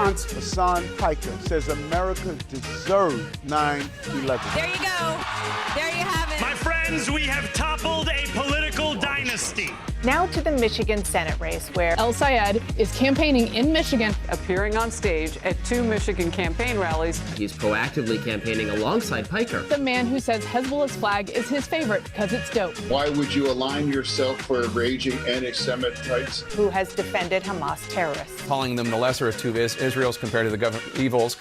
response, Hasan Piker says America deserved 9/11. There you go. There you have it. My friends, we have toppled a political dynasty. Now to the Michigan Senate race, where El-Sayed is campaigning in Michigan. Appearing on stage at 2 Michigan campaign rallies. He's proactively campaigning alongside Piker. The man who says Hezbollah's flag is his favorite because it's dope. Why would you align yourself for raging anti-Semitites? who has defended Hamas terrorists. Calling them the lesser of two Israels compared to the government evils.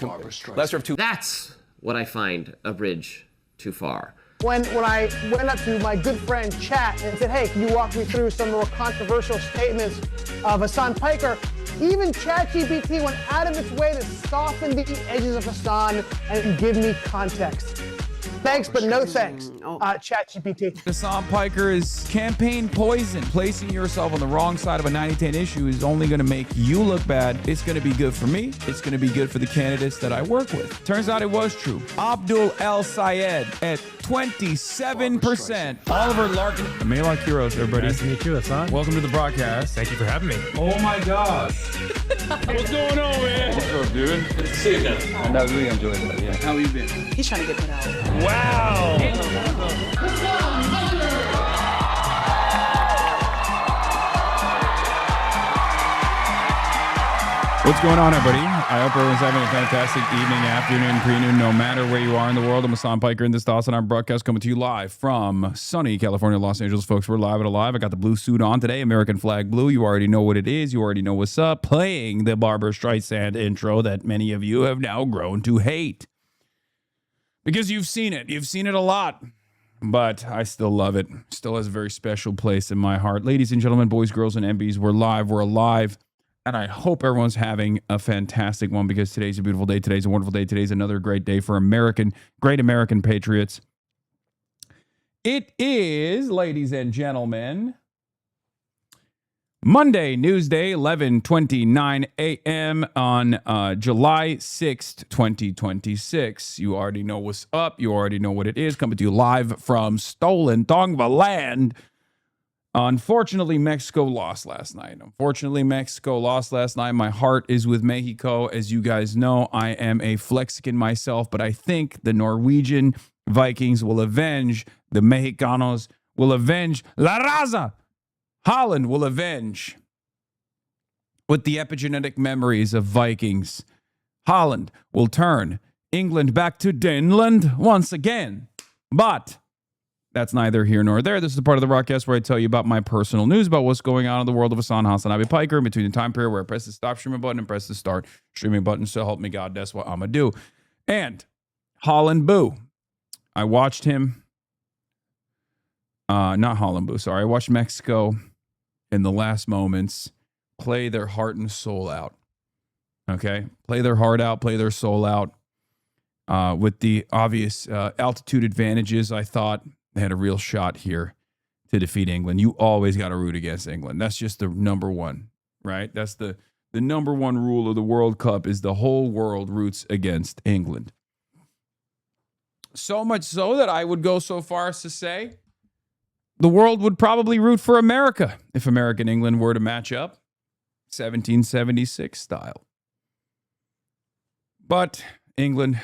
Lesser of two. That's what I find a bridge too far. When I went up to my good friend Chat and said, hey, can you walk me through some more controversial statements of Hasan Piker? Even ChatGPT went out of its way to soften the edges of Hasan and give me context. Thanks, but no thanks, ChatGPT. Hasan Piker is campaign poison. Placing yourself on the wrong side of a 90-10 issue is only going to make you look bad. It's going to be good for me. It's going to be good for the candidates that I work with. Turns out it was true. ABDULxSTEVENS at 27%. Oliver Larkin. Melon Kuros, everybody. Nice to meet you, Hasan. Welcome to the broadcast. Thank you for having me. Oh my gosh. What's going on, man? What's up, dude? Good to see you again. And I really enjoyed that, yeah. How you been? He's trying to get put out. Wow. What's going on, everybody? I hope everyone's having a fantastic evening, afternoon, prenoon, no matter where you are in the world. I'm Hasan Piker, and this is Awesome. Our broadcast coming to you live from sunny California, Los Angeles. Folks, we're live and alive. I got the blue suit on today, American flag blue. You already know what it is. You already know what's up. Playing the Barbra Streisand intro that many of you have now grown to hate. Because you've seen it. You've seen it a lot. But I still love it. Still has a very special place in my heart. Ladies and gentlemen, boys, girls, and MBs, we're live. We're alive. And I hope everyone's having a fantastic one because today's a beautiful day. Today's a wonderful day. Today's another great day for great American patriots. It is, ladies and gentlemen, Monday, Newsday, 11:29 a.m. on July 6th, 2026. You already know what's up. You already know what it is. Coming to you live from stolen Tongva land. Unfortunately, Mexico lost last night. My heart is with Mexico. As you guys know, I am a Flexican myself, but I think the Norwegian Vikings will avenge the Mexicanos, will avenge La Raza. Holland will avenge with the epigenetic memories of Vikings. Holland will turn England back to Daneland once again. But that's neither here nor there. This is the part of the broadcast where I tell you about my personal news about what's going on in the world of HasanAbi Piker in between the time period where I press the stop streaming button and press the start streaming button. So help me God, that's what I'm going to do. And Holland Boo. I watched him. Not Holland Boo, sorry. I watched Mexico in the last moments play their heart and soul out. Okay? Play their heart out, play their soul out. With the obvious altitude advantages, I thought they had a real shot here to defeat England. You always got to root against England. That's just the number one, right? That's the number one rule of the World Cup is the whole world roots against England. So much so that I would go so far as to say the world would probably root for America if America and England were to match up 1776 style. But England,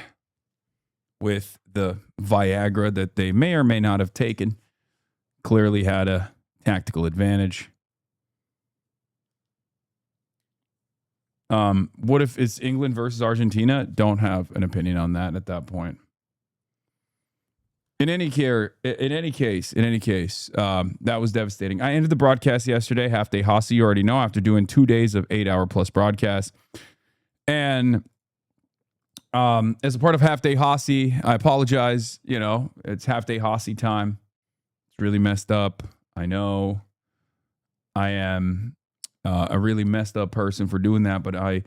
with the Viagra that they may or may not have taken, clearly had a tactical advantage. What if it's England versus Argentina? Don't have an opinion on that at that point. In any case, that was devastating. I ended the broadcast yesterday, half day Hasi, you already know, after doing 2 days of 8-hour plus broadcasts. And as a part of Half Day Hasi, I apologize. You know, it's Half Day Hasi time. It's really messed up. I know I am a really messed up person for doing that, but I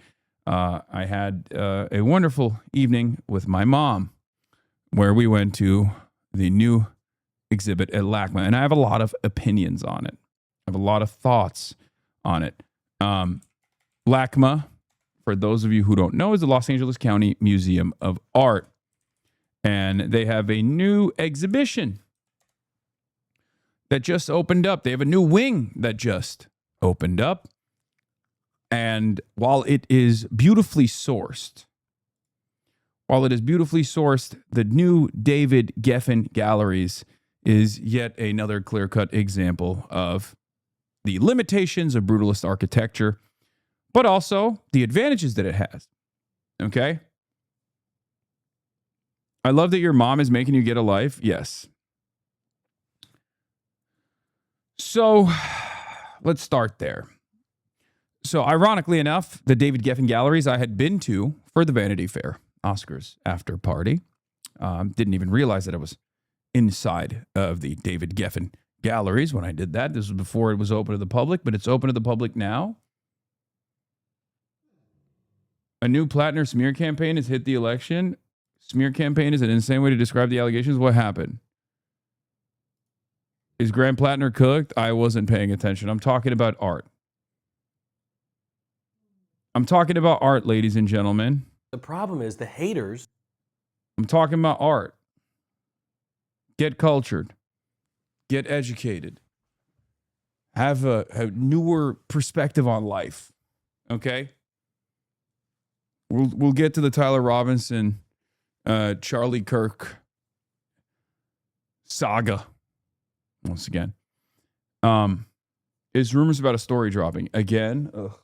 had a wonderful evening with my mom where we went to the new exhibit at LACMA, and I have a lot of opinions on it. I have a lot of thoughts on it. LACMA, for those of you who don't know, is the Los Angeles County Museum of Art. And they have a new exhibition that just opened up. They have a new wing that just opened up. And while it is beautifully sourced, the new David Geffen Galleries is yet another clear-cut example of the limitations of brutalist architecture, but also the advantages that it has. Okay? I love that your mom is making you get a life. Yes. So let's start there. So ironically enough, the David Geffen Galleries I had been to for the Vanity Fair Oscars after party. Didn't even realize that I was inside of the David Geffen Galleries when I did that. This was before it was open to the public, but it's open to the public now. A new Plattner smear campaign has hit the election. Smear campaign is an insane way to describe the allegations. What happened? Is Graham Plattner cooked? I wasn't paying attention. I'm talking about art. I'm talking about art, ladies and gentlemen. The problem is the haters. I'm talking about art. Get cultured. Get educated. Have a newer perspective on life. Okay? We'll get to the Tyler Robinson, Charlie Kirk saga once again. Is rumors about a story dropping again? Ugh.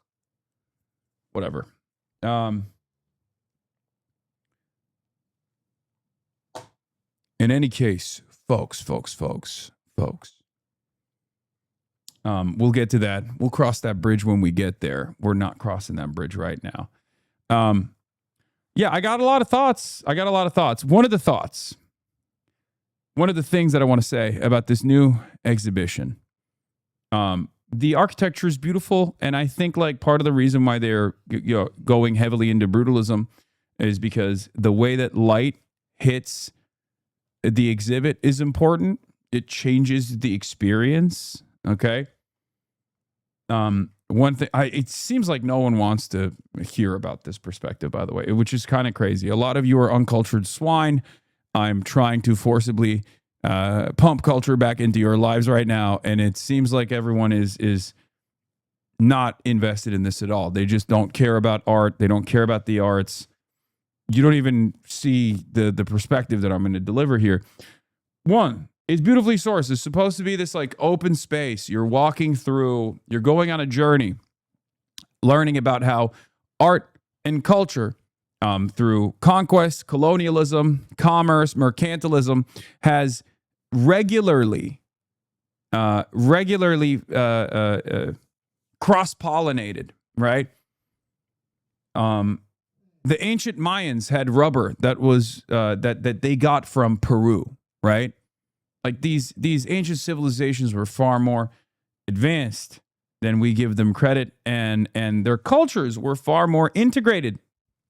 Whatever. In any case, folks. We'll get to that. We'll cross that bridge when we get there. We're not crossing that bridge right now. Yeah, I got a lot of thoughts. One of the things that I want to say about this new exhibition, the architecture is beautiful, and I think like part of the reason why they're going heavily into brutalism is because the way that light hits the exhibit is important. It changes the experience. Okay. One thing, it seems like no one wants to hear about this perspective, by the way, which is kind of crazy. A lot of you are uncultured swine. I'm trying to forcibly pump culture back into your lives right now, and it seems like everyone is not invested in this at all. They just don't care about art. They don't care about the arts. You don't even see the perspective that I'm going to deliver here. One, it's beautifully sourced. It's supposed to be this like open space. You're walking through, you're going on a journey, learning about how art and culture through conquest, colonialism, commerce, mercantilism has regularly cross-pollinated, right? The ancient Mayans had rubber that was that they got from Peru, right? Like these ancient civilizations were far more advanced than we give them credit, and their cultures were far more integrated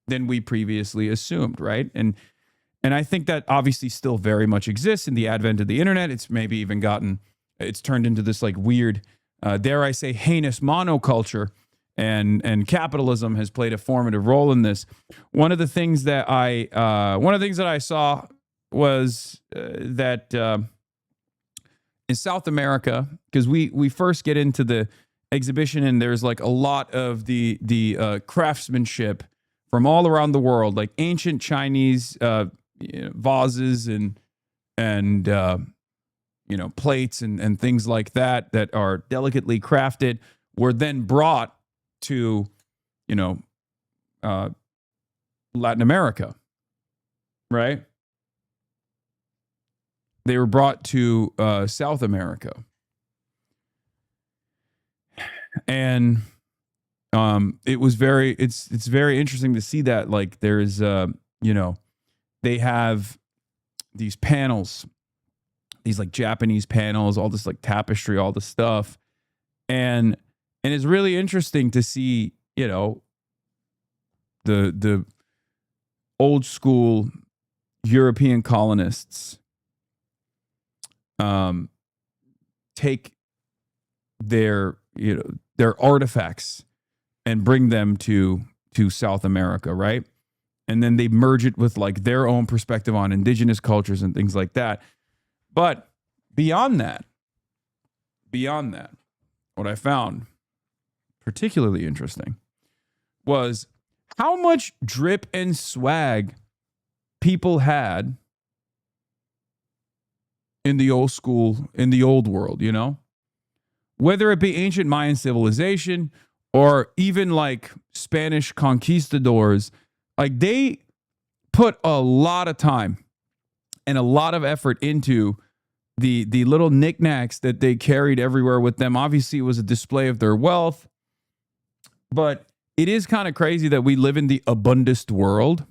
than we previously assumed, right? And I think that obviously still very much exists in the advent of the internet. It's maybe even it's turned into this like weird, dare I say, heinous monoculture, and capitalism has played a formative role in this. One of the things that I saw was that in South America, because we first get into the exhibition and there's like a lot of the craftsmanship from all around the world, like ancient Chinese vases and plates and things like that are delicately crafted, were then brought to Latin America, right? They were brought to South America, and it was it's very interesting to see that, like, there's they have these panels, these like Japanese panels, all this like tapestry, all this stuff, and it's really interesting to see the old school European colonists take their artifacts and bring them to South America, right? And then they merge it with like their own perspective on indigenous cultures and things like that. But beyond that, what I found particularly interesting was how much drip and swag people had in the old school, in the old world, you know? Whether it be ancient Mayan civilization or even like Spanish conquistadors, like they put a lot of time and a lot of effort into the little knickknacks that they carried everywhere with them. Obviously, it was a display of their wealth, but it is kind of crazy that we live in the abundant world.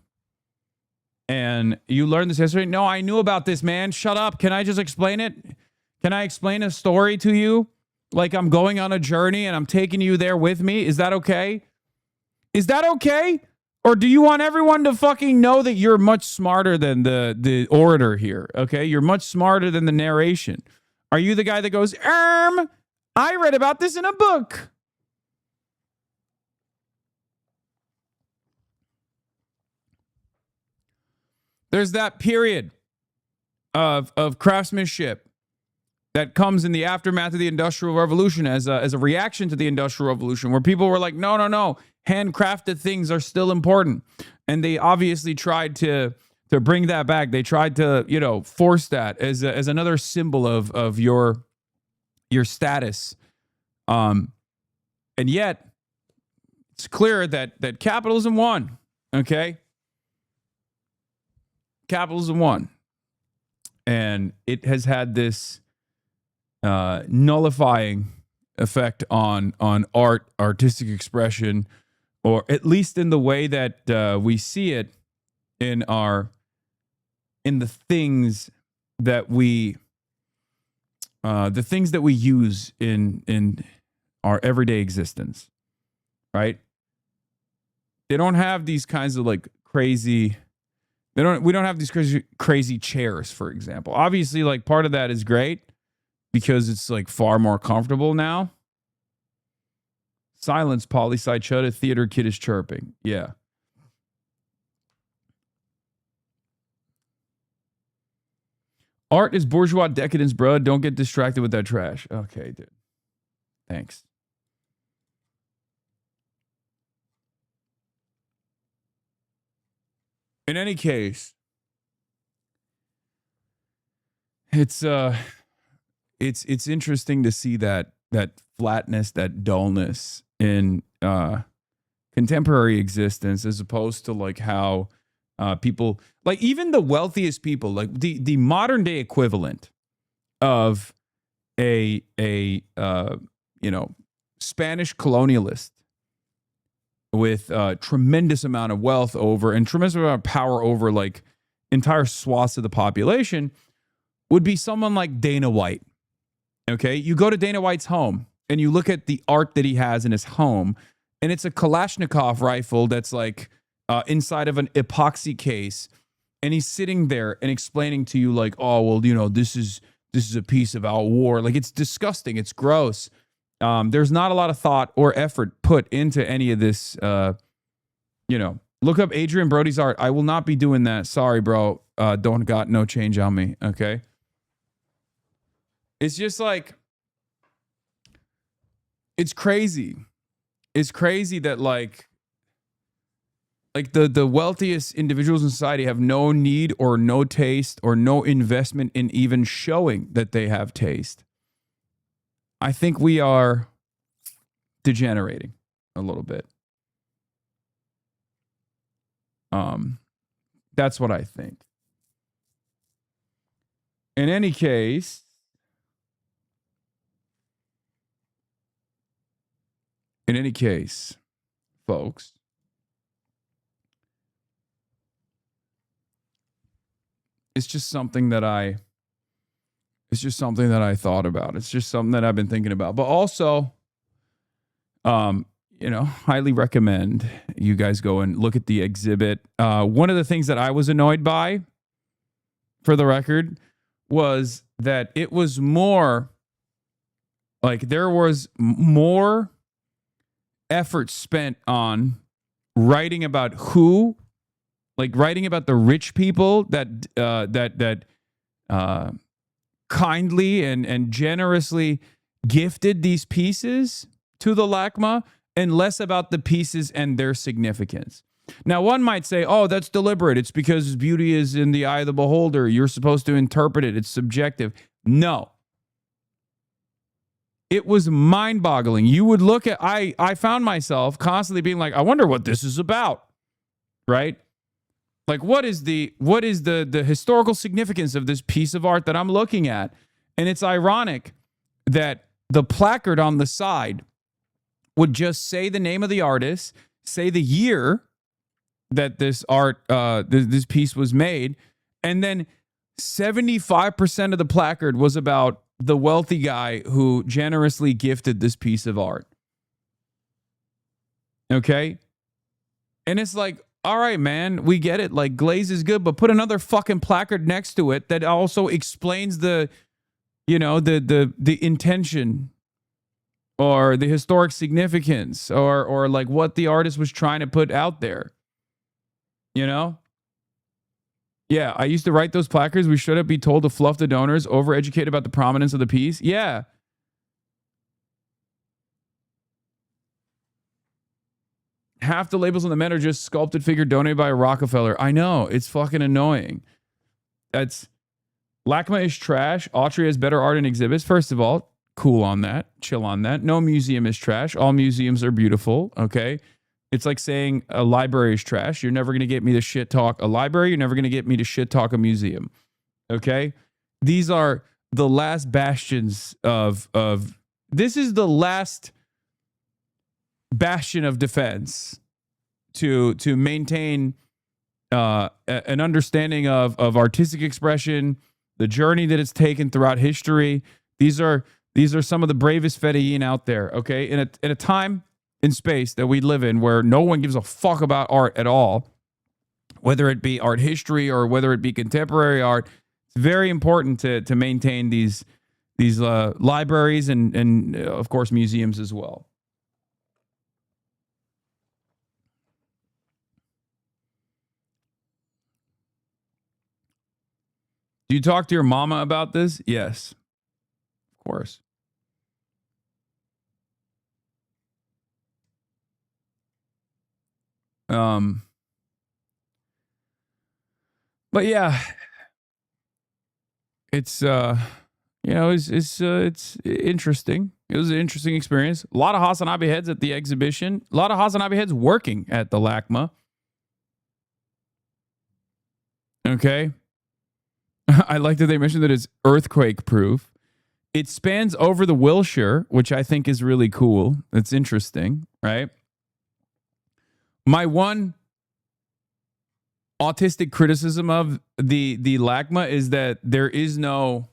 And you learned this yesterday. No, I knew about this, man. Shut up. Can I just explain it? Can I explain a story to you? Like I'm going on a journey and I'm taking you there with me. Is that okay? Is that okay? Or do you want everyone to fucking know that you're much smarter than the orator here? Okay, you're much smarter than the narration. Are you the guy that goes, I read about this in a book? There's that period of craftsmanship that comes in the aftermath of the Industrial Revolution as a reaction to the Industrial Revolution, where people were like, no, handcrafted things are still important. And they obviously tried to bring that back. They tried to, force that as another symbol of your status. And yet, it's clear that capitalism won, okay? Capitalism won. And it has had this nullifying effect on art, artistic expression, or at least in the way that we see it in the things that we use in our everyday existence, right? They don't have these kinds of like crazy. We don't have these crazy chairs, for example. Obviously, like part of that is great because it's like far more comfortable now. Silence, poli-sci chud, a theater kid is chirping. Yeah. Art is bourgeois decadence, bro. Don't get distracted with that trash. Okay, dude. Thanks. In any case, it's interesting to see that flatness, that dullness in contemporary existence, as opposed to like how people, like even the wealthiest people, like the modern day equivalent of a Spanish colonialist with a tremendous amount of wealth over and tremendous amount of power over like entire swaths of the population would be someone like Dana White. Okay, you go to Dana White's home and you look at the art that he has in his home, and it's a Kalashnikov rifle that's like inside of an epoxy case, and he's sitting there and explaining to you like, oh well, this is a piece of our war. Like it's disgusting, it's gross. There's not a lot of thought or effort put into any of this. Look up Adrian Brody's art. I will not be doing that. Sorry, bro. Don't got no change on me. Okay. It's just like, it's crazy. It's crazy that like the wealthiest individuals in society have no need or no taste or no investment in even showing that they have taste. I think we are degenerating a little bit. That's what I think. In any case, folks, it's just something that I thought about. It's just something that I've been thinking about. But also, highly recommend you guys go and look at the exhibit. One of the things that I was annoyed by, for the record, was that it was more like there was more effort spent on writing about writing about the rich people that kindly and generously gifted these pieces to the LACMA, and less about the pieces and their significance. Now, one might say, oh, that's deliberate. It's because beauty is in the eye of the beholder. You're supposed to interpret it. It's subjective. No. It was mind-boggling. You would look at, I found myself constantly being like, I wonder what this is about, right? Like, what is the historical significance of this piece of art that I'm looking at? And it's ironic that the placard on the side would just say the name of the artist, say the year that this art, this piece was made, and then 75% of the placard was about the wealthy guy who generously gifted this piece of art. Okay? And it's like, all right, man, we get it. Like, glaze is good, but put another fucking placard next to it that also explains the, you know, the intention or the historic significance or like what the artist was trying to put out there. You know? Yeah, I used to write those placards. We shouldn't be told to fluff the donors, overeducate about the prominence of the piece. Yeah. Half the labels on the men are just sculpted figure donated by a Rockefeller. I know. It's fucking annoying. That's LACMA is trash. Autry has better art and exhibits. First of all, cool on that. Chill on that. No museum is trash. All museums are beautiful. Okay. It's like saying a library is trash. You're never going to get me to shit talk a library. You're never going to get me to shit talk a museum. Okay? These are the last bastions of this is the last bastion of defense to maintain an understanding of artistic expression, the journey that it's taken throughout history. These are some of the bravest Fedayeen out there, okay? In a time in space that we live in where no one gives a fuck about art at all, whether it be art history or whether it be contemporary art, it's very important to maintain these libraries and of course museums as well. Do you talk to your mama about this? Yes, of course. But yeah, it's it's interesting. It was an interesting experience. A lot of HasanAbi heads at the exhibition. A lot of HasanAbi heads working at the LACMA. Okay. I like that they mentioned that it's earthquake proof. It spans over the Wilshire, which I think is really cool. It's interesting, right? My one autistic criticism of the LACMA is that there is no,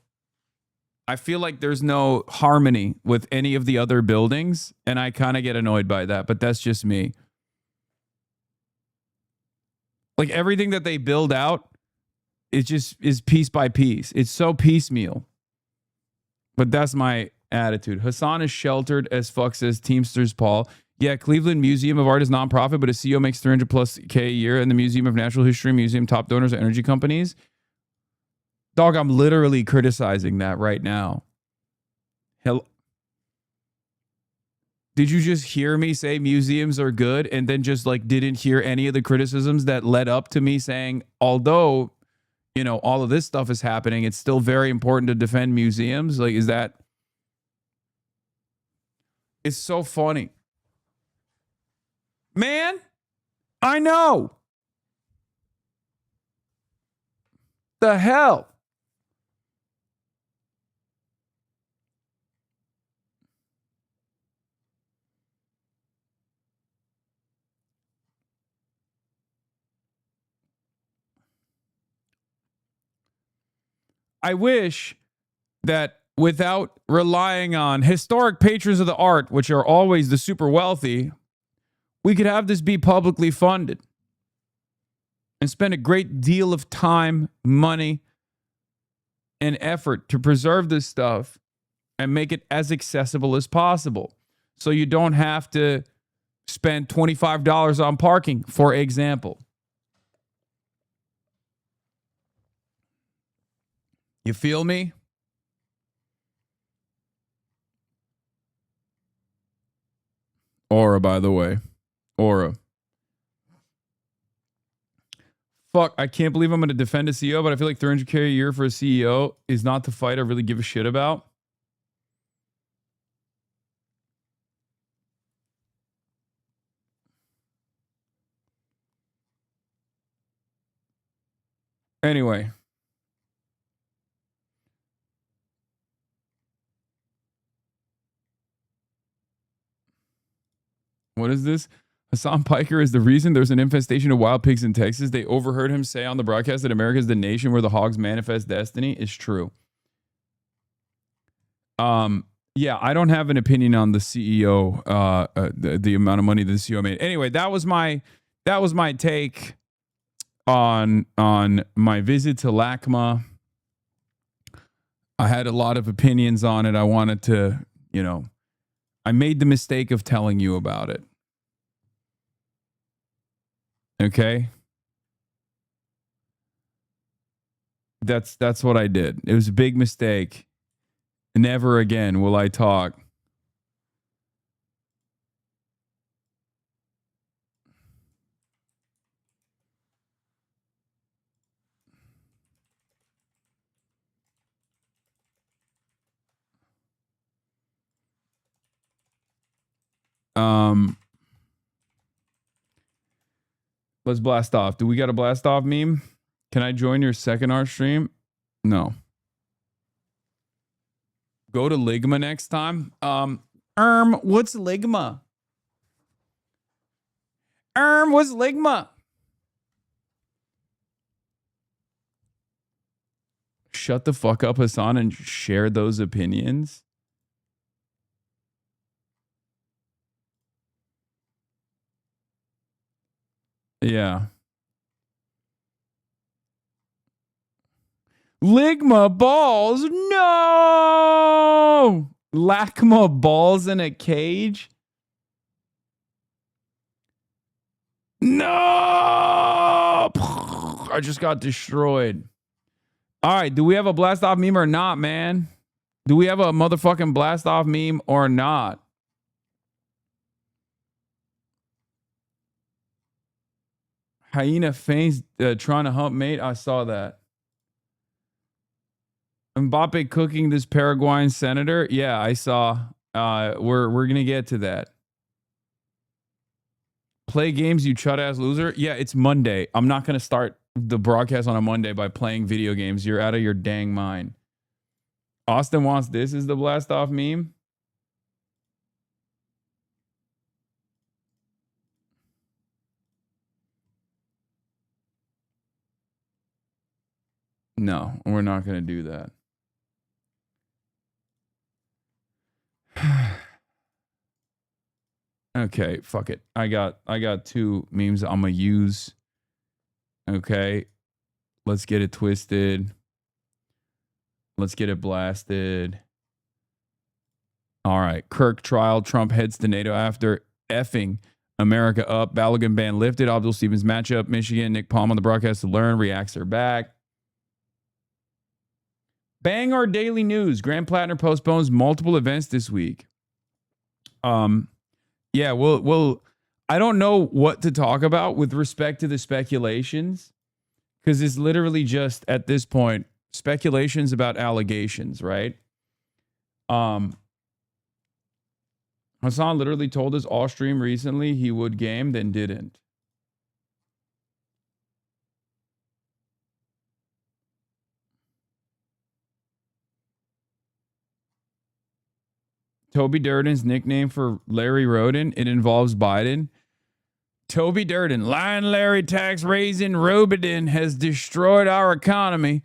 I feel like there's no harmony with any of the other buildings, and I kind of get annoyed by that, but that's just me. Like everything that they build out, it just is piece by piece. It's so piecemeal. But that's my attitude. Hasan is sheltered as fuck, says Teamsters Paul. Yeah, Cleveland Museum of Art is nonprofit, but a CEO makes $300+ K a year, and the Museum of Natural History Museum top donors are energy companies. Dog, I'm literally criticizing that right now. Hell, did you just hear me say museums are good and then just like didn't hear any of the criticisms that led up to me saying, although, you know, all of this stuff is happening, it's still very important to defend museums? Like, is that... It's so funny. Man, I know. The hell? I wish that without relying on historic patrons of the art, which are always the super wealthy, we could have this be publicly funded and spend a great deal of time, money, and effort to preserve this stuff and make it as accessible as possible. So you don't have to spend $25 on parking, for example. You feel me? Aura, by the way. Aura. Fuck, I can't believe I'm going to defend a CEO, but I feel like 300K a year for a CEO is not the fight I really give a shit about. Anyway. What is this? Hasan Piker is the reason there's an infestation of wild pigs in Texas. They overheard him say on the broadcast that America is the nation where the hogs manifest destiny. Is true. Yeah, I don't have an opinion on the CEO, the amount of money the CEO made. Anyway, that was my take on my visit to LACMA. I had a lot of opinions on it. I wanted to, I made the mistake of telling you about it. Okay? That's what I did. It was a big mistake. Never again will I talk. Let's blast off. Do we got a blast off meme? Can I join your second art stream? No. Go to Ligma next time. What's Ligma? What's Ligma? Shut the fuck up, Hasan, and share those opinions. Yeah. Ligma balls? No! LACMA balls in a cage? No! I just got destroyed. All right, do we have a blast off meme or not, man? Do we have a motherfucking blast off meme or not? Hyena feigns trying to hump mate. I saw that. Mbappe cooking this Paraguayan senator. Yeah, I saw. We're gonna get to that. Play games, you chud ass loser. Yeah, it's Monday. I'm not gonna start the broadcast on a Monday by playing video games. You're out of your dang mind. Austin wants this is the blast off meme. No, we're not going to do that. Okay, fuck it. I got two memes I'm going to use. Okay. Let's get it twisted. Let's get it blasted. All right. KIRK trial. Trump heads to NATO after effing America up. Balogun ban lifted. ABDULxSTEVENS matchup. Michigan. Nick Palm on the broadcast to learn. Reacts are back. Bang our daily news. Grant Plattner postpones multiple events this week. Yeah, we'll I don't know what to talk about with respect to the speculations, because it's literally just at this point speculations about allegations, right? Hasan literally told us all stream recently he would game, then didn't. Toby Durden's nickname for Larry Roden. It involves Biden. Toby Durden, lying Larry tax raising Roden has destroyed our economy.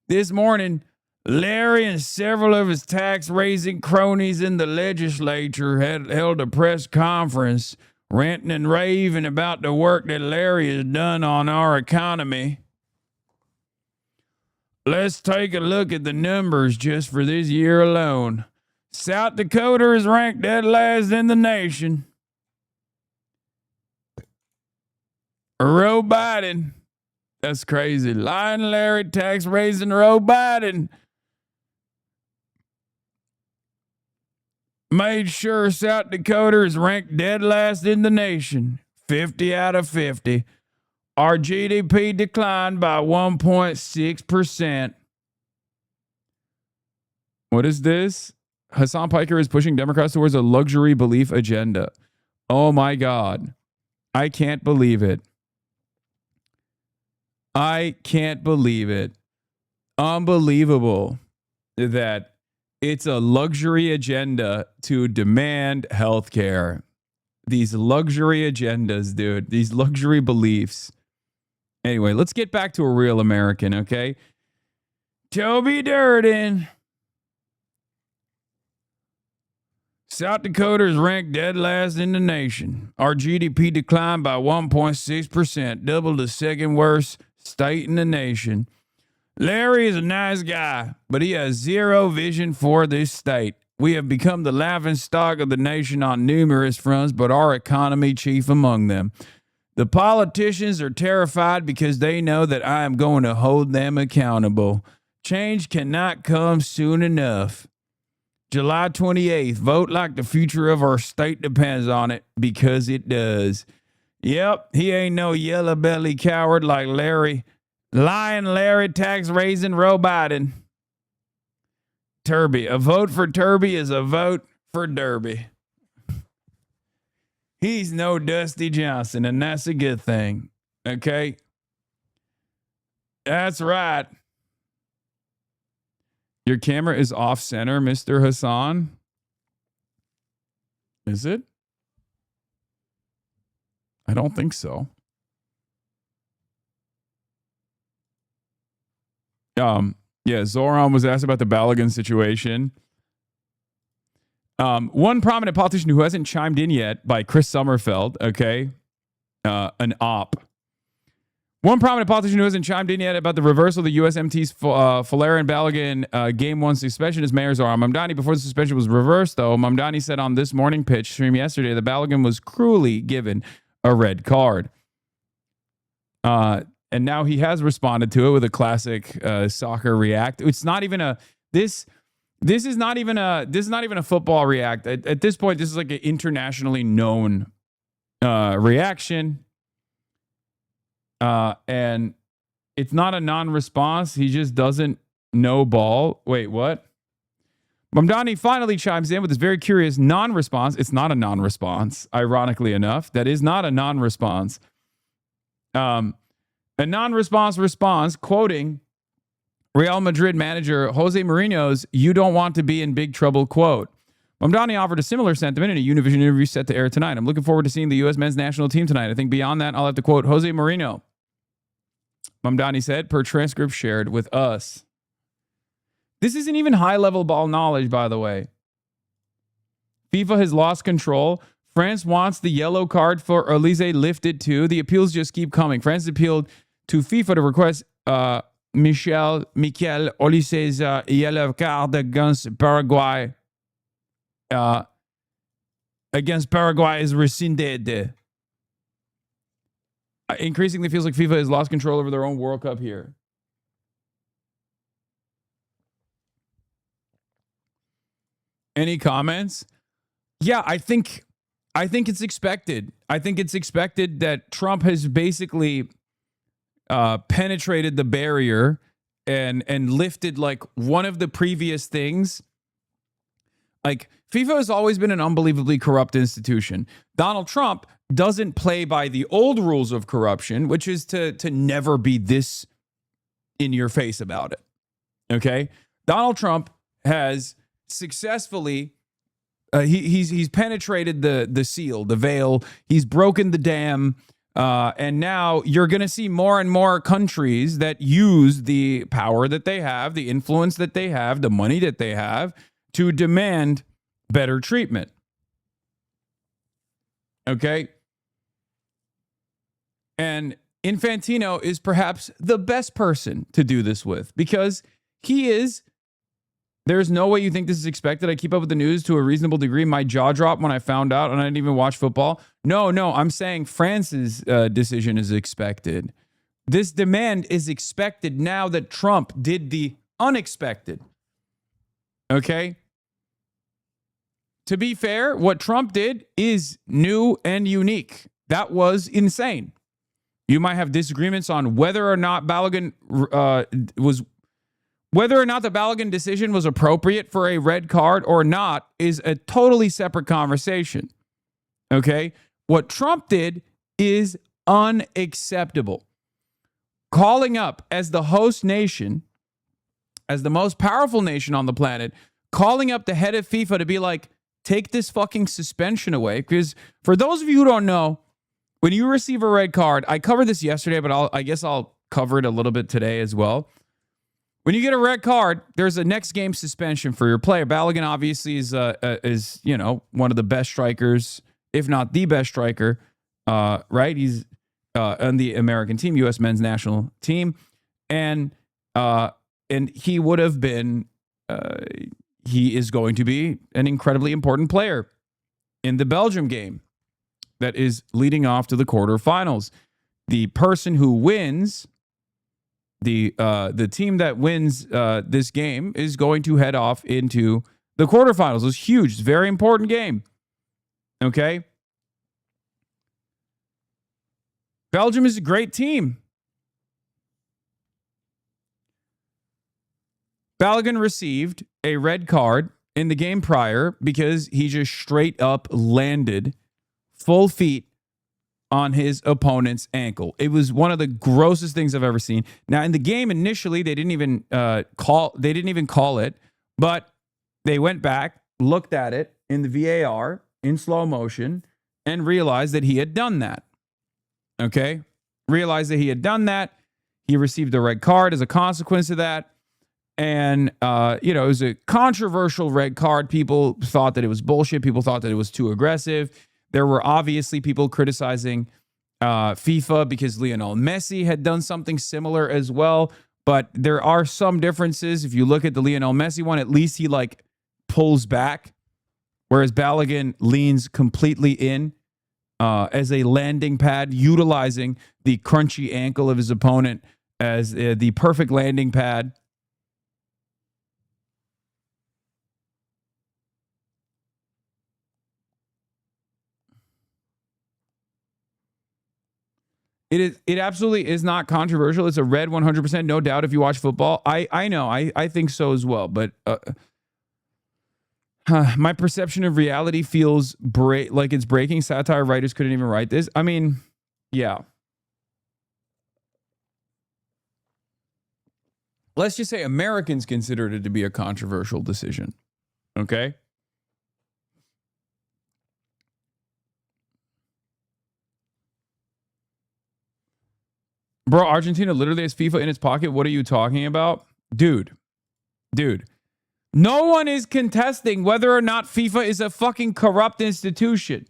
This morning, Larry and several of his tax raising cronies in the legislature had held a press conference ranting and raving about the work that Larry has done on our economy. Let's take a look at the numbers just for this year alone. South Dakota is ranked dead last in the nation. Roe Biden. That's crazy. Lying Larry tax raising Roe Biden. made sure South Dakota is ranked dead last in the nation, 50 out of 50. Our GDP declined by 1.6%. What is this? Hasan Piker is pushing Democrats towards a luxury belief agenda. Oh my God. I can't believe it. I can't believe it. Unbelievable that it's a luxury agenda to demand health care. These luxury agendas, dude. These luxury beliefs. Anyway, let's get back to a real American, okay? Toby Durden. South Dakota is ranked dead last in the nation. Our GDP declined by 1.6%, double the second worst state in the nation. Larry is a nice guy, but he has zero vision for this state. We have become the laughingstock of the nation on numerous fronts, but our economy chief among them. The politicians are terrified because they know that I am going to hold them accountable. Change cannot come soon enough. July 28th, vote like the future of our state depends on it, because it does. Yep, he ain't no yellow belly coward like Larry. Lying Larry, tax raising Joe Biden. Turby. A vote for Turby is a vote for Derby. He's no Dusty Johnson, and that's a good thing. Okay? That's right. Your camera is off center, Mr. Hasan. Is it? I don't think so. Yeah, Zoran was asked about the Balogun situation. One prominent politician who hasn't chimed in yet by Chris Sommerfeld, okay? An op. One prominent politician who hasn't chimed in yet about the reversal of the USMT's Fuller and Balogun Game 1 suspension is Mayor Zoran Mamdani. Before the suspension was reversed, though, Mamdani said on This Morning Pitch stream yesterday that Balogun was cruelly given a red card. And now he has responded to it with a classic soccer react. It's not even a this is not even a football react. At this point, this is like an internationally known reaction. And it's not a non-response. He just doesn't know ball. Wait, what? Mamdani finally chimes in with this very curious non-response. It's not a non-response, ironically enough. That is not a non-response. A non-response response, quoting Real Madrid manager Jose Mourinho's "You don't want to be in big trouble" quote. Mamdani offered a similar sentiment in a Univision interview set to air tonight. I'm looking forward to seeing the U.S. men's national team tonight. I think beyond that, I'll have to quote Jose Mourinho. Mamdani said, per transcript shared with us. This isn't even high-level ball knowledge, by the way. FIFA has lost control. France wants the yellow card for Elise lifted too. The appeals just keep coming. France appealed to FIFA to request Michael Olise's yellow card against Paraguay. Against Paraguay is rescinded. Increasingly feels like FIFA has lost control over their own World Cup here. Any comments? Yeah, I think it's expected. I think it's expected that Trump has basically penetrated the barrier and lifted like one of the previous things. Like FIFA has always been an unbelievably corrupt institution. Donald Trump doesn't play by the old rules of corruption, which is to never be this in your face about it. Okay? Donald Trump has successfully he's penetrated the seal, the veil. He's broken the dam. And now you're going to see more and more countries that use the power that they have, the influence that they have, the money that they have to demand better treatment. Okay? And Infantino is perhaps the best person to do this with because he is. There's no way you think this is expected. I keep up with the news to a reasonable degree. My jaw dropped when I found out, and I didn't even watch football. No, I'm saying France's decision is expected. This demand is expected now that Trump did the unexpected. Okay? to be fair, what Trump did is new and unique. That was insane. You might have disagreements on whether or not the Balogun decision was appropriate for a red card or not is a totally separate conversation. Okay? What Trump did is unacceptable. Calling up as the host nation, as the most powerful nation on the planet, calling up the head of FIFA to be like, take this fucking suspension away. Because for those of you who don't know, when you receive a red card, I covered this yesterday, but I guess I'll cover it a little bit today as well. When you get a red card, there's a next game suspension for your player. Balogun obviously is one of the best strikers, if not the best striker, right? He's on the American team, U.S. men's national team, and he would have been. He is going to be an incredibly important player in the Belgium game that is leading off to the quarterfinals. The person who wins, the team that wins this game is going to head off into the quarterfinals. It's huge. It's a very important game. Okay? Belgium is a great team. Balogun received a red card in the game prior because he just straight up landed full feet on his opponent's ankle. It was one of the grossest things I've ever seen. Now, in the game initially, they didn't even call it, but they went back, looked at it in the VAR in slow motion, and realized that he had done that. Okay? Realized that he had done that. He received a red card as a consequence of that. And, it was a controversial red card. People thought that it was bullshit. People thought that it was too aggressive. There were obviously people criticizing FIFA because Lionel Messi had done something similar as well. But there are some differences. If you look at the Lionel Messi one, at least he pulls back, whereas Balogun leans completely in as a landing pad, utilizing the crunchy ankle of his opponent as the perfect landing pad. It absolutely is not controversial. It's a red 100%, no doubt, if you watch football. I know. I think so as well. But my perception of reality feels like it's breaking. Satire writers couldn't even write this. I mean, yeah. Let's just say Americans considered it to be a controversial decision. Okay? Bro, Argentina literally has FIFA in its pocket. What are you talking about? Dude. No one is contesting whether or not FIFA is a fucking corrupt institution.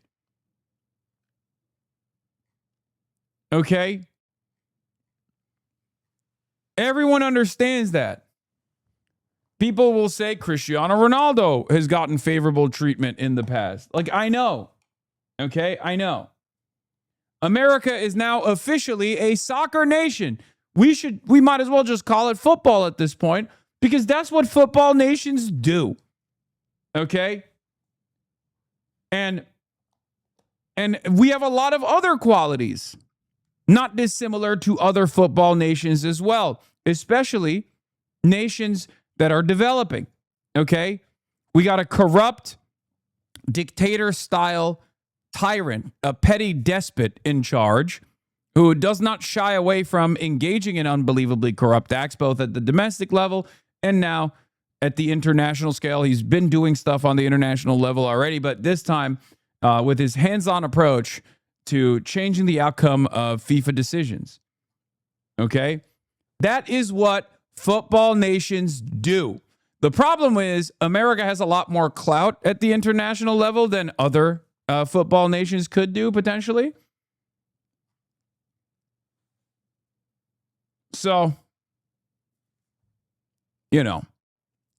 Okay? Everyone understands that. People will say Cristiano Ronaldo has gotten favorable treatment in the past. I know. Okay? I know. America is now officially a soccer nation. We might as well just call it football at this point because that's what football nations do. Okay? And we have a lot of other qualities, not dissimilar to other football nations as well, especially nations that are developing. Okay? We got a corrupt dictator-style tyrant, a petty despot in charge who does not shy away from engaging in unbelievably corrupt acts, both at the domestic level and now at the international scale. He's been doing stuff on the international level already, but this time with his hands-on approach to changing the outcome of FIFA decisions. Okay? That is what football nations do. The problem is America has a lot more clout at the international level than other football nations could do, potentially. So,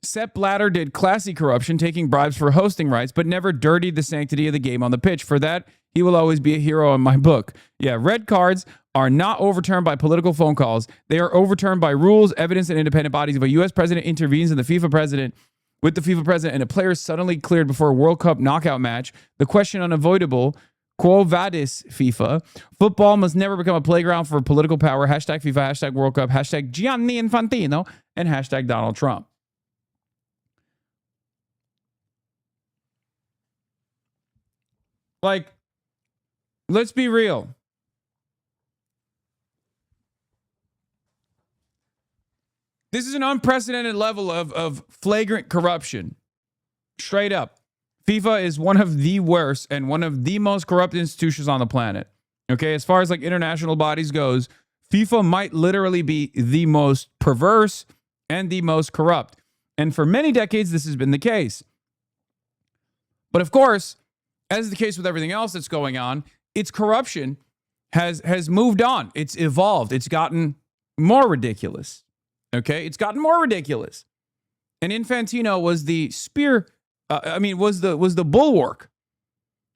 Sepp Blatter did classy corruption, taking bribes for hosting rights, but never dirtied the sanctity of the game on the pitch. For that, he will always be a hero in my book. Yeah, red cards are not overturned by political phone calls. They are overturned by rules, evidence, and independent bodies. If a U.S. president intervenes and the FIFA president with the FIFA president and a player suddenly cleared before a World Cup knockout match, the question unavoidable, quo vadis FIFA? Football must never become a playground for political power. Hashtag FIFA, hashtag World Cup, hashtag Gianni Infantino, and hashtag Donald Trump. Like, let's be real. This is an unprecedented level of flagrant corruption. Straight up. FIFA is one of the worst and one of the most corrupt institutions on the planet. Okay, as far as like international bodies goes, FIFA might literally be the most perverse and the most corrupt. And for many decades, this has been the case. But of course, as is the case with everything else that's going on, its corruption has moved on. It's evolved. It's gotten more ridiculous. Okay, it's gotten more ridiculous. And Infantino was the was the bulwark,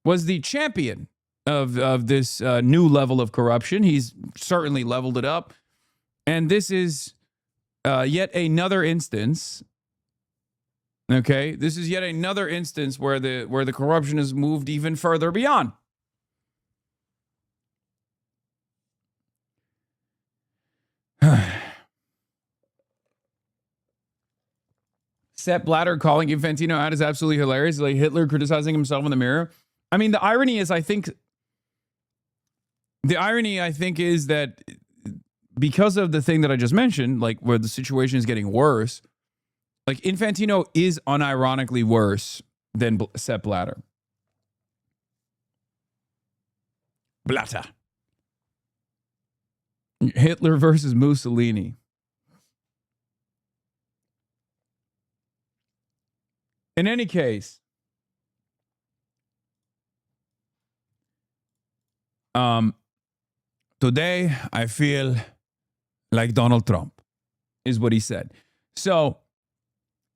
was the champion of this new level of corruption. He's certainly leveled it up. And this is yet another instance. Okay, this is yet another instance where the corruption has moved even further beyond. Sepp Blatter calling Infantino out is absolutely hilarious. Like Hitler criticizing himself in the mirror. I mean, the irony is that because of the thing that I just mentioned, like where the situation is getting worse, like Infantino is unironically worse than Sepp Blatter. Blatter. Hitler versus Mussolini. In any case, today I feel like Donald Trump, is what he said. So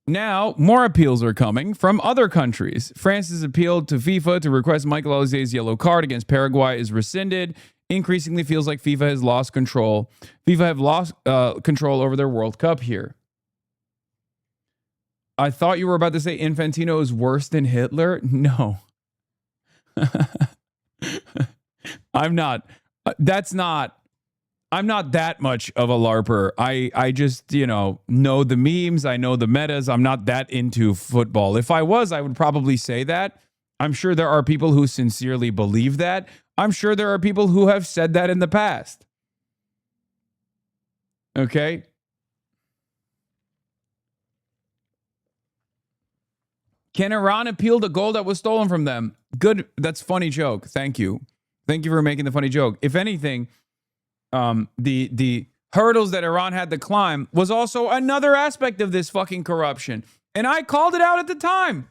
now more appeals are coming from other countries. France has appealed to FIFA to request Michael Olizier's yellow card against Paraguay is rescinded. Increasingly feels like FIFA has lost control. FIFA have lost control over their World Cup here. I thought you were about to say Infantino is worse than Hitler. No. I'm not. I'm not that much of a LARPer. I just, know the memes. I know the metas. I'm not that into football. If I was, I would probably say that. I'm sure there are people who sincerely believe that. I'm sure there are people who have said that in the past. Okay? Can Iran appeal the gold that was stolen from them? Good. That's funny joke. Thank you. Thank you for making the funny joke. If anything, the hurdles that Iran had to climb was also another aspect of this fucking corruption. And I called it out at the time.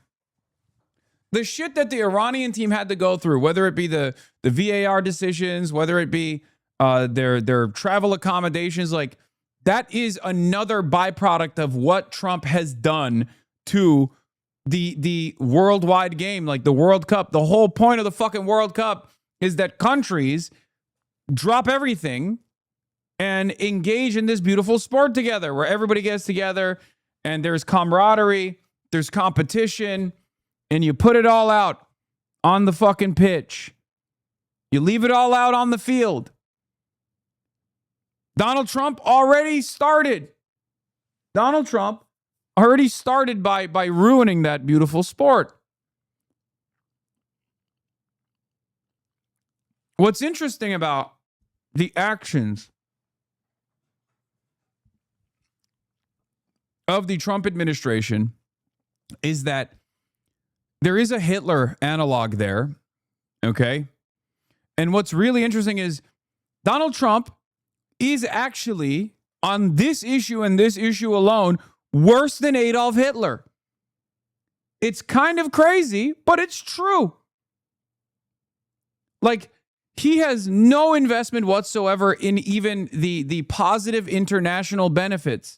The shit that the Iranian team had to go through, whether it be the VAR decisions, whether it be their travel accommodations, like that is another byproduct of what Trump has done to the worldwide game, like the World Cup. The whole point of the fucking World Cup is that countries drop everything and engage in this beautiful sport together where everybody gets together and there's camaraderie, there's competition, and you put it all out on the fucking pitch. You leave it all out on the field. Donald Trump already started. Donald Trump already started by ruining that beautiful sport. What's interesting about the actions of the Trump administration is that there is a Hitler analog there, okay? And what's really interesting is Donald Trump is actually, on this issue and this issue alone, worse than Adolf Hitler. It's kind of crazy, but it's true. Like, he has no investment whatsoever in even the positive international benefits.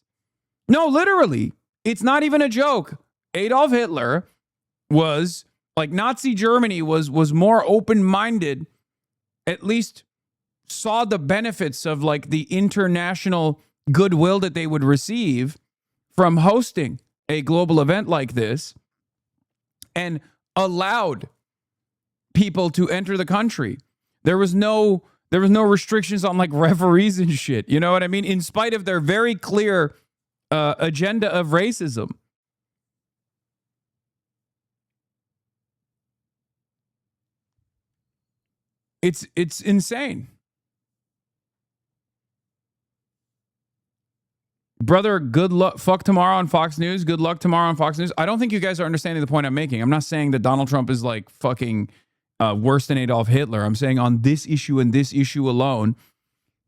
No, literally. It's not even a joke. Adolf Hitler was, like, Nazi Germany was more open-minded, at least saw the benefits of, like, the international goodwill that they would receive from hosting a global event like this and allowed people to enter the country. There was no restrictions on like referees and shit. You know what I mean? In spite of their very clear agenda of racism. It's insane. Brother, good luck. Fuck tomorrow on Fox News. Good luck tomorrow on Fox News. I don't think you guys are understanding the point I'm making. I'm not saying that Donald Trump is like fucking worse than Adolf Hitler. I'm saying on this issue and this issue alone,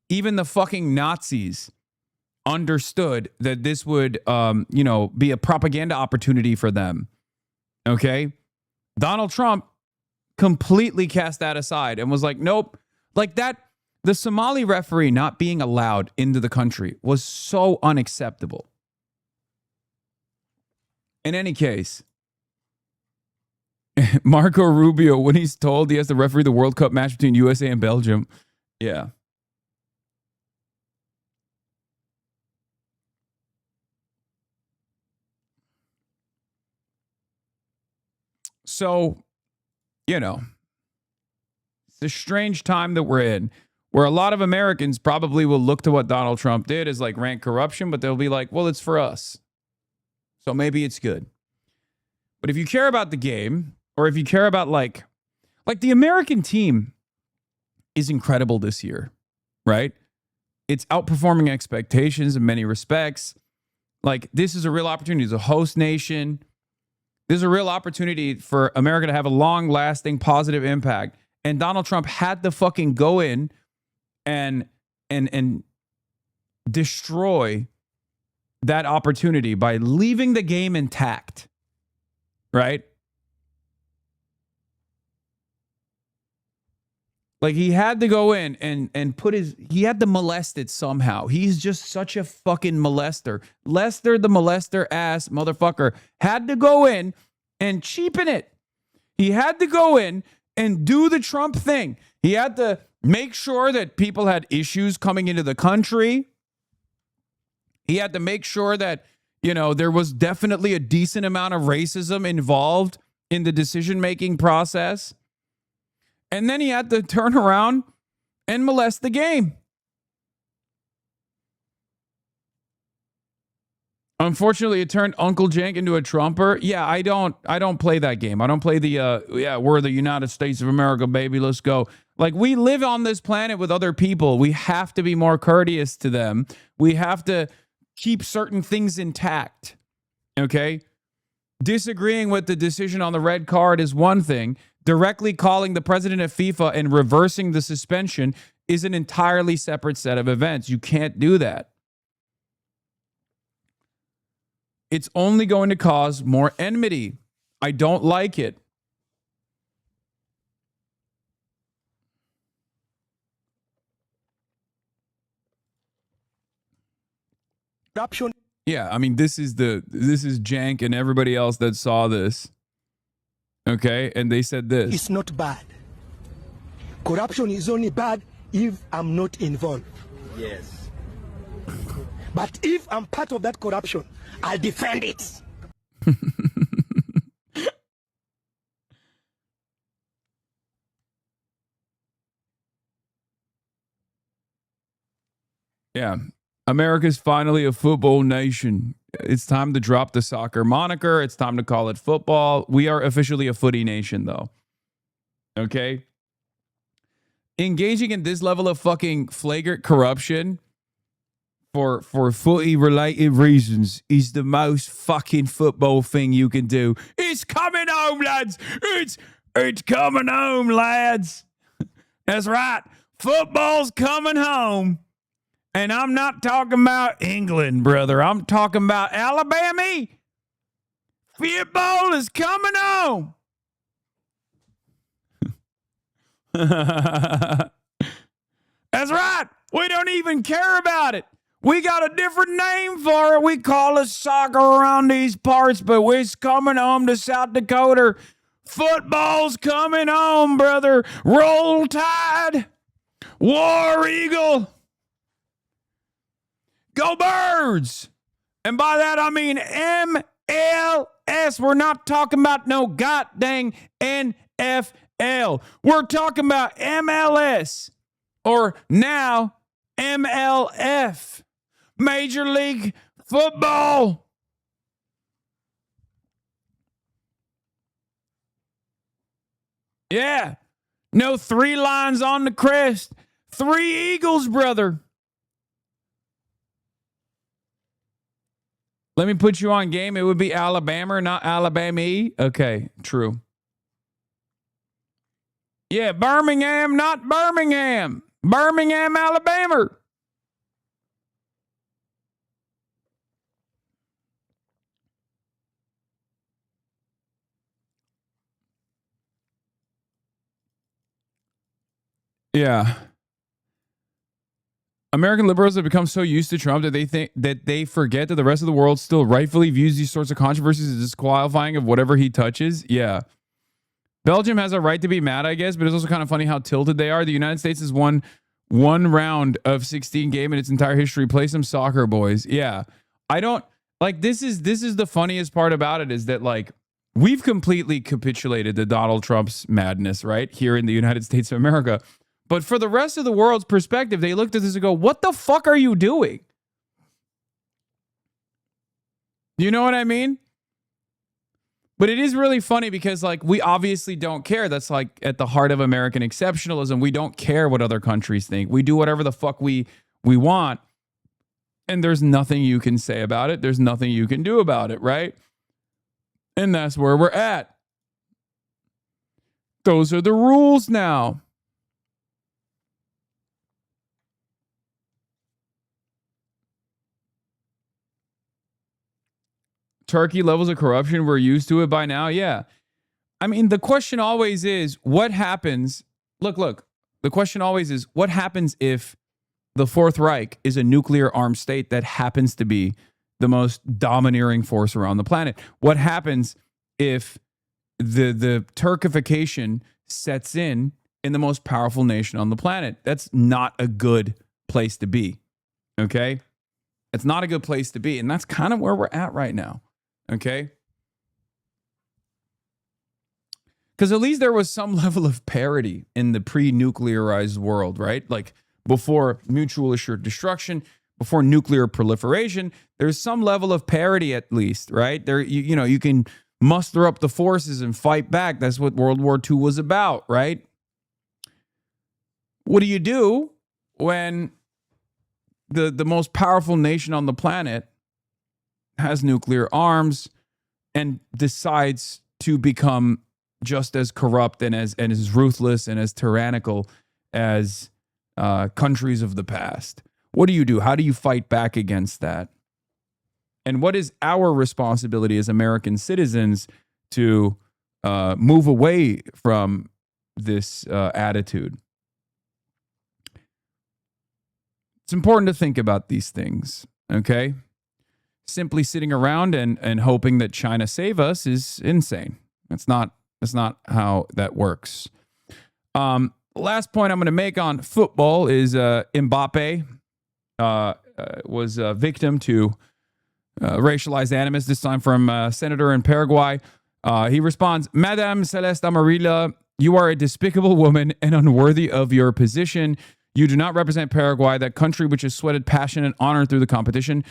even the fucking Nazis understood that this would, be a propaganda opportunity for them. Okay? Donald Trump completely cast that aside and was like, nope. Like that, the Somali referee not being allowed into the country was so unacceptable. In any case, Marco Rubio, when he's told he has to referee the World Cup match between USA and Belgium, yeah. So, it's a strange time that we're in, where a lot of Americans probably will look to what Donald Trump did as like rank corruption, but they'll be like, well, it's for us, so maybe it's good. But if you care about the game, or if you care about like the American team is incredible this year, right? It's outperforming expectations in many respects. Like, this is a real opportunity as a host nation. This is a real opportunity for America to have a long-lasting positive impact. And Donald Trump had to fucking go in and destroy that opportunity by leaving the game intact, right? Like, he had to go in and he had to molest it somehow. He's just such a fucking molester. Lester the molester ass motherfucker had to go in and cheapen it. He had to go in and do the Trump thing. He had to make sure that people had issues coming into the country. He had to make sure that, there was definitely a decent amount of racism involved in the decision-making process. And then he had to turn around and molest the game. Unfortunately, it turned Uncle Jank into a Trumper. Yeah, I don't play that game. I don't play the we're the United States of America, baby, let's go. Like, we live on this planet with other people. We have to be more courteous to them. We have to keep certain things intact. Okay? Disagreeing with the decision on the red card is one thing. Directly calling the president of FIFA and reversing the suspension is an entirely separate set of events. You can't do that. It's only going to cause more enmity. I don't like it. Corruption. Yeah, I mean, this is Jank and everybody else that saw this. Okay, and they said this. It's not bad. Corruption is only bad if I'm not involved. Yes. But if I'm part of that corruption, I'll defend it. Yeah. America's finally a football nation. It's time to drop the soccer moniker. It's time to call it football. We are officially a footy nation, though. Okay? Engaging in this level of fucking flagrant corruption for footy-related reasons is the most fucking football thing you can do. It's coming home, lads. It's coming home, lads. That's right. Football's coming home. And I'm not talking about England, brother. I'm talking about Alabama. Football is coming home. That's right. We don't even care about it. We got a different name for it. We call it soccer around these parts, but it's coming home to South Dakota. Football's coming home, brother. Roll Tide. War Eagle. Go Birds! And by that, I mean We're not talking about no goddamn NFL. We're talking about MLS, or now MLF, Major League Football. Yeah. No 3 lines on the crest. 3 Eagles, brother. Let me put you on game. It would be Alabama, not Alabama. Okay, true. Yeah, Birmingham, not Birmingham. Birmingham, Alabama. Yeah. American liberals have become so used to Trump that they think that they forget that the rest of the world still rightfully views these sorts of controversies as disqualifying of whatever he touches. Yeah. Belgium has a right to be mad, I guess, but it's also kind of funny how tilted they are. The United States has won 1 round of 16 game in its entire history. Play some soccer, boys. Yeah. I don't like this is the funniest part about it is that like we've completely capitulated to Donald Trump's madness, right? Here in the United States of America. But for the rest of the world's perspective, they looked at this and go, what the fuck are you doing? You know what I mean? But it is really funny because, like, we obviously don't care. That's, like, at the heart of American exceptionalism. We don't care what other countries think. We do whatever the fuck we want. And there's nothing you can say about it. There's nothing you can do about it, right? And that's where we're at. Those are the rules now. Turkey levels of corruption, we're used to it by now. Yeah. I mean, the question always is, what happens? Look, the question always is, what happens if the Fourth Reich is a nuclear armed state that happens to be the most domineering force around the planet? What happens if the Turkification sets in the most powerful nation on the planet? That's not a good place to be. Okay? It's not a good place to be. And that's kind of where we're at right now. Okay? Because at least there was some level of parity in the pre-nuclearized world, right? Like before mutual assured destruction, before nuclear proliferation, there's some level of parity at least, right? There, you know, you can muster up the forces and fight back. That's what World War II was about, right? What do you do when the most powerful nation on the planet has nuclear arms and decides to become just as corrupt and as ruthless and as tyrannical as countries of the past? What do you do? How do you fight back against that? And what is our responsibility as American citizens to move away from this attitude? It's important to think about these things, okay? Simply sitting around and hoping that China save us is insane. That's not how that works. Last point I'm going to make on football is Mbappe was a victim to racialized animus, this time from a senator in Paraguay. He responds, Madame Celeste Amarilla, you are a despicable woman and unworthy of your position. You do not represent Paraguay, that country which has sweated passion and honor through the competition.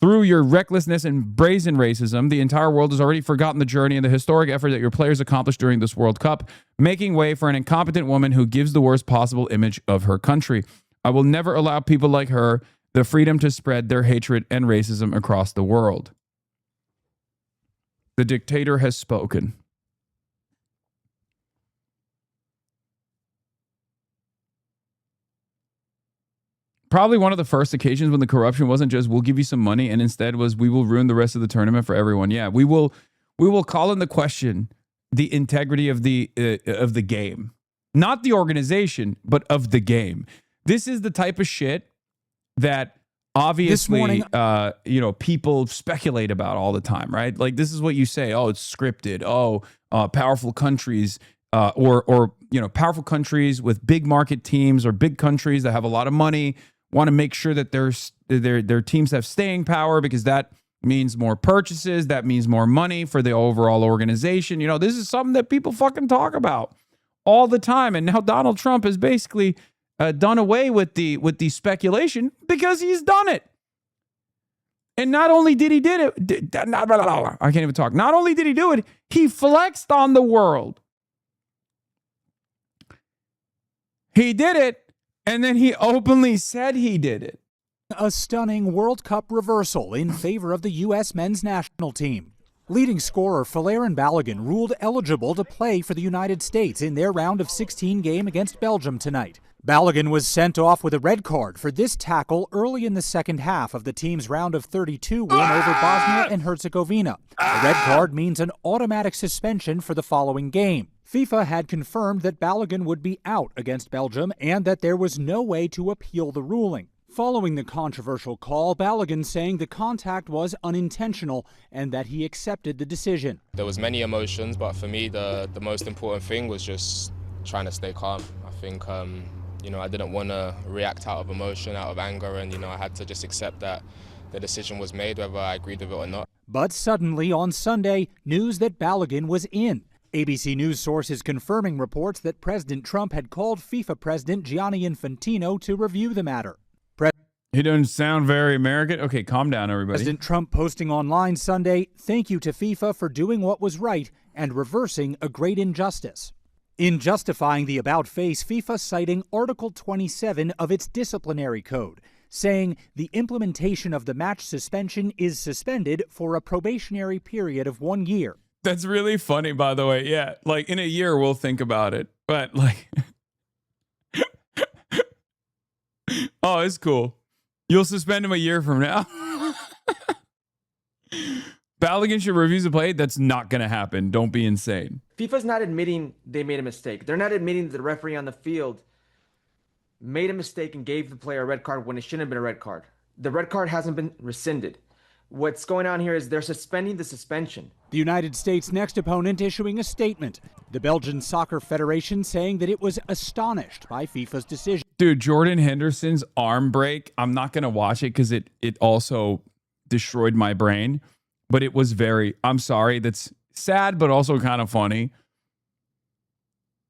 Through your recklessness and brazen racism, the entire world has already forgotten the journey and the historic effort that your players accomplished during this World Cup, making way for an incompetent woman who gives the worst possible image of her country. I will never allow people like her the freedom to spread their hatred and racism across the world. The dictator has spoken. Probably one of the first occasions when the corruption wasn't just we'll give you some money and instead was we will ruin the rest of the tournament for everyone. Yeah, we will call into question the integrity of the game, not the organization, but of the game. This is the type of shit that obviously people speculate about all the time, right? Like this is what you say. Oh, it's scripted. Oh, powerful countries. Or powerful countries with big market teams or big countries that have a lot of money want to make sure that their teams have staying power because that means more purchases. That means more money for the overall organization. You know, this is something that people fucking talk about all the time. And now Donald Trump has basically done away with the speculation because he's done it. And not only did he did it, I can't even talk. Not only did he do it, he flexed on the world. He did it, and then he openly said he did it. A stunning World Cup reversal in favor of the U.S. men's national team. Leading scorer Folarin Balogun ruled eligible to play for the United States in their round of 16 game against Belgium tonight. Balogun was sent off with a red card for this tackle early in the second half of the team's round of 32 win over Bosnia and Herzegovina. A red card means an automatic suspension for the following game. FIFA had confirmed that Balogun would be out against Belgium and that there was no way to appeal the ruling. Following the controversial call, Balogun saying the contact was unintentional and that he accepted the decision. There was many emotions, but for me the most important thing was just trying to stay calm. I think I didn't want to react out of emotion, out of anger, and I had to just accept that the decision was made, whether I agreed with it or not. But suddenly on Sunday, news that Balogun was in. ABC News sources confirming reports that President Trump had called FIFA President Gianni Infantino to review the matter. He doesn't sound very American. Okay, calm down, everybody. President Trump posting online Sunday, "Thank you to FIFA for doing what was right and reversing a great injustice." In justifying the about-face, FIFA citing Article 27 of its disciplinary code, saying the implementation of the match suspension is suspended for a probationary period of 1 year. That's really funny, by the way. Yeah, like in a year we'll think about it, but like, oh, it's cool. You'll suspend him a year from now. Balogun should refuse to play. That's not going to happen. Don't be insane. FIFA's not admitting they made a mistake. They're not admitting that the referee on the field made a mistake and gave the player a red card when it shouldn't have been a red card. The red card hasn't been rescinded. What's going on here is they're suspending the suspension. The United States' next opponent issuing a statement. The Belgian Soccer Federation saying that it was astonished by FIFA's decision. Dude, Jordan Henderson's arm break, I'm not going to watch it because it also destroyed my brain. But it was I'm sorry, that's sad, but also kind of funny.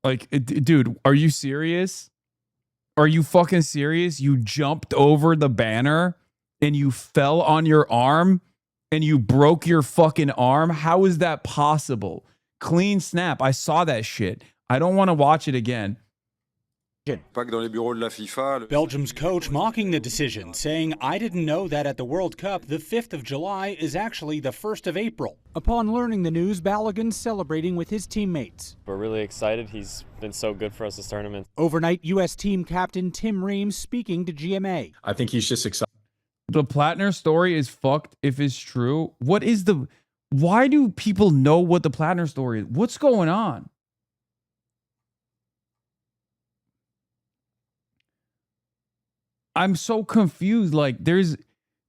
Like, dude, are you serious? Are you fucking serious? You jumped over the banner and you fell on your arm and you broke your fucking arm? How is that possible? Clean snap. I saw that shit. I don't want to watch it again. Belgium's coach mocking the decision, saying, "I didn't know that at the World Cup, the 5th of July is actually the 1st of April. Upon learning the news, Balogun celebrating with his teammates. We're really excited. He's been so good for us this tournament. Overnight, U.S. team captain Tim Reams speaking to GMA. I think he's just excited. The Plattner story is fucked if it's true. Why do people know what the Plattner story is? What's going on? I'm so confused. Like there's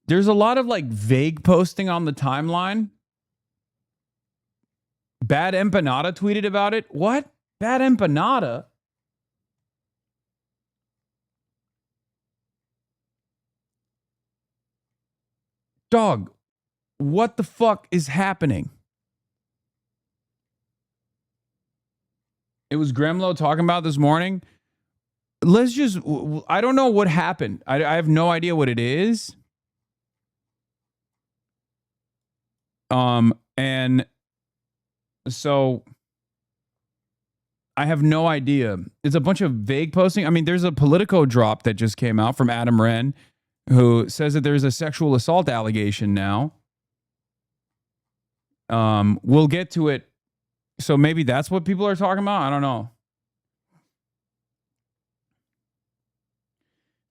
a lot of like vague posting on the timeline. Bad Empanada tweeted about it. What? Bad Empanada? Dog, what the fuck is happening? It was Gremlo talking about this morning. I don't know what happened. I have no idea what it is. And so I have no idea. It's a bunch of vague posting. I mean, there's a Politico drop that just came out from Adam Wren, who says that there's a sexual assault allegation now. We'll get to it. So maybe that's what people are talking about. I don't know.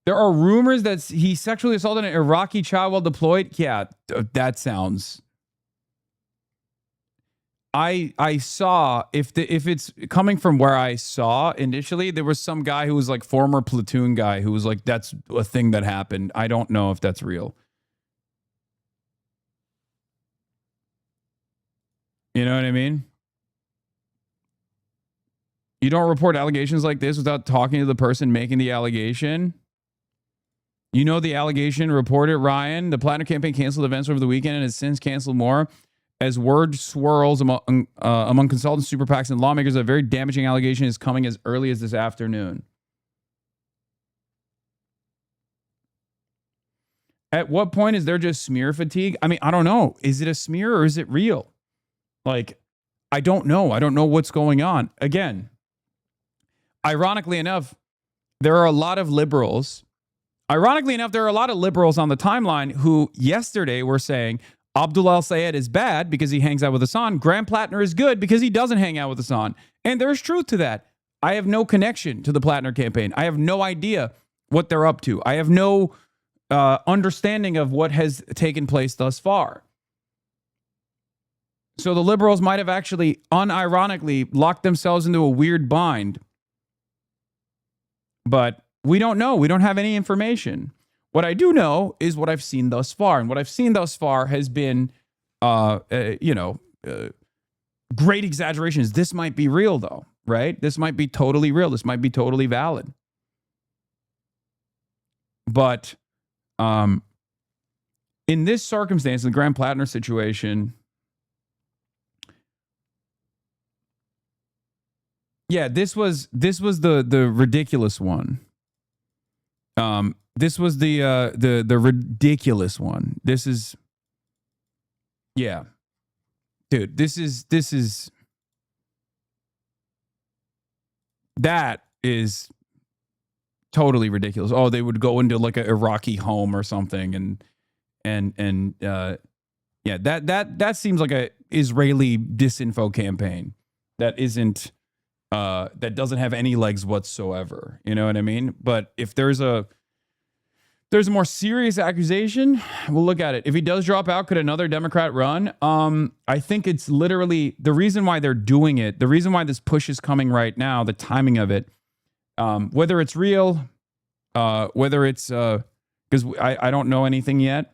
There are rumors that he sexually assaulted an Iraqi child while deployed. Yeah, that sounds. I saw, if it's coming from where I saw initially, there was some guy who was like former platoon guy who was like, that's a thing that happened. I don't know if that's real. You know what I mean? You don't report allegations like this without talking to the person making the allegation. You know the allegation reported, Ryan. The Platinum campaign canceled events over the weekend and has since canceled more as word swirls among consultants, super PACs, and lawmakers. A very damaging allegation is coming as early as this afternoon. At what point is there just smear fatigue? I mean, I don't know. Is it a smear or is it real? Like, I don't know. I don't know what's going on. Again, ironically enough, there are a lot of liberals. Ironically enough, there are a lot of liberals on the timeline who yesterday were saying Abdul-Sayed is bad because he hangs out with Hasan. Graham Plattner is good because he doesn't hang out with Hasan. And there's truth to that. I have no connection to the Plattner campaign. I have no idea what they're up to. I have no understanding of what has taken place thus far. So the liberals might have actually unironically locked themselves into a weird bind. But we don't know. We don't have any information. What I do know is what I've seen thus far. And what I've seen thus far has been, great exaggerations. This might be real, though, right? This might be totally real. This might be totally valid. But in this circumstance, in the Graham Plattner situation, yeah, this was the ridiculous one. This was the ridiculous one. This is, yeah, dude. This is that is totally ridiculous. Oh, they would go into like an Iraqi home or something, and yeah, that seems like a Israeli disinfo campaign that isn't that doesn't have any legs whatsoever. You know what I mean? But if there's a more serious accusation, we'll look at it. If he does drop out, could another Democrat run? I think it's literally the reason why they're doing it. The reason why this push is coming right now, the timing of it, whether it's real, whether it's because I don't know anything yet.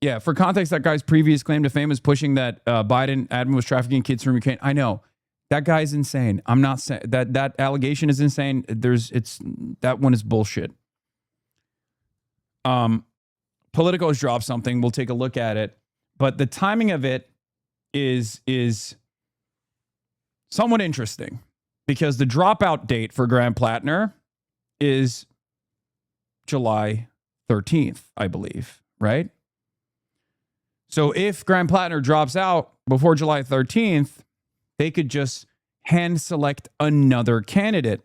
Yeah, for context, that guy's previous claim to fame is pushing that Biden admin was trafficking kids from Ukraine. I know. That guy's insane. I'm not saying that allegation is insane. That one is bullshit. Politico has dropped something. We'll take a look at it. But the timing of it is somewhat interesting because the dropout date for Graham Plattner is July 13th, I believe, right? So if Graham Plattner drops out before July 13th, they could just hand select another candidate.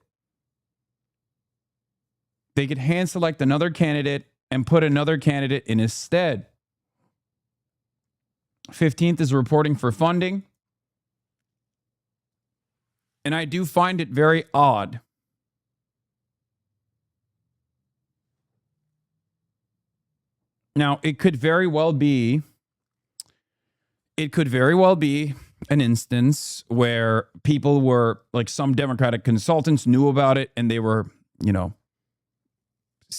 They could hand select another candidate and put another candidate in his stead. 15th is reporting for funding. And I do find it very odd. Now, it could very well be an instance where people were, like some Democratic consultants knew about it and they were,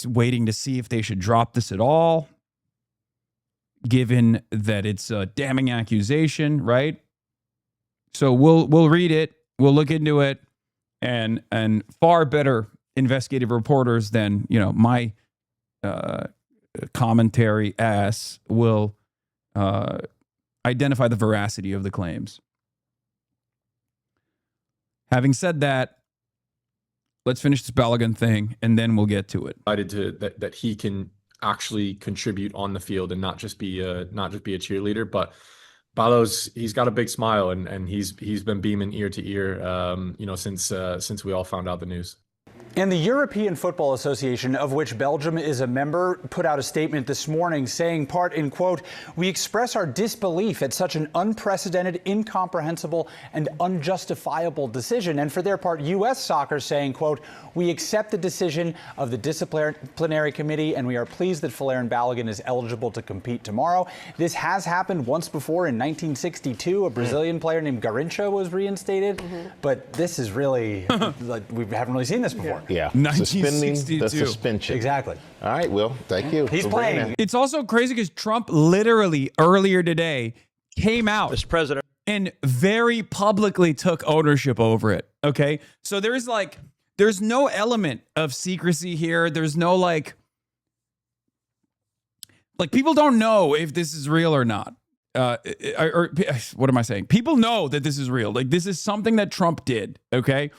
waiting to see if they should drop this at all, given that it's a damning accusation, right? So we'll read it, we'll look into it, and far better investigative reporters than, my commentary ass will identify the veracity of the claims. Having said that, let's finish this Balogun thing, and then we'll get to it. That he can actually contribute on the field and not just be a cheerleader. But Balo's, he's got a big smile, and he's been beaming ear to ear, since we all found out the news. And the European Football Association, of which Belgium is a member, put out a statement this morning saying, part in quote, "We express our disbelief at such an unprecedented, incomprehensible, and unjustifiable decision." And for their part, U.S. Soccer saying, quote, "We accept the decision of the disciplinary committee, and we are pleased that Folarin Balogun is eligible to compete tomorrow." This has happened once before in 1962. A Brazilian player named Garrincha was reinstated. But this is really, we haven't really seen this before. Yeah, 1962. the suspension. Exactly. All right, Will, thank you. He's playing. It's also crazy because Trump literally earlier today came out, Mr. President, and very publicly took ownership over it. Okay, so there's there's no element of secrecy here. There's no like people don't know if this is real or not. Or what am I saying? People know that this is real. Like, this is something that Trump did. Okay.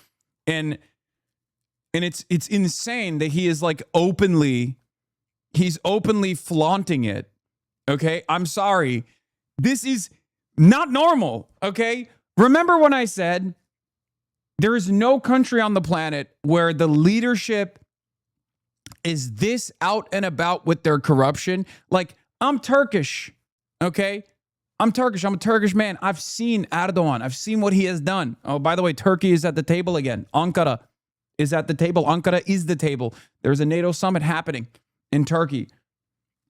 And it's insane that he is like he's openly flaunting it. Okay. I'm sorry. This is not normal. Okay. Remember when I said there is no country on the planet where the leadership is this out and about with their corruption? Like, I'm Turkish. Okay. I'm Turkish. I'm a Turkish man. I've seen Erdogan. I've seen what he has done. Oh, by the way, Turkey is at the table again. Ankara is at the table. Ankara is the table. There's a NATO summit happening in Turkey.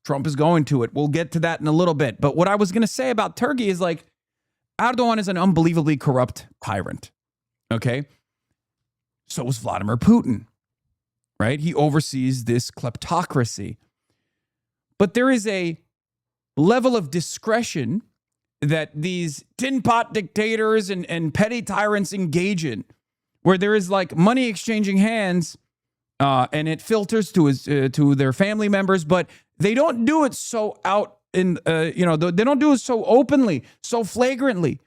Trump is going to it. We'll get to that in a little bit. But what I was going to say about Turkey is like, Erdogan is an unbelievably corrupt tyrant. Okay. So is Vladimir Putin, right? He oversees this kleptocracy. But there is a level of discretion that these tin pot dictators and petty tyrants engage in, where there is like money exchanging hands, and it filters to their family members, but they don't do it so out in, they don't do it so openly, so flagrantly.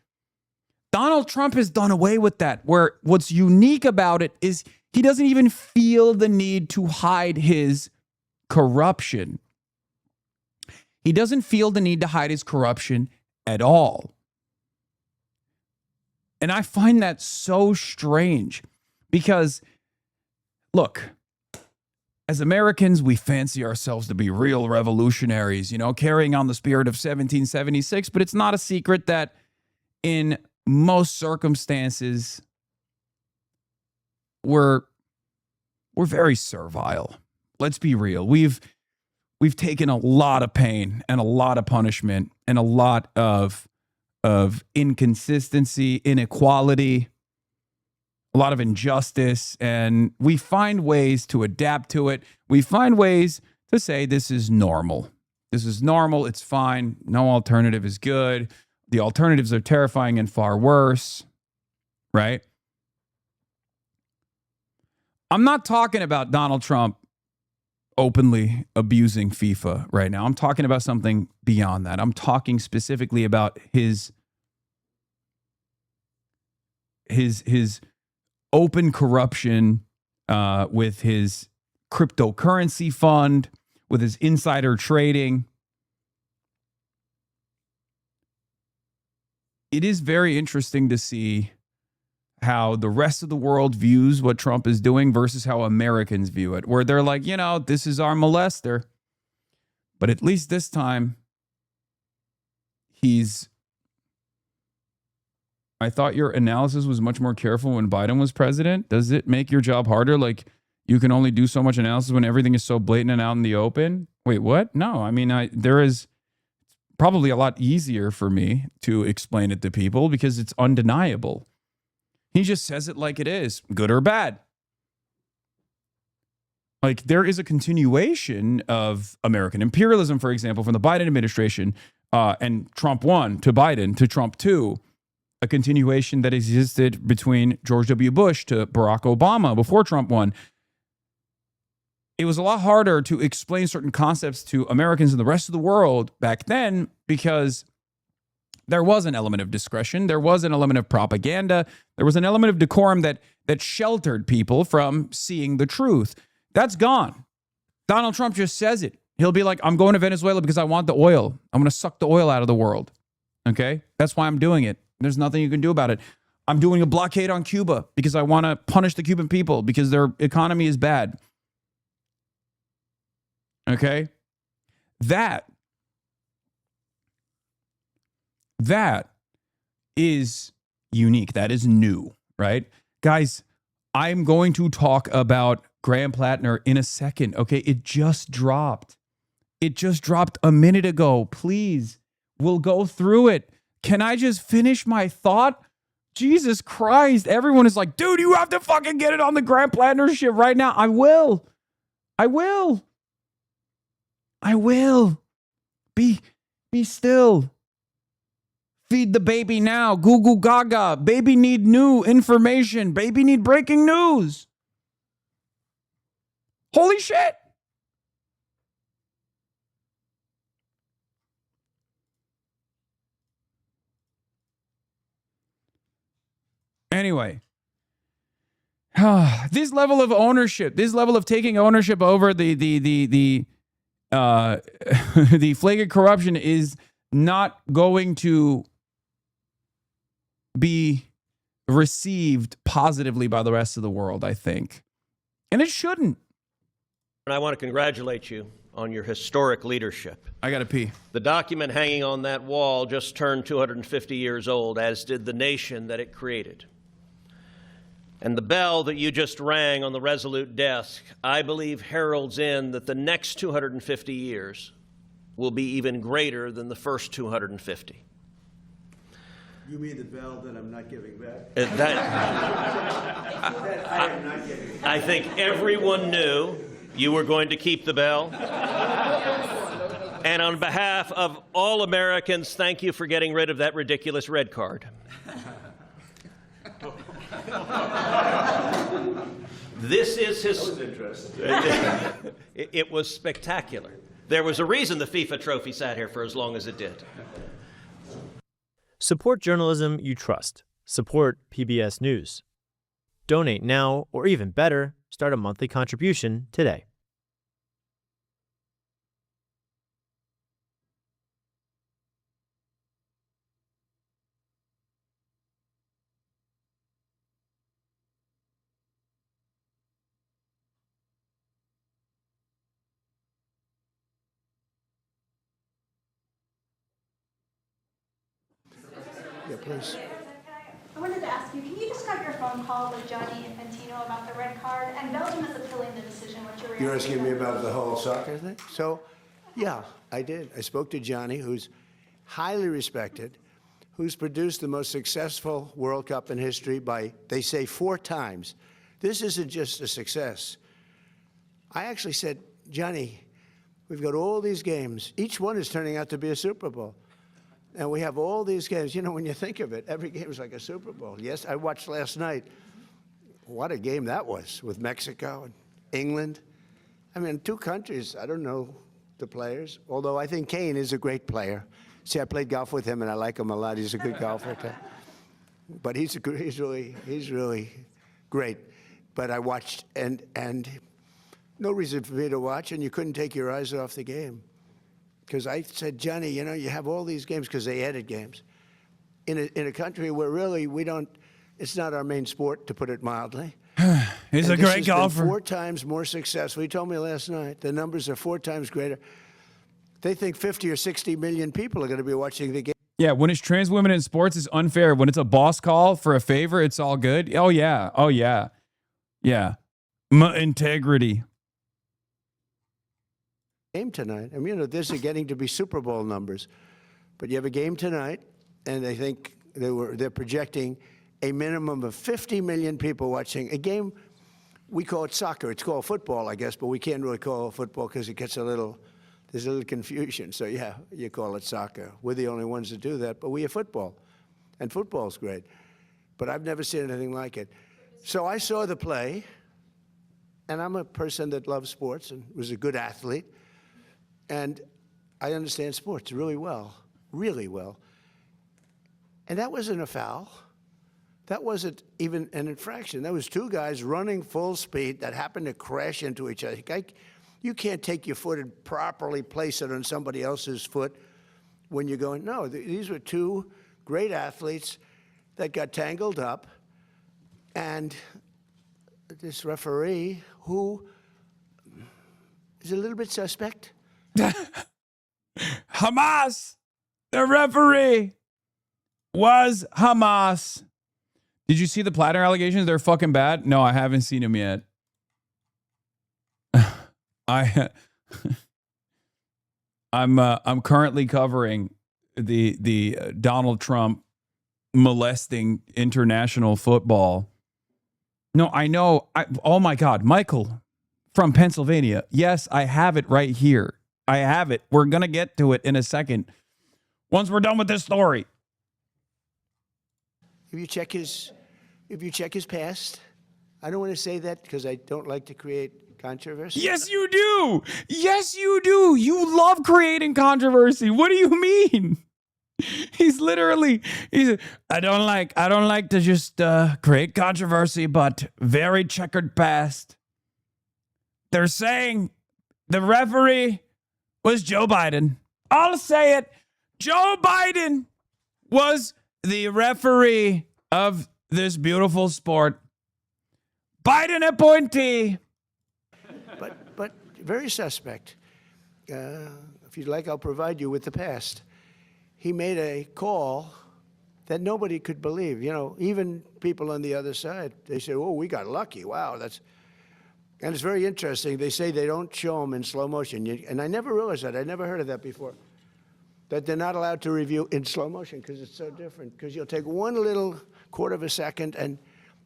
Donald Trump has done away with that, where what's unique about it is he doesn't even feel the need to hide his corruption. He doesn't feel the need to hide his corruption at all. And I find that so strange because, look, as Americans, we fancy ourselves to be real revolutionaries, carrying on the spirit of 1776. But it's not a secret that in most circumstances, we're very servile. Let's be real. We've taken a lot of pain and a lot of punishment and a lot of inconsistency, inequality, a lot of injustice, and we find ways to adapt to it. We find ways to say this is normal. This is normal. It's fine. No alternative is good. The alternatives are terrifying and far worse, right? I'm not talking about Donald Trump openly abusing FIFA right now. I'm talking about something beyond that. I'm talking specifically about his open corruption with his cryptocurrency fund, with his insider trading. It is very interesting to see how the rest of the world views what Trump is doing versus how Americans view it, where they're like, this is our molester. But at least this time, I thought your analysis was much more careful when Biden was president. Does it make your job harder? Like, you can only do so much analysis when everything is so blatant and out in the open? Wait, what? No, I mean, there is probably a lot easier for me to explain it to people because it's undeniable. He just says it like it is, good or bad. Like, there is a continuation of American imperialism, for example, from the Biden administration, and Trump 1 to Biden to Trump 2, a continuation that existed between George W. Bush to Barack Obama before Trump 1. It was a lot harder to explain certain concepts to Americans and the rest of the world back then because there was an element of discretion. There was an element of propaganda. There was an element of decorum that sheltered people from seeing the truth. That's gone. Donald Trump just says it. He'll be like, I'm going to Venezuela because I want the oil. I'm going to suck the oil out of the world. Okay? That's why I'm doing it. There's nothing you can do about it. I'm doing a blockade on Cuba because I want to punish the Cuban people because their economy is bad. Okay? That is unique. That is new, right? Guys, I'm going to talk about Graham Plattner in a second, okay? It just dropped. It just dropped a minute ago. Please, we'll go through it. Can I just finish my thought? Jesus Christ. Everyone is like, dude, you have to fucking get it on the Graham Plattner shit right now. I will. Be still. Feed the baby now. Goo goo gaga. Baby need new information. Baby need breaking news. Holy shit. Anyway, this level of ownership, this level of taking ownership over the flagrant corruption is not going to be received positively by the rest of the world, I think. And it shouldn't. And I want to congratulate you on your historic leadership. I gotta pee. The document hanging on that wall just turned 250 years old, as did the nation that it created. And the bell that you just rang on the Resolute desk, I believe, heralds in that the next 250 years will be even greater than the first 250. You mean the bell that I'm not giving back? That I am not giving back. I think everyone knew you were going to keep the bell. And on behalf of all Americans, thank you for getting rid of that ridiculous red card. This is his. That was interesting. It was spectacular. There was a reason the FIFA trophy sat here for as long as it did. Support journalism you trust. Support PBS News. Donate now, or even better, start a monthly contribution today. Yeah, please. I wanted to ask you, can you describe your phone call with Gianni Infantino about the red card? And Belgium is appealing the decision. What's your reaction? You're asking me about the whole soccer thing? So, yeah, I did. I spoke to Gianni, who's highly respected, who's produced the most successful World Cup in history by, they say, 4 times. This isn't just a success. I actually said, Gianni, we've got all these games. Each one is turning out to be a Super Bowl. And we have all these games. You know, when you think of it, every game is like a Super Bowl. Yes, I watched last night. What a game that was with Mexico and England. I mean, 2 countries, I don't know the players, although I think Kane is a great player. See, I played golf with him, and I like him a lot. He's a good golfer, too. But he's really great. But I watched, and no reason for me to watch, and you couldn't take your eyes off the game. Because I said, Johnny, you know, you have all these games, because they added games. In a country where really we don't, it's not our main sport, to put it mildly. He's a great golfer. 4 times more successful. He told me last night, the numbers are 4 times greater. They think 50 or 60 million people are going to be watching the game. Yeah, when it's trans women in sports, it's unfair. When it's a boss call for a favor, it's all good. Oh, yeah. Oh, yeah. Yeah. Integrity. Game tonight. I mean, you know, this is getting to be Super Bowl numbers. But you have a game tonight, and they think they're projecting a minimum of 50 million people watching a game. We call it soccer. It's called football, I guess, but we can't really call it football because it gets there's a little confusion. So, yeah, you call it soccer. We're the only ones that do that, but we have football, and football's great. But I've never seen anything like it. So I saw the play, and I'm a person that loves sports and was a good athlete, and I understand sports really well, really well. And that wasn't a foul. That wasn't even an infraction. That was 2 guys running full speed that happened to crash into each other. You can't take your foot and properly place it on somebody else's foot when you're going, no, these were 2 great athletes that got tangled up, and this referee, who is a little bit suspect. Hamas! The referee was Hamas. Did you see the Platter allegations? They're fucking bad. No, I haven't seen them yet. I'm currently covering the Donald Trump molesting international football. No, I know. Oh my God, Michael from Pennsylvania. Yes, I have it right here. I have it. We're gonna get to it in a second. Once we're done with this story. If you check his past, I don't want to say that because I don't like to create controversy? Yes, you do. Yes, you do. You love creating controversy. What do you mean? He's I don't like to just create controversy, but very checkered past. They're saying the referee was Joe Biden. I'll say it. Joe Biden was the referee of this beautiful sport. Biden appointee. But very suspect. If you'd like, I'll provide you with the past. He made a call that nobody could believe. You know, even people on the other side, they say, oh, we got lucky. Wow, and it's very interesting. They say they don't show them in slow motion. And I never realized that. I never heard of that before, that they're not allowed to review in slow motion because it's so different. Because you'll take one little quarter of a second and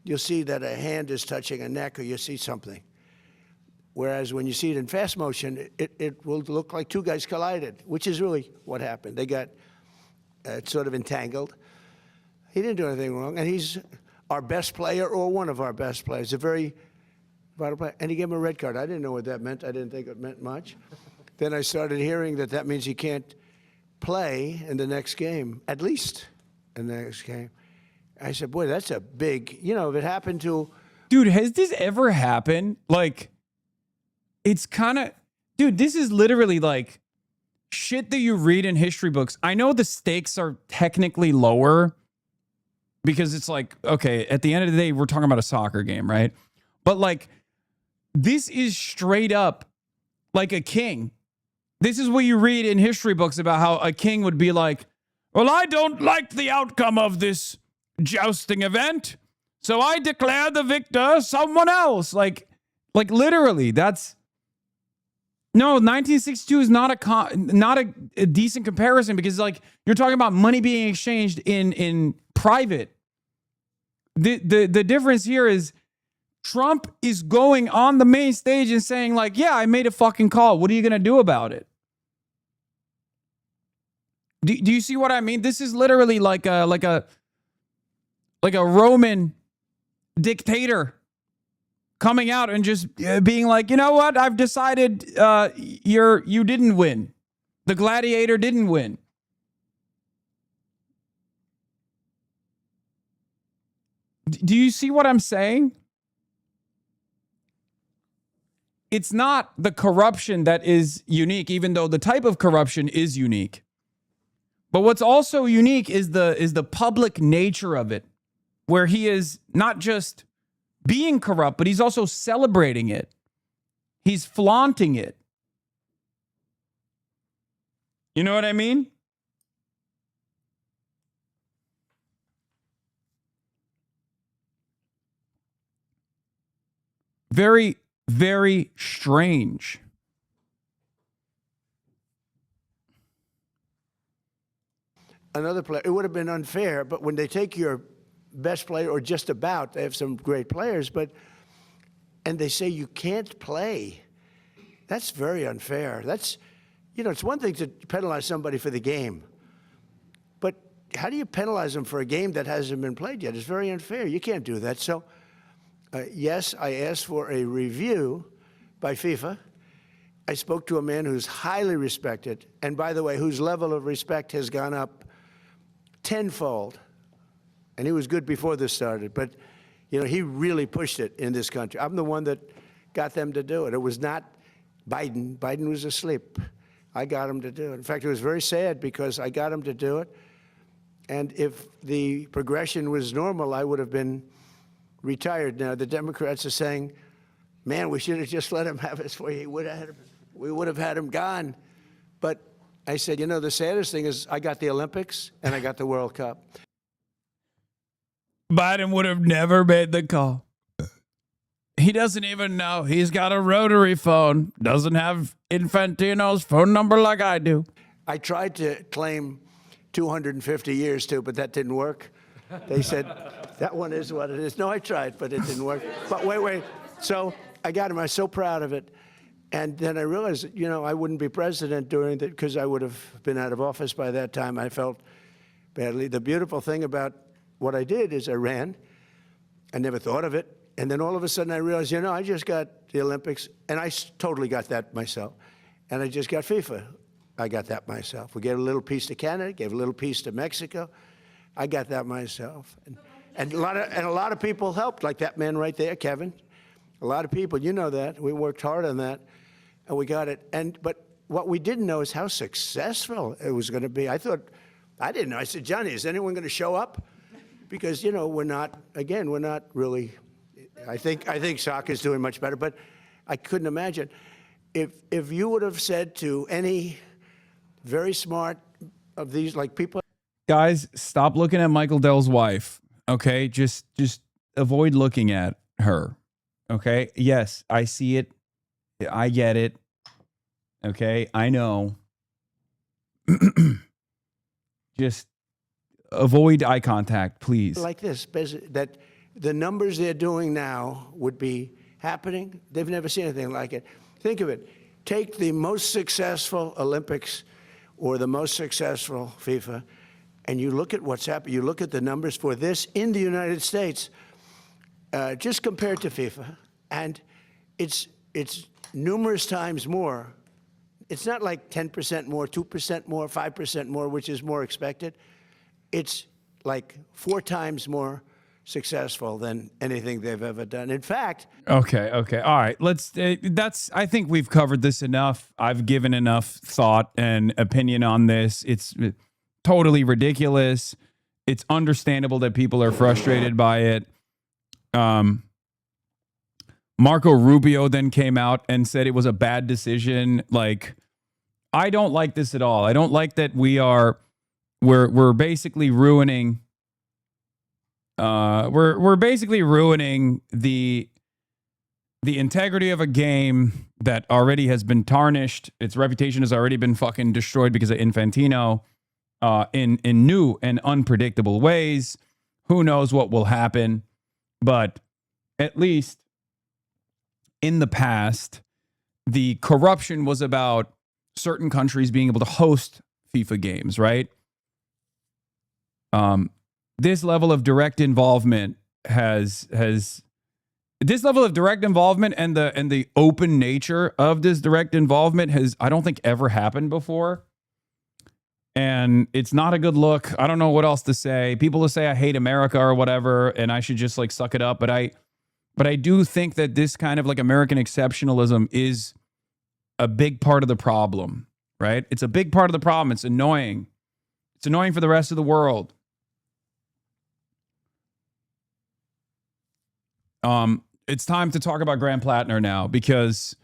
you'll see that a hand is touching a neck or you see something. Whereas when you see it in fast motion, it will look like two guys collided, which is really what happened. They got sort of entangled. He didn't do anything wrong, and he's our best player or one of our best players, a very vital player. And he gave him a red card. I didn't know what that meant. I didn't think it meant much. Then I started hearing that means he can't play in the next game, at least in the next game. I said, boy, that's a big, if it happened to... Dude, has this ever happened? Like, it's kind of... Dude, this is literally like shit that you read in history books. I know the stakes are technically lower because it's like, okay, at the end of the day, we're talking about a soccer game, right? But like, this is straight up like a king. This is what you read in history books about how a king would be like, well, I don't like the outcome of this jousting event, so I declare the victor someone else. Like literally, that's... No, 1962 is not a decent comparison because like you're talking about money being exchanged in private. The difference here is Trump is going on the main stage and saying like, yeah, I made a fucking call. What are you going to do about it? Do you see what I mean? This is literally like a Roman dictator coming out and just being like, you know what? I've decided you didn't win. The gladiator didn't win. Do you see what I'm saying? It's not the corruption that is unique, even though the type of corruption is unique. But what's also unique is the public nature of it, where he is not just being corrupt, but he's also celebrating it. He's flaunting it. You know what I mean? Very, very strange. Another player, it would have been unfair, but when they take your best player or just about, they have some great players, and they say you can't play, that's very unfair. That's, it's one thing to penalize somebody for the game, but how do you penalize them for a game that hasn't been played yet? It's very unfair. You can't do that. So, yes, I asked for a review by FIFA. I spoke to a man who's highly respected, and by the way, whose level of respect has gone up tenfold. And he was good before this started, but, he really pushed it in this country. I'm the one that got them to do it. It was not Biden. Biden was asleep. I got him to do it. In fact, it was very sad because I got him to do it. And if the progression was normal, I would have been retired now. The Democrats are saying, man, we should have just let him have his way. We would have had him gone. But I said, the saddest thing is I got the Olympics and I got the World Cup. Biden would have never made the call. He doesn't even know. He's got a rotary phone. Doesn't have Infantino's phone number like I do. I tried to claim 250 years too, but that didn't work. They said, that one is what it is. No, I tried, but it didn't work. But wait. So I got him. I was so proud of it. And then I realized, I wouldn't be president during that because I would have been out of office by that time. I felt badly. The beautiful thing about what I did is I ran. I never thought of it. And then all of a sudden I realized, I just got the Olympics, and I totally got that myself. And I just got FIFA. I got that myself. We gave a little piece to Canada, gave a little piece to Mexico. I got that myself. And a lot of people helped, like that man right there, Kevin. A lot of people, you know that. We worked hard on that, and we got it. But what we didn't know is how successful it was going to be. I didn't know. I said, Johnny, is anyone going to show up? Because, we're not really, I think soccer's doing much better, but I couldn't imagine. If you would have said to any very smart of these, like people. Guys, stop looking at Michael Dell's wife. Okay, just avoid looking at her. Okay, yes, I see it. I get it. Okay, I know. Just avoid eye contact, please. Like this, that the numbers they're doing now would be happening. They've never seen anything like it. Think of it. Take the most successful Olympics or the most successful FIFA, and you look at what's happened. You look at the numbers for this in the United States, just compared to FIFA, and it's numerous times more. It's not like 10% more, 2% more, 5% more, which is more expected. It's like 4 times more successful than anything they've ever done. In fact. Okay. All right. I think we've covered this enough. I've given enough thought and opinion on this. It's totally ridiculous. It's understandable that people are frustrated by it. Marco Rubio then came out and said it was a bad decision. Like, I don't like this at all. I don't like that we're basically ruining we're basically ruining the integrity of a game that already has been tarnished. Its reputation has already been fucking destroyed because of Infantino in new and unpredictable ways. Who knows what will happen? But at least in the past, the corruption was about certain countries being able to host FIFA games, right? This level of direct involvement has this level of direct involvement and the open nature of this direct involvement has, I don't think, ever happened before. And it's not a good look. I don't know what else to say. People will say I hate America or whatever, and I should just like suck it up. But I do think that this kind of like American exceptionalism is a big part of the problem, right? It's a big part of the problem. It's annoying. It's annoying for the rest of the world. It's time to talk about Graham Plattner now, because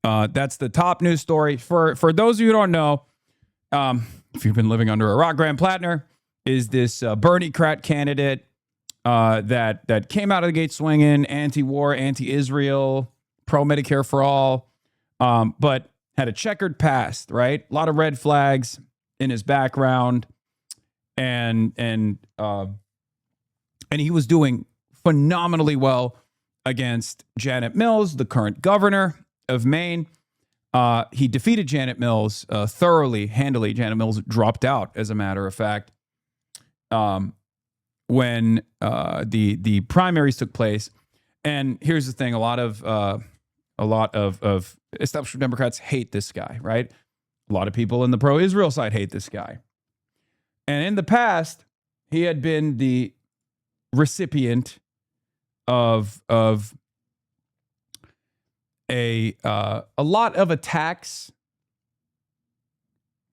that's the top news story. For those of you who don't know, if you've been living under a rock, Graham Plattner is this Bernie-crat candidate that came out of the gate swinging, anti-war, anti-Israel, pro-Medicare for all, but had a checkered past, right? A lot of red flags in his background, and he was doing phenomenally well against Janet Mills, the current governor of Maine. He defeated Janet Mills thoroughly, handily. Janet Mills dropped out, as a matter of fact, when the primaries took place. And here's the thing: a lot of establishment Democrats hate this guy, right? A lot of people in the pro-Israel side hate this guy. And in the past, he had been the recipient of a lot of attacks.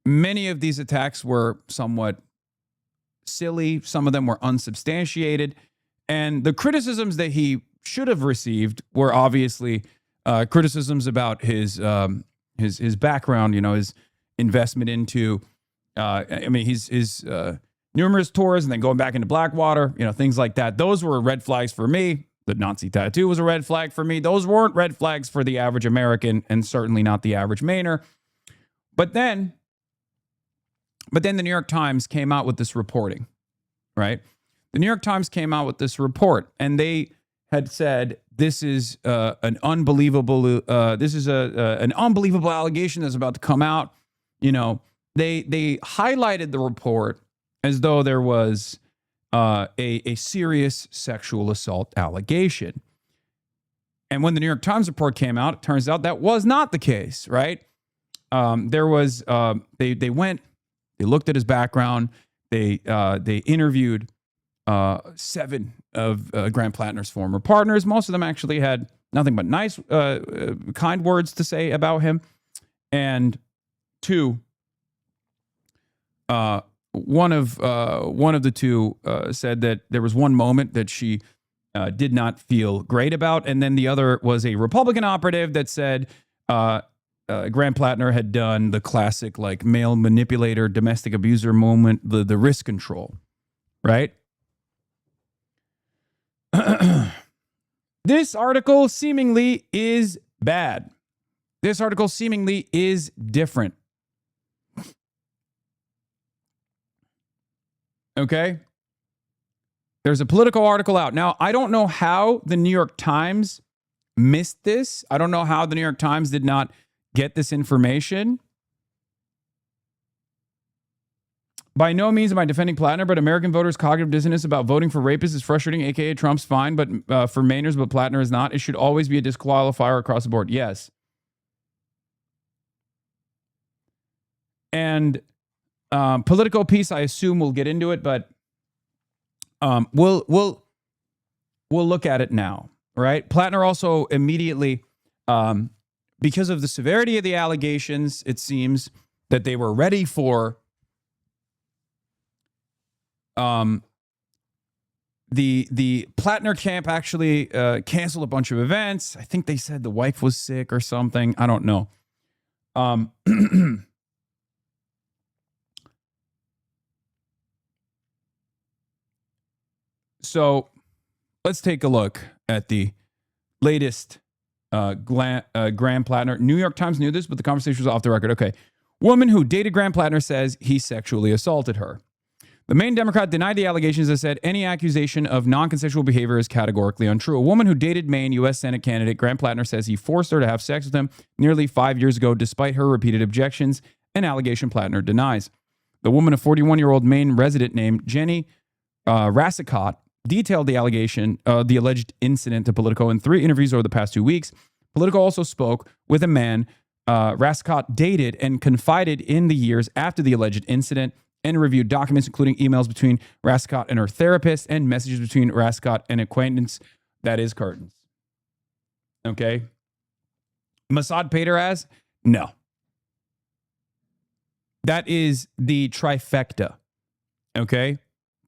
Many of these attacks were somewhat silly. Some of them were unsubstantiated. And the criticisms that he should have received were obviously criticisms about his background, his investment into, his numerous tours and then going back into Blackwater, things like that. Those were red flags for me. The Nazi tattoo was a red flag for me. Those weren't red flags for the average American, and certainly not the average Mainer. But then the New York Times came out with this reporting, right? The New York Times came out with this report, and they had said this is an unbelievable allegation that's about to come out. They highlighted the report as though there was a serious sexual assault allegation. And when the New York Times report came out, it turns out that was not the case, right? There was they looked at his background, they interviewed 7 of Graham Plattner's former partners. Most of them actually had nothing but nice, kind words to say about him. And 2, one of the 2 said that there was one moment that she did not feel great about, and then the other was a Republican operative that said Graham Plattner had done the classic like male manipulator, domestic abuser moment, the risk control, right? This article seemingly is bad. This article seemingly is different. Okay? There's a political article out. Now, I don't know how the New York Times missed this. I don't know how the New York Times did not get this information. By no means am I defending Plattner, but American voters' cognitive dissonance about voting for rapists is frustrating, aka Trump's fine, but for Mainers, but Plattner is not. It should always be a disqualifier across the board. Yes. And political piece, I assume we'll get into it, but we'll look at it now, right? Plattner also immediately, because of the severity of the allegations, it seems that they were ready for the Plattner camp actually canceled a bunch of events. I think they said the wife was sick or something. I don't know. So let's take a look at the latest Graham Plattner. New York Times knew this, but the conversation was off the record. Okay. Woman who dated Graham Plattner says he sexually assaulted her. The Maine Democrat denied the allegations and said any accusation of non-consensual behavior is categorically untrue. A woman who dated Maine U.S. Senate candidate Graham Plattner says he forced her to have sex with him nearly 5 years ago, despite her repeated objections, an allegation Plattner denies. The woman, a 41-year-old Maine resident named Jenny Rassicott, detailed the allegation, the alleged incident to Politico in 3 interviews over the past 2 weeks. Politico also spoke with a man Rassicott dated and confided in the years after the alleged incident, and reviewed documents, including emails between Rassicott and her therapist and messages between Rassicott and acquaintance. That is curtains. Okay. Mossad Pateraz? No. That is the trifecta. Okay.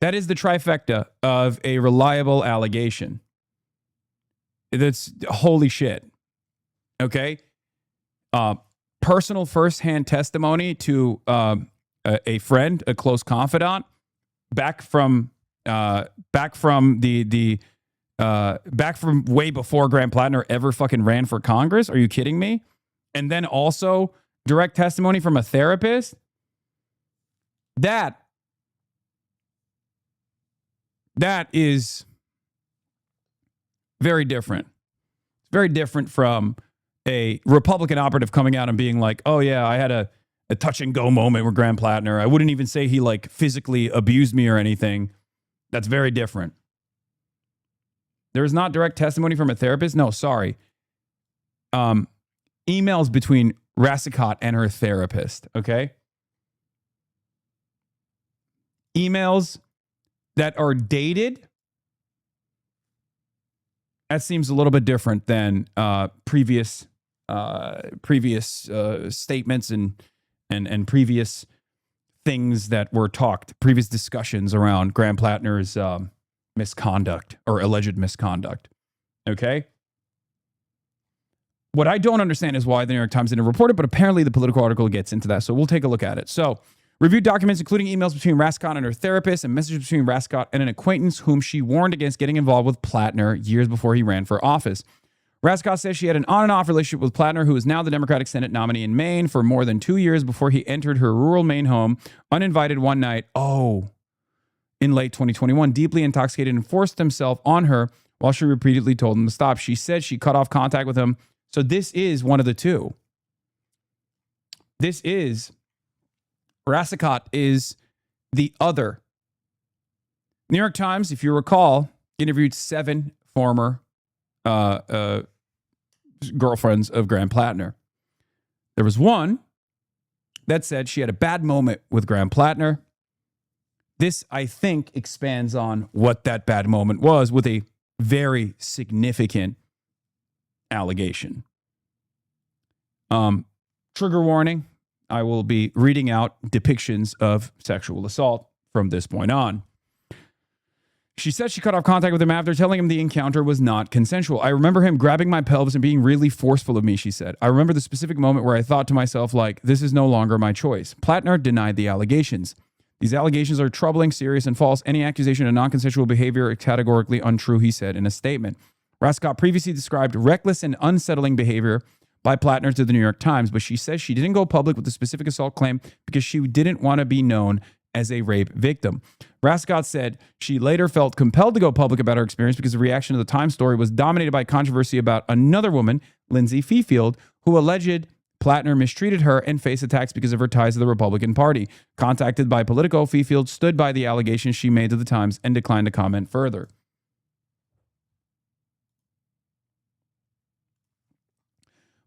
That is the trifecta of a reliable allegation. That's holy shit. Okay. Personal firsthand testimony to a friend, a close confidant, back from way before Graham Plattner ever fucking ran for Congress. Are you kidding me? And then also direct testimony from a therapist. That is very different. It's very different from a Republican operative coming out and being like, oh yeah, I had a touch and go moment with Graham Plattner. I wouldn't even say he like physically abused me or anything. That's very different. There is not direct testimony from a therapist. No, sorry. Emails between Rassicott and her therapist. Okay. Emails that are dated. That seems a little bit different than previous statements and previous things that were talked, previous discussions around Graham Plattner's misconduct or alleged misconduct. Okay? What I don't understand is why the New York Times didn't report it, but apparently the Political article gets into that, so we'll take a look at it. So, reviewed documents including emails between Rassicott and her therapist and messages between Rassicott and an acquaintance whom she warned against getting involved with Plattner years before he ran for office. Rassicott says she had an on and off relationship with Plattner, who is now the Democratic Senate nominee in Maine, for more than 2 years before he entered her rural Maine home uninvited one night, in late 2021, deeply intoxicated, and forced himself on her while she repeatedly told him to stop. She said she cut off contact with him. So this is one of the two. This is, Rassicott is the other. New York Times, if you recall, interviewed 7 former girlfriends of Graham Plattner. There was one that said she had a bad moment with Graham Plattner. This, I think, expands on what that bad moment was with a very significant allegation. Trigger warning, I will be reading out depictions of sexual assault from this point on. She said she cut off contact with him after telling him the encounter was not consensual. I remember him grabbing my pelvis and being really forceful of me, she said. I remember the specific moment where I thought to myself, like, this is no longer my choice. Plattner denied the allegations. These allegations are troubling, serious, and false. Any accusation of non-consensual behavior is categorically untrue, he said in a statement. Rascott previously described reckless and unsettling behavior by Plattner to the New York Times, but she says she didn't go public with the specific assault claim because she didn't want to be known as a rape victim. Rascott said she later felt compelled to go public about her experience because the reaction to the Times story was dominated by controversy about another woman, Lindsay Fifield, who alleged Plattner mistreated her and faced attacks because of her ties to the Republican Party. Contacted by Politico, Fifield stood by the allegations she made to the Times and declined to comment further.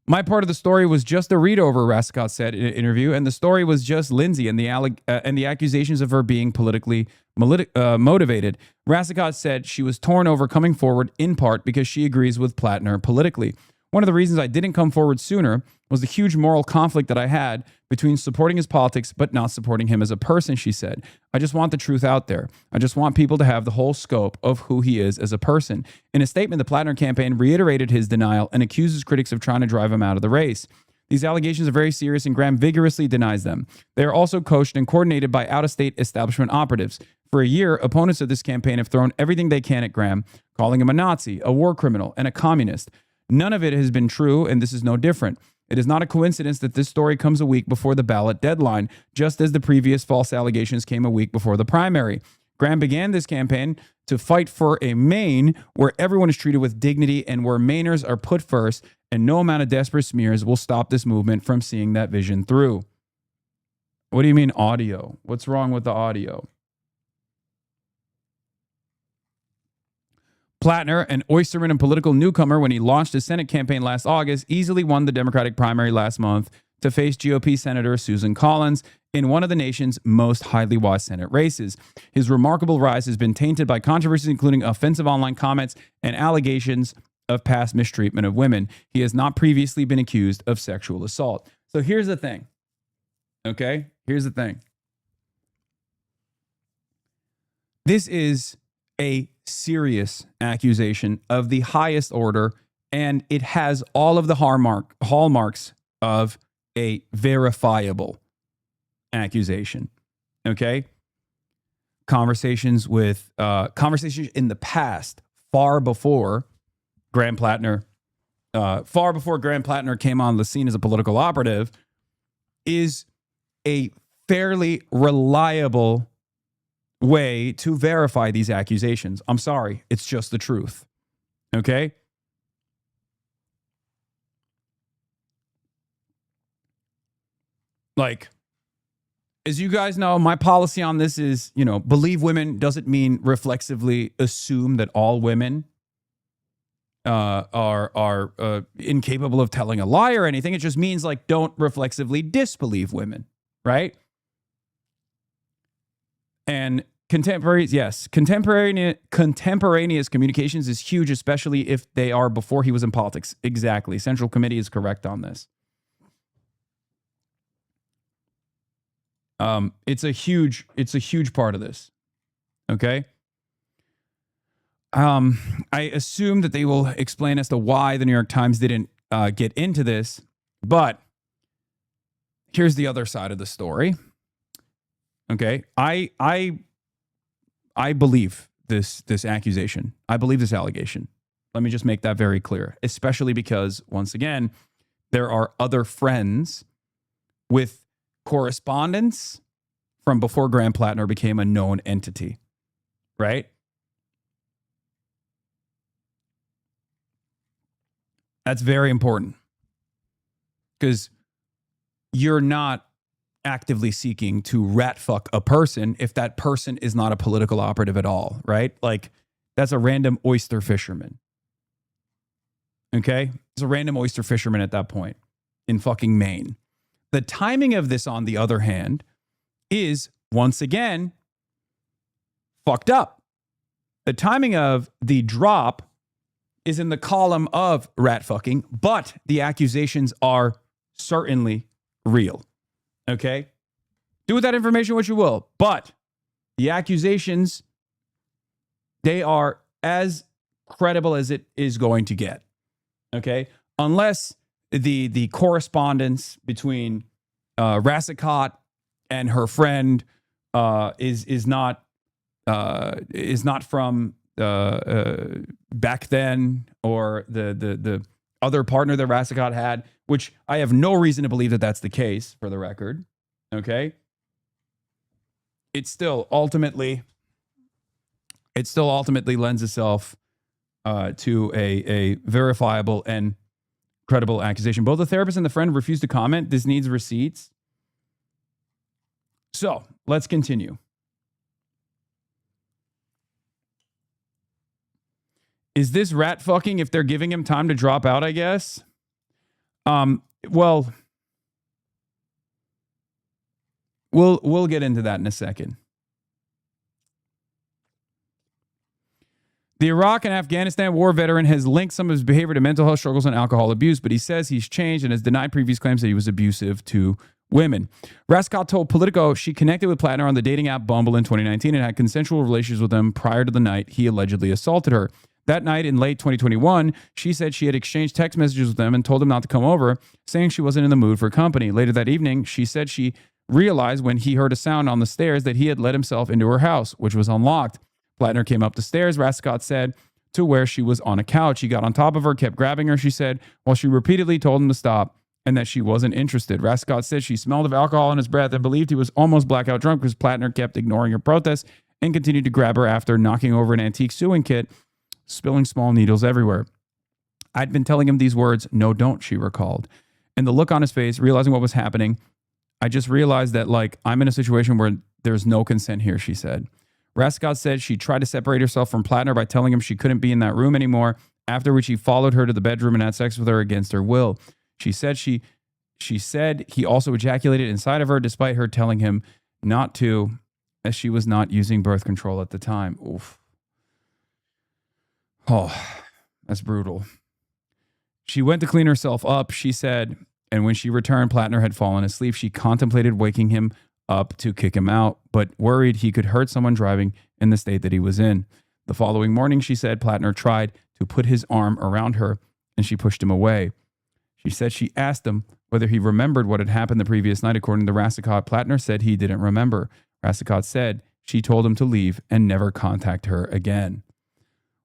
My part of the story was just a read-over, Rascott said in an interview, and the story was just Lindsay and the accusations of her being politically motivated. Rascott said she was torn over coming forward in part because she agrees with Plattner politically. One of the reasons I didn't come forward sooner was the huge moral conflict that I had between supporting his politics but not supporting him as a person, she said. I just want the truth out there. I just want people to have the whole scope of who he is as a person. In a statement, the Plattner campaign reiterated his denial and accuses critics of trying to drive him out of the race. These allegations are very serious and Graham vigorously denies them. They are also coached and coordinated by out-of-state establishment operatives. For a year, opponents of this campaign have thrown everything they can at Graham, calling him a Nazi, a war criminal, and a communist. None of it has been true, and this is no different. It is not a coincidence that this story comes a week before the ballot deadline, just as the previous false allegations came a week before the primary. Graham began this campaign to fight for a Maine where everyone is treated with dignity and where Mainers are put first, and no amount of desperate smears will stop this movement from seeing that vision through. What do you mean audio? What's wrong with the audio? Plattner, an oysterman and political newcomer when he launched his Senate campaign last August, easily won the Democratic primary last month to face GOP Senator Susan Collins in one of the nation's most highly watched Senate races. His remarkable rise has been tainted by controversies including offensive online comments and allegations of past mistreatment of women. He has not previously been accused of sexual assault. So here's the thing. Okay? Here's the thing. This is a serious accusation of the highest order, and it has all of the hallmarks of a verifiable accusation. Okay? Conversations in the past, far before Graham Plattner came on the scene as a political operative, is a fairly reliable way to verify these accusations. I'm sorry, it's just the truth. Okay? Like, as you guys know, my policy on this is, believe women doesn't mean reflexively assume that all women are incapable of telling a lie or anything. It just means, like, don't reflexively disbelieve women, right? And contemporaneous communications is huge, especially if they are before he was in politics. Exactly. Central Committee is correct on this. It's a huge part of this. Okay. I assume that they will explain as to why the New York Times didn't get into this, but here's the other side of the story. Okay, I believe this accusation. I believe this allegation. Let me just make that very clear, especially because, once again, there are other friends with correspondence from before Graham Plattner became a known entity, right? That's very important because you're not actively seeking to rat fuck a person if that person is not a political operative at all, right? Like, that's a random oyster fisherman. Okay. He's a random oyster fisherman at that point in fucking Maine. The timing of this, on the other hand, is once again fucked up. The timing of the drop is in the column of rat fucking, but the accusations are certainly real. Okay? Do with that information what you will, but the accusations, they are as credible as it is going to get. Okay? Unless the correspondence between Rassicot and her friend is not from back then, or the other partner that Rassicot had, which I have no reason to believe that that's the case, for the record. Okay, it still ultimately lends itself to a verifiable and credible accusation. Both the therapist and the friend refused to comment. This needs receipts. So let's continue. Is this rat fucking if they're giving him time to drop out, I guess? Well, we'll get into that in a second. The Iraq and Afghanistan war veteran has linked some of his behavior to mental health struggles and alcohol abuse, but he says he's changed and has denied previous claims that he was abusive to women. Rassicot told Politico she connected with Plattner on the dating app Bumble in 2019 and had consensual relations with him prior to the night he allegedly assaulted her. That night in late 2021, she said she had exchanged text messages with him and told him not to come over, saying she wasn't in the mood for company. Later that evening, she said she realized when he heard a sound on the stairs that he had let himself into her house, which was unlocked. Plattner came up the stairs, Rassicot said, to where she was on a couch. He got on top of her, kept grabbing her, she said, while she repeatedly told him to stop and that she wasn't interested. Rassicot said she smelled of alcohol in his breath and believed he was almost blackout drunk because Plattner kept ignoring her protests and continued to grab her after knocking over an antique sewing kit, spilling small needles everywhere. I'd been telling him these words, no, don't, she recalled. And the look on his face, realizing what was happening, I just realized that, like, I'm in a situation where there's no consent here, she said. Rassicot said she tried to separate herself from Plattner by telling him she couldn't be in that room anymore, after which he followed her to the bedroom and had sex with her against her will. She said she said he also ejaculated inside of her despite her telling him not to, as she was not using birth control at the time. Oof. Oh, that's brutal. She went to clean herself up, she said, and when she returned, Plattner had fallen asleep. She contemplated waking him up to kick him out, but worried he could hurt someone driving in the state that he was in. The following morning, she said Plattner tried to put his arm around her and she pushed him away. She said she asked him whether he remembered what had happened the previous night. According to Rassicot, Plattner said he didn't remember. Rassicot said she told him to leave and never contact her again.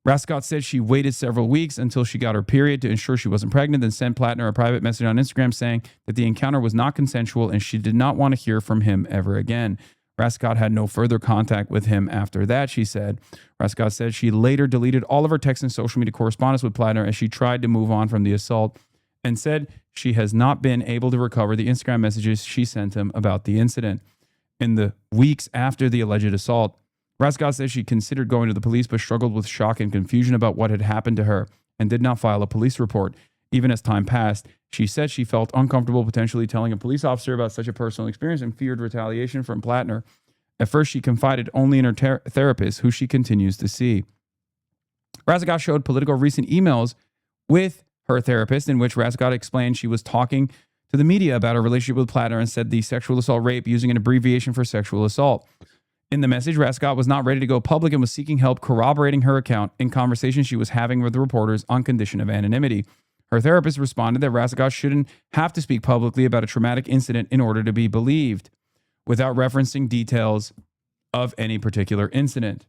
Rassicot said she waited several weeks until she got her period to ensure she wasn't pregnant, then sent Plattner a private message on Instagram saying that the encounter was not consensual and she did not want to hear from him ever again. Rassicot had no further contact with him after that, she said. Rassicot said she later deleted all of her text and social media correspondence with Plattner as she tried to move on from the assault, and said she has not been able to recover the Instagram messages she sent him about the incident. In the weeks after the alleged assault, Rassicot says she considered going to the police but struggled with shock and confusion about what had happened to her and did not file a police report. Even as time passed, she said she felt uncomfortable potentially telling a police officer about such a personal experience and feared retaliation from Plattner. At first, she confided only in her therapist, who she continues to see. Rassicot showed Politico recent emails with her therapist in which Rassicot explained she was talking to the media about her relationship with Plattner and said the sexual assault rape using an abbreviation for sexual assault. In the message, Rassicot was not ready to go public and was seeking help corroborating her account in conversations she was having with the reporters on condition of anonymity. Her therapist responded that Rassicot shouldn't have to speak publicly about a traumatic incident in order to be believed, without referencing details of any particular incident.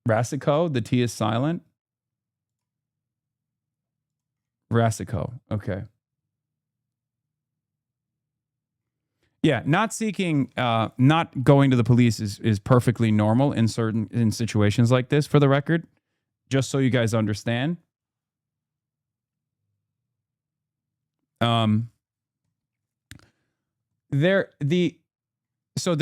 Rassicot, the T is silent. Rassicot, okay. Yeah, not seeking, not going to the police is perfectly normal in situations like this, for the record, just so you guys understand. So they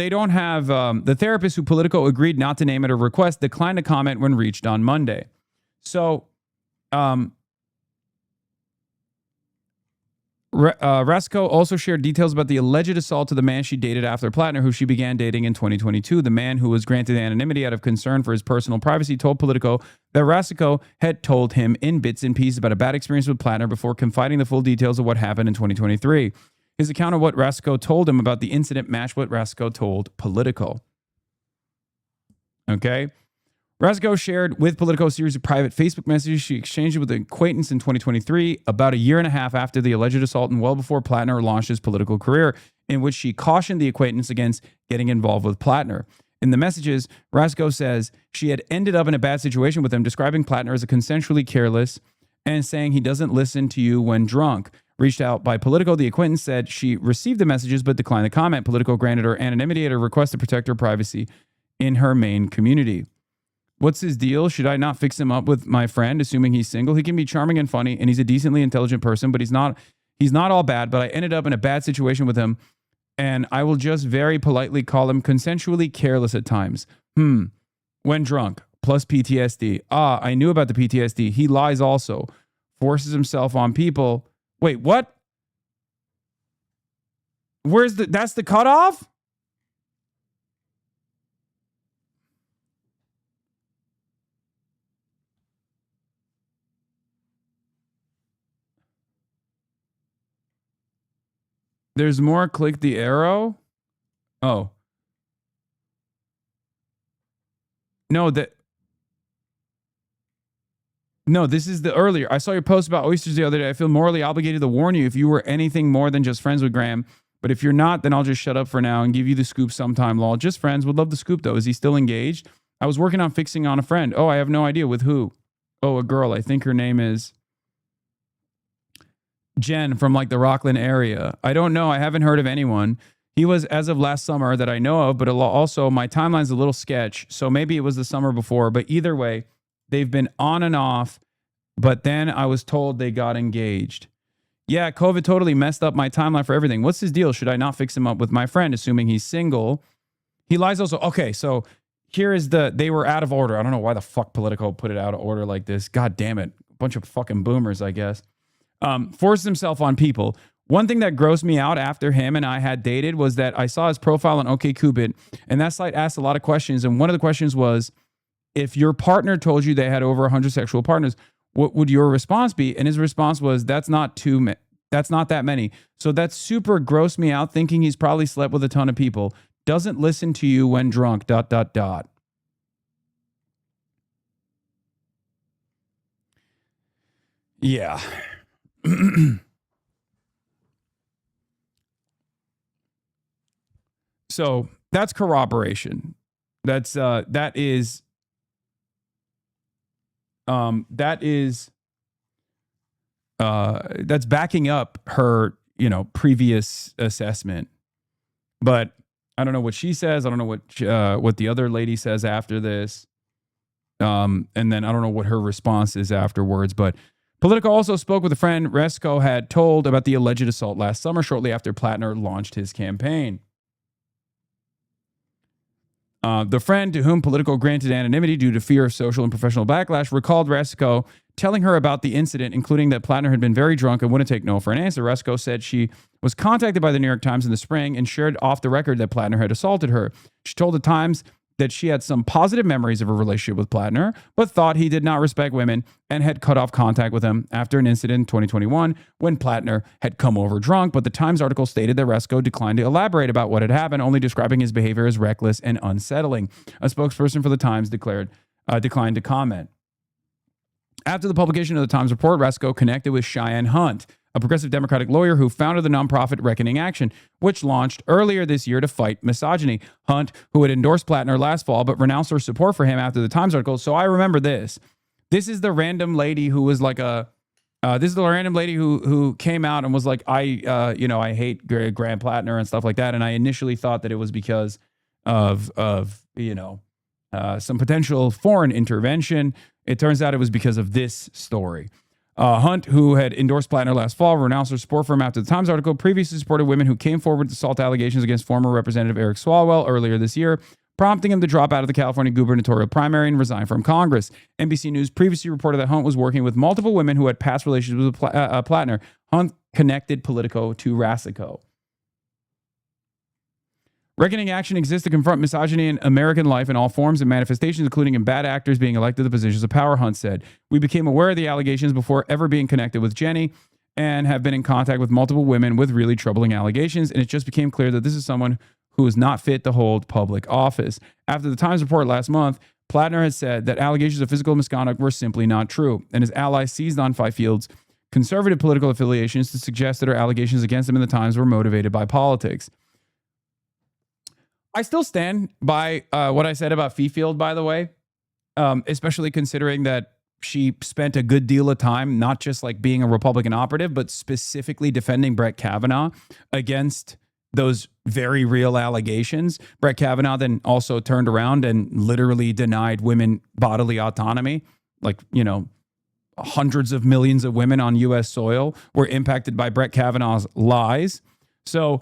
don't have, the therapist who Politico agreed not to name at her request declined to comment when reached on Monday. So Rasko also shared details about the alleged assault of the man she dated after Plattner, who she began dating in 2022. The man, who was granted anonymity out of concern for his personal privacy, told Politico that Rasko had told him in bits and pieces about a bad experience with Plattner before confiding the full details of what happened in 2023. His account of what Rasko told him about the incident matched what Rasko told Politico. Okay. Rasko shared with Politico a series of private Facebook messages she exchanged with an acquaintance in 2023, about a year and a half after the alleged assault and well before Plattner launched his political career, in which she cautioned the acquaintance against getting involved with Plattner. In the messages, Rasko says she had ended up in a bad situation with him, describing Plattner as a consensually careless and saying he doesn't listen to you when drunk. Reached out by Politico, the acquaintance said she received the messages but declined the comment. Politico granted her anonymity at a request to protect her privacy in her main community. What's his deal? Should I not fix him up with my friend, assuming he's single? He can be charming and funny, and he's a decently intelligent person, but he's not all bad. But I ended up in a bad situation with him, and I will just very politely call him consensually careless at times. When drunk, plus PTSD. I knew about the PTSD. He lies also. Forces himself on people. Wait, what? That's the cutoff? There's more. Click the arrow. Oh. No, this is the earlier. I saw your post about oysters the other day. I feel morally obligated to warn you if you were anything more than just friends with Graham. But if you're not, then I'll just shut up for now and give you the scoop sometime, lol. Just friends. Would love the scoop, though. Is he still engaged? I was working on fixing on a friend. Oh, I have no idea. With who? Oh, a girl. I think her name is Jen from like the Rockland area. I don't know. I haven't heard of anyone. He was as of last summer that I know of, but also my timeline's a little sketch. So maybe it was the summer before, but either way, they've been on and off. But then I was told they got engaged. Yeah, COVID totally messed up my timeline for everything. What's his deal? Should I not fix him up with my friend, assuming he's single? He lies also. Okay, so here is they were out of order. I don't know why the fuck Politico put it out of order like this. God damn it. Bunch of fucking boomers, I guess. Forced himself on people. One thing that grossed me out after him and I had dated was that I saw his profile on OkCupid, and that site asked a lot of questions. And one of the questions was, if your partner told you they had over 100 sexual partners, what would your response be? And his response was, that's not that many. So that super grossed me out, thinking he's probably slept with a ton of people. Doesn't listen to you when drunk, ... Yeah. So that's corroboration. That's backing up her, previous assessment. But I don't know what she says. I don't know what the other lady says after this. And then I don't know what her response is afterwards. But Politico also spoke with a friend Rasko had told about the alleged assault last summer, shortly after Plattner launched his campaign. The friend, to whom Politico granted anonymity due to fear of social and professional backlash, recalled Rasko telling her about the incident, including that Plattner had been very drunk and wouldn't take no for an answer. Rasko said she was contacted by the New York Times in the spring and shared off the record that Plattner had assaulted her. She told the Times that she had some positive memories of her relationship with Plattner, but thought he did not respect women and had cut off contact with him after an incident in 2021 when Plattner had come over drunk. But the Times article stated that Rasko declined to elaborate about what had happened, only describing his behavior as reckless and unsettling. A spokesperson for the Times declined to comment. After the publication of the Times report, Rasko connected with Cheyenne Hunt, a progressive Democratic lawyer who founded the nonprofit Reckoning Action, which launched earlier this year to fight misogyny. Hunt, who had endorsed Plattner last fall, but renounced her support for him after the Times article. So I remember this. This is the random lady who was like who came out and was like, I hate Graham Plattner and stuff like that. And I initially thought that it was because of some potential foreign intervention. It turns out it was because of this story. Hunt, who had endorsed Plattner last fall, renounced her support for him after the Times article, previously supported women who came forward with assault allegations against former Representative Eric Swalwell earlier this year, prompting him to drop out of the California gubernatorial primary and resign from Congress. NBC News previously reported that Hunt was working with multiple women who had past relationships with Plattner. Hunt connected Politico to Rasico. Reckoning action exists to confront misogyny in American life in all forms and manifestations, including in bad actors being elected to positions of power, Hunt said. We became aware of the allegations before ever being connected with Jenny and have been in contact with multiple women with really troubling allegations, and it just became clear that this is someone who is not fit to hold public office. After the Times report last month, Plattner had said that allegations of physical misconduct were simply not true, and his allies seized on Fifield's conservative political affiliations to suggest that her allegations against him in the Times were motivated by politics. I still stand by what I said about Fifield, by the way, especially considering that she spent a good deal of time not just like being a Republican operative, but specifically defending Brett Kavanaugh against those very real allegations. Brett Kavanaugh then also turned around and literally denied women bodily autonomy. Like, you know, hundreds of millions of women on U.S. soil were impacted by Brett Kavanaugh's lies. So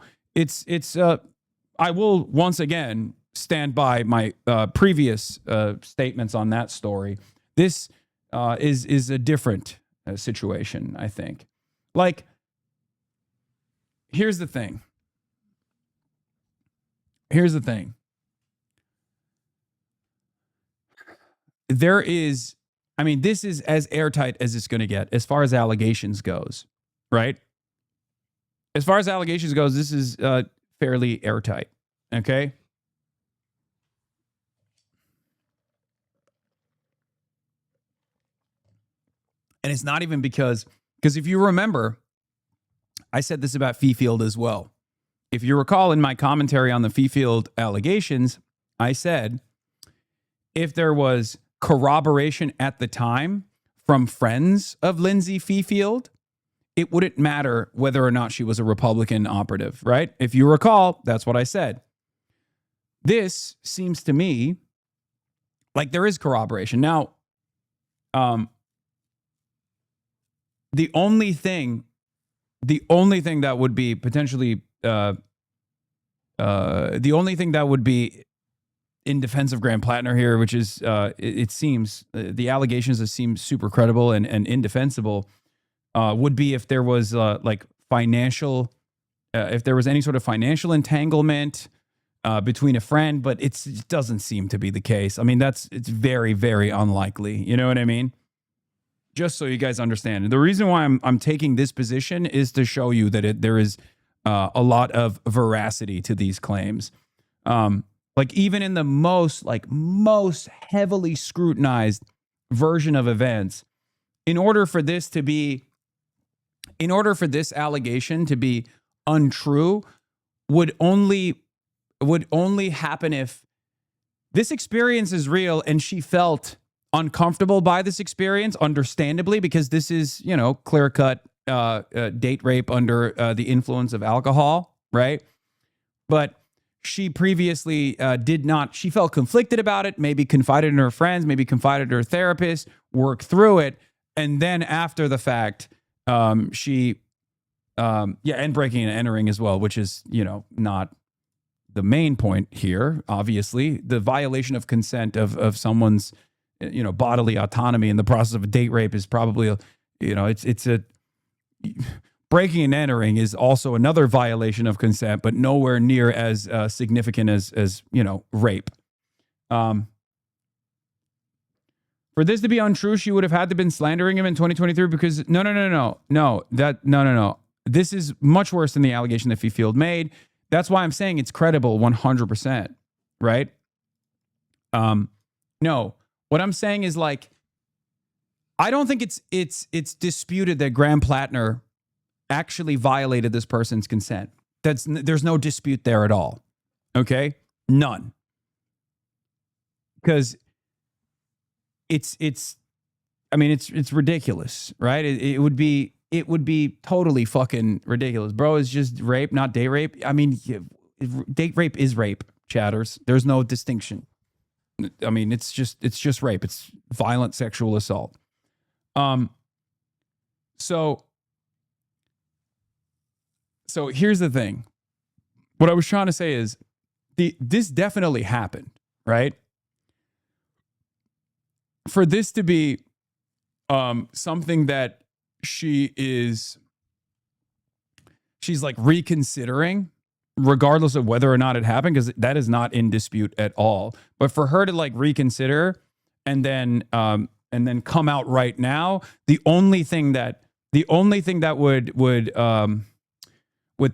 I will once again stand by my previous statements on that story. This is a different situation, I think. Like, here's the thing. There is, I mean, this is as airtight as it's going to get as far as allegations goes, right? As far as allegations goes, this is fairly airtight, okay? And it's not even because if you remember, I said this about Fifield as well. If you recall in my commentary on the Fifield allegations, I said if there was corroboration at the time from friends of Lindsay Fifield, it wouldn't matter whether or not she was a Republican operative, right? If you recall, that's what I said. This seems to me like there is corroboration. Now, the only thing that would be potentially the only thing that would be in defense of Graham Plattner here, which is it seems the allegations that seem super credible and indefensible, would be if there was like financial, if there was any sort of financial entanglement between a friend, but it doesn't seem to be the case. I mean, it's very, very unlikely. You know what I mean? Just so you guys understand. And the reason why I'm taking this position is to show you that there is a lot of veracity to these claims. Like even in the most heavily scrutinized version of events, in order for this allegation to be untrue, would only happen if this experience is real and she felt uncomfortable by this experience, understandably, because this is, you know, clear-cut date rape under the influence of alcohol, right? But she previously did not, she felt conflicted about it, maybe confided in her friends, maybe confided in her therapist, worked through it, and then after the fact, and breaking and entering as well, which is, you know, not the main point here, obviously. The violation of consent of someone's, you know, bodily autonomy in the process of a date rape is probably, it's a breaking and entering is also another violation of consent, but nowhere near as significant as you know, rape. For this to be untrue, she would have had to been slandering him in 2023 because no. This is much worse than the allegation that Fifield made. That's why I'm saying it's credible 100%, right? No. What I'm saying is, like, I don't think it's disputed that Graham Plattner actually violated this person's consent. There's no dispute there at all. Okay? None. Because it's ridiculous, right? It would be totally fucking ridiculous. Bro, it's just rape, not date rape. I mean, date rape is rape, chatters. There's no distinction. I mean, it's just rape. It's violent sexual assault. So here's the thing. What I was trying to say is this definitely happened, right? For this to be something that she is she's like reconsidering, regardless of whether or not it happened, because that is not in dispute at all. But for her to like reconsider and then come out right now, the only thing that would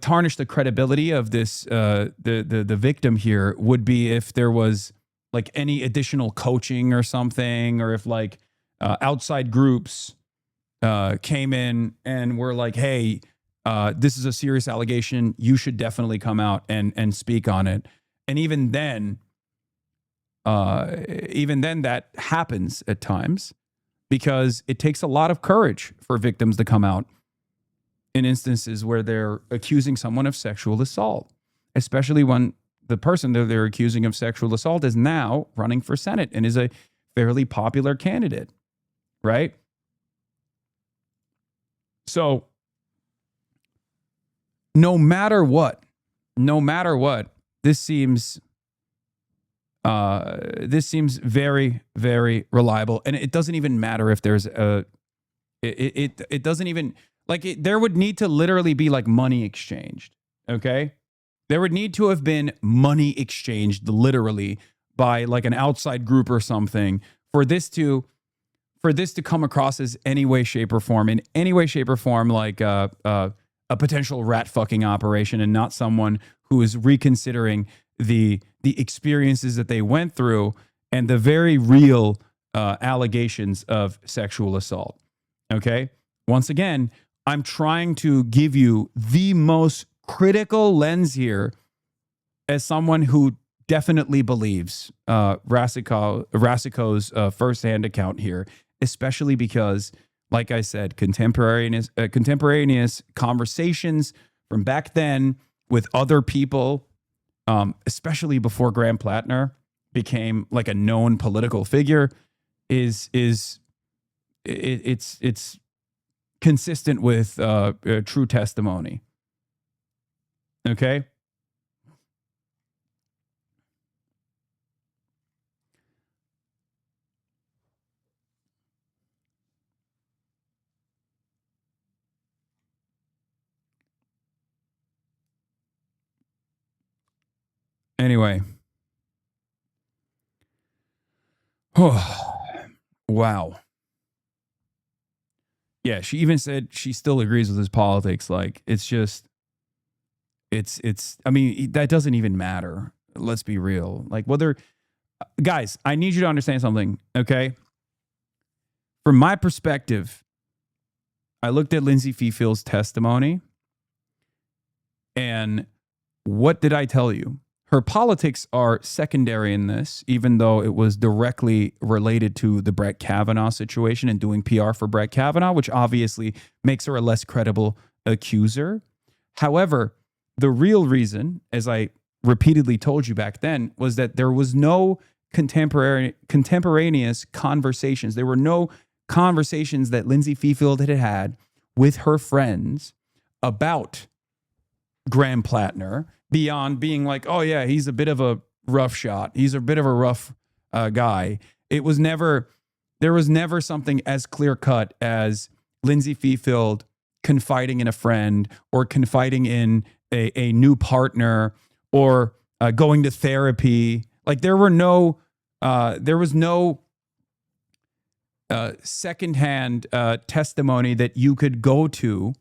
tarnish the credibility of this the victim here would be if there was like any additional coaching or something, or if like outside groups came in and were like, hey, this is a serious allegation, you should definitely come out and speak on it. And even then that happens at times, because it takes a lot of courage for victims to come out in instances where they're accusing someone of sexual assault, especially when the person that they're accusing of sexual assault is now running for Senate and is a fairly popular candidate, right? So no matter what, this seems very, very reliable. And it doesn't even matter if there's it doesn't even, like, there would need to literally be like money exchanged. Okay. There would need to have been money exchanged literally by like an outside group or something for this to come across as any way, shape or form, like a potential rat fucking operation, and not someone who is reconsidering the experiences that they went through and the very real allegations of sexual assault. Okay. Once again, I'm trying to give you the most critical lens here as someone who definitely believes Rasico's firsthand account here, especially because, like I said, contemporaneous conversations from back then with other people, especially before Graham Plattner became like a known political figure, it's consistent with true testimony. Okay. Anyway. Wow. Yeah, she even said she still agrees with his politics. Like, it's just, I mean, that doesn't even matter. Let's be real. Like, whether, guys, I need you to understand something, okay? From my perspective, I looked at Lindsay Feefield's testimony, and what did I tell you? Her politics are secondary in this, even though it was directly related to the Brett Kavanaugh situation and doing PR for Brett Kavanaugh, which obviously makes her a less credible accuser. However, the real reason, as I repeatedly told you back then, was that there was no contemporaneous conversations. There were no conversations that Lindsay Feefield had had with her friends about Graham Plattner, beyond being like, oh yeah, he's a bit of a rough shot. He's a bit of a rough guy. There was never something as clear cut as Lindsay Feefield confiding in a friend, or confiding in a new partner, or going to therapy. Like, there was no secondhand testimony that you could go to.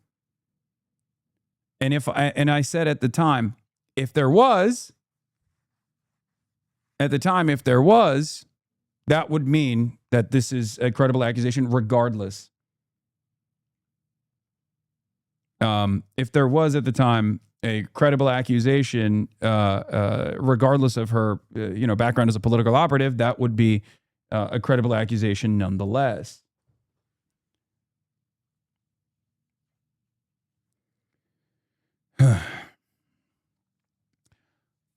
And I said at the time, if there was, that would mean that this is a credible accusation regardless. If there was at the time a credible accusation, regardless of her, background as a political operative, that would be a credible accusation nonetheless.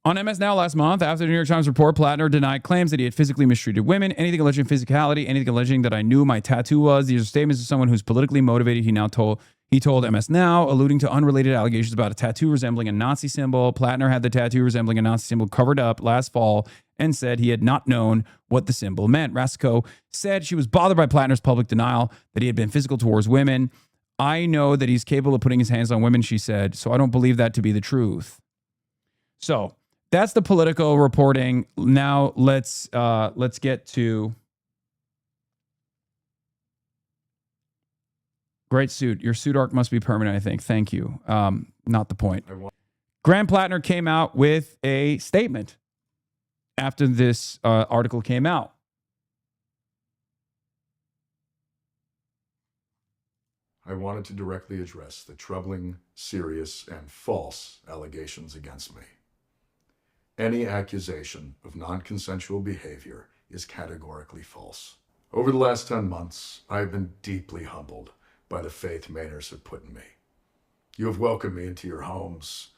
On MS Now last month, after the New York Times report, Plattner denied claims that he had physically mistreated women, anything alleging physicality, anything alleging that I knew my tattoo was. These are statements of someone who's politically motivated. He told MS Now, alluding to unrelated allegations about a tattoo resembling a Nazi symbol. Plattner had the tattoo resembling a Nazi symbol covered up last fall and said he had not known what the symbol meant. Rasico said she was bothered by Plattner's public denial that he had been physical towards women. I know that he's capable of putting his hands on women, she said, so I don't believe that to be the truth. So that's the Politico reporting. Now let's get to great suit. Your suit arc must be permanent, I think. Thank you. Not the point. Graham Plattner came out with a statement after this article came out. I wanted to directly address the troubling, serious, and false allegations against me. Any accusation of non-consensual behavior is categorically false. Over the last 10 months, I have been deeply humbled by the faith Mainers have put in me. You have welcomed me into your homes,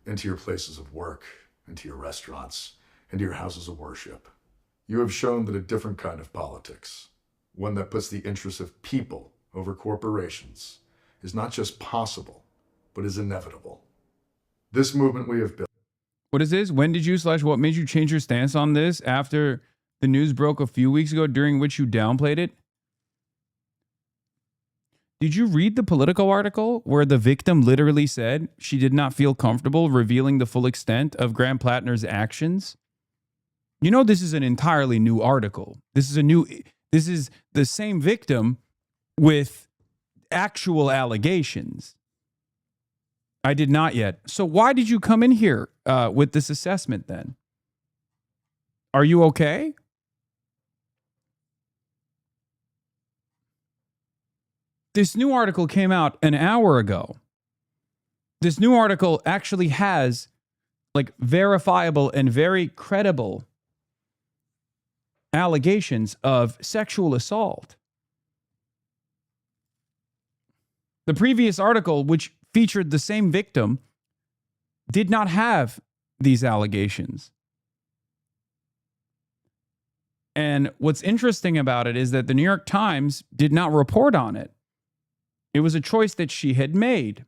into your places of work, into your restaurants, into your houses of worship. You have shown that a different kind of politics, one that puts the interests of people over corporations, is not just possible, but is inevitable. This movement we have built. What is this? When did you / what made you change your stance on this after the news broke a few weeks ago, during which you downplayed it? Did you read the Politico article where the victim literally said she did not feel comfortable revealing the full extent of Graham Plattner's actions? You know, this is an entirely new article. This is the same victim with actual allegations. I did not yet. So why did you come in here with this assessment then? Are you okay? This new article came out an hour ago. This new article actually has like verifiable and very credible allegations of sexual assault. The previous article, which featured the same victim, did not have these allegations. And what's interesting about it is that the New York Times did not report on it. It was a choice that she had made.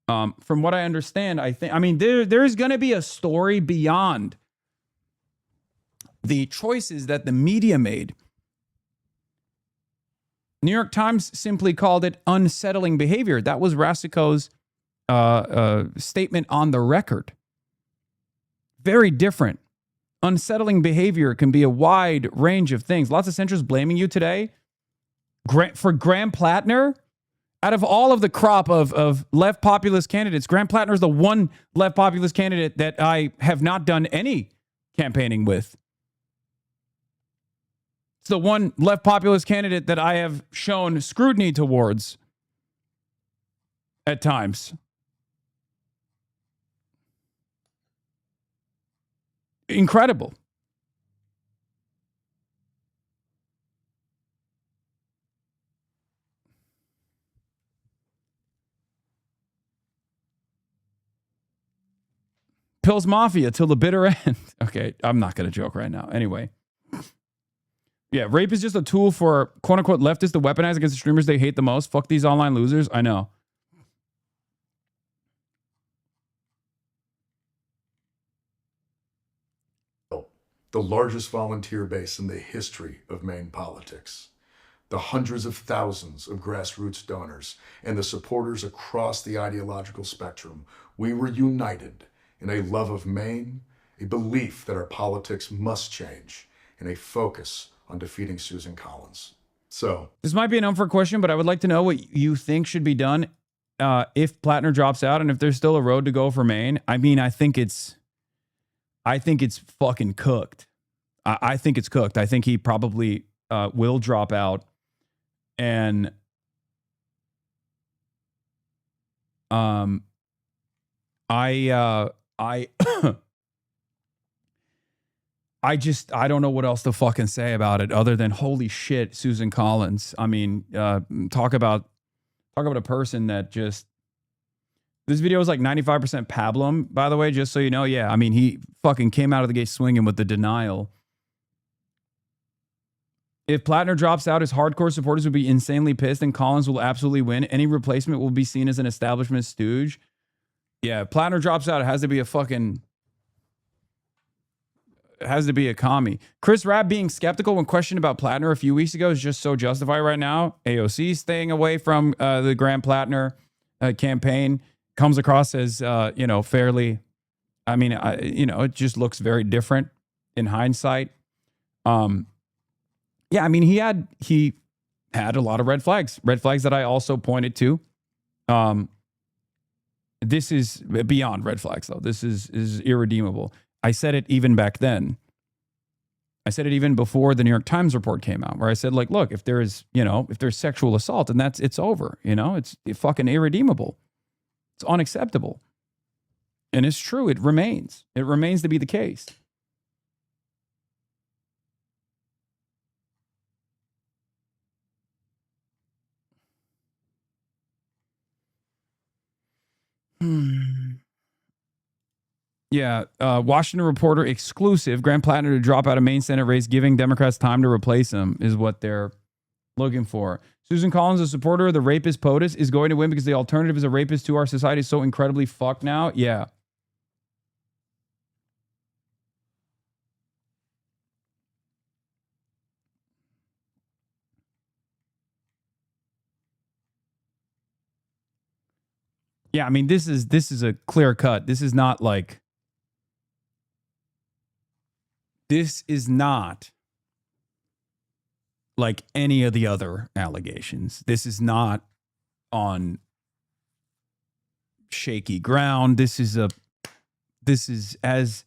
From what I understand, there's going to be a story beyond the choices that the media made. New York Times simply called it unsettling behavior. That was Rasico's statement on the record. Very different. Unsettling behavior can be a wide range of things. Lots of centrists blaming you today for Graham Plattner. Out of all of the crop of left populist candidates, Graham Plattner is the one left populist candidate that I have not done any campaigning with. It's the one left populist candidate that I have shown scrutiny towards at times. Incredible. Pills Mafia till the bitter end. Okay, I'm not going to joke right now. Anyway. Yeah, rape is just a tool for quote-unquote leftists to weaponize against the streamers they hate the most. Fuck these online losers. I know. The largest volunteer base in the history of Maine politics. The hundreds of thousands of grassroots donors and the supporters across the ideological spectrum. We were united in a love of Maine, a belief that our politics must change, and a focus on defeating Susan Collins. So this might be an unfair question, but I would like to know what you think should be done if Plattner drops out and if there's still a road to go for Maine. I mean, I think it's fucking cooked. I think it's cooked. I think he probably will drop out, and I don't know what else to fucking say about it other than holy shit, Susan Collins. I mean, talk about a person that just, this video is like 95% pablum, by the way, just so you know. Yeah, I mean, he fucking came out of the gate swinging with the denial. If Plattner drops out, his hardcore supporters will be insanely pissed and Collins will absolutely win. Any replacement will be seen as an establishment stooge. Yeah, if Plattner drops out, it has to be a fucking has to be a commie. Chris Rabb being skeptical when questioned about Plattner a few weeks ago is just so justified right now. AOC staying away from the Graham Plattner campaign comes across as, fairly, it just looks very different in hindsight. Yeah, I mean, he had a lot of red flags that I also pointed to. This is beyond red flags, though. This is irredeemable. I said it even back then. I said it even before the New York Times report came out, where I said, like, look, if there's sexual assault, and it's over, it's fucking irredeemable. It's unacceptable. And it's true. It remains to be the case. Yeah, Washington Reporter exclusive. Graham Plattner to drop out of main Senate race, giving Democrats time to replace him is what they're looking for. Susan Collins, a supporter of the rapist POTUS, is going to win because the alternative is a rapist to our society is so incredibly fucked now. Yeah. Yeah, I mean, this is a clear cut. This is not like any of the other allegations. This is not on shaky ground. This is as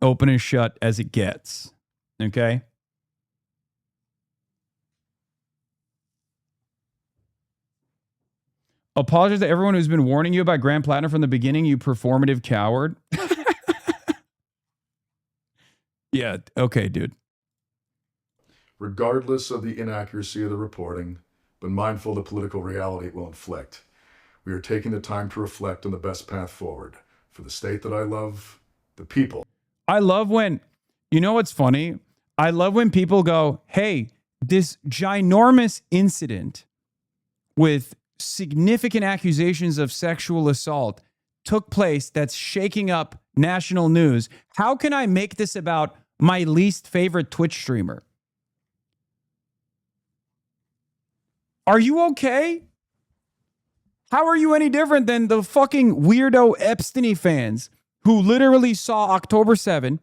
open and shut as it gets. Okay? Apologize to everyone who's been warning you about Graham Plattner from the beginning, you performative coward. Yeah, okay, dude. Regardless of the inaccuracy of the reporting, but mindful of the political reality it will inflict, we are taking the time to reflect on the best path forward for the state that I love, the people. I love when, what's funny? I love when people go, hey, this ginormous incident with significant accusations of sexual assault took place that's shaking up national news. How can I make this about my least favorite Twitch streamer? Are you okay? How are you any different than the fucking weirdo Epstein fans who literally saw October 7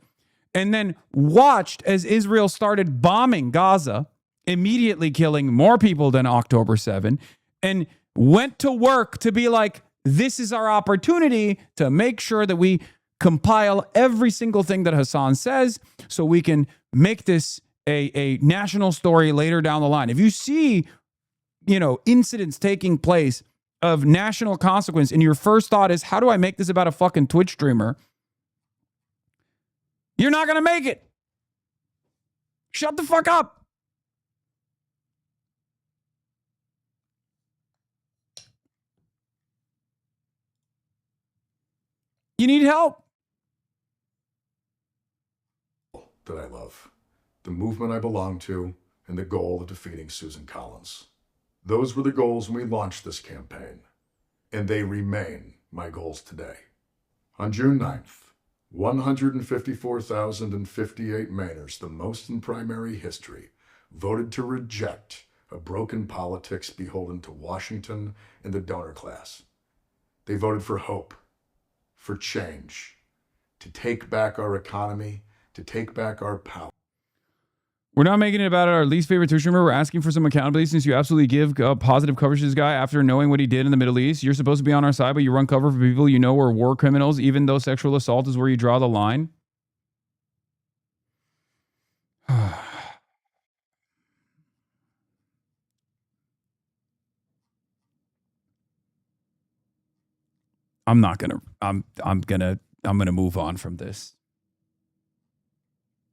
and then watched as Israel started bombing Gaza, immediately killing more people than October 7, and went to work to be like, this is our opportunity to make sure that we compile every single thing that Hasan says so we can make this a national story later down the line. If you see, incidents taking place of national consequence and your first thought is, how do I make this about a fucking Twitch streamer? You're not going to make it. Shut the fuck up. You need help. That I love, the movement I belong to, and the goal of defeating Susan Collins. Those were the goals when we launched this campaign, and they remain my goals today. On June 9th, 154,058 Mainers, the most in primary history, voted to reject a broken politics beholden to Washington and the donor class. They voted for hope, for change, to take back our economy, to take back our power. We're not making it about our least favorite Twitch streamer. We're asking for some accountability since you absolutely give positive coverage to this guy after knowing what he did in the Middle East. You're supposed to be on our side, but you run cover for people you know are war criminals, even though sexual assault is where you draw the line. I'm gonna move on from this.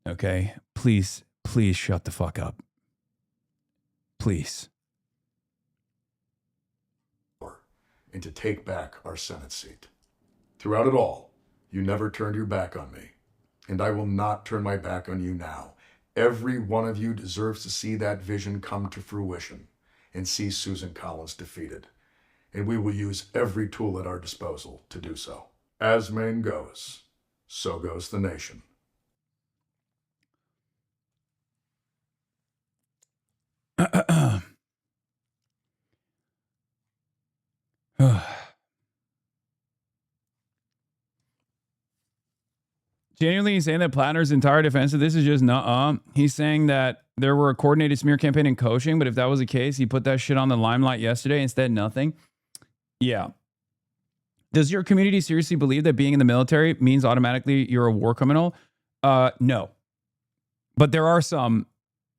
Okay? Please shut the fuck up. Please. And to take back our Senate seat. Throughout it all, you never turned your back on me, and I will not turn my back on you now. Every one of you deserves to see that vision come to fruition and see Susan Collins defeated. And we will use every tool at our disposal to do so. As Maine goes, so goes the nation. Genuinely saying that Plattner's entire defense of this is just nuh-uh. He's saying that there were a coordinated smear campaign and coaching, but if that was the case, he put that shit on the limelight yesterday, instead nothing. Yeah. Does your community seriously believe that being in the military means automatically you're a war criminal? No. But there are some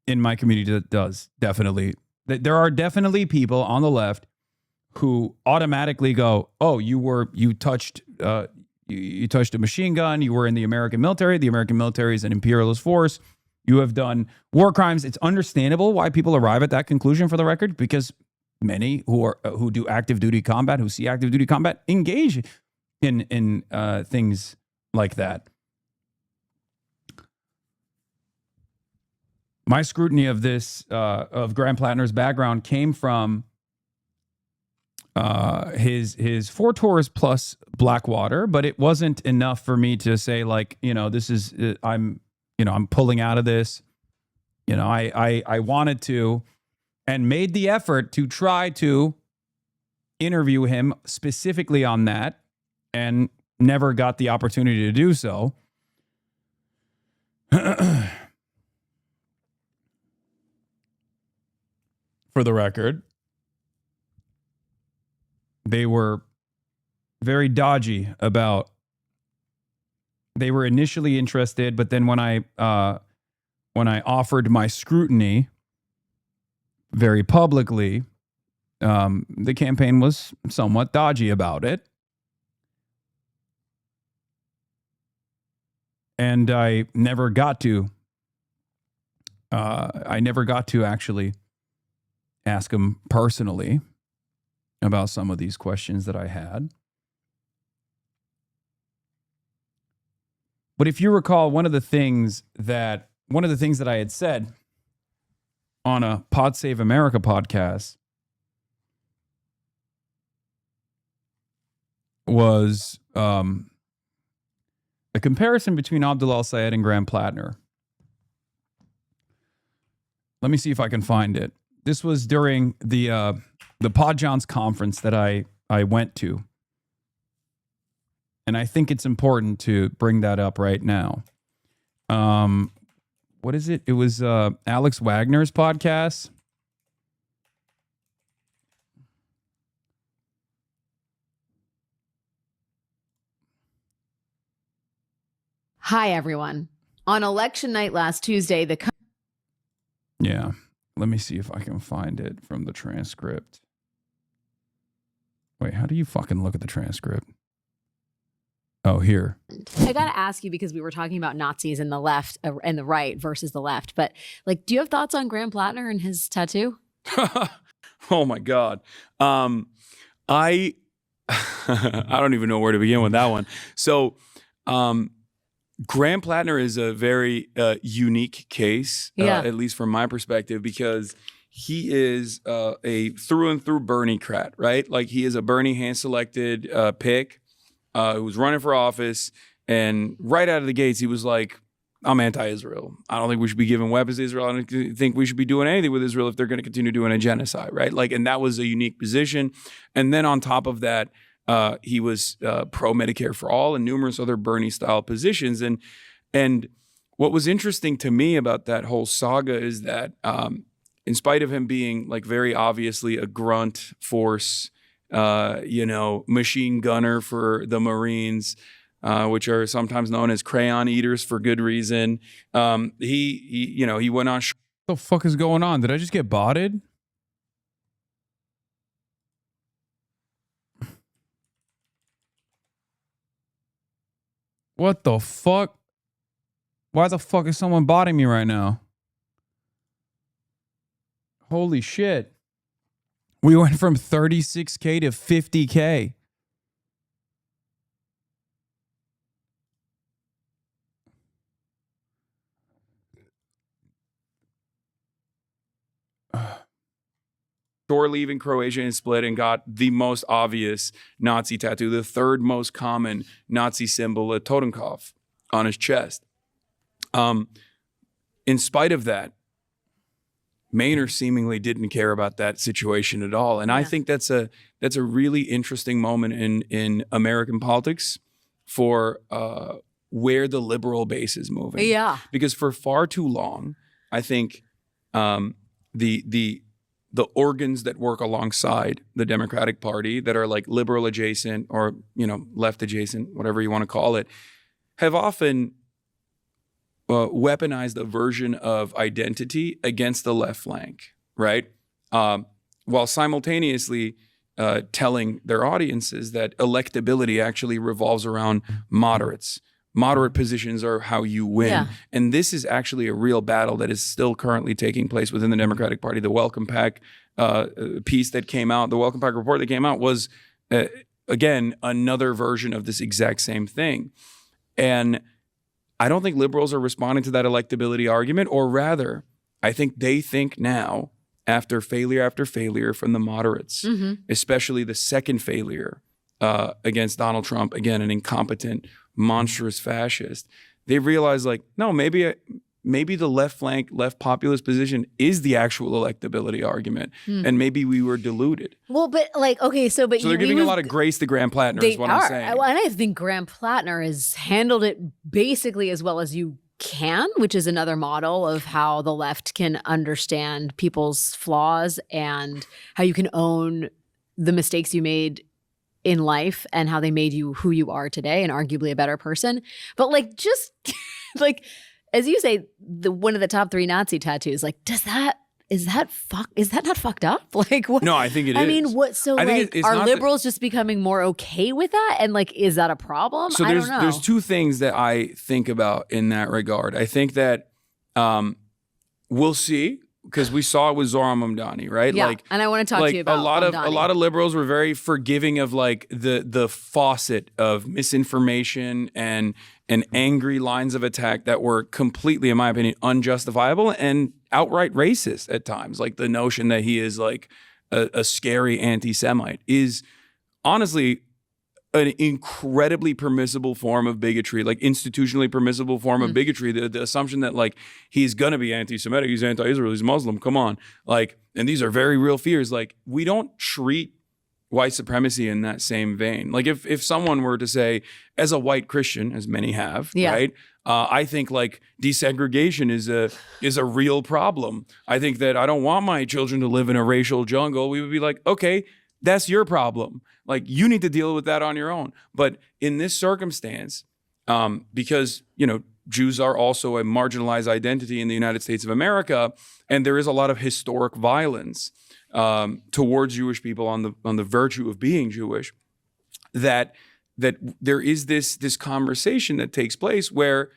in my community that does, definitely. There are definitely people on the left who automatically go, oh, you touched a machine gun, you were in the American military. The American military is an imperialist force. You have done war crimes. It's understandable why people arrive at that conclusion, for the record, because many who do active duty combat, who see active duty combat, engage in things like that. My scrutiny of this, of Graham Plattner's background, came from his 4 tours plus Blackwater, but it wasn't enough for me to say, like, this is I'm pulling out of this. I wanted to and made the effort to try to interview him specifically on that, and never got the opportunity to do so. For the record, they were very dodgy about. They were initially interested, but then when I offered my scrutiny very publicly, the campaign was somewhat dodgy about it, and I never got to actually ask him personally about some of these questions that I had. But if you recall, one of the things that I had said on a Pod Save America podcast was a comparison between Abdul-Sayed and Graham Plattner. Let me see if I can find it. This was during the Pod Johns conference that I went to. And I think it's important to bring that up right now. What is it? It was Alex Wagner's podcast. Hi, everyone. On election night last Tuesday, Yeah. Let me see if I can find it from the transcript. Wait, how do you fucking look at the transcript? Oh, here. I got to ask you, because we were talking about Nazis and the left and the right versus the left. But do you have thoughts on Graham Plattner and his tattoo? Oh my God. I don't even know where to begin with that one. So, Graham Plattner is a very unique case, at least from my perspective, because he is a through and through Bernie-crat, right? Like, he is a Bernie hand-selected pick who was running for office, and right out of the gates, he was like, I'm anti-Israel. I don't think we should be giving weapons to Israel. I don't think we should be doing anything with Israel if they're going to continue doing a genocide, right? Like, and that was a unique position. And then on top of that, he was pro-Medicare for all and numerous other Bernie-style positions. And what was interesting to me about that whole saga is that in spite of him being like very obviously a grunt force, machine gunner for the Marines, which are sometimes known as crayon eaters for good reason, he went on. What the fuck is going on? Did I just get botted? What the fuck? Why the fuck is someone botting me right now? Holy shit. We went from 36K to 50K. Shore leaving Croatia and split and got the most obvious Nazi tattoo, the third most common Nazi symbol, a Totenkopf, on his chest. In spite of that, Maynard seemingly didn't care about that situation at all. And I think that's a really interesting moment in American politics for where the liberal base is moving. Yeah. Because for far too long, I think the organs that work alongside the Democratic Party that are like liberal adjacent or, left adjacent, whatever you want to call it, have often weaponized a version of identity against the left flank, right? While simultaneously telling their audiences that electability actually revolves around moderates. Moderate positions are how you win. Yeah. And this is actually a real battle that is still currently taking place within the Democratic Party. The Welcome Pack piece that came out, the Welcome Pack report that came out was, again, another version of this exact same thing. And I don't think liberals are responding to that electability argument, or rather, I think they think now, after failure from the moderates, especially the second failure against Donald Trump, again, an incompetent, monstrous fascist, they realize like, no, maybe the left flank, left populist position is the actual electability argument. And maybe we were deluded. Well, but like, okay, so they're giving a lot of grace to Graham Plattner is what I'm saying. And I think Graham Plattner has handled it basically as well as you can, which is another model of how the left can understand people's flaws and how you can own the mistakes you made in life and how they made you who you are today and arguably a better person. But like, just like, as you say, one of the top 3 Nazi tattoos, like, is that not fucked up? Like, what? No, I think it is. I mean, what? So, I think like, it's are not liberals just becoming more okay with that? And like, is that a problem? So I don't know. there's 2 things that I think about in that regard. I think that we'll see, because we saw it with Zohran Mamdani, right? Yeah, like, and I want to talk to you about a lot of liberals were very forgiving of like the faucet of misinformation and angry lines of attack that were completely, in my opinion, unjustifiable and outright racist at times. Like the notion that he is like a scary anti-Semite is honestly an incredibly permissible form of bigotry, like institutionally permissible form of bigotry. The assumption that like he's gonna be anti-Semitic, he's anti-Israel, he's Muslim, come on. Like, and these are very real fears. Like, we don't treat white supremacy in that same vein. Like if someone were to say, as a white Christian, as many have, right? I think like desegregation is a real problem. I think that I don't want my children to live in a racial jungle. We would be like, okay, that's your problem. Like, you need to deal with that on your own. But in this circumstance, because, Jews are also a marginalized identity in the United States of America, and there is a lot of historic violence towards Jewish people on the virtue of being Jewish, that there is this conversation that takes place where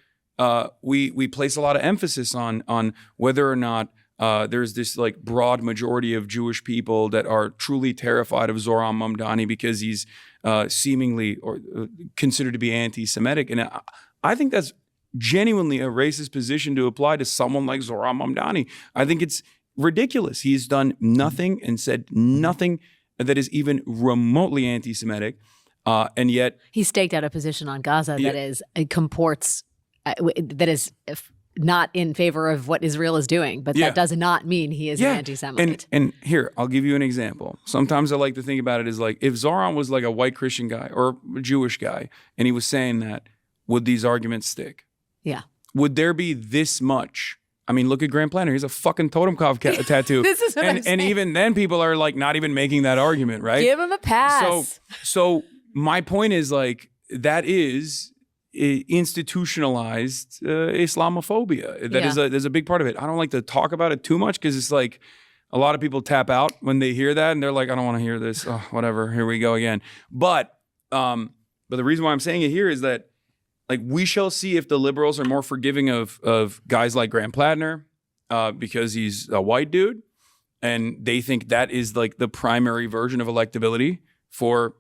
we place a lot of emphasis on whether or not there's this like broad majority of Jewish people that are truly terrified of Zohran Mamdani because he's seemingly or considered to be anti-Semitic. And I think that's genuinely a racist position to apply to someone like Zohran Mamdani. I think it's ridiculous. He's done nothing and said nothing that is even remotely anti-Semitic. And yet he staked out a position on Gaza that is comports, that is not in favor of what Israel is doing, but that does not mean he is an anti-Semite. And here, I'll give you an example. Sometimes I like to think about it as like, if Zohran was like a white Christian guy or a Jewish guy, and he was saying that, would these arguments stick? Yeah. Would there be this much? I mean, look at Graham Plattner. He's a fucking totem pov tattoo. This is what I'm saying. And even then, people are like not even making that argument, right? Give him a pass. So my point is like, that is institutionalized Islamophobia. There's a big part of it. I don't like to talk about it too much because it's like a lot of people tap out when they hear that and they're like, I don't want to hear this. Oh, whatever. Here we go again. But the reason why I'm saying it here is that like we shall see if the liberals are more forgiving of guys like Graham Plattner because he's a white dude and they think that is like the primary version of electability for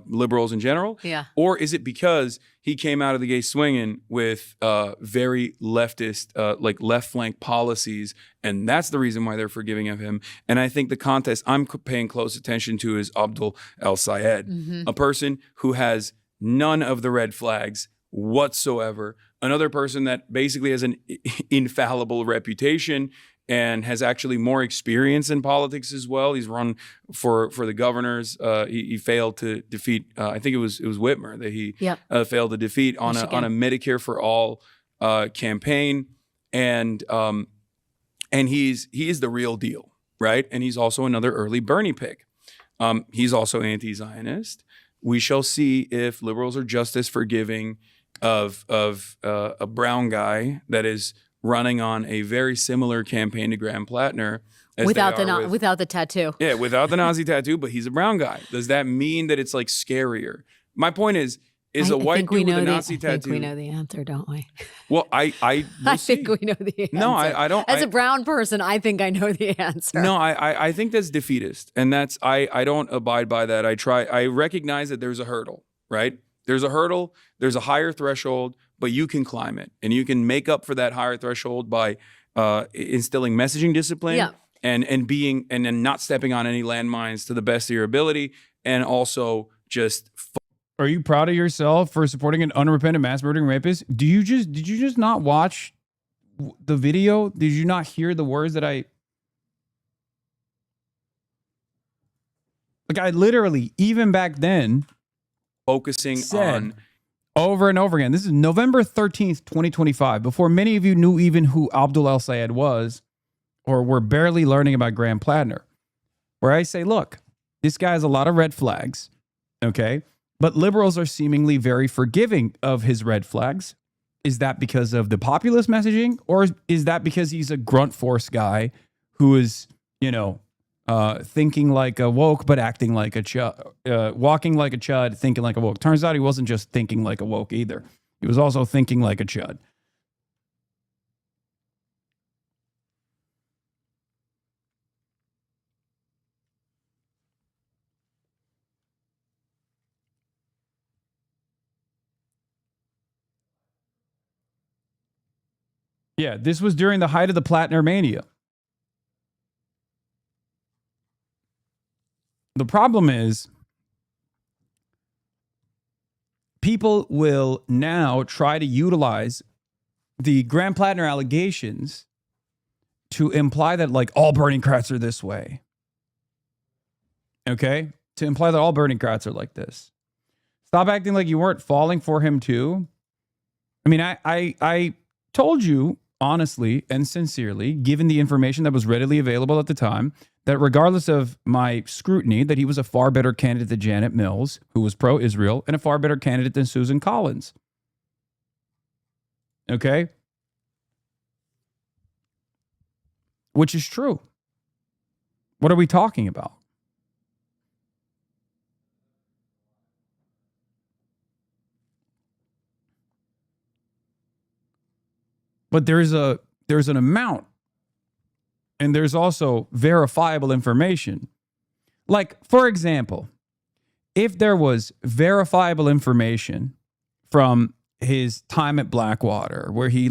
liberals in general? Yeah. Or is it because he came out of the gate swinging with very leftist, like left flank policies, and that's the reason why they're forgiving of him? And I think the contest I'm paying close attention to is ABDULxSTEVENS, a person who has none of the red flags whatsoever, another person that basically has an infallible reputation and has actually more experience in politics as well. He's run for the governors. He failed to defeat. I think it was Whitmer that he failed to defeat on a Medicare for All campaign, and he is the real deal, right? And he's also another early Bernie pick. He's also anti-Zionist. We shall see if liberals are just as forgiving of a brown guy that is running on a very similar campaign to Graham Plattner without the tattoo. Yeah, without the Nazi tattoo, but he's a brown guy. Does that mean that it's like scarier? My point is a white dude with a Nazi tattoo. I think we know the answer, don't we? Well, I think we know the answer. No, I don't. As a brown person, I think I know the answer. No, I think that's defeatist, and that's I don't abide by that. I recognize that there's a hurdle, right? There's a hurdle. There's a higher threshold, but you can climb it, and you can make up for that higher threshold by instilling messaging discipline and then not stepping on any landmines to the best of your ability, and also just. Are you proud of yourself for supporting an unrepentant mass murdering rapist? Did you just not watch the video? Did you not hear the words that I literally, even back then, focusing on over and over again. This is November 13th, 2025, before many of you knew even who Abdul was or were barely learning about Graham Plattner, where I say, look, this guy has a lot of red flags, okay? But liberals are seemingly very forgiving of his red flags. Is that because of the populist messaging, or is that because he's a grunt force guy who is, thinking like a woke but acting like a chud, walking like a chud, thinking like a woke? Turns out he wasn't just thinking like a woke either. He was also thinking like a chud. Yeah, this was during the height of the Plattner mania. The problem is people will now try to utilize the Graham Plattner allegations to imply that like all Bernie Krats are this way. Okay? To imply that all Bernie Krats are like this. Stop acting like you weren't falling for him too. I mean, I told you honestly and sincerely, given the information that was readily available at the time, that regardless of my scrutiny, that he was a far better candidate than Janet Mills, who was pro-Israel, and a far better candidate than Susan Collins. Okay? Which is true. What are we talking about? But there's an amount, and there's also verifiable information. Like, for example, if there was verifiable information from his time at Blackwater, where he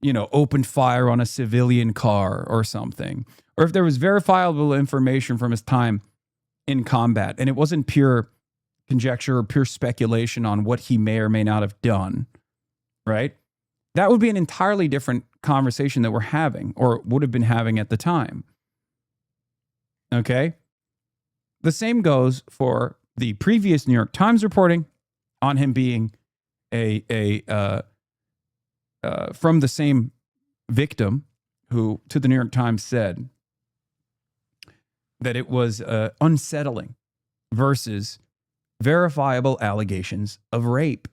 opened fire on a civilian car or something, or if there was verifiable information from his time in combat, and it wasn't pure conjecture or pure speculation on what he may or may not have done, right? That would be an entirely different conversation that we're having, or would have been having at the time. Okay? The same goes for the previous New York Times reporting on him being from the same victim who, to the New York Times, said that it was unsettling versus verifiable allegations of rape.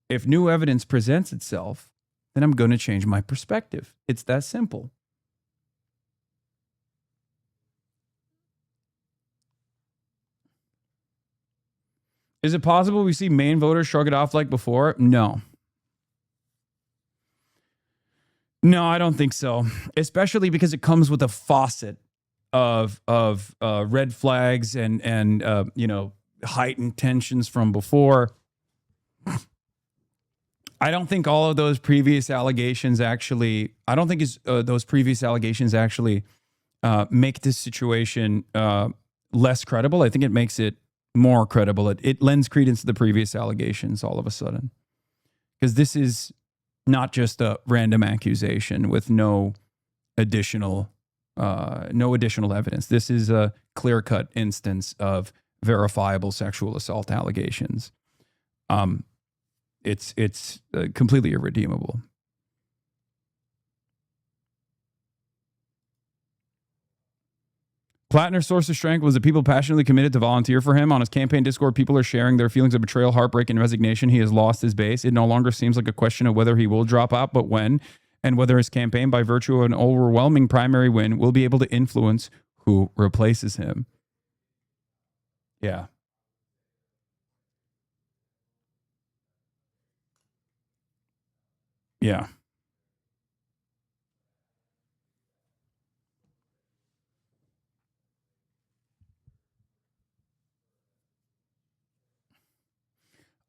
If new evidence presents itself, then I'm going to change my perspective. It's that simple. Is it possible we see Maine voters shrug it off like before? No. No, I don't think so. Especially because it comes with a faucet of red flags and heightened tensions from before. I don't think all of those previous allegations actually. I don't think those previous allegations actually make this situation less credible. I think it makes it more credible. It lends credence to the previous allegations all of a sudden, because this is not just a random accusation with no additional evidence. This is a clear-cut instance of verifiable sexual assault allegations. It's completely irredeemable. Plattner's source of strength was that people passionately committed to volunteer for him. On his campaign Discord, people are sharing their feelings of betrayal, heartbreak, and resignation. He has lost his base. It no longer seems like a question of whether he will drop out, but when, and whether his campaign, by virtue of an overwhelming primary win, will be able to influence who replaces him. Yeah. Yeah.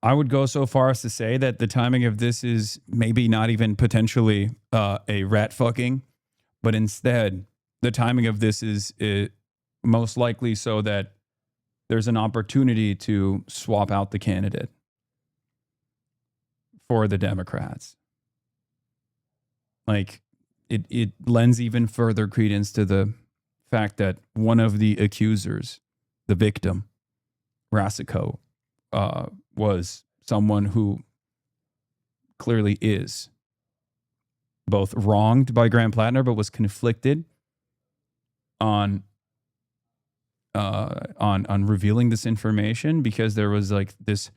I would go so far as to say that the timing of this is maybe not even potentially a rat fucking, but instead the timing of this is most likely so that there's an opportunity to swap out the candidate for the Democrats. Like it lends even further credence to the fact that one of the accusers, the victim, Rasico, was someone who clearly is both wronged by Graham Plattner, but was conflicted on revealing this information because there was like this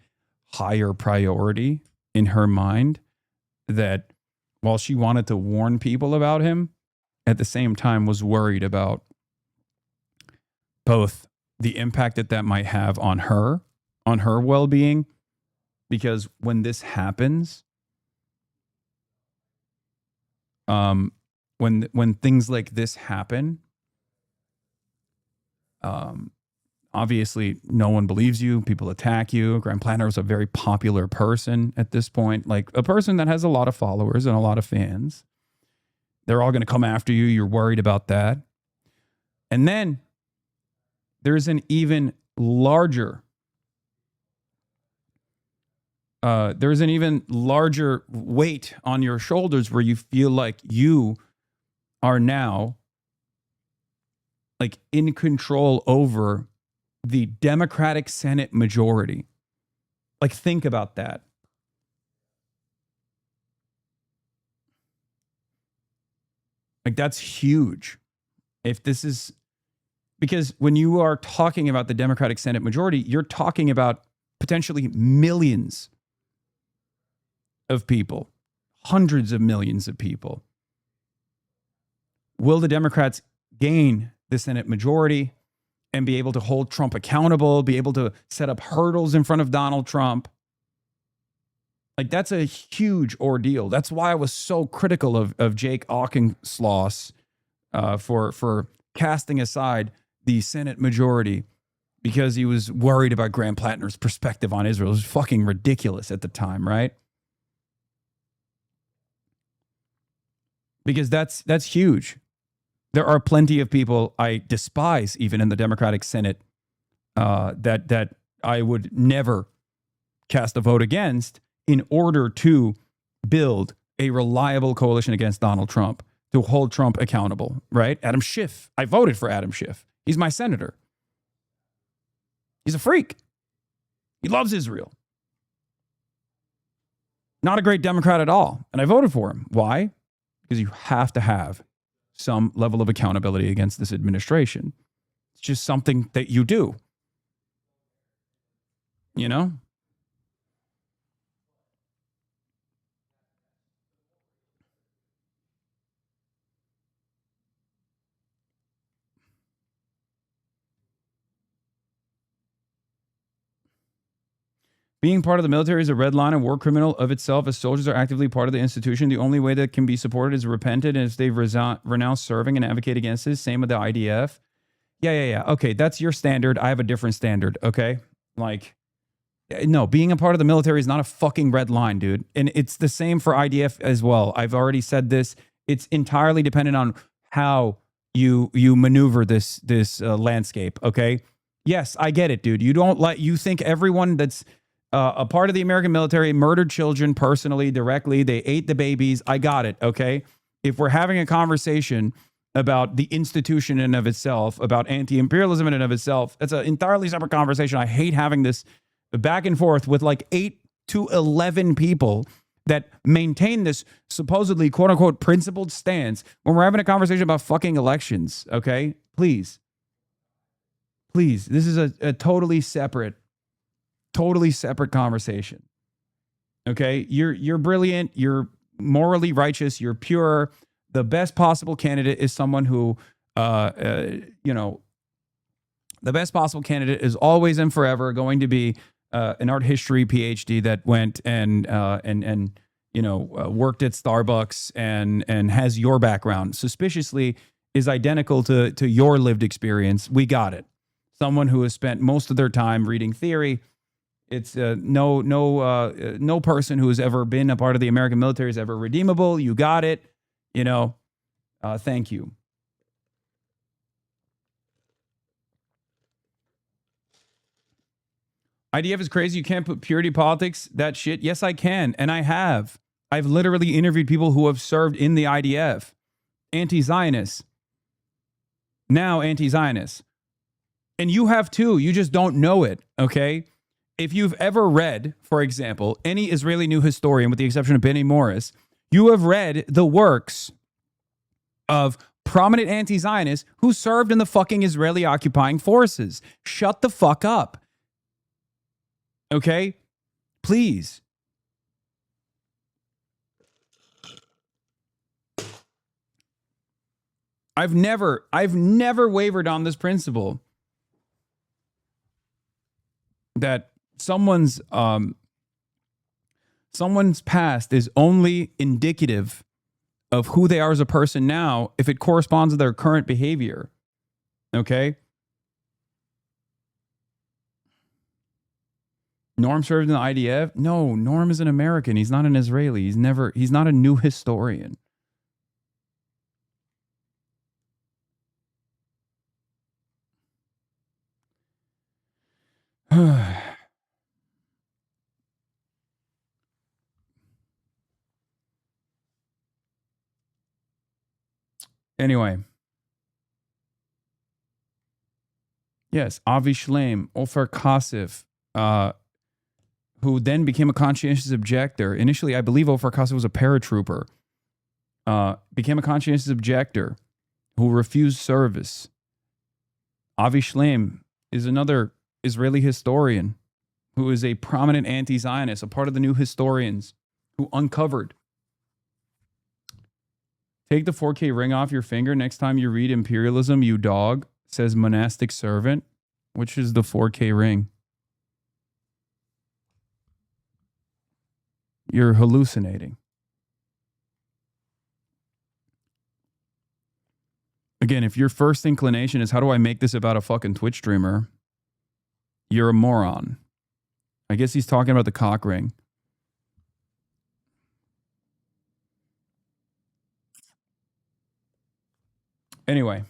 higher priority in her mind that while she wanted to warn people about him, at the same time was worried about both the impact that might have on her well-being, because when this happens, when things like this happen, obviously no one believes you, people attack you. Graham Plattner was a very popular person at this point, like a person that has a lot of followers and a lot of fans. They're all going to come after you. You're worried about that. And then there's an even larger weight on your shoulders where you feel like you are now like in control over the Democratic Senate majority. Like, think about that. Like, that's huge. If this is, because when you are talking about the Democratic Senate majority, you're talking about potentially millions of people, hundreds of millions of people. Will the Democrats gain the Senate majority and be able to hold Trump accountable, be able to set up hurdles in front of Donald Trump? Like, that's a huge ordeal. That's why I was so critical of Jake Auchincloss for casting aside the Senate majority because he was worried about Graham Plattner's perspective on Israel. It was fucking ridiculous at the time, right? Because that's huge. There are plenty of people I despise, even in the Democratic Senate, that I would never cast a vote against in order to build a reliable coalition against Donald Trump, to hold Trump accountable, right? Adam Schiff. I voted for Adam Schiff. He's my senator. He's a freak. He loves Israel. Not a great Democrat at all. And I voted for him. Why? Because you have to have some level of accountability against this administration. It's just something that you do. You know? Being part of the military is a red line, a war criminal of itself, as soldiers are actively part of the institution. The only way that can be supported is repented, and if they've renounced serving and advocate against this. Same with the IDF. Yeah. Okay, that's your standard. I have a different standard, okay? Like, no, being a part of the military is not a fucking red line, dude. And it's the same for IDF as well. I've already said this. It's entirely dependent on how you maneuver this landscape, okay? Yes, I get it, dude. You think everyone that's a part of the American military, murdered children personally, directly. They ate the babies. I got it. Okay. If we're having a conversation about the institution in and of itself, about anti-imperialism in and of itself, it's an entirely separate conversation. I hate having this back and forth with like 8 to 11 people that maintain this supposedly quote unquote principled stance when we're having a conversation about fucking elections. Okay. Please. Please. This is a totally separate conversation. Okay. You're brilliant. You're morally righteous. You're pure. The best possible candidate is someone who, the best possible candidate is always and forever going to be an art history PhD that went and worked at Starbucks and has your background. Suspiciously is identical to your lived experience. We got it. Someone who has spent most of their time reading theory. It's no person who has ever been a part of the American military is ever redeemable. You got it. Thank you. IDF is crazy. You can't put purity politics, that shit. Yes, I can. And I have. I've literally interviewed people who have served in the IDF. Anti-Zionists. Now anti-Zionists. And you have too. You just don't know it. Okay. If you've ever read, for example, any Israeli new historian, with the exception of Benny Morris, you have read the works of prominent anti-Zionists who served in the fucking Israeli occupying forces. Shut the fuck up. Okay? Please. I've never wavered on this principle that someone's past is only indicative of who they are as a person now if it corresponds to their current behavior. Okay? Norm served in the IDF? No, Norm is an American. He's not an Israeli. He's not a new historian. Anyway. Yes, Avi Shlaim, Ofer Kasif, who then became a conscientious objector. Initially, I believe Ofer Kasif was a paratrooper. Became a conscientious objector who refused service. Avi Shlaim is another Israeli historian who is a prominent anti-Zionist, a part of the new historians who uncovered. Take the 4K ring off your finger next time you read imperialism, you dog, says monastic servant. Which is the 4K ring? You're hallucinating. Again, if your first inclination is how do I make this about a fucking Twitch streamer, you're a moron. I guess he's talking about the cock ring. Anyway.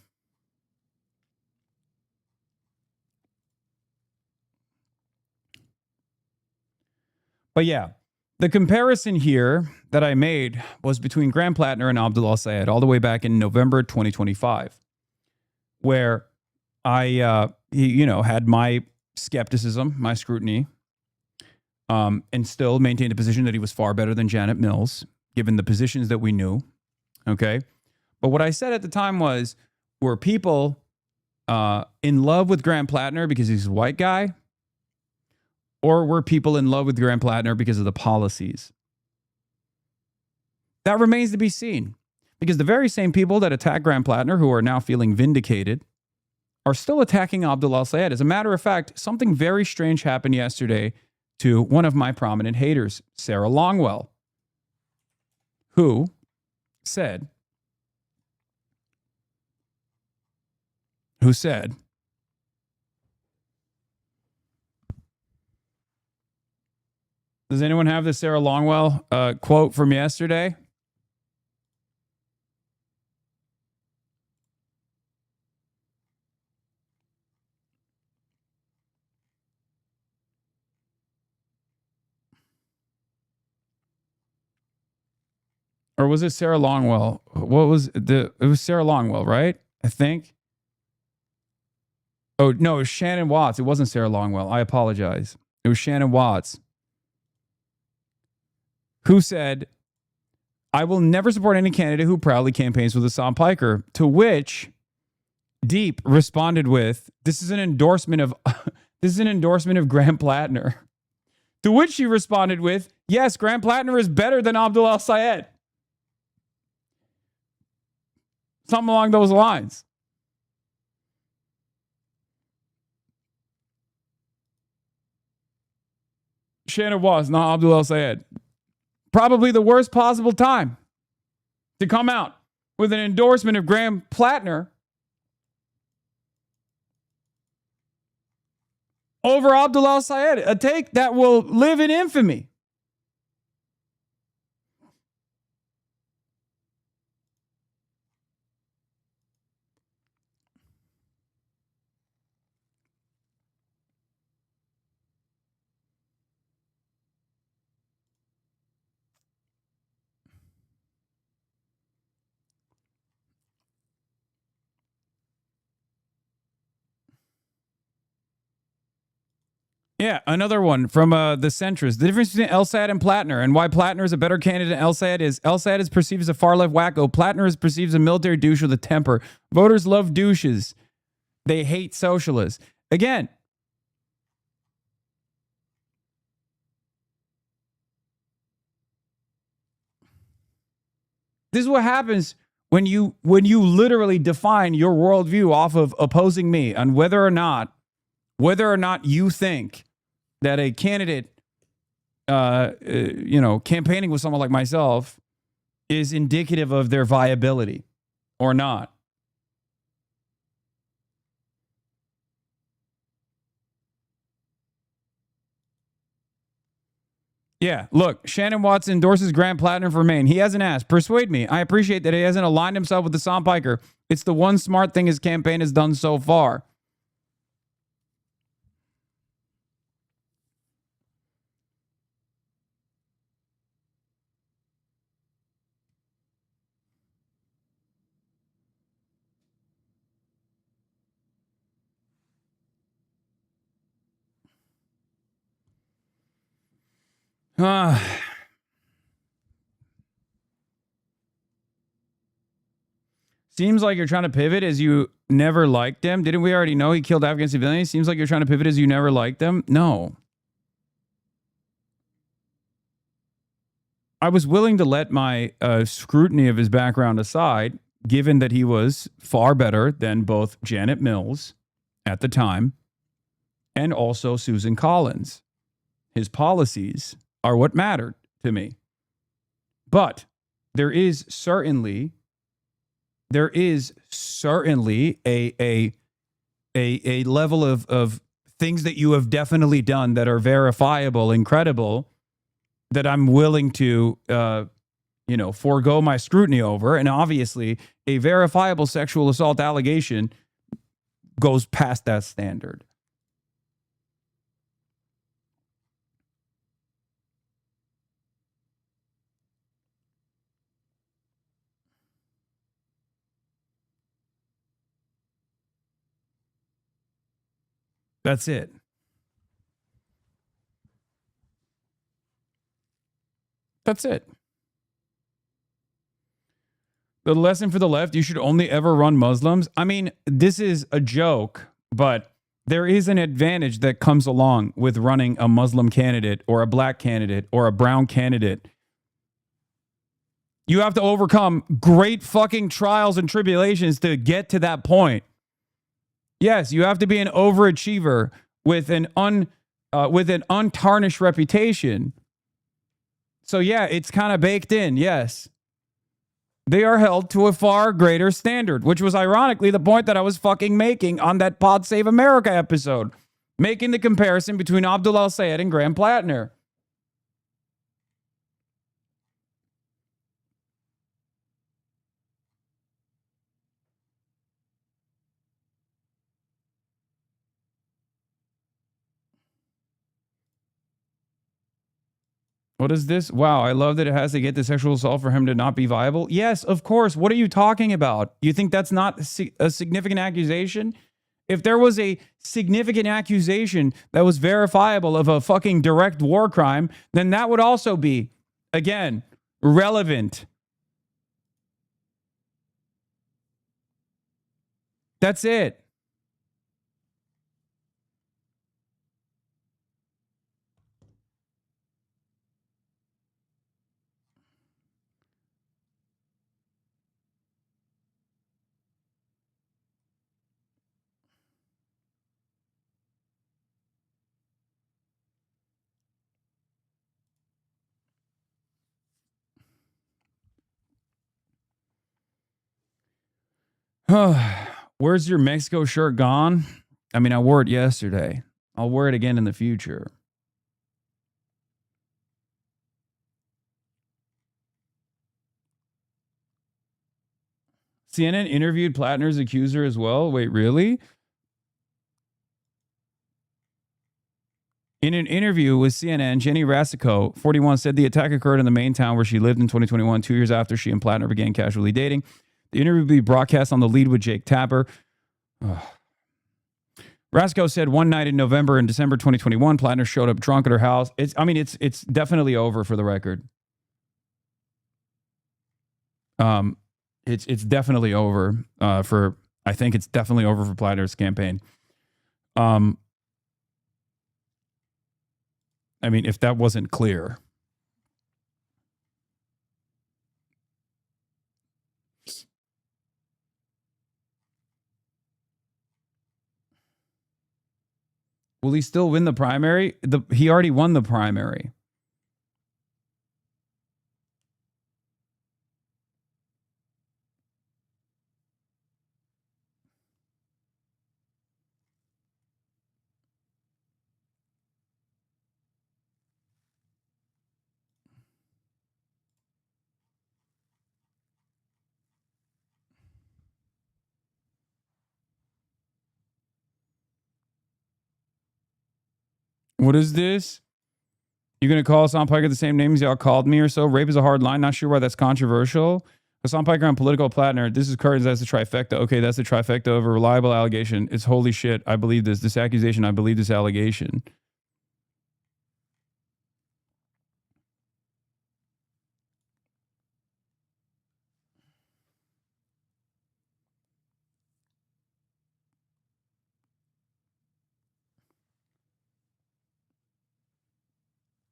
But yeah, the comparison here that I made was between Graham Plattner and Abdullah Sayed all the way back in November 2025, where I, had my skepticism, my scrutiny, and still maintained a position that he was far better than Janet Mills, given the positions that we knew. Okay. But what I said at the time was, were people in love with Graham Plattner because he's a white guy? Or were people in love with Graham Plattner because of the policies? That remains to be seen. Because the very same people that attack Graham Plattner, who are now feeling vindicated, are still attacking Abdullah Sayed. As a matter of fact, something very strange happened yesterday to one of my prominent haters, Sarah Longwell, who said, does anyone have this Sarah Longwell quote from yesterday? Or was it Sarah Longwell? What was it was Sarah Longwell, right? I think. Oh, no, it was Shannon Watts. It wasn't Sarah Longwell. I apologize. It was Shannon Watts who said, I will never support any candidate who proudly campaigns with Hasan Piker, to which Deep responded with, this is an endorsement of Graham Plattner. To which she responded with, yes, Graham Plattner is better than Abdul-Sayed. Something along those lines. Shannon was not Abdul-Sayed. Probably the worst possible time to come out with an endorsement of Graham Plattner over Abdul-Sayed, a take that will live in infamy. Yeah, another one from the centrist. The difference between El-Sayed and Plattner, and why Plattner is a better candidate than El-Sayed is perceived as a far-left wacko. Plattner is perceived as a military douche with a temper. Voters love douches. They hate socialists. Again, this is what happens when you literally define your worldview off of opposing me on whether or not you think that a candidate, campaigning with someone like myself is indicative of their viability or not. Yeah, look, Shannon Watts endorses Graham Plattner for Maine. He hasn't asked. Persuade me. I appreciate that he hasn't aligned himself with Hasan Piker. It's the one smart thing his campaign has done so far. Seems like you're trying to pivot as you never liked him. Didn't we already know he killed Afghan civilians? Seems like you're trying to pivot as you never liked him. No. I was willing to let my scrutiny of his background aside, given that he was far better than both Janet Mills at the time and also Susan Collins. His policies are what mattered to me. But there is certainly a level of things that you have definitely done that are verifiable and credible that I'm willing to forego my scrutiny over. And obviously a verifiable sexual assault allegation goes past that standard. That's it. That's it. The lesson for the left, you should only ever run Muslims. I mean, this is a joke, but there is an advantage that comes along with running a Muslim candidate or a black candidate or a brown candidate. You have to overcome great fucking trials and tribulations to get to that point. Yes, you have to be an overachiever with an untarnished reputation. So yeah, it's kind of baked in, yes. They are held to a far greater standard, which was ironically the point that I was fucking making on that Pod Save America episode, making the comparison between Abdul-Sayed and Graham Plattner. What is this? Wow, I love that it has to get to sexual assault for him to not be viable. Yes, of course. What are you talking about? You think that's not a significant accusation? If there was a significant accusation that was verifiable of a fucking direct war crime, then that would also be, again, relevant. That's it. Where's your Mexico shirt gone? I mean, I wore it yesterday. I'll wear it again in the future. CNN interviewed Plattner's accuser as well. Wait, really? In an interview with CNN, Jenny Rasico, 41, said the attack occurred in the main town where she lived in 2021, 2 years after she and Plattner began casually dating. The interview will be broadcast on The Lead with Jake Tapper. Rasico said one night in November and December 2021, Plattner showed up drunk at her house. It's definitely over for the record. It's definitely over I think it's definitely over for Plattner's campaign. I mean, if that wasn't clear. Will he still win the primary? He already won the primary. What is this? You're going to call Hasan Piker the same name as y'all called me or so? Rape is a hard line. Not sure why that's controversial. Hasan Piker on political Plattner. This is curtains. That's the trifecta. Okay, that's the trifecta of a reliable allegation. It's holy shit. I believe this. This accusation. I believe this allegation.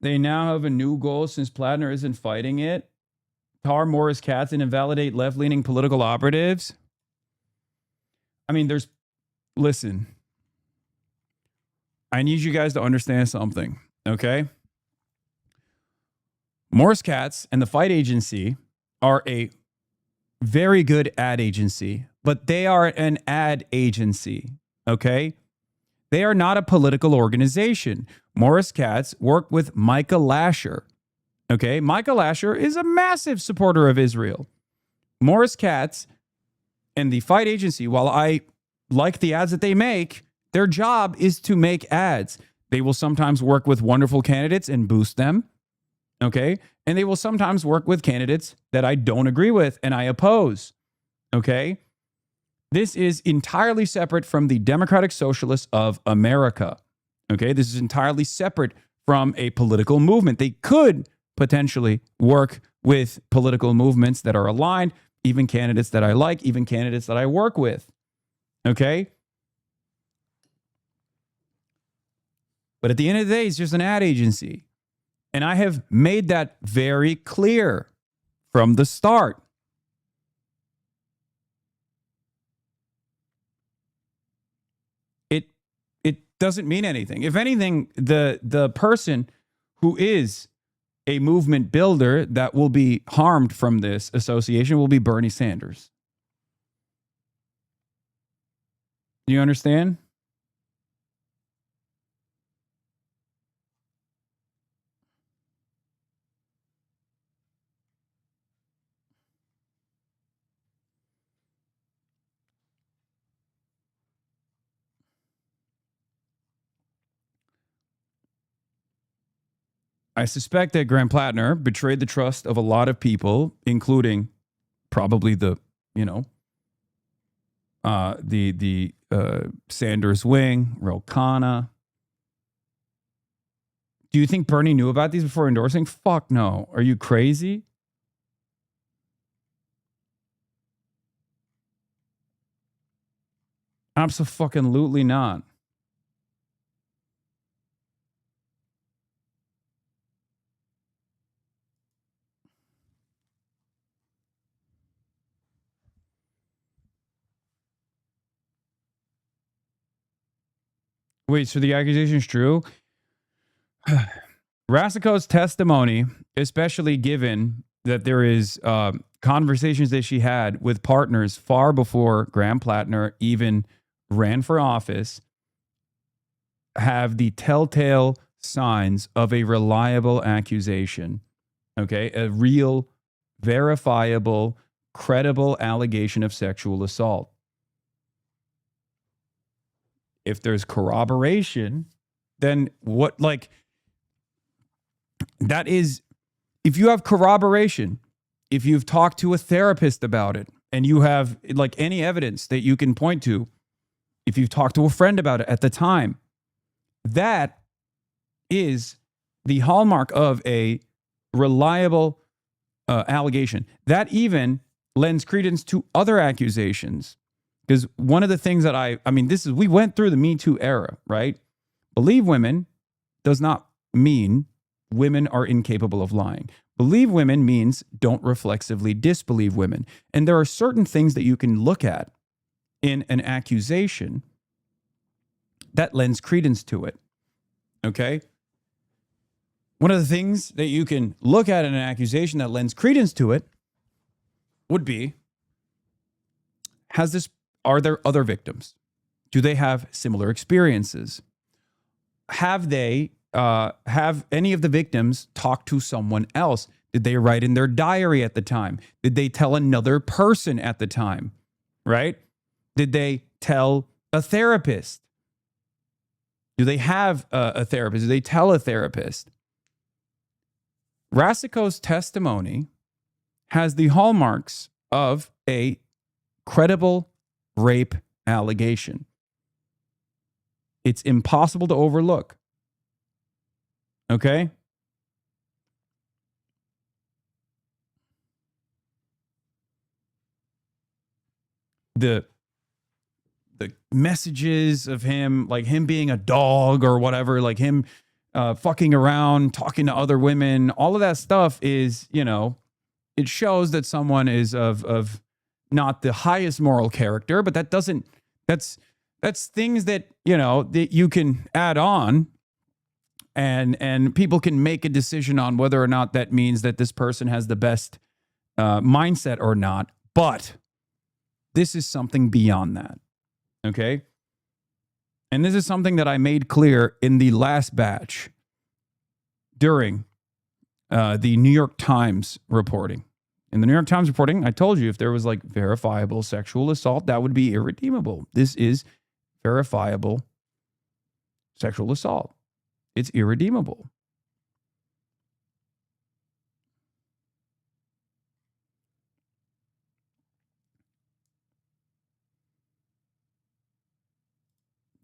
They now have a new goal since Plattner isn't fighting it. Tar Morris Katz and invalidate left-leaning political operatives. I mean, listen. I need you guys to understand something, okay? Morris Katz and the Fight Agency are a very good ad agency, but they are an ad agency, okay? They are not a political organization. Morris Katz worked with Micah Lasher. Okay, Micah Lasher is a massive supporter of Israel. Morris Katz and the Fight Agency, while I like the ads that they make, their job is to make ads. They will sometimes work with wonderful candidates and boost them. Okay, and they will sometimes work with candidates that I don't agree with and I oppose. Okay. This is entirely separate from the Democratic Socialists of America. Okay, this is entirely separate from a political movement. They could potentially work with political movements that are aligned, even candidates that I like, even candidates that I work with. Okay? But at the end of the day, it's just an ad agency. And I have made that very clear from the start. It doesn't mean anything. If anything, the person who is a movement builder that will be harmed from this association will be Bernie Sanders. Do you understand? I suspect that Graham Plattner betrayed the trust of a lot of people, including probably the Sanders wing, Ro Khanna. Do you think Bernie knew about these before endorsing? Fuck no. Are you crazy? Abso-fucking-lutely not. Wait, so the accusation is true? Rasico's testimony, especially given that there is conversations that she had with partners far before Graham Plattner even ran for office, have the telltale signs of a reliable accusation. Okay, a real, verifiable, credible allegation of sexual assault. If there's corroboration, then what, like, that is, if you have corroboration, if you've talked to a therapist about it, and you have, like, any evidence that you can point to, if you've talked to a friend about it at the time, that is the hallmark of a reliable allegation. That even lends credence to other accusations. Because one of the things that we went through the Me Too era, right? Believe women does not mean women are incapable of lying. Believe women means don't reflexively disbelieve women. And there are certain things that you can look at in an accusation that lends credence to it. Okay? One of the things that you can look at in an accusation that lends credence to it would be, are there other victims? Do they have similar experiences? Have any of the victims talked to someone else? Did they write in their diary at the time? Did they tell another person at the time? Right? Did they tell a therapist? Do they have a therapist? Do they tell a therapist? Rasico's testimony has the hallmarks of a credible rape allegation. It's impossible to overlook. Okay? The messages of him, like him being a dog or whatever, like him fucking around, talking to other women, all of that stuff is, it shows that someone is of not the highest moral character, but that's things that, that you can add on and people can make a decision on whether or not that means that this person has the best mindset or not. But this is something beyond that. Okay? And this is something that I made clear in the last batch during the New York Times reporting. In the New York Times reporting, I told you if there was like verifiable sexual assault, that would be irredeemable. This is verifiable sexual assault. It's irredeemable.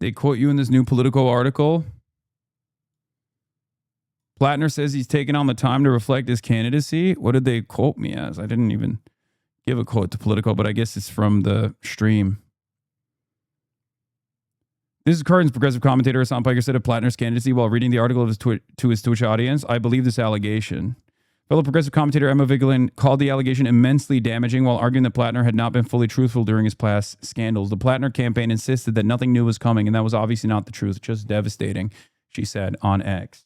They quote you in this new Politico article. Plattner says he's taken on the time to reflect his candidacy. What did they quote me as? I didn't even give a quote to Politico, but I guess it's from the stream. This is current progressive commentator Hasan Piker said of Plattner's candidacy while reading the article of his to his Twitch audience. I believe this allegation. Fellow progressive commentator Emma Vigeland called the allegation immensely damaging while arguing that Plattner had not been fully truthful during his past scandals. The Plattner campaign insisted that nothing new was coming, and that was obviously not the truth. Just devastating, she said on X.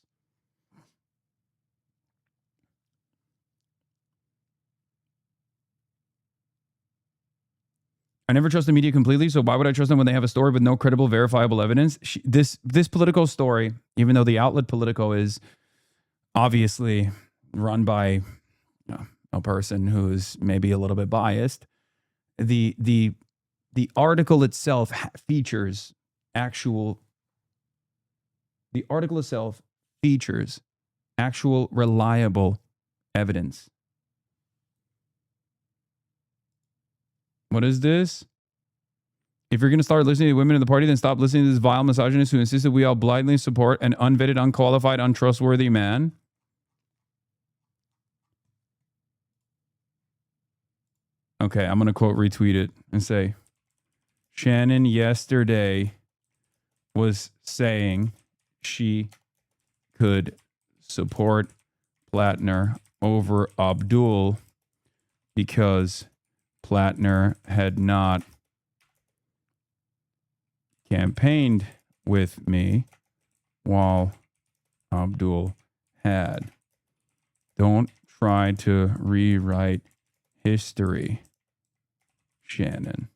I never trust the media completely, so why would I trust them when they have a story with no credible, verifiable evidence? This Politico story, even though the outlet Politico is obviously run by a person who's maybe a little bit biased, the article itself features actual reliable evidence. What is this? If you're going to start listening to women in the party, then stop listening to this vile misogynist who insists that we all blindly support an unvetted, unqualified, untrustworthy man. Okay, I'm going to quote retweet it and say, Shannon yesterday was saying she could support Plattner over Abdul because Plattner had not campaigned with me while Abdul had. Don't try to rewrite history, Shannon.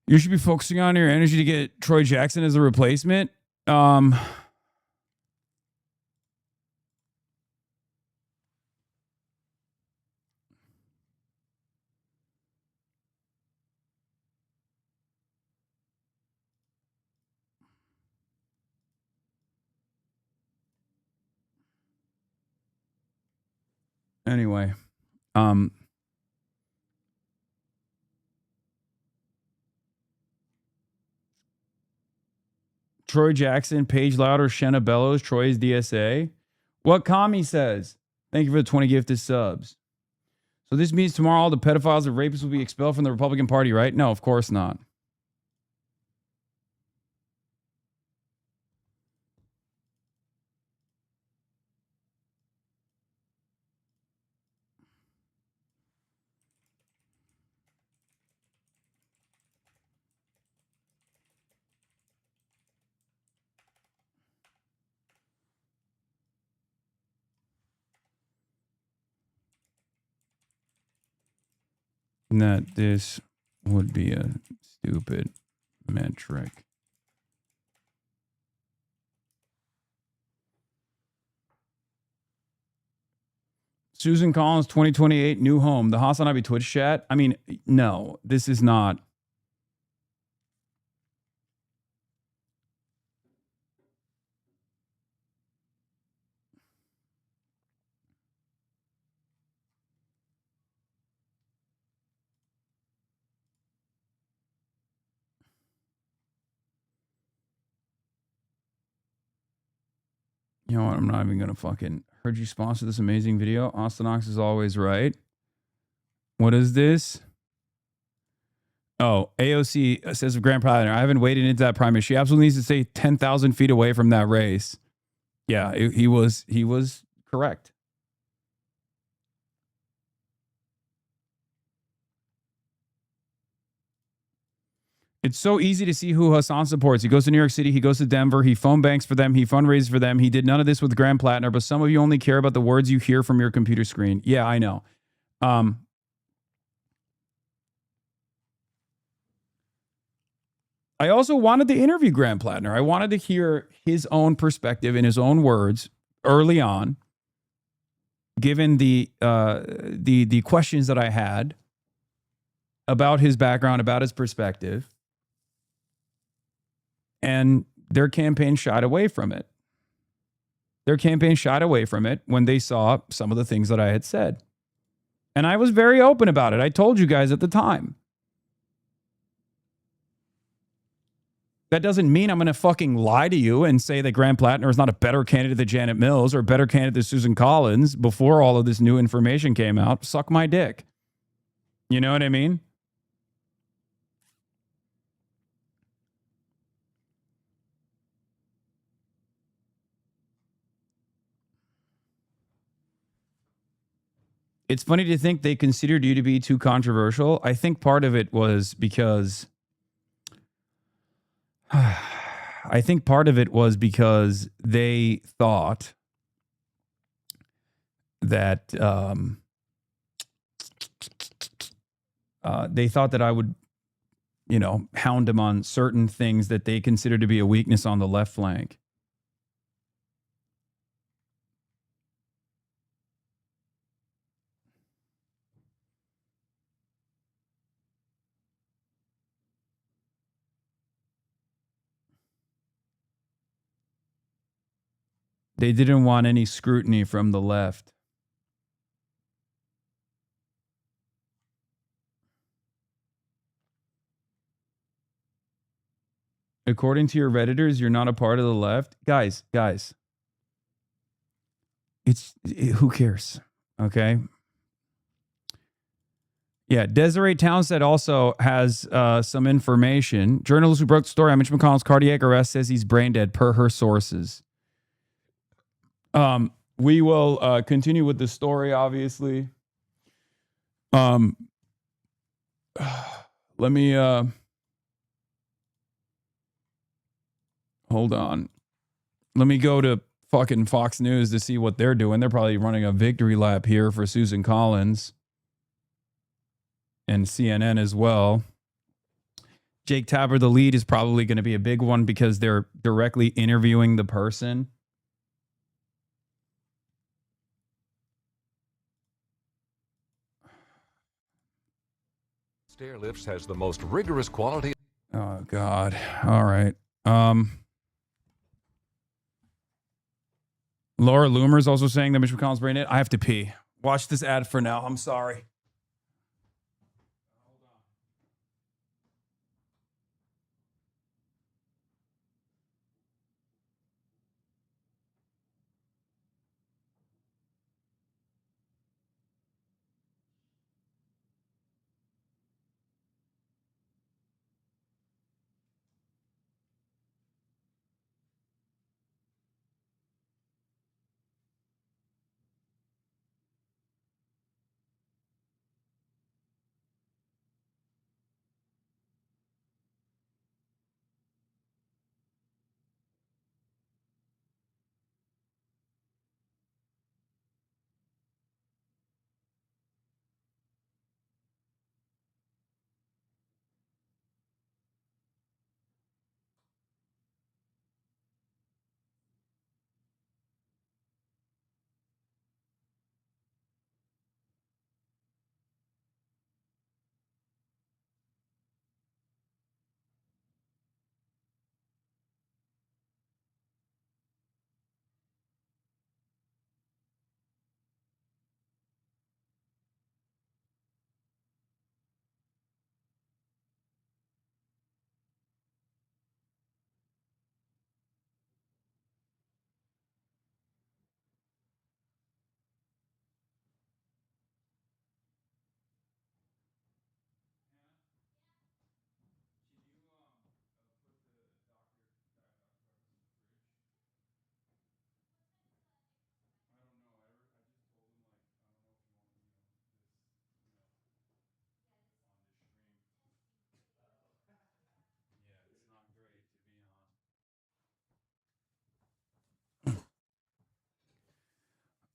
You should be focusing on your energy to get Troy Jackson as a replacement. Anyway, Troy Jackson, Paige Louder, Shenna Bellows, Troy's DSA. What Kami says. Thank you for the 20 gifted subs. So this means tomorrow all the pedophiles and rapists will be expelled from the Republican Party, right? No, of course not. That this would be a stupid metric. Susan Collins, 2028, new home. The HasanAbi Twitch chat. I mean, no, this is not. You know what? I'm not even going to fucking... Heard you sponsor this amazing video. Austinox is always right. What is this? Oh, AOC says of Grand Platinum. I haven't waded into that primary. She absolutely needs to stay 10,000 feet away from that race. Yeah, he was correct. It's so easy to see who Hasan supports. He goes to New York City. He goes to Denver. He phone banks for them. He fundraises for them. He did none of this with Grand Platinum, but some of you only care about the words you hear from your computer screen. Yeah, I know. I also wanted to interview Grand Platinum. I wanted to hear his own perspective in his own words early on, given the questions that I had about his background, about his perspective. And their campaign shied away from it. Their campaign shied away from it when they saw some of the things that I had said. And I was very open about it. I told you guys at the time. That doesn't mean I'm going to fucking lie to you and say that Grand Platinum is not a better candidate than Janet Mills or a better candidate than Susan Collins before all of this new information came out. Suck my dick. You know what I mean? It's funny to think they considered you to be too controversial. I think part of it was because they thought that they thought that I would, you know, hound him on certain things that they consider to be a weakness on the left flank. They didn't want any scrutiny from the left. According to your Redditors, you're not a part of the left. Guys, who cares? Okay. Yeah, Desiree Townsend also has some information. Journalist who broke the story on Mitch McConnell's cardiac arrest says he's brain dead per her sources. We will continue with the story, obviously. Let me hold on. Let me go to fucking Fox News to see what they're doing. They're probably running a victory lap here for Susan Collins. And CNN as well. Jake Tapper, the lead, is probably going to be a big one because they're directly interviewing the person. Stairlifts has the most rigorous quality. Oh, God. All right. Laura Loomer is also saying that Mitch McConnell's brain dead. I have to pee. Watch this ad for now. I'm sorry.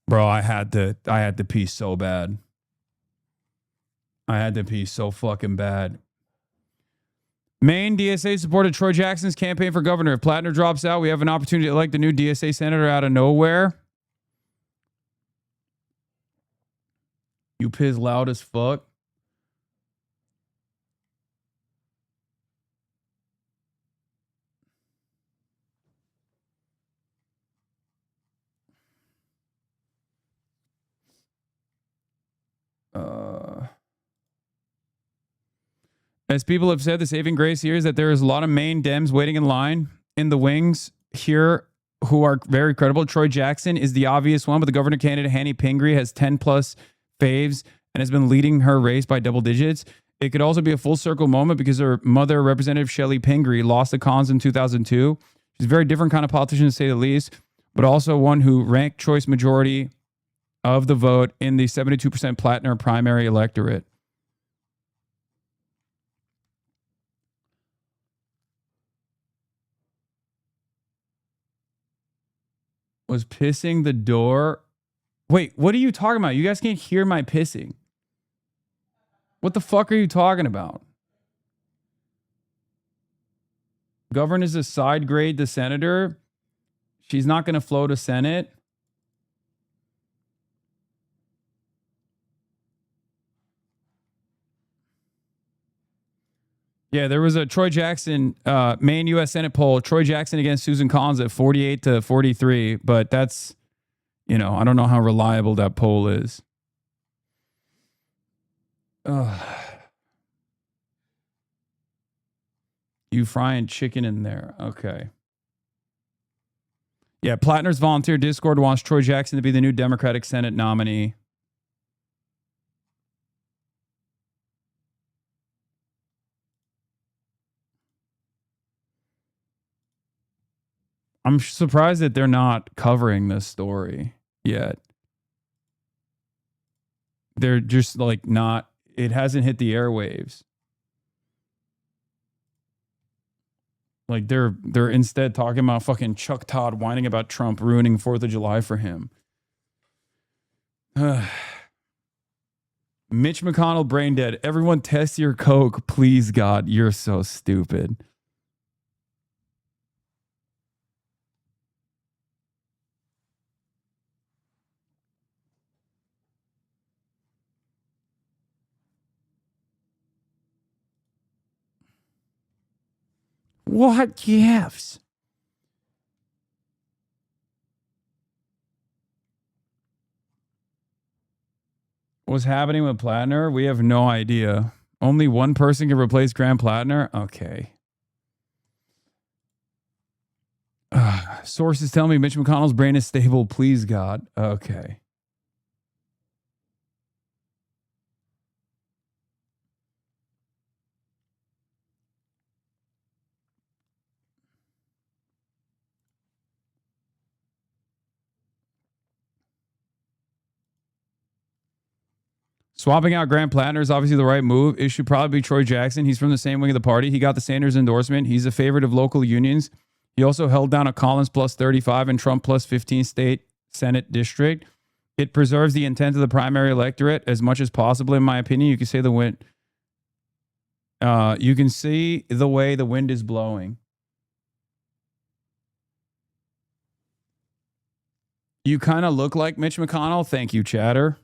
Bro, I had to pee so bad. I had to pee so fucking bad. Maine DSA supported Troy Jackson's campaign for governor. If Plattner drops out, we have an opportunity to elect the new DSA senator out of nowhere. You piss loud as fuck. As people have said, the saving grace here is that there is a lot of Maine Dems waiting in line in the wings here who are very credible. Troy Jackson is the obvious one, but the governor candidate, Hanny Pingree, has 10 plus faves and has been leading her race by double digits. It could also be a full circle moment because her mother, Representative Shelley Pingree, lost the cons in 2002. She's a very different kind of politician, to say the least, but also one who ranked choice majority of the vote in the 72% Plattner primary electorate. Was pissing the door. Wait, what are you talking about? You guys can't hear my pissing. What the fuck are you talking about? Govern is a side grade to senator. She's not going to float a Senate. Yeah, there was a Troy Jackson, Maine U.S. Senate poll. Troy Jackson against Susan Collins at 48 to 43. But that's, I don't know how reliable that poll is. You frying chicken in there. Okay. Yeah, Plattner's volunteer Discord wants Troy Jackson to be the new Democratic Senate nominee. I'm surprised that they're not covering this story yet. They're just like not, it hasn't hit the airwaves. Like they're instead talking about fucking Chuck Todd whining about Trump ruining 4th of July for him. Mitch McConnell brain dead. Everyone test your Coke, please God. You're so stupid. What gifts? What's happening with Plattner? We have no idea. Only one person can replace Graham Plattner? Okay. Sources tell me Mitch McConnell's brain is stable. Please, God. Okay. Swapping out Graham Plattner is obviously the right move. It should probably be Troy Jackson. He's from the same wing of the party. He got the Sanders endorsement. He's a favorite of local unions. He also held down a Collins plus 35 and Trump plus 15 state Senate district. It preserves the intent of the primary electorate as much as possible, in my opinion. You can say the wind. You can see the way the wind is blowing. You kind of look like Mitch McConnell. Thank you, chatter.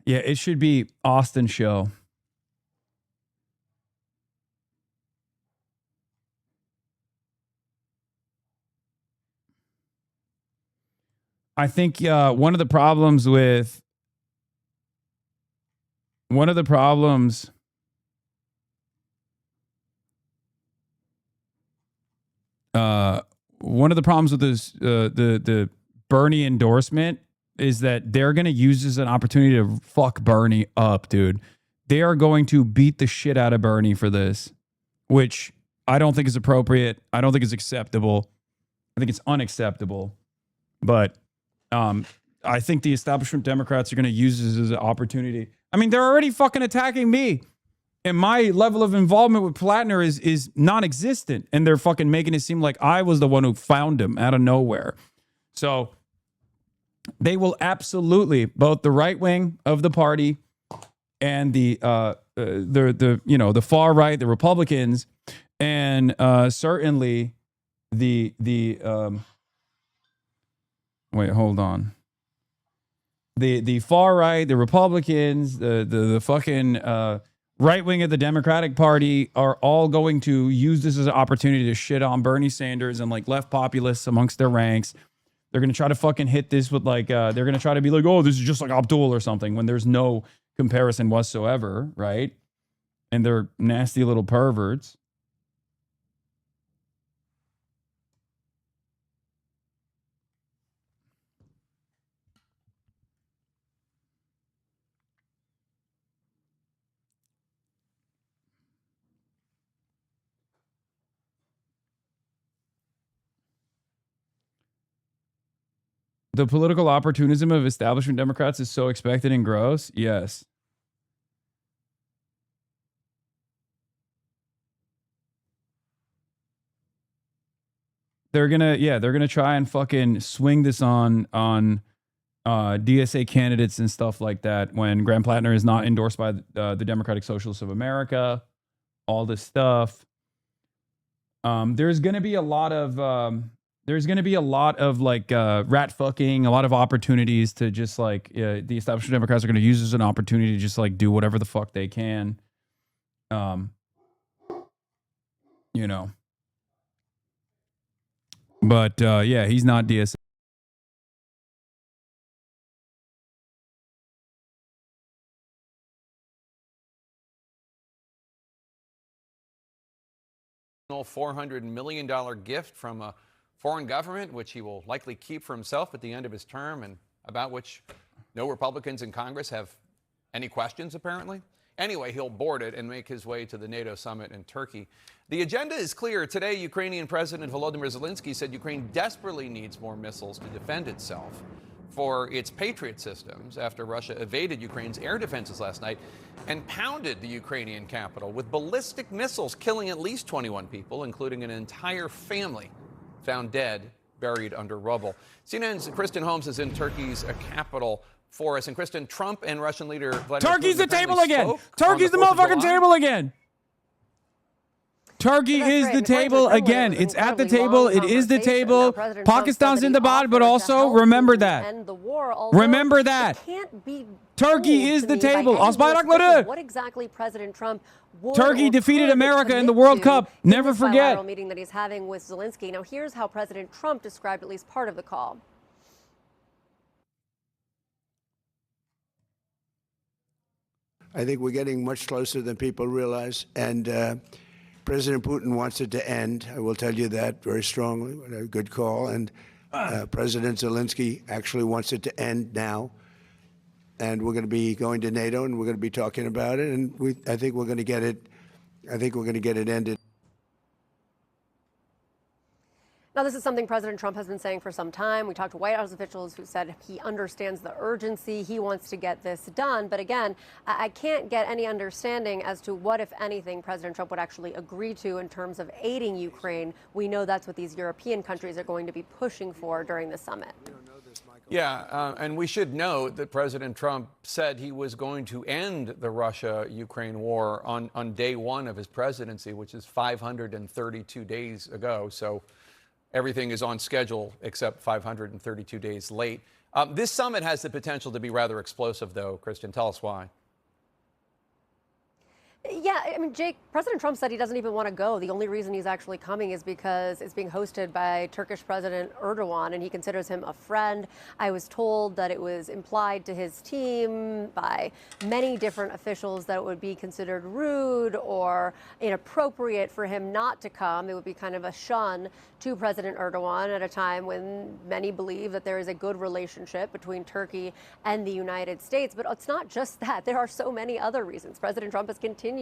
Yeah, it should be Austin show. I think one of the problems with one of the problems with this the Bernie endorsement is that they're going to use this as an opportunity to fuck Bernie up, dude. They are going to beat the shit out of Bernie for this, which I don't think is appropriate. I don't think it's acceptable. I think it's unacceptable. But I think the establishment Democrats are going to use this as an opportunity. I mean, they're already fucking attacking me. And my level of involvement with Plattner is non-existent. And they're fucking making it seem like I was the one who found him out of nowhere. So they will absolutely, both the right wing of the party and the far right, the Republicans, and certainly the wait, hold on. The far right, the Republicans, the fucking right wing of the Democratic Party are all going to use this as an opportunity to shit on Bernie Sanders and like left populists amongst their ranks. They're going to try to fucking hit this with like, they're going to try to be like, oh, this is just like Abdul or something when there's no comparison whatsoever, right? And they're nasty little perverts. The political opportunism of establishment Democrats is so expected and gross. Yes. They're gonna try and fucking swing this on DSA candidates and stuff like that when Graham Plattner is not endorsed by the Democratic Socialists of America. All this stuff. There's gonna be a lot of like rat fucking, a lot of opportunities to just like the establishment Democrats are gonna use this as an opportunity to just like do whatever the fuck they can. You know. But yeah, he's not DSA. $400 million gift from a foreign government, which he will likely keep for himself at the end of his term, and about which no Republicans in Congress have any questions, apparently. Anyway, he'll board it and make his way to the NATO summit in Turkey. The agenda is clear. Today, Ukrainian President Volodymyr Zelensky said Ukraine desperately needs more missiles to defend itself for its Patriot systems after Russia evaded Ukraine's air defenses last night and pounded the Ukrainian capital with ballistic missiles, killing at least 21 people, including an entire family found dead, buried under rubble. CNN's Kristen Holmes is in Turkey's capital for us. And Kristen, Trump and Russian leader Vladimir Turkey's the Putin table again. spoke Turkey's the on 4th of motherfucking July. table again. Turkey That's is right. the And according to table the Kremlin, again. it was It's at the incredibly table. long It is the conversation. table. Now, President Trump Pakistan's said in that the he bottom, but offered to also help remember Putin that. end the war, although Remember that. it can't be Turkey told is to the me by table. any more Asbayrakları. specifics what exactly President Trump would Turkey or defeated could America in the commit World to Cup. in Never this forget. bilateral meeting that he's having with Zelensky. Now, here's how President Trump described at least part of the call. I think we're getting much closer than people realize, and President Putin wants it to end. I will tell you that very strongly. A good call. And President Zelensky actually wants it to end now. And we're going to be going to NATO, and we're going to be talking about it. And I think we're going to get it. I think we're going to get it ended. Now, this is something President Trump has been saying for some time. We talked to White House officials who said he understands the urgency. He wants to get this done. But again, I can't get any understanding as to what, if anything, President Trump would actually agree to in terms of aiding Ukraine. We know that's what these European countries are going to be pushing for during the summit. Yeah, and we should note that President Trump said he was going to end the Russia-Ukraine war on day one of his presidency, which is 532 days ago. So everything is on schedule except 532 days late. This summit has the potential to be rather explosive, though. Kristen, tell us why. Yeah, I mean, Jake, President Trump said he doesn't even want to go. The only reason he's actually coming is because it's being hosted by Turkish President Erdogan, and he considers him a friend. I was told that it was implied to his team by many different officials that it would be considered rude or inappropriate for him not to come. It would be kind of a shun to President Erdogan at a time when many believe that there is a good relationship between Turkey and the United States. But it's not just that. There are so many other reasons. President Trump has continued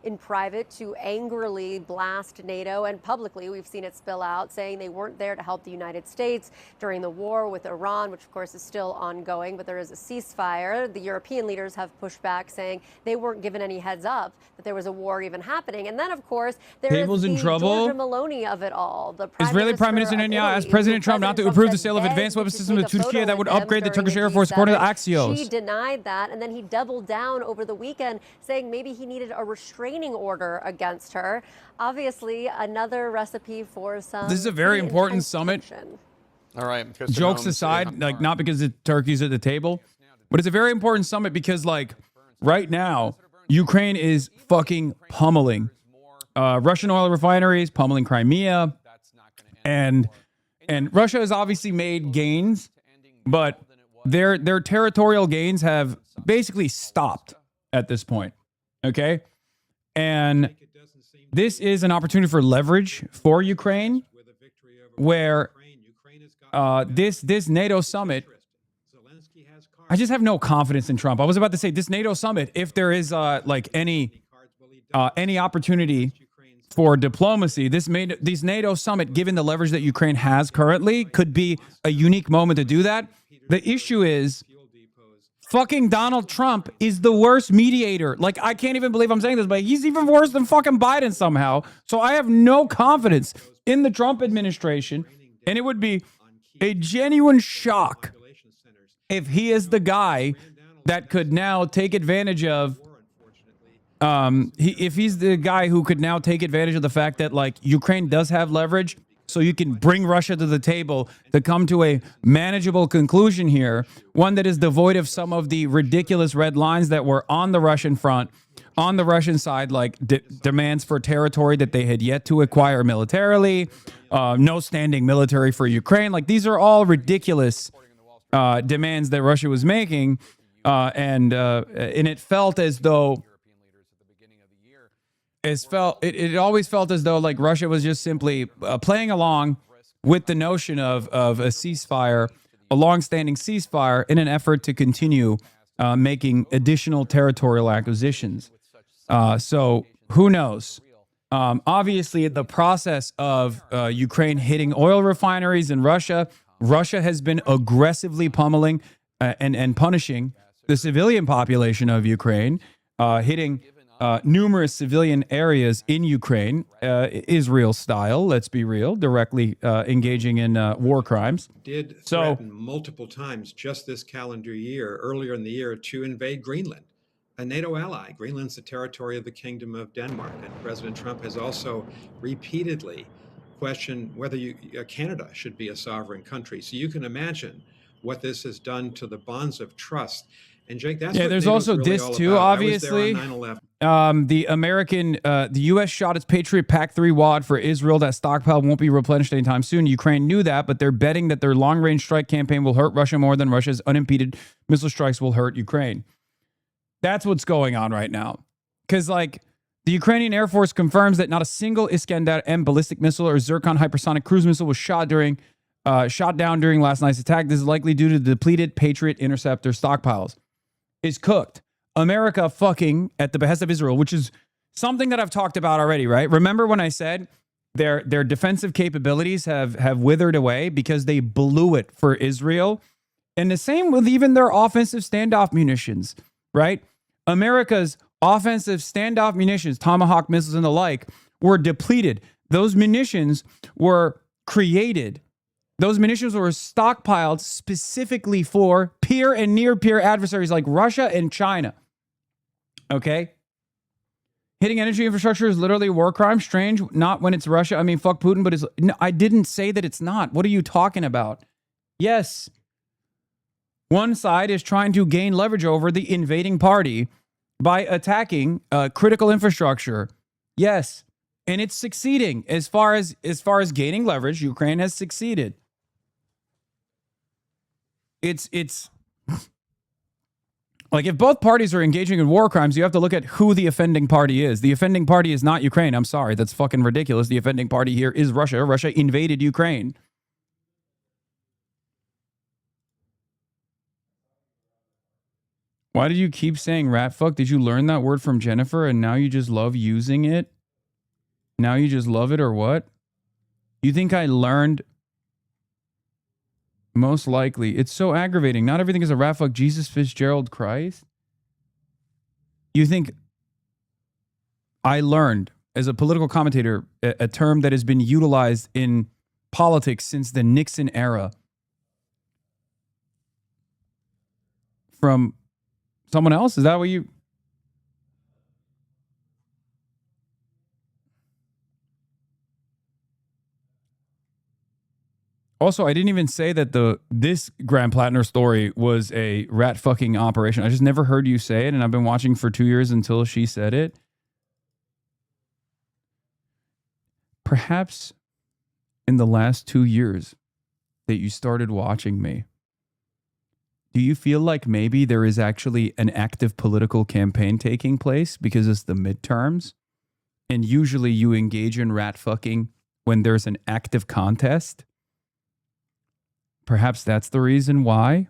in private to angrily blast NATO, and publicly we've seen it spill out, saying they weren't there to help the United States during the war with Iran, which of course is still ongoing, but there is a ceasefire. The European leaders have pushed back, saying they weren't given any heads up that there was a war even happening. And then, of course, there Table's is in the trouble. Georgia Maloney of it all. The Israeli Prime Minister of Netanyahu asked Italy, President who Trump not to President approve the said sale of begged advanced weapon to systems take to a Turkey photo that would with them upgrade the during Turkish Air Force, according to G7. Axios. She denied that, and then he doubled down over the weekend, saying maybe he needed a restraining order against her. Obviously, another recipe for some. This is a very pretty important intense summit. tension. All right. Kristen Jokes Holmes, aside, like not because Turkey's at the table, but it's a very important summit because like right now, Ukraine is fucking pummeling Russian oil refineries, pummeling Crimea, and Russia has obviously made gains, but their territorial gains have basically stopped at this point. Okay, and this is an opportunity for leverage for Ukraine, where this NATO summit. I just have no confidence in Trump. I was about to say this NATO summit, if there is like any opportunity for diplomacy, this NATO summit, given the leverage that Ukraine has currently, could be a unique moment to do that. The issue is fucking Donald Trump is the worst mediator. Like, I can't even believe I'm saying this, but he's even worse than fucking Biden somehow. So I have no confidence in the Trump administration. And it would be a genuine shock if he is the guy that could now take advantage of, if he's the guy who could now take advantage of the fact that, like, Ukraine does have leverage, so you can bring Russia to the table to come to a manageable conclusion here, one that is devoid of some of the ridiculous red lines that were on the Russian front, on the Russian side, like demands for territory that they had yet to acquire militarily, no standing military for Ukraine. Like, these are all ridiculous demands that Russia was making, and it felt as though it always felt as though, like, Russia was just simply playing along with the notion of a ceasefire, a long-standing ceasefire, in an effort to continue making additional territorial acquisitions. So who knows? Obviously, in the process of Ukraine hitting oil refineries in Russia, Russia has been aggressively pummeling and punishing the civilian population of Ukraine, hitting numerous civilian areas in Ukraine, Israel style, let's be real, directly engaging in war crimes. Did threaten multiple times just this calendar year, earlier in the year, to invade Greenland, a NATO ally. Greenland's the territory of the Kingdom of Denmark, and President Trump has also repeatedly questioned whether Canada should be a sovereign country. So you can imagine what this has done to the bonds of trust. And Jake, that's what there's NATO's also really this all too, about. obviously. I was there on 9/11. The U.S. shot its Patriot PAC-3 Wad for Israel. That stockpile won't be replenished anytime soon. Ukraine knew that, but they're betting that their long-range strike campaign will hurt Russia more than Russia's unimpeded missile strikes will hurt Ukraine. That's what's going on right now. Because, like, the Ukrainian Air Force confirms that not a single Iskander-M ballistic missile or Zircon hypersonic cruise missile was shot down during last night's attack. This is likely due to the depleted Patriot interceptor stockpiles. Is cooked. America fucking at the behest of Israel, which is something that I've talked about already, right? Remember when I said their defensive capabilities have withered away because they blew it for Israel? And the same with even their offensive standoff munitions, right? America's offensive standoff munitions, Tomahawk missiles and the like, were depleted. Those munitions were created. Those munitions were stockpiled specifically for peer and near-peer adversaries like Russia and China. Okay? Hitting energy infrastructure is literally a war crime. Strange, not when it's Russia. I mean, fuck Putin, but no, I didn't say that it's not. What are you talking about? Yes. One side is trying to gain leverage over the invading party by attacking critical infrastructure. Yes. And it's succeeding. As far as gaining leverage, Ukraine has succeeded. It's like, if both parties are engaging in war crimes, you have to look at who the offending party is. The offending party is not Ukraine. I'm sorry. That's fucking ridiculous. The offending party here is Russia. Russia invaded Ukraine. Why did you keep saying rat fuck? Did you learn that word from Jennifer and now you just love using it? Now you just love it, or what? You think I learned? Most likely. It's so aggravating. Not everything is a rat fuck. Jesus Fitzgerald Christ. You think I learned, as a political commentator, a term that has been utilized in politics since the Nixon era, from someone else? Is that what you... Also, I didn't even say that this Graham Plattner story was a rat fucking operation. I just never heard you say it, and I've been watching for 2 years until she said it. Perhaps in the last 2 years that you started watching me, do you feel like maybe there is actually an active political campaign taking place because it's the midterms? And usually you engage in rat fucking when there's an active contest? Perhaps that's the reason why,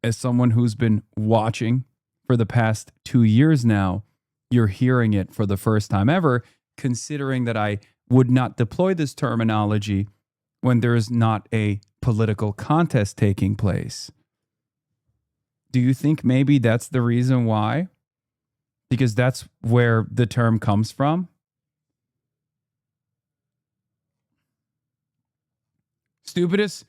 as someone who's been watching for the past 2 years now, you're hearing it for the first time ever, considering that I would not deploy this terminology when there is not a political contest taking place. Do you think maybe that's the reason why? Because that's where the term comes from? Stupidest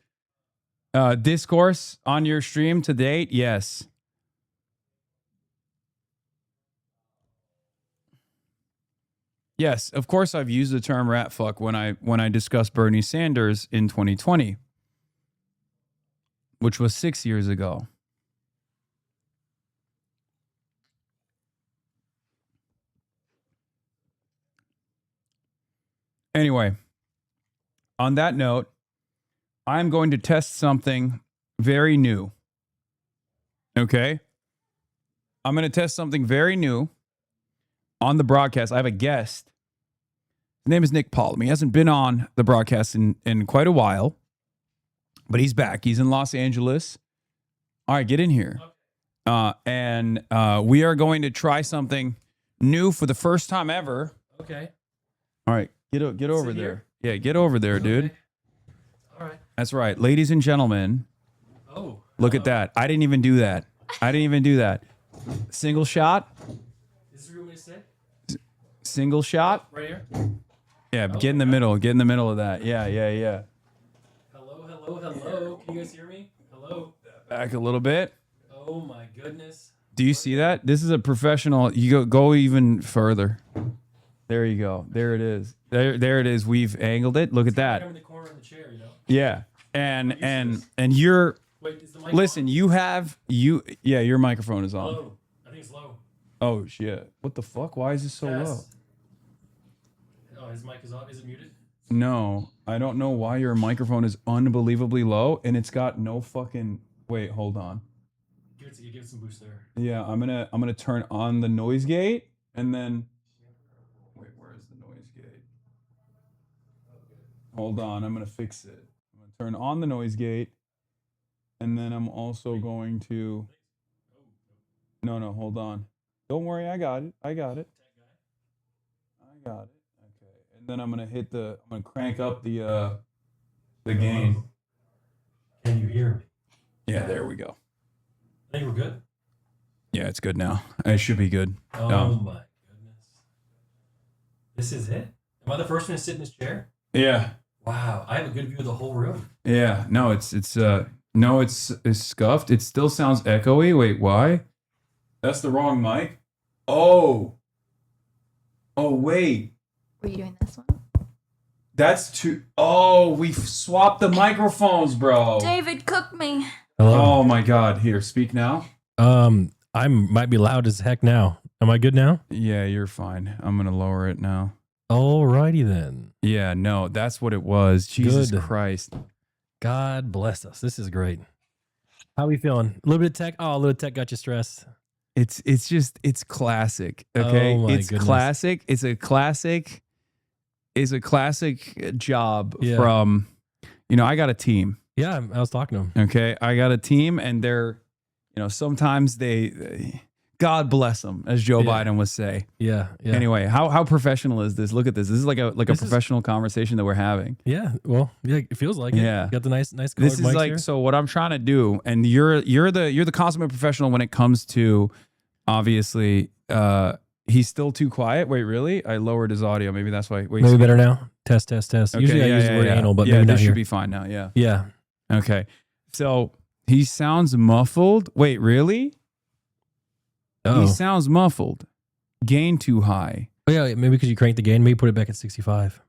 discourse on your stream to date? Yes. Yes, of course I've used the term rat fuck when I discussed Bernie Sanders in 2020, which was 6 years ago. Anyway, on that note, I'm going to test something very new. Okay? I'm going to test something very new on the broadcast. I have a guest. His name is Nick Pollum. He hasn't been on the broadcast in quite a while, but he's back. He's in Los Angeles. All right, get in here. And we are going to try something new for the first time ever. Okay. All right, get over there. Yeah, get over there, dude. Okay. All right. That's right. Ladies and gentlemen. Oh. Look at that. I didn't even do that. Single shot. Is this where you want me to sit? Single shot. Right here? Yeah, get in the middle. Get in the middle of that. Yeah. Hello. Can you guys hear me? Hello. Back a little bit. Oh my goodness. Do you see that? This is a professional. You go even further. There you go. There it is. There it is. We've angled it. Look at that. I'm in the corner of the chair, you know? Yeah. And you're Wait, is the mic listen, on? Your microphone is on. Low. I think it's low. Oh shit. What the fuck? Why is it so low? Oh, his mic is off. Is it muted? No, I don't know why your microphone is unbelievably low and it's got no fucking. Wait, hold on. Give it some boost there. Yeah, I'm gonna turn on the noise gate and then. Wait, where is the noise gate? Hold on, I'm gonna fix it. I'm gonna turn on the noise gate, and then I'm also going to. No, hold on. Don't worry, I got it. Okay, and then I'm gonna crank up the gain. Can you hear me? Yeah, there we go. I think we're good. Yeah, it's good now. It should be good. Oh my goodness. This is it? Am I the first one to sit in this chair? Yeah. Wow, I have a good view of the whole room. Yeah. No, it's scuffed. It still sounds echoey. Wait, why? That's the wrong mic. Oh, wait. Were you doing this one? That's too. Oh, we've swapped the microphones, bro. David, cook me. Hello. Oh my God. Here, speak now. I might be loud as heck now. Am I good now? Yeah, you're fine. I'm gonna lower it now. Alrighty then. Yeah, no, that's what it was. Jesus Christ. God bless us. This is great. How are we feeling? A little bit of tech. Oh, a little tech got you stressed. It's classic. Okay, Oh my it's goodness. classic. It's a classic job from. I got a team. Yeah, I was talking to him. Okay, I got a team, and they're, sometimes they God bless them, as Joe Biden would say. Yeah. Anyway, how professional is this? Look at this. This is like a professional conversation that we're having. Yeah. Well, yeah, it feels like it. Yeah. Got the nice colored This is mics like here. so. What I'm trying to do, and you're the consummate professional when it comes to, obviously, he's still too quiet. Wait, really? I lowered his audio. Maybe that's why. Wait, Maybe better now. Test. Okay, Usually I use the word anal, but yeah, maybe not this here. should be fine now. Yeah. Yeah. Okay. So he sounds muffled. Wait, really? Uh-oh. He sounds muffled. Gain too high. Oh, yeah, maybe because you cranked the gain. Maybe put it back at 65.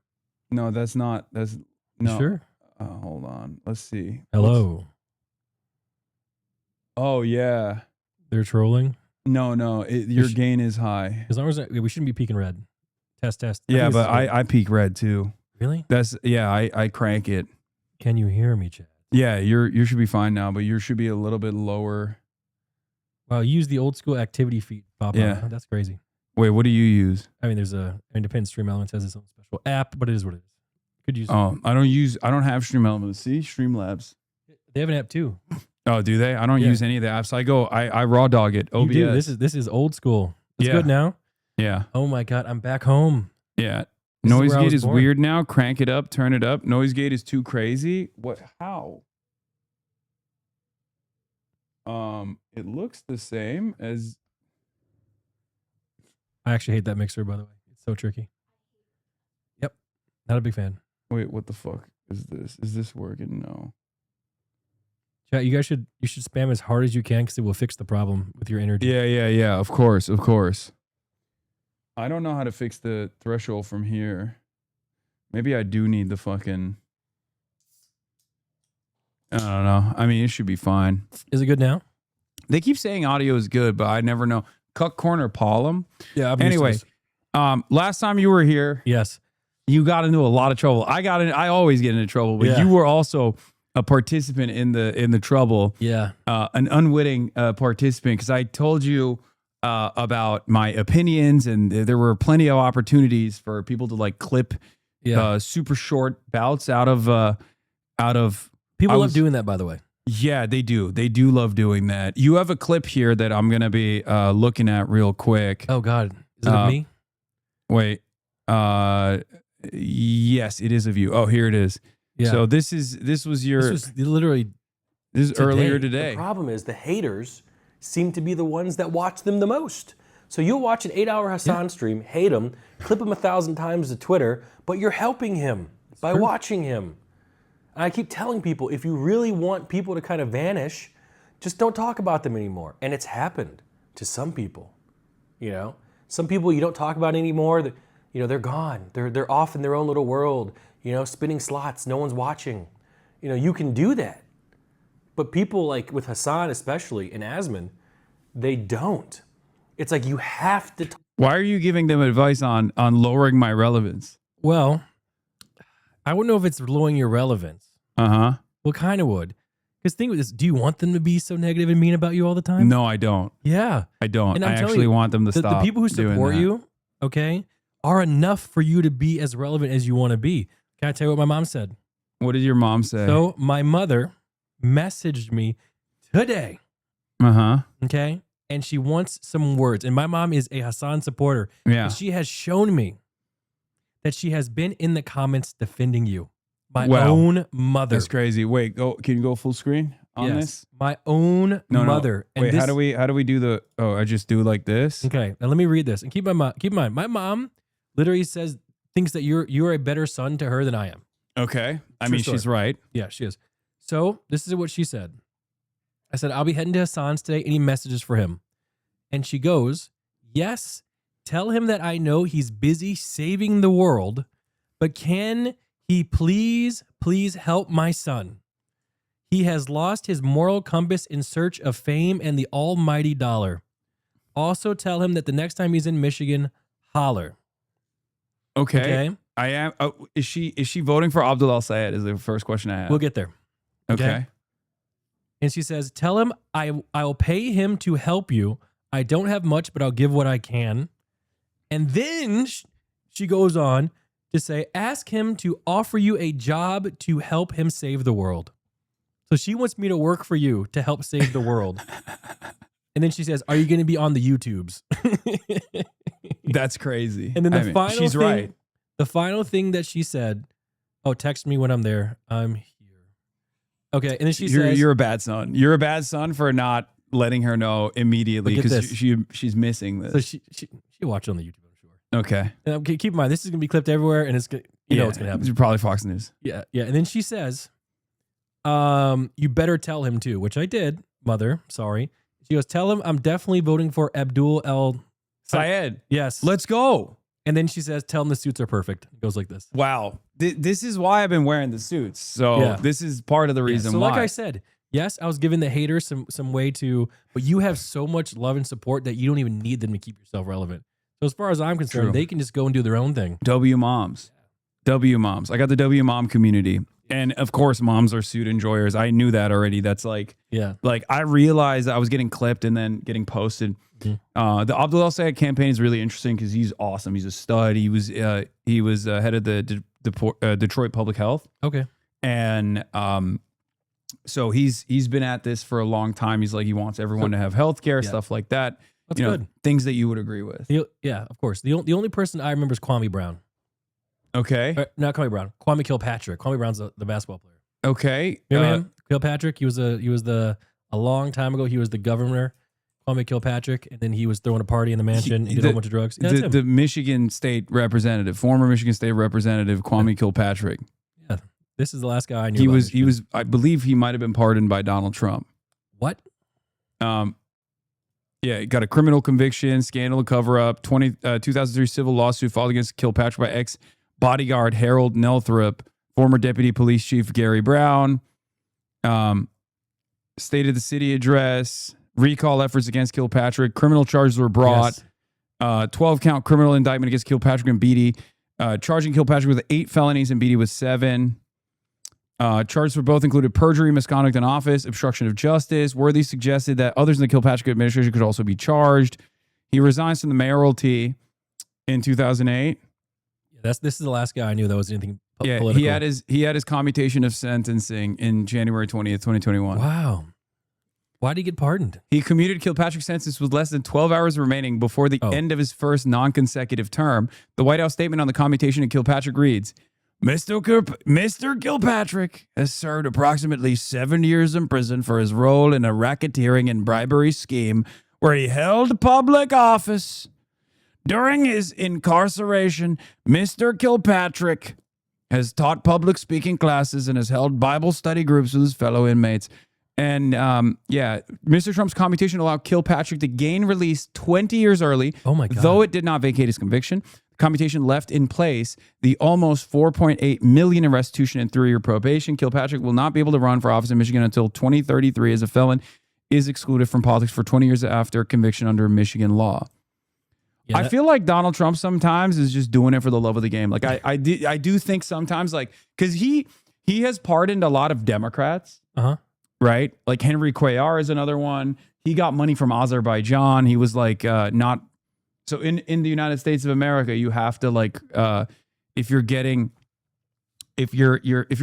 No, that's not. That's You no. sure? Hold on. Let's see. Hello. Oh yeah. They're trolling. No. Your gain is high. As long as we shouldn't be peaking red. Test. Yeah, but I peak red too. Really? I crank it. Can you hear me, Chad? Yeah, you should be fine now, but yours should be a little bit lower. Wow, use the old school activity feed pop Yeah. up. That's crazy. Wait, what do you use? I mean, there's a independent Stream Elements has its own special app, but it is what it is. Could use. Oh, I don't have Stream Elements. See, Streamlabs. They have an app too. Oh, do they? I don't use any of the apps. I raw dog it. OBS. You do. This is old school. It's good now. Yeah. Oh my God, I'm back home. Yeah. This is Noise where I gate was is born. weird now. Crank it up, turn it up. Noise gate is too crazy. What? How? It looks the same as. I actually hate that mixer, by the way. It's so tricky. Yep. Not a big fan. Wait, what the fuck is this? Is this working? No. Chat, you should spam as hard as you can because it will fix the problem with your energy. Yeah. Of course. I don't know how to fix the threshold from here. Maybe I do need the fucking. I don't know. I mean, it should be fine. Is it good now? They keep saying audio is good, but I never know. Cuck Corner Paulum. Yeah. Anyway, last time you were here, yes, you got into a lot of trouble. I always get into trouble, but you were also a participant in the trouble. Yeah. An unwitting participant, because I told you about my opinions, and there were plenty of opportunities for people to like clip super short bouts out of people love doing that, by the way. Yeah, they do. They do love doing that. You have a clip here that I'm gonna be looking at real quick. Oh God, is it of me? Wait. Yes, it is of you. Oh, here it is. Yeah. So this was literally earlier today. The problem is the haters seem to be the ones that watch them the most. So you'll watch an 8-hour Hasan stream, hate him, clip him 1,000 times to Twitter, but you're helping him by watching him. And I keep telling people, if you really want people to kind of vanish, just don't talk about them anymore. And it's happened to some people. You know, some people you don't talk about anymore. That, you know, they're gone. They're off in their own little world. You know, spinning slots. No one's watching. You know, you can do that. But people like with Hasan especially and Asman, they don't. It's like you have to. Why are you giving them advice on lowering my relevance? Well, I wouldn't know if it's lowering your relevance. Well, kind of would. Because think of this: do you want them to be so negative and mean about you all the time? No, I don't. Yeah, I don't. And I I'm telling actually you, want them to stop. The people who doing support that. you, okay, are enough for you to be as relevant as you want to be. Can I tell you what my mom said? What did your mom say? So my mother messaged me today. Okay, and she wants some words. And my mom is a Hasan supporter. Yeah. And she has shown me that she has been in the comments defending you. My Wow. own mother. That's crazy. Wait, can you go full screen on Yes. this? My own mother. No. Wait, this, how do we do the? Oh, I just do like this. Okay, now let me read this and keep in mind. My mom literally thinks that you're a better son to her than I am. Okay, I True mean story. she's right. Yeah, she is. So this is what she said. I said, I'll be heading to Hasan's today. Any messages for him? And she goes, yes, tell him that I know he's busy saving the world, but can he please help my son? He has lost his moral compass in search of fame and the almighty dollar. Also tell him that the next time he's in Michigan, holler. Okay. I am. Is she voting for ABDULxSTEVENS? Is the first question I have. We'll get there. Okay. And she says, tell him I'll pay him to help you. I don't have much, but I'll give what I can. And then she goes on to say, ask him to offer you a job to help him save the world. So she wants me to work for you to help save the world. And then she says, are you going to be on the YouTubes? That's crazy. And then she's right. The final thing that she said, oh, text me when I'm there. I'm here. Okay. And then she says, you're a bad son. You're a bad son for not letting her know immediately Look at because this. she's missing this. So she watched it on the YouTube, I'm sure. Okay. And keep in mind, this is going to be clipped everywhere, and it's you know what's going to happen. It's probably Fox News. Yeah. And then she says, you better tell him too, which I did, mother. Sorry. She goes, tell him I'm definitely voting for ABDULxSTEVENS. Yes. Let's go. And then she says, tell him the suits are perfect. It goes like this. Wow. This is why I've been wearing the suits. So this is part of the reason so why. like I said, yes, I was giving the haters some way to, but you have so much love and support that you don't even need them to keep yourself relevant. So as far as I'm concerned, True. they can just go and do their own thing. W moms. W moms. I got the W mom community. And of course, moms are suit enjoyers. I knew that already. That's like I realized I was getting clipped and then getting posted. The ABDULxSTEVENS campaign is really interesting because he's awesome. He's a stud. He was head of the Detroit Public Health. Okay. And so he's been at this for a long time. He's like, he wants everyone to have healthcare, stuff like that. That's good. Things that you would agree with. Yeah, of course. The only person I remember is Kwame Brown. Okay. Not Kwame Brown. Kwame Kilpatrick. Kwame Brown's the basketball player. Okay. Remember him? Kilpatrick. He was the A long time ago, he was the governor, Kwame Kilpatrick, and then he was throwing a party in the mansion. He did a whole bunch of drugs. Yeah, that's him. The Michigan State representative, former Michigan State representative Kwame Kilpatrick. Yeah, this is the last guy I knew. He was. I believe he might have been pardoned by Donald Trump. What? Yeah, he got a criminal conviction, scandal cover-up, 2003 civil lawsuit filed against Kilpatrick by ex-bodyguard Harold Nelthrop, former deputy police chief Gary Brown, State of the City address, recall efforts against Kilpatrick, criminal charges were brought, 12-count criminal indictment against Kilpatrick and Beatty, charging Kilpatrick with 8 felonies and Beatty with 7. Charges for both included perjury, misconduct in office, obstruction of justice. Worthy suggested that others in the Kilpatrick administration could also be charged. He resigns from the mayoralty in 2008. This is the last guy I knew that was anything Yeah, political. he had his commutation of sentencing in January 20th, 2021. Wow. Why did he get pardoned? He commuted Kilpatrick's sentence with less than 12 hours remaining before the end of his first non-consecutive term. The White House statement on the commutation of Kilpatrick reads, Mr. Kilpatrick has served approximately 7 years in prison for his role in a racketeering and bribery scheme where he held public office. During his incarceration, Mr. Kilpatrick has taught public speaking classes and has held Bible study groups with his fellow inmates. And Mr. Trump's commutation allowed Kilpatrick to gain release 20 years early. Oh my God. Though it did not vacate his conviction. Commutation left in place the almost $4.8 million in restitution and 3-year probation. Kilpatrick will not be able to run for office in Michigan until 2033 as a felon is excluded from politics for 20 years after conviction under Michigan law. Yeah, I feel like Donald Trump sometimes is just doing it for the love of the game. Like I do think sometimes, like, because he has pardoned a lot of Democrats, right? Like Henry Cuellar is another one. He got money from Azerbaijan. He was like not. So in the United States of America, you have to like if you're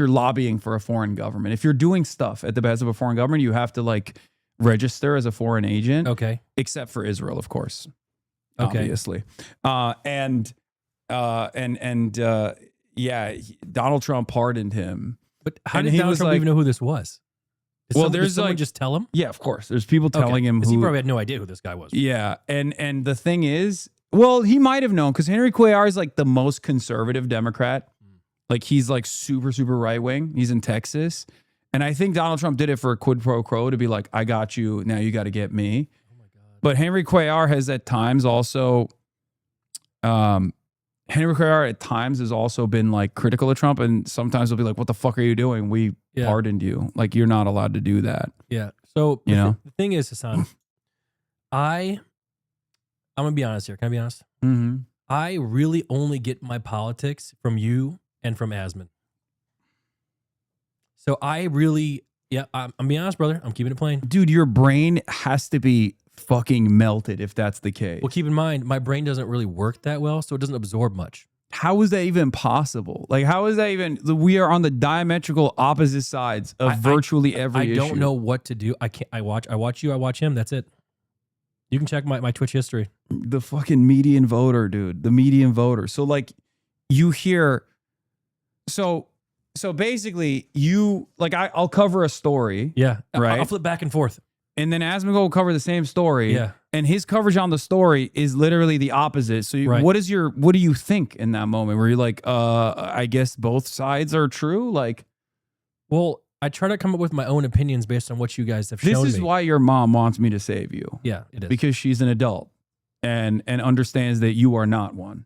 lobbying for a foreign government, if you're doing stuff at the behest of a foreign government, you have to like register as a foreign agent. Okay. Except for Israel, of course. Okay. Obviously. Donald Trump pardoned him. But how And did he Donald was Trump like- even know who this was? Did someone just tell him? Yeah, of course. There's people telling him 'Cause who he probably had no idea who this guy was. Yeah, and the thing is, well, he might have known because Henry Cuellar is like the most conservative Democrat. Like he's like super, super right wing. He's in Texas. And I think Donald Trump did it for a quid pro quo to be like, I got you, now you got to get me. Oh my God. But Henry Cuellar has at times also, has also been like critical of Trump, and sometimes he'll be like, what the fuck are you doing? We pardoned you. Like you're not allowed to do that. Yeah. So You know? the thing is, Hasan, I'm gonna be honest here. Can I be honest? Mm-hmm. I really only get my politics from you and from Asman. So I really, I'm being honest, brother. I'm keeping it plain. Dude, your brain has to be fucking melted if that's the case. Well, keep in mind, my brain doesn't really work that well, so it doesn't absorb much. How is that even possible? Like, how is that even? We are on the diametrical opposite sides of virtually every issue. I don't know what to do. I can't. I watch you. I watch him. That's it. You can check my Twitch history. The fucking median voter, dude. The median voter. So like, you hear. So basically, you like I'll cover a story. Yeah. Right. I'll flip back and forth. And then Asmongold will cover the same story. Yeah. And his coverage on the story is literally the opposite. So what do you think in that moment where you're like, I guess both sides are true? Like, well, I try to come up with my own opinions based on what you guys have shown me. this is why your mom wants me to save you. Yeah, it is. Because she's an adult and understands that you are not one.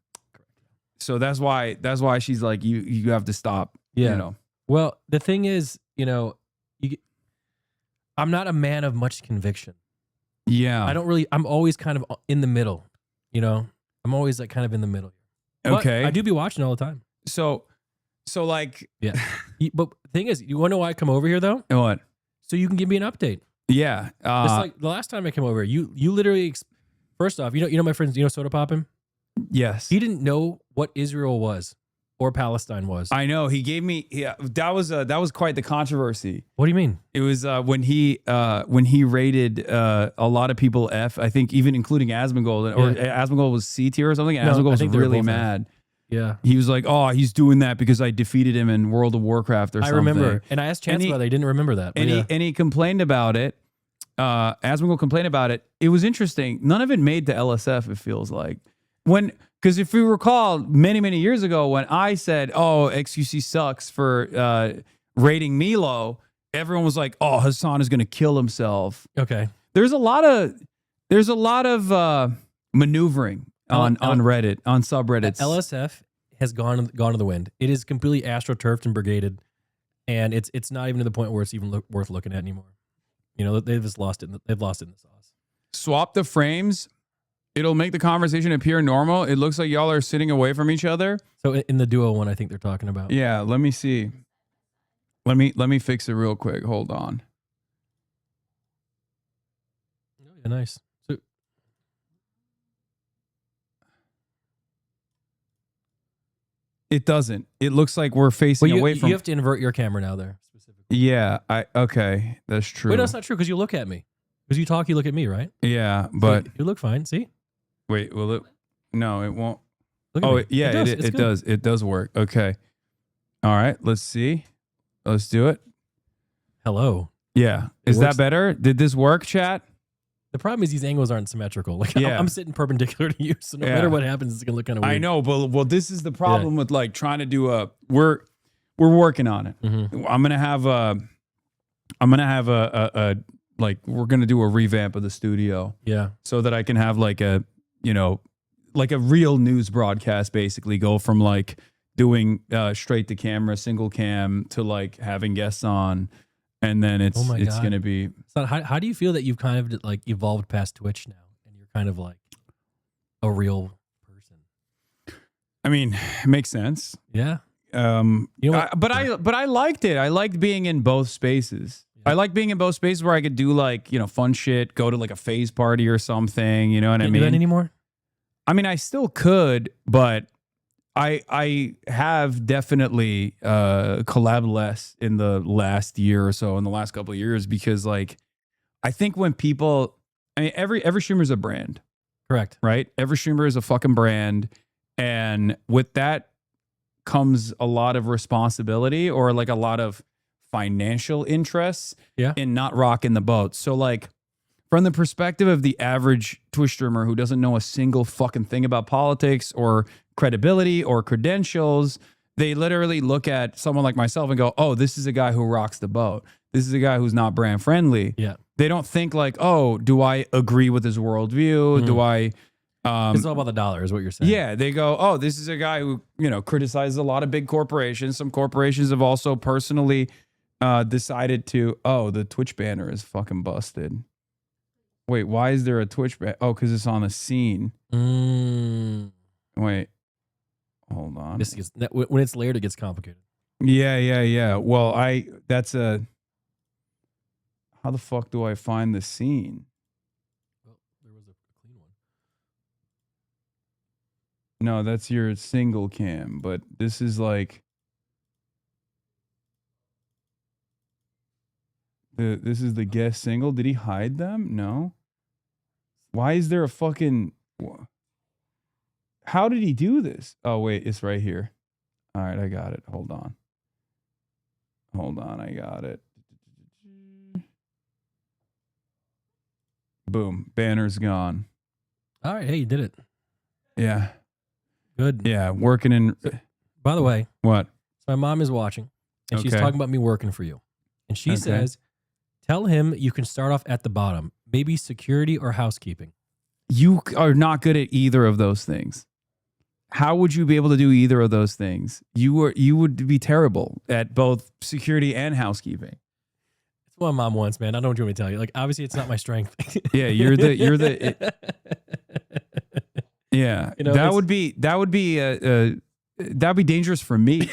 So that's why she's like, you have to stop. Yeah. You know. Well, the thing is, I'm not a man of much conviction. Yeah. I'm always kind of in the middle, I'm always like kind of in the middle. But Okay. I do be watching all the time. So like, yeah. But the thing is, you want to know why I come over here though? What? So you can give me an update. Yeah. It's like the last time I came over, you literally, first off, you know my friends, Soda Poppin'? Yes. He didn't know what Israel was or Palestine was. I know. He gave me. That was quite the controversy. What do you mean? It was when he rated a lot of people F. I think even including Asmongold, or Asmongold was C tier or something. And Asmongold was really mad. Yeah. He was like, "Oh, he's doing that because I defeated him in World of Warcraft or something." I remember, and I asked Chance about that. He didn't remember that. And he complained about it. as we go complain about it, it was interesting. None of it made to LSF, it feels like. Because if you recall, many years ago, when I said, oh, XQC sucks for rating me low, everyone was like, oh, Hasan is going to kill himself. Okay. There's a lot of maneuvering on Reddit, on subreddits. LSF has gone to the wind. It is completely astroturfed and brigaded, and it's not even to the point where it's even worth looking at anymore. You know, they've just lost it. They've lost it in the sauce. Swap the frames. It'll make the conversation appear normal. It looks like y'all are sitting away from each other. So in the duo one, I think they're talking about. Yeah, let me see. Let me fix it real quick. Hold on. Yeah, nice. So, it doesn't. It looks like we're facing away from. You have to invert your camera now there. Yeah, okay, that's true. Wait, no, that's not true because you look at me. Because you talk, you look at me, right? Yeah, but so you look fine. See? Wait, will it? No, it won't. Look at Oh, me. yeah, It it does. It does work. Okay. All right, let's see. Let's do it. Hello. Yeah. Is that better? Did this work, chat? The problem is these angles aren't symmetrical. Like Yeah. I'm sitting perpendicular to you, so no matter what happens, it's gonna look kind of weird. I know, but well, this is the problem with like trying to do a. We're working on it. I'm gonna have a like we're gonna do a revamp of the studio. Yeah. So that I can have like a like a real news broadcast, basically go from like doing straight to camera, single cam to like having guests on, and then it's gonna be. So how do you feel that you've kind of like evolved past Twitch now, and you're kind of like a real person? I mean, it makes sense. Yeah. You know but I liked it. I liked being in both spaces. I like being in both spaces where I could do like, fun shit, go to like a phase party or something, you know what I mean? Do that anymore? I mean, I still could, but I have definitely collabed less in the last year or so, in the last couple of years, because like I think when people, I mean, every streamer is a brand. Correct. Right? Every streamer is a fucking brand, and with that comes a lot of responsibility, or like a lot of financial interests in not rocking the boat. So like from the perspective of the average Twitch streamer who doesn't know a single fucking thing about politics or credibility or credentials, they literally look at someone like myself and go, oh, this is a guy who rocks the boat. This is a guy who's not brand friendly. Yeah. They don't think like, oh, do I agree with his worldview? Do I... it's all about the dollar, is what you're saying. Yeah, they go, oh, this is a guy who, criticizes a lot of big corporations. Some corporations have also personally decided to, oh, the Twitch banner is fucking busted. Wait, why is there a Twitch banner? Oh, because it's on a scene. Wait, hold on. When it's layered, it gets complicated. Yeah. Well, that's a, how the fuck do I find the scene? No, that's your single cam, but this is like this is the guest single. Did he hide them? No. Why is there a fucking? How did he do this? Oh wait, it's right here. All right, I got it. Hold on, I got it. Boom, banner's gone. All right, hey, you did it. Yeah. Good. Yeah, working in. By the way, what? So my mom is watching, and she's Okay. talking about me working for you. And she Okay. says, tell him you can start off at the bottom, maybe security or housekeeping. You are not good at either of those things. How would you be able to do either of those things? You would be terrible at both security and housekeeping. That's what my mom wants, man. I don't know what you want me to tell you. Like, obviously, it's not my strength. Yeah, yeah, that would be dangerous for me.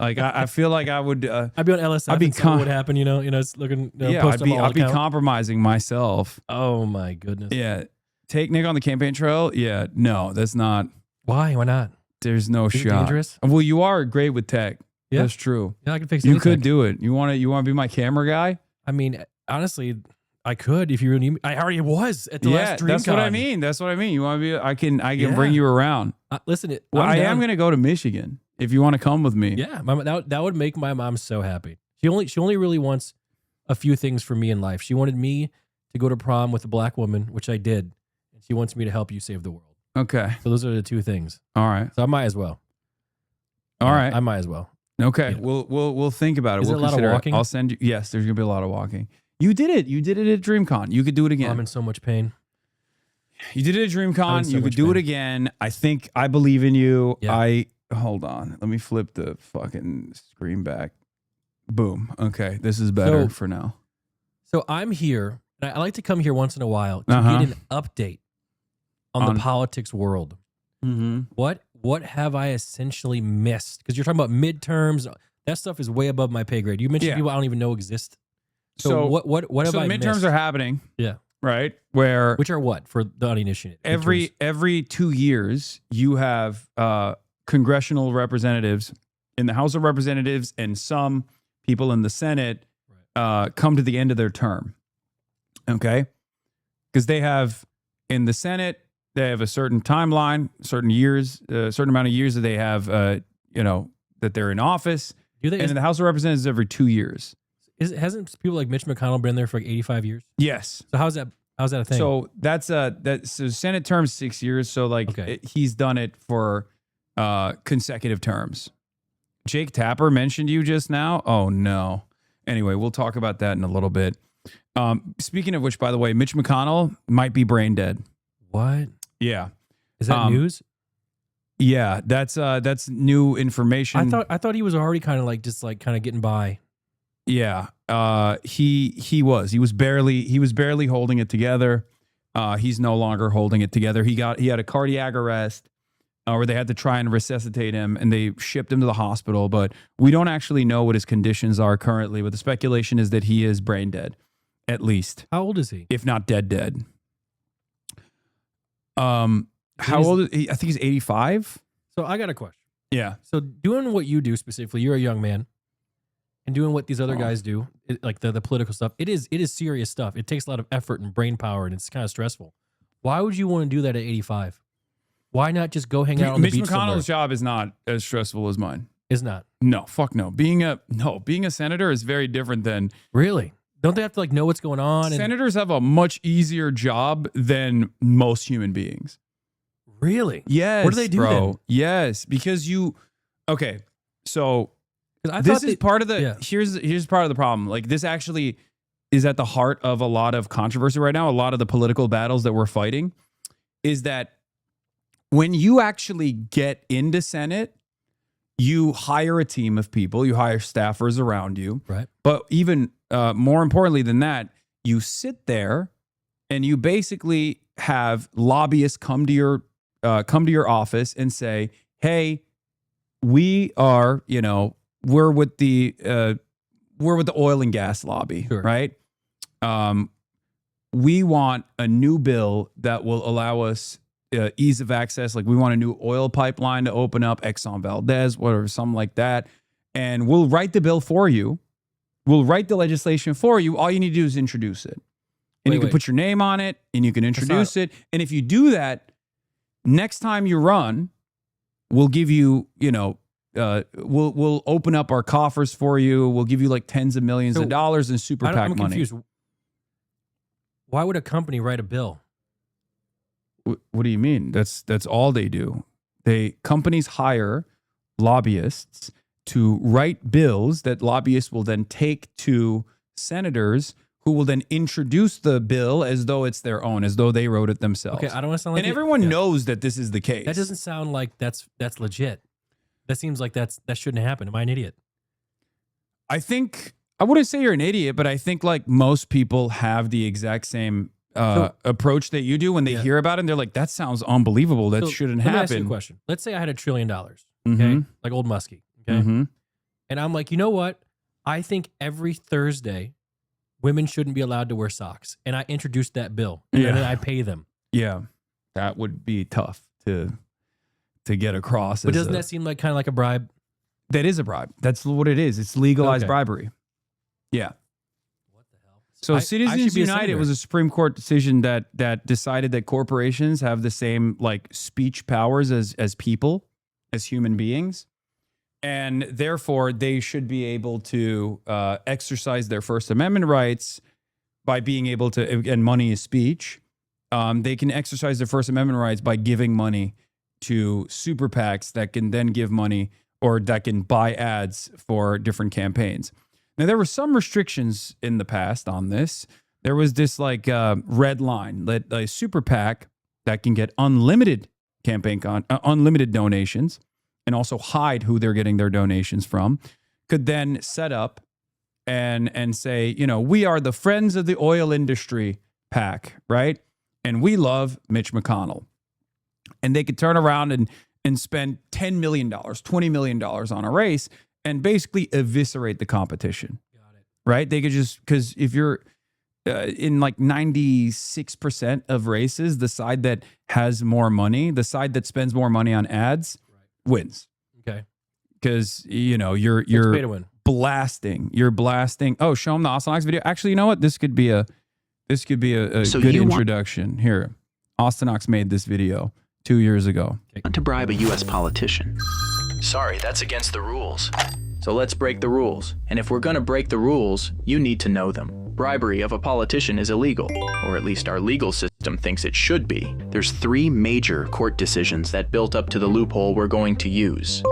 Like I feel like I would. I'd be on LSF. I'd be what would happen? It's looking. I'd be compromising myself. Oh my goodness. Yeah, take Nick on the campaign trail. Yeah, no, that's not. Why? Why not? There's no Is it shot. dangerous? Well, you are great with tech. Yeah. That's true. Yeah, I can fix. You any could tech. do it. You want to be my camera guy? I mean, honestly, I could if you really need me. I already was at the last DreamCon. That's what I mean. That's what I mean. You want to be? I can bring you around. Listen, Well, I'm I down. am going to go to Michigan if you want to come with me. Yeah, that would make my mom so happy. She only really wants a few things for me in life. She wanted me to go to prom with a black woman, which I did. And she wants me to help you save the world. Okay. So those are the two things. All right. So I might as well. All right. I might as well. Okay. Yeah. We'll think about it. Is We'll it a lot of consider it. walking? I'll send you. Yes, there's gonna be a lot of walking. You did it. You did it at DreamCon. You could do it again. I'm in so much pain. You did it at I'm in DreamCon. so You could much do it pain. again. I believe in you. Yeah. Hold on. Let me flip the fucking screen back. Boom. Okay. This is better So- for now. So I'm here. And I like to come here once in a while to Uh-huh. get an update on the politics world. Mm-hmm. What have I essentially missed? Because you're talking about midterms. That stuff is way above my pay grade. You mentioned Yeah. people I don't even know exist. So, So what have so I the midterms missed? are happening. Yeah. Right. Where Which are what for the uninitiated? Midterms. every 2 years you have congressional representatives in the House of Representatives and some people in the Senate come to the end of their term. Okay, because they have in the Senate they have a certain timeline, certain years, a certain amount of years that they have, that they're in office. Do they? And in the House of Representatives every 2 years. Hasn't people like Mitch McConnell been there for like 85 years? Yes. So how's that a thing? So so Senate term's 6 years. So like he's done it for consecutive terms. Jake Tapper mentioned you just now. Oh no. Anyway, we'll talk about that in a little bit. Speaking of which, by the way, Mitch McConnell might be brain dead. What? Yeah. Is that news? Yeah, that's new information. I thought he was already kind of like just like kind of getting by. Yeah. He was barely holding it together. He's no longer holding it together. He had a cardiac arrest where they had to try and resuscitate him and they shipped him to the hospital, but we don't actually know what his conditions are currently. But the speculation is that he is brain dead, at least. How old is he? If not dead. How old is he? I think he's 85. So I got a question. Yeah. So doing what you do specifically, you're a young man, and doing what these other guys do, like the political stuff, it is serious stuff. It takes a lot of effort and brain power, and it's kind of stressful. Why would you want to do that at 85? Why not just go hang out on Mitch the beach McConnell's somewhere? job is not as stressful as mine. Is not. No, fuck no. Being a senator is very different than Really? Don't they have to like know what's going on? senators have a much easier job than most human beings. Really? Yes. What do they do bro. then? Yes, because okay. So 'Cause I this thought is they- part of the yeah. here's part of the problem. Like this actually is at the heart of a lot of controversy right now. A lot of the political battles that we're fighting is that when you actually get into Senate, you hire a team of people, you hire staffers around you. Right. But even more importantly than that, you sit there and you basically have lobbyists come to your office and say, "Hey, we are, we're with the oil and gas lobby, Sure. right? We want a new bill that will allow us ease of access. Like we want a new oil pipeline to open up, Exxon Valdez, whatever, something like that. And we'll write the bill for you. We'll write the legislation for you. All you need to do is introduce it. And you can put your name on it and you can introduce it. And if you do that, next time you run, we'll give you, we'll open up our coffers for you. We'll give you like tens of millions of dollars in super PAC I'm money. confused. Why would a company write a bill? What do you mean? That's all they do. Companies hire lobbyists to write bills that lobbyists will then take to senators who will then introduce the bill as though it's their own, as though they wrote it themselves. Okay, I don't want to sound like and everyone knows that this is the case. That doesn't sound like that's legit. That seems like that shouldn't happen. Am I an idiot? I think I wouldn't say you're an idiot, but I think like most people have the exact same approach that you do when they hear about it. And they're like, that sounds unbelievable. That So shouldn't let me happen. ask you a question. Let's say I had $1 trillion, okay, Mhm. like old Muskie, okay, Mhm. and I'm like, you know what? I think every Thursday, women shouldn't be allowed to wear socks, and I introduced that bill, and then I pay them. Yeah, that would be tough to get across. But doesn't that seem like kind of like a bribe? That is a bribe. That's what it is. It's legalized Okay. bribery. Yeah. So I should Citizens be a United senator. was a Supreme Court decision that decided that corporations have the same like speech powers as people, as human beings. And therefore they should be able to exercise their First Amendment rights by being able to, and money is speech, they can exercise their First Amendment rights by giving money to super PACs that can then give money or that can buy ads for different campaigns. Now, there were some restrictions in the past on this. There was this like red line that a super PAC that can get unlimited unlimited donations and also hide who they're getting their donations from could then set up and say, you know, we are the Friends of the Oil Industry PAC, right? And we love Mitch McConnell. And they could turn around and spend $10 million, $20 million on a race and basically eviscerate the competition. Got it. Right? They could just, because if you're in like 96% of races, the side that has more money, the side that spends more money on ads wins. Okay. Because, you know, you're pay to win. blasting. You're blasting. Oh, show them the Austin Knox video. Actually, you know what? This could be a So good you want- introduction. Here, Austin Knox made this video 2 years ago. To bribe a U.S. politician. Sorry, that's against the rules. So let's break the rules. And if we're going to break the rules, you need to know them. Bribery of a politician is illegal, or at least our legal system thinks it should be. There's 3 major court decisions that built up to the loophole we're going to use.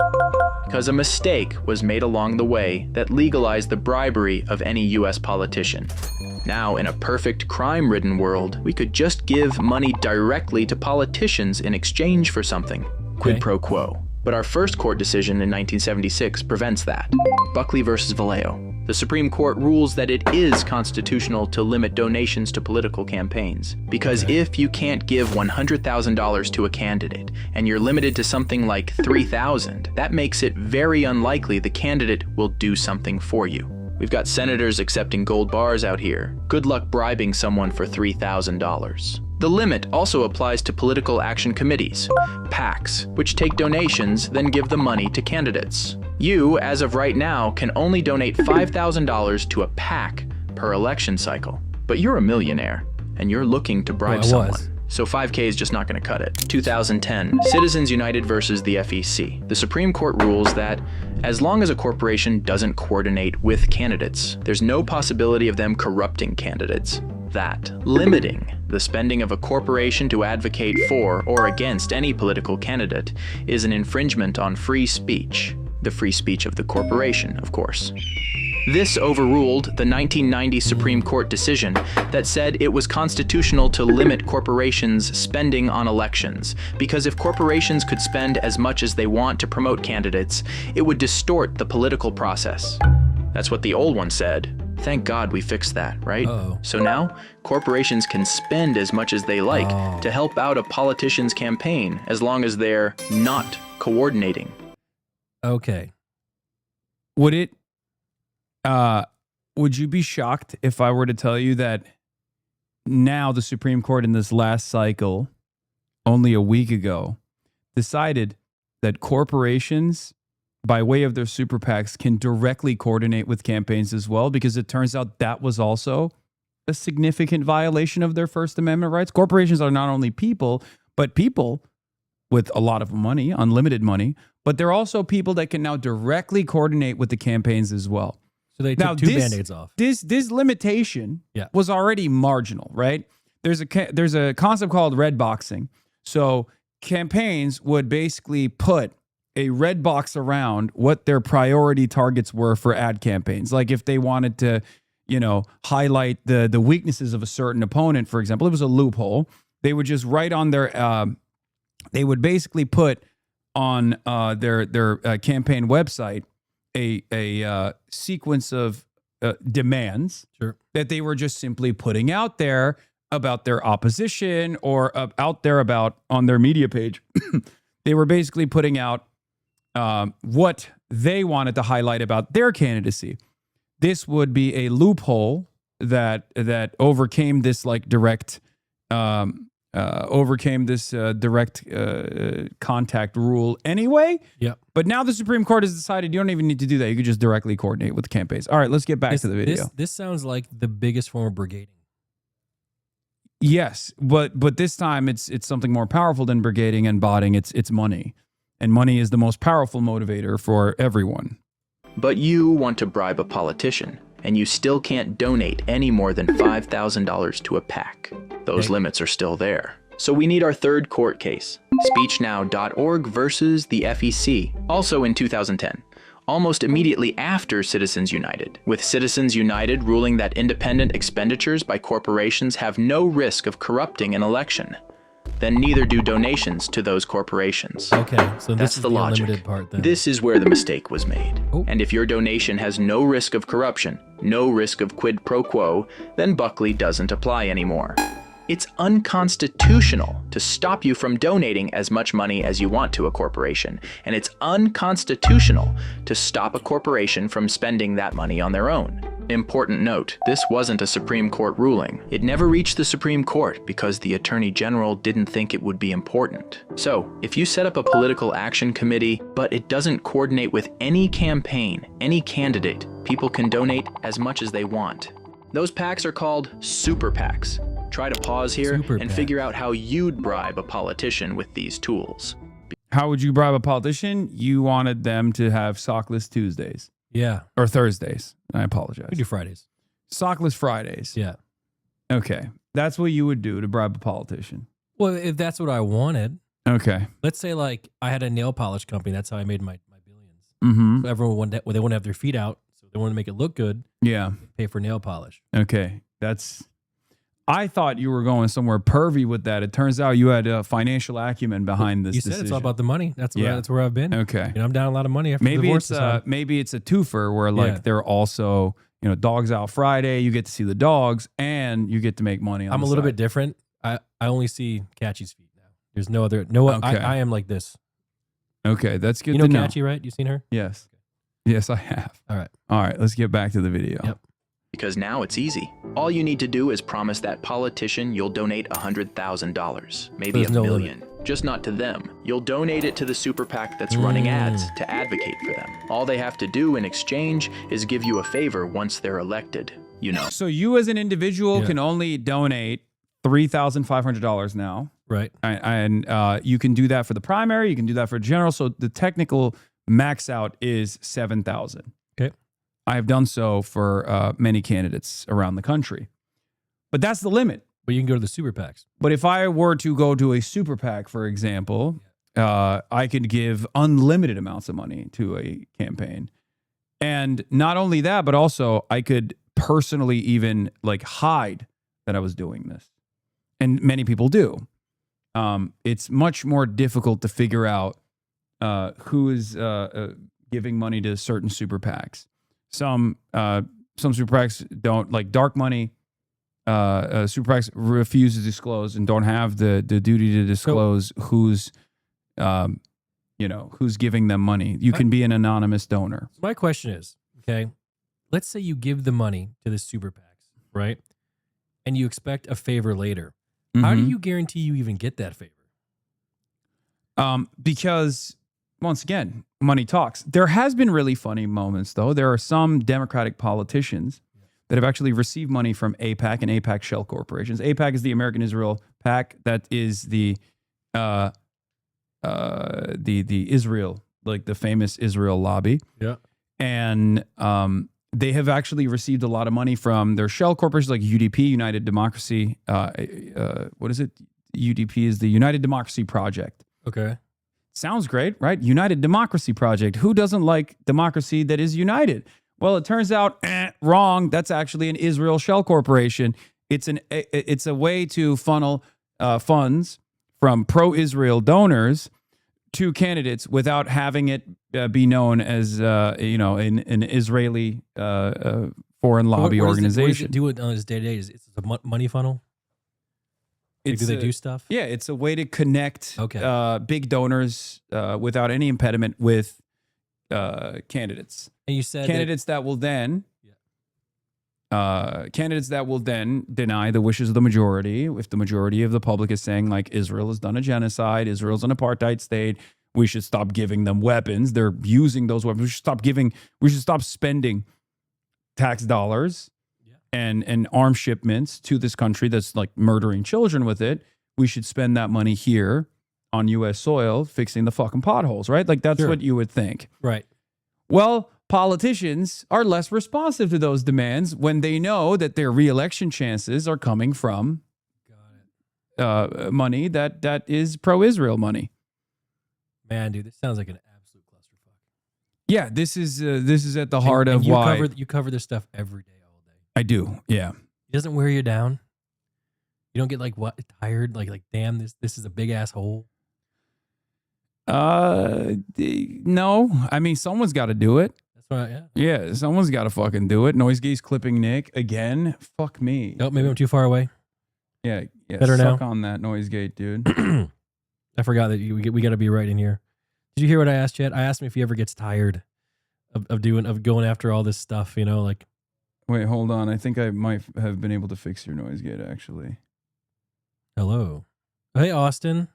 Because a mistake was made along the way that legalized the bribery of any U.S. politician. Now, in a perfect crime-ridden world, we could just give money directly to politicians in exchange for something. Quid pro quo. But our first court decision in 1976 prevents that. Buckley versus Vallejo. The Supreme Court rules that it is constitutional to limit donations to political campaigns. Because if you can't give $100,000 to a candidate, and you're limited to something like $3,000, that makes it very unlikely the candidate will do something for you. We've got senators accepting gold bars out here. Good luck bribing someone for $3,000. The limit also applies to political action committees, PACs, which take donations, then give the money to candidates. You, as of right now, can only donate $5,000 to a PAC per election cycle. But you're a millionaire, and you're looking to bribe someone. So 5K is just not going to cut it. 2010, Citizens United versus the FEC. The Supreme Court rules that as long as a corporation doesn't coordinate with candidates, there's no possibility of them corrupting candidates. That limiting the spending of a corporation to advocate for or against any political candidate is an infringement on free speech. The free speech of the corporation, of course. This overruled the 1990 Supreme Court decision that said it was constitutional to limit corporations' spending on elections, because if corporations could spend as much as they want to promote candidates, it would distort the political process. That's what the old one said. Thank God we fixed that, right? So now, corporations can spend as much as they like to help out a politician's campaign, as long as they're not coordinating. Okay. Would you be shocked if I were to tell you that now the Supreme Court in this last cycle, only a week ago, decided that corporations, by way of their super PACs, can directly coordinate with campaigns as well? Because it turns out that was also a significant violation of their First Amendment rights. Corporations are not only people, but people with a lot of money, unlimited money, but they're also people that can now directly coordinate with the campaigns as well. So they took two Band-Aids off. This limitation was already marginal, right? There's a concept called red boxing. So campaigns would basically put a red box around what their priority targets were for ad campaigns. Like if they wanted to, highlight the weaknesses of a certain opponent, for example, it was a loophole. They would just write on their, they would basically put on their campaign website a sequence of demands that they were just simply putting out there about their opposition or out there about on their media page. They were basically putting out what they wanted to highlight about their candidacy. This would be a loophole that overcame this direct contact rule anyway. Yep. But now the Supreme Court has decided you don't even need to do that. You could just directly coordinate with the campaigns. All right, let's get back to the video. This sounds like the biggest form of brigading. Yes, but this time it's something more powerful than brigading and botting. It's money. And money is the most powerful motivator for everyone. But you want to bribe a politician, and you still can't donate any more than $5,000 to a PAC. Those limits are still there. So we need our third court case, speechnow.org versus the FEC, also in 2010. Almost immediately after Citizens United, with Citizens United ruling that independent expenditures by corporations have no risk of corrupting an election. Then neither do donations to those corporations. Okay, so this That's is the logic. unlimited part then. This is where the mistake was made. And if your donation has no risk of corruption, no risk of quid pro quo, then Buckley doesn't apply anymore. It's unconstitutional to stop you from donating as much money as you want to a corporation, and it's unconstitutional to stop a corporation from spending that money on their own. Important note, this wasn't a Supreme Court ruling. It never reached the Supreme Court because the Attorney General didn't think it would be important. So, if you set up a political action committee, but it doesn't coordinate with any campaign, any candidate, people can donate as much as they want. Those PACs are called super PACs. Try to pause here and figure out how you'd bribe a politician with these tools. How would you bribe a politician? You wanted them to have Sockless Tuesdays. Yeah. Or Thursdays. I apologize. We do Fridays. Sockless Fridays. Yeah. Okay. That's what you would do to bribe a politician. Well, if that's what I wanted. Okay. Let's say like I had a nail polish company. That's how I made my billions. Mm-hmm. So everyone wanted, they want to have their feet out. So they want to make it look good. Yeah. Pay for nail polish. Okay. I thought you were going somewhere pervy with that. It turns out you had a financial acumen behind this decision. You said it's all about the money. That's where I've been. Okay. I'm down a lot of money after maybe divorce. Maybe it's a twofer where like they're also, Dogs Out Friday. You get to see the dogs and you get to make money on I'm the a little side. bit different. I only see Catchy's feet now. There's no other. Okay. I am like this. Okay, that's good You know to know. Catchy, right? You seen her? Yes. Yes, I have. All right. All right, let's get back to the video. Yep. Because now it's easy. All you need to do is promise that politician you'll donate $100,000, maybe There's $1 no million. Just not to them. You'll donate it to the super PAC that's running ads to advocate for them. All they have to do in exchange is give you a favor once they're elected. So you as an individual can only donate $3,500 now. Right. And you can do that for the primary. You can do that for general. So the technical max out is $7,000. Okay. I have done so for many candidates around the country. But that's the limit. But you can go to the super PACs. But if I were to go to a super PAC, for example, I could give unlimited amounts of money to a campaign. And not only that, but also I could personally even like hide that I was doing this. And many people do. It's much more difficult to figure out who is giving money to certain super PACs. Some super PACs don't, like dark money. Super PACs refuse to disclose and don't have the duty to disclose who's giving them money. You can be an anonymous donor. My question is, okay, let's say you give the money to the super PACs, right? And you expect a favor later. How do you guarantee you even get that favor? Because once again, money talks. There has been really funny moments, though. There are some Democratic politicians that have actually received money from AIPAC and AIPAC shell corporations. AIPAC is the American Israel PAC. That is the Israel, like the famous Israel lobby. Yeah. And they have actually received a lot of money from their shell corporations like UDP, United Democracy. What is it? UDP is the United Democracy Project. Okay. Sounds great, right? United Democracy Project. Who doesn't like democracy that is united? Well, it turns out, wrong. That's actually an Israel shell corporation. It's a way to funnel funds from pro-Israel donors to candidates without having it be known as an Israeli foreign lobby organization. What does it do on his day-to-day? It's a money funnel? Do they do stuff? Yeah, it's a way to connect big donors without any impediment with candidates. And you said candidates that will then deny the wishes of the majority. If the majority of the public is saying like Israel has done a genocide, Israel's an apartheid state, we should stop giving them weapons. They're using those weapons. We should stop spending tax dollars and arms shipments to this country that's like murdering children with it. We should spend that money here on U.S. soil fixing the fucking potholes, right? Like that's what you would think. Right. Well, politicians are less responsive to those demands when they know that their reelection chances are coming from money that is pro-Israel money. Man, dude, this sounds like an absolute clusterfuck. Yeah, this is at the heart of you why you cover this stuff every day, all day. I do. Yeah, It doesn't wear you down. You don't get like what tired, like damn, this is a big ass hole. No. I mean, someone's got to do it. That's right. Yeah, someone's got to fucking do it. Noisegate's clipping Nick again. Fuck me. Oh, maybe I'm too far away. Yeah. Better suck now? on that Noisegate, dude. I forgot that we got to be right in here. Did you hear what I asked yet? I asked him if he ever gets tired of going after all this stuff. You know, like. Wait, hold on. I think I might have been able to fix your Noisegate actually. Hello. Hey, Austin.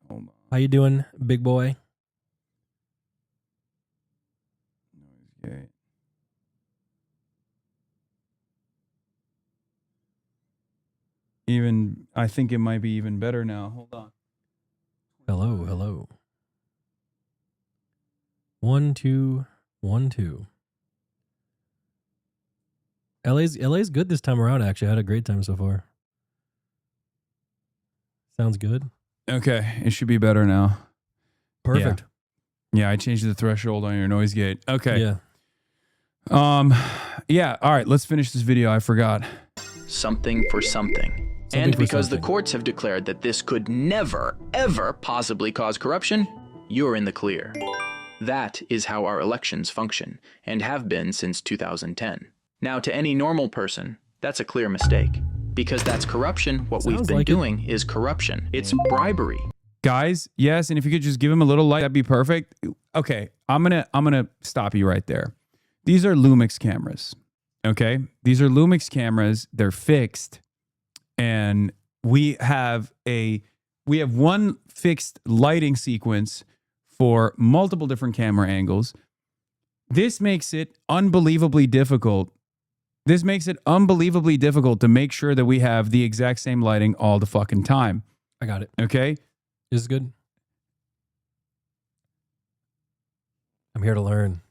Hold on. How you doing, big boy? Noisegate. Even I think it might be even better now. Hold on. Hello. 1 2 1 2. LA's good this time around. Actually, I had a great time so far. Sounds good. Okay, it should be better now. Perfect. Yeah, I changed the threshold on your Noisegate. Okay. Yeah. Yeah. All right. Let's finish this video. I forgot. Something for something. And because the courts have declared that this could never, ever possibly cause corruption, you're in the clear. That is how our elections function, and have been since 2010. Now, to any normal person, that's a clear mistake. Because that's corruption. What we've been doing is corruption. It's bribery. Guys, yes, and if you could just give him a little light, that'd be perfect. Okay, I'm gonna stop you right there. These are Lumix cameras. Okay? These are Lumix cameras. They're fixed. And we have one fixed lighting sequence for multiple different camera angles. This makes it unbelievably difficult. This makes it unbelievably difficult to make sure that we have the exact same lighting all the fucking time. I got it. Okay? This is good. I'm here to learn.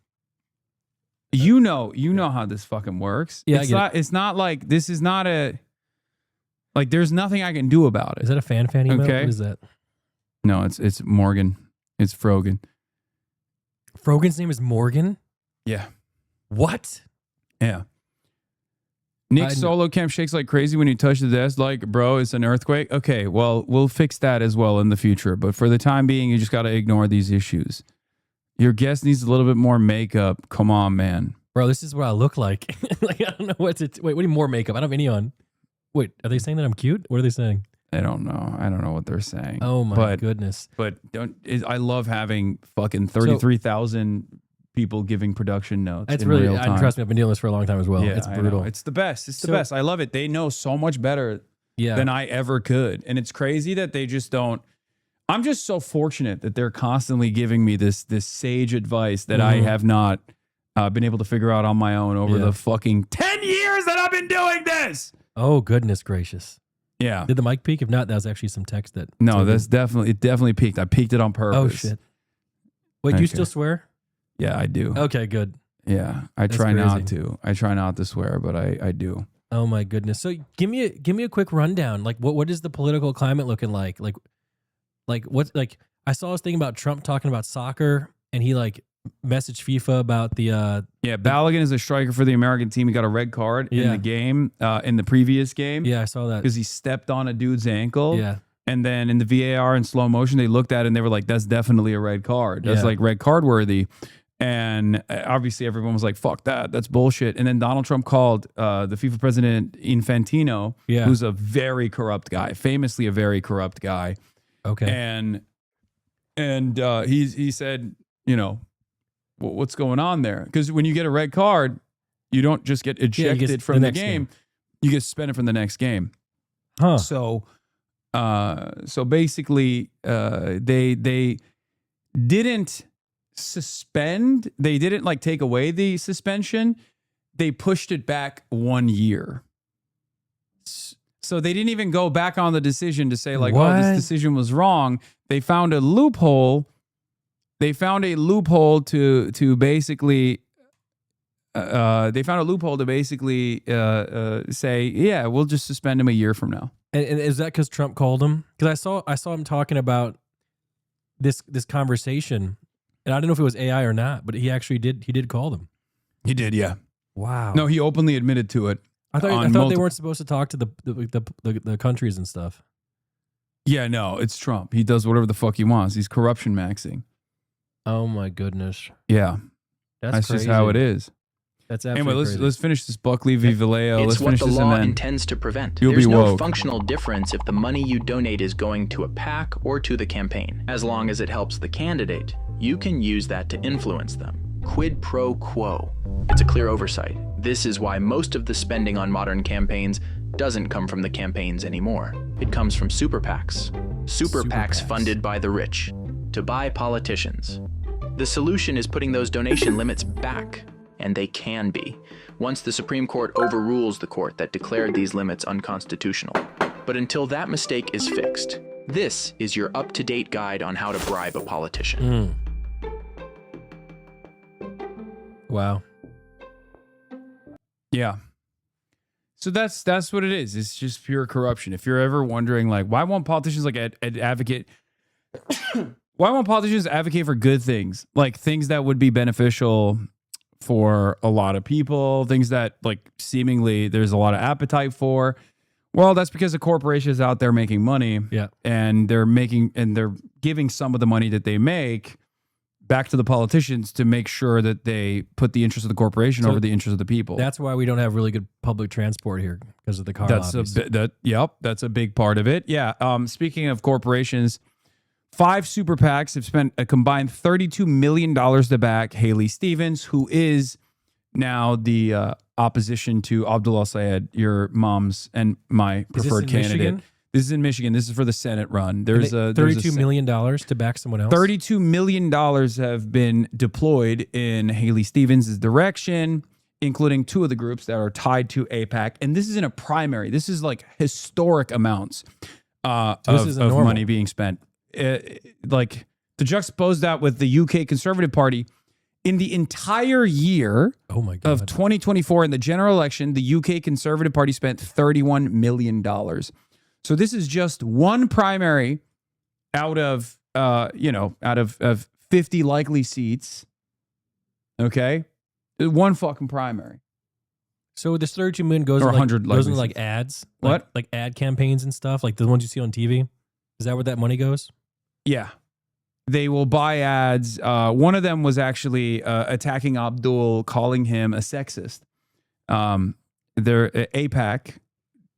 You know how this fucking works. Yeah, It's not like this is not a like there's nothing I can do about it. Is that a fan email? Okay. What is that? No, it's Morgan. It's Frogan. Frogan's name is Morgan? Yeah. What? Yeah. Nick's solo cam shakes like crazy when you touch the desk. Like, bro, it's an earthquake. Okay, well, we'll fix that as well in the future. But for the time being, you just got to ignore these issues. Your guest needs a little bit more makeup. Come on, man. Bro, this is what I look like. Like, I don't know what to... Wait, what do you mean more makeup? I don't have any on. Wait, are they saying that I'm cute? What are they saying? I don't know. I don't know what they're saying. Oh, my goodness. But I love having fucking 33,000 people giving production notes. That's in really... real time. Trust me, I've been doing this for a long time as well. Yeah, It's I know. brutal. It's the best. It's the best. I love it. They know so much better than I ever could. And it's crazy that they just don't... I'm just so fortunate that they're constantly giving me this sage advice that I have not been able to figure out on my own over the fucking 10 years that I've been doing this. Oh, goodness gracious. Yeah. Did the mic peak? If not, that was actually some text that... No, it definitely peaked. I peaked it on purpose. Oh, shit. Wait, do you still swear? Yeah, I do. Okay, good. Yeah, I try not to. I try not to swear, but I do. Oh my goodness. So give me a quick rundown. Like what is the political climate looking like? Like what? Like I saw this thing about Trump talking about soccer, and he like messaged FIFA about the Balogun is a striker for the American team. He got a red card in the game, in the previous game. Yeah, I saw that because he stepped on a dude's ankle. Yeah. And then in the VAR in slow motion, they looked at it and they were like, "That's definitely a red card. That's like red card worthy." And obviously everyone was like, "Fuck that. That's bullshit." And then Donald Trump called the FIFA president Infantino, who's a very corrupt guy, famously a very corrupt guy. Okay. And he said, you know, what's going on there? Because when you get a red card, you don't just get ejected from the game. You get suspended from the next game. Huh. So basically, they didn't suspend. They didn't like take away the suspension. They pushed it back 1 year. So they didn't even go back on the decision to say like, oh, this decision was wrong. They found a loophole they found a loophole to basically say, yeah, we'll just suspend him a year from now. And is that because Trump called him? Because I saw him talking about this conversation, and I don't know if it was AI or not, but he actually did call them. He did, yeah. Wow. No, he openly admitted to it. I thought they weren't supposed to talk to the countries and stuff. Yeah, no, it's Trump. He does whatever the fuck he wants. He's corruption maxing. Oh my goodness. Yeah, that's just how it is. That's absolutely anyway. crazy. Let's finish this Buckley v. Vallejo. It's Let's what finish the this law and then intends to prevent. you'll There's be no woke. functional difference if the money you donate is going to a PAC or to the campaign. As long as it helps the candidate, you can use that to influence them. Quid pro quo. It's a clear oversight. This is why most of the spending on modern campaigns doesn't come from the campaigns anymore. It comes from super PACs. Super PACs funded by the rich to buy politicians. The solution is putting those donation limits back, and they can be, once the Supreme Court overrules the court that declared these limits unconstitutional. But until that mistake is fixed, this is your up-to-date guide on how to bribe a politician. Wow. Yeah. So that's what it is. It's just pure corruption. If you're ever wondering, like, why won't politicians advocate? Why won't politicians advocate for good things, like things that would be beneficial for a lot of people, things that like seemingly there's a lot of appetite for? Well, that's because the corporation is out there making money, and they're giving some of the money that they make back to the politicians to make sure that they put the interest of the corporation over the interest of the people. That's why we don't have really good public transport here, because of the car lobbies. That's a big part of it. Yeah. Speaking of corporations, 5 super PACs have spent a combined $32 million to back Haley Stevens, who is now the opposition to ABDULxSTEVENS, your mom's and my preferred candidate. Michigan? This is in Michigan. This is for the Senate run. There's $32 million to back someone else. $32 million have been deployed in Haley Stevens' direction, including 2 of the groups that are tied to AIPAC. And this is in a primary. This is like historic amounts of money being spent. Like, to juxtapose that with the UK Conservative Party, in the entire year of 2024 in the general election, the UK Conservative Party spent $31 million. So this is just one primary out of 50 likely seats. Okay, one fucking primary. So this $32 million goes Or in 100 goes in likely like ads, What? like ad campaigns and stuff, like the ones you see on TV. Is that where that money goes? Yeah. They will buy ads. One of them was actually attacking Abdul, calling him a sexist. Their AIPAC,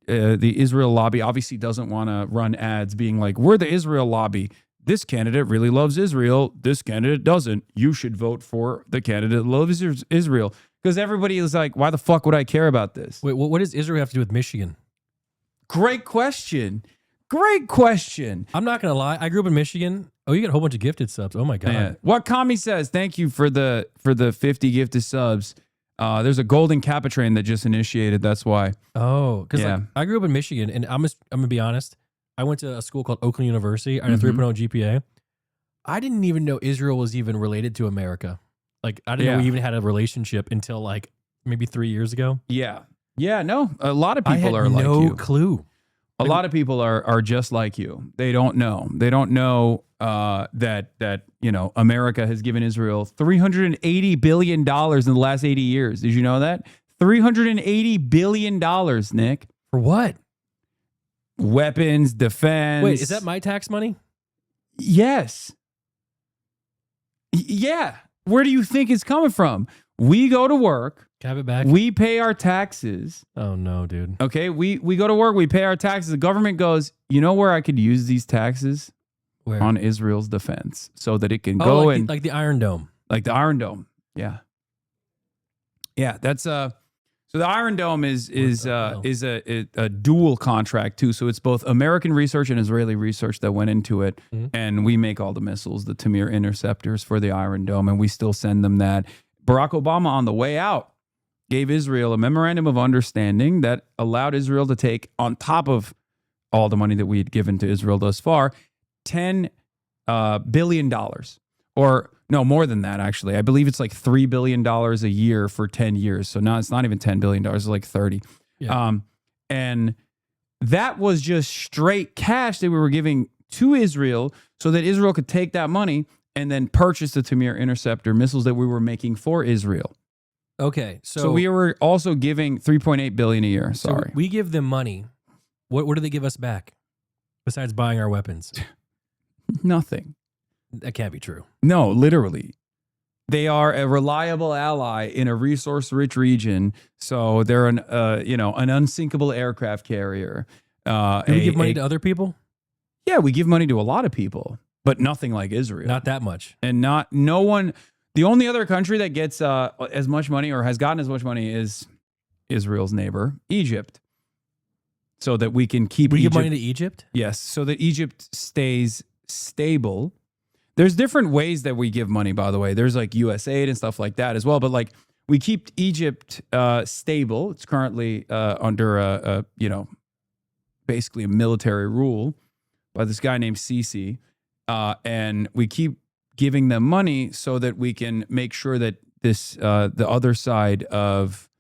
the Israel lobby, obviously doesn't want to run ads being like, we're the Israel lobby. This candidate really loves Israel. This candidate doesn't. You should vote for the candidate that loves Israel. Because everybody is like, why the fuck would I care about this? Wait, what does Israel have to do with Michigan? Great question. Great question. I'm not going to lie. I grew up in Michigan. Oh, you get a whole bunch of gifted subs. Oh my God. Yeah. What Kami says, thank you for the 50 gifted subs. There's a golden Kappa train that just initiated. That's why. Oh, because I grew up in Michigan, and I'm going to be honest. I went to a school called Oakland University. I had a 3.0 GPA. I didn't even know Israel was even related to America. Like, I didn't know we even had a relationship until like maybe 3 years ago. Yeah. Yeah, no. A lot of people are like you. No clue. A lot of people are just like you. They don't know. They don't know that America has given Israel $380 billion in the last 80 years. Did you know that? $380 billion, Nick. For what? Weapons, defense. Wait, is that my tax money? Yes. Yeah. Where do you think it's coming from? We go to work. Have it back. We pay our taxes. Oh no, dude. Okay, we go to work. We pay our taxes. The government goes, you know where I could use these taxes? Where? On Israel's defense, so that it can go like the Iron Dome. Like the Iron Dome. Yeah. Yeah, that's so the Iron Dome is a dual contract too. So it's both American research and Israeli research that went into it, and we make all the missiles, the Tamir interceptors for the Iron Dome, and we still send them that. Barack Obama on the way out gave Israel a memorandum of understanding that allowed Israel to take, on top of all the money that we had given to Israel thus far, $10 billion or no, more than that, actually. I believe it's like $3 billion a year for 10 years. So now it's not even $10 billion, it's like 30. Yeah. And that was just straight cash that we were giving to Israel so that Israel could take that money and then purchase the Tamir Interceptor missiles that we were making for Israel. Okay, So we were also giving $3.8 billion a year. so Sorry. we give them money. What do they give us back besides buying our weapons? Nothing. That can't be true. No, literally. They are a reliable ally in a resource-rich region. So they're an unsinkable aircraft carrier. Do we give money to other people? Yeah, we give money to a lot of people, but nothing like Israel. Not that much. And no one. The only other country that gets as much money or has gotten as much money is Israel's neighbor, Egypt. So that we can keep. We give money to Egypt? Yes, so that Egypt stays stable. There's different ways that we give money, by the way. There's like USAID and stuff like that as well. But like we keep Egypt stable. It's currently under basically a military rule by this guy named Sisi, and we keep giving them money so that we can make sure that this the other side of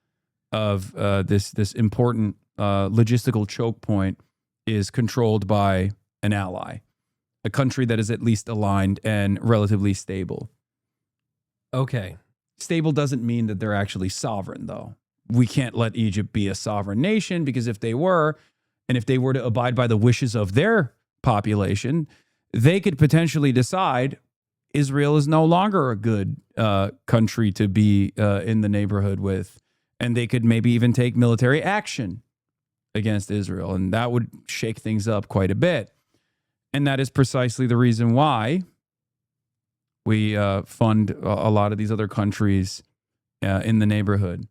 this important logistical choke point is controlled by an ally, a country that is at least aligned and relatively stable. Okay. Stable doesn't mean that they're actually sovereign, though. We can't let Egypt be a sovereign nation, because if they were, and if they were to abide by the wishes of their population, they could potentially decide Israel is no longer a good country to be in the neighborhood with, and they could maybe even take military action against Israel, and that would shake things up quite a bit. And that is precisely the reason why we fund a lot of these other countries in the neighborhood,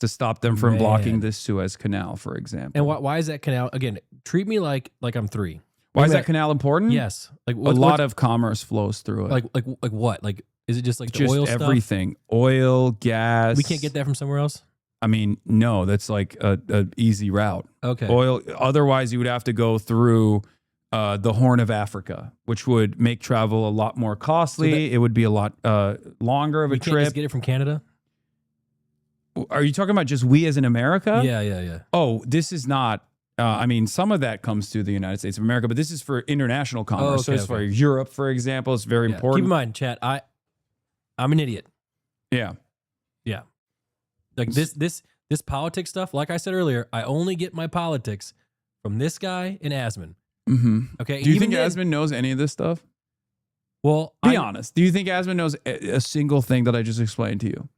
to stop them from blocking this Suez Canal, for example. And why is that canal? Again, treat me like I'm 3. Why is that canal important? Yes. Like a lot of commerce flows through it. Like what? Like, is it just like the Just oil stuff? everything. Oil, gas. We can't get that from somewhere else? I mean, no, that's like a easy route. Okay. Oil. Otherwise, you would have to go through the Horn of Africa, which would make travel a lot more costly. It would be a lot longer of a We trip. can't just get it from Canada? Are you talking about just we as in America? Yeah. Oh, this is not. I mean, some of that comes to the United States of America, but this is for international commerce. So it's for Europe, for example. It's very important. Keep in mind, chat, I'm an idiot. Yeah. Yeah. Like this politics stuff, like I said earlier, I only get my politics from this guy and Asman. Mm-hmm. Okay. Do you think Asman knows any of this stuff? Well, be honest. Do you think Asman knows a single thing that I just explained to you?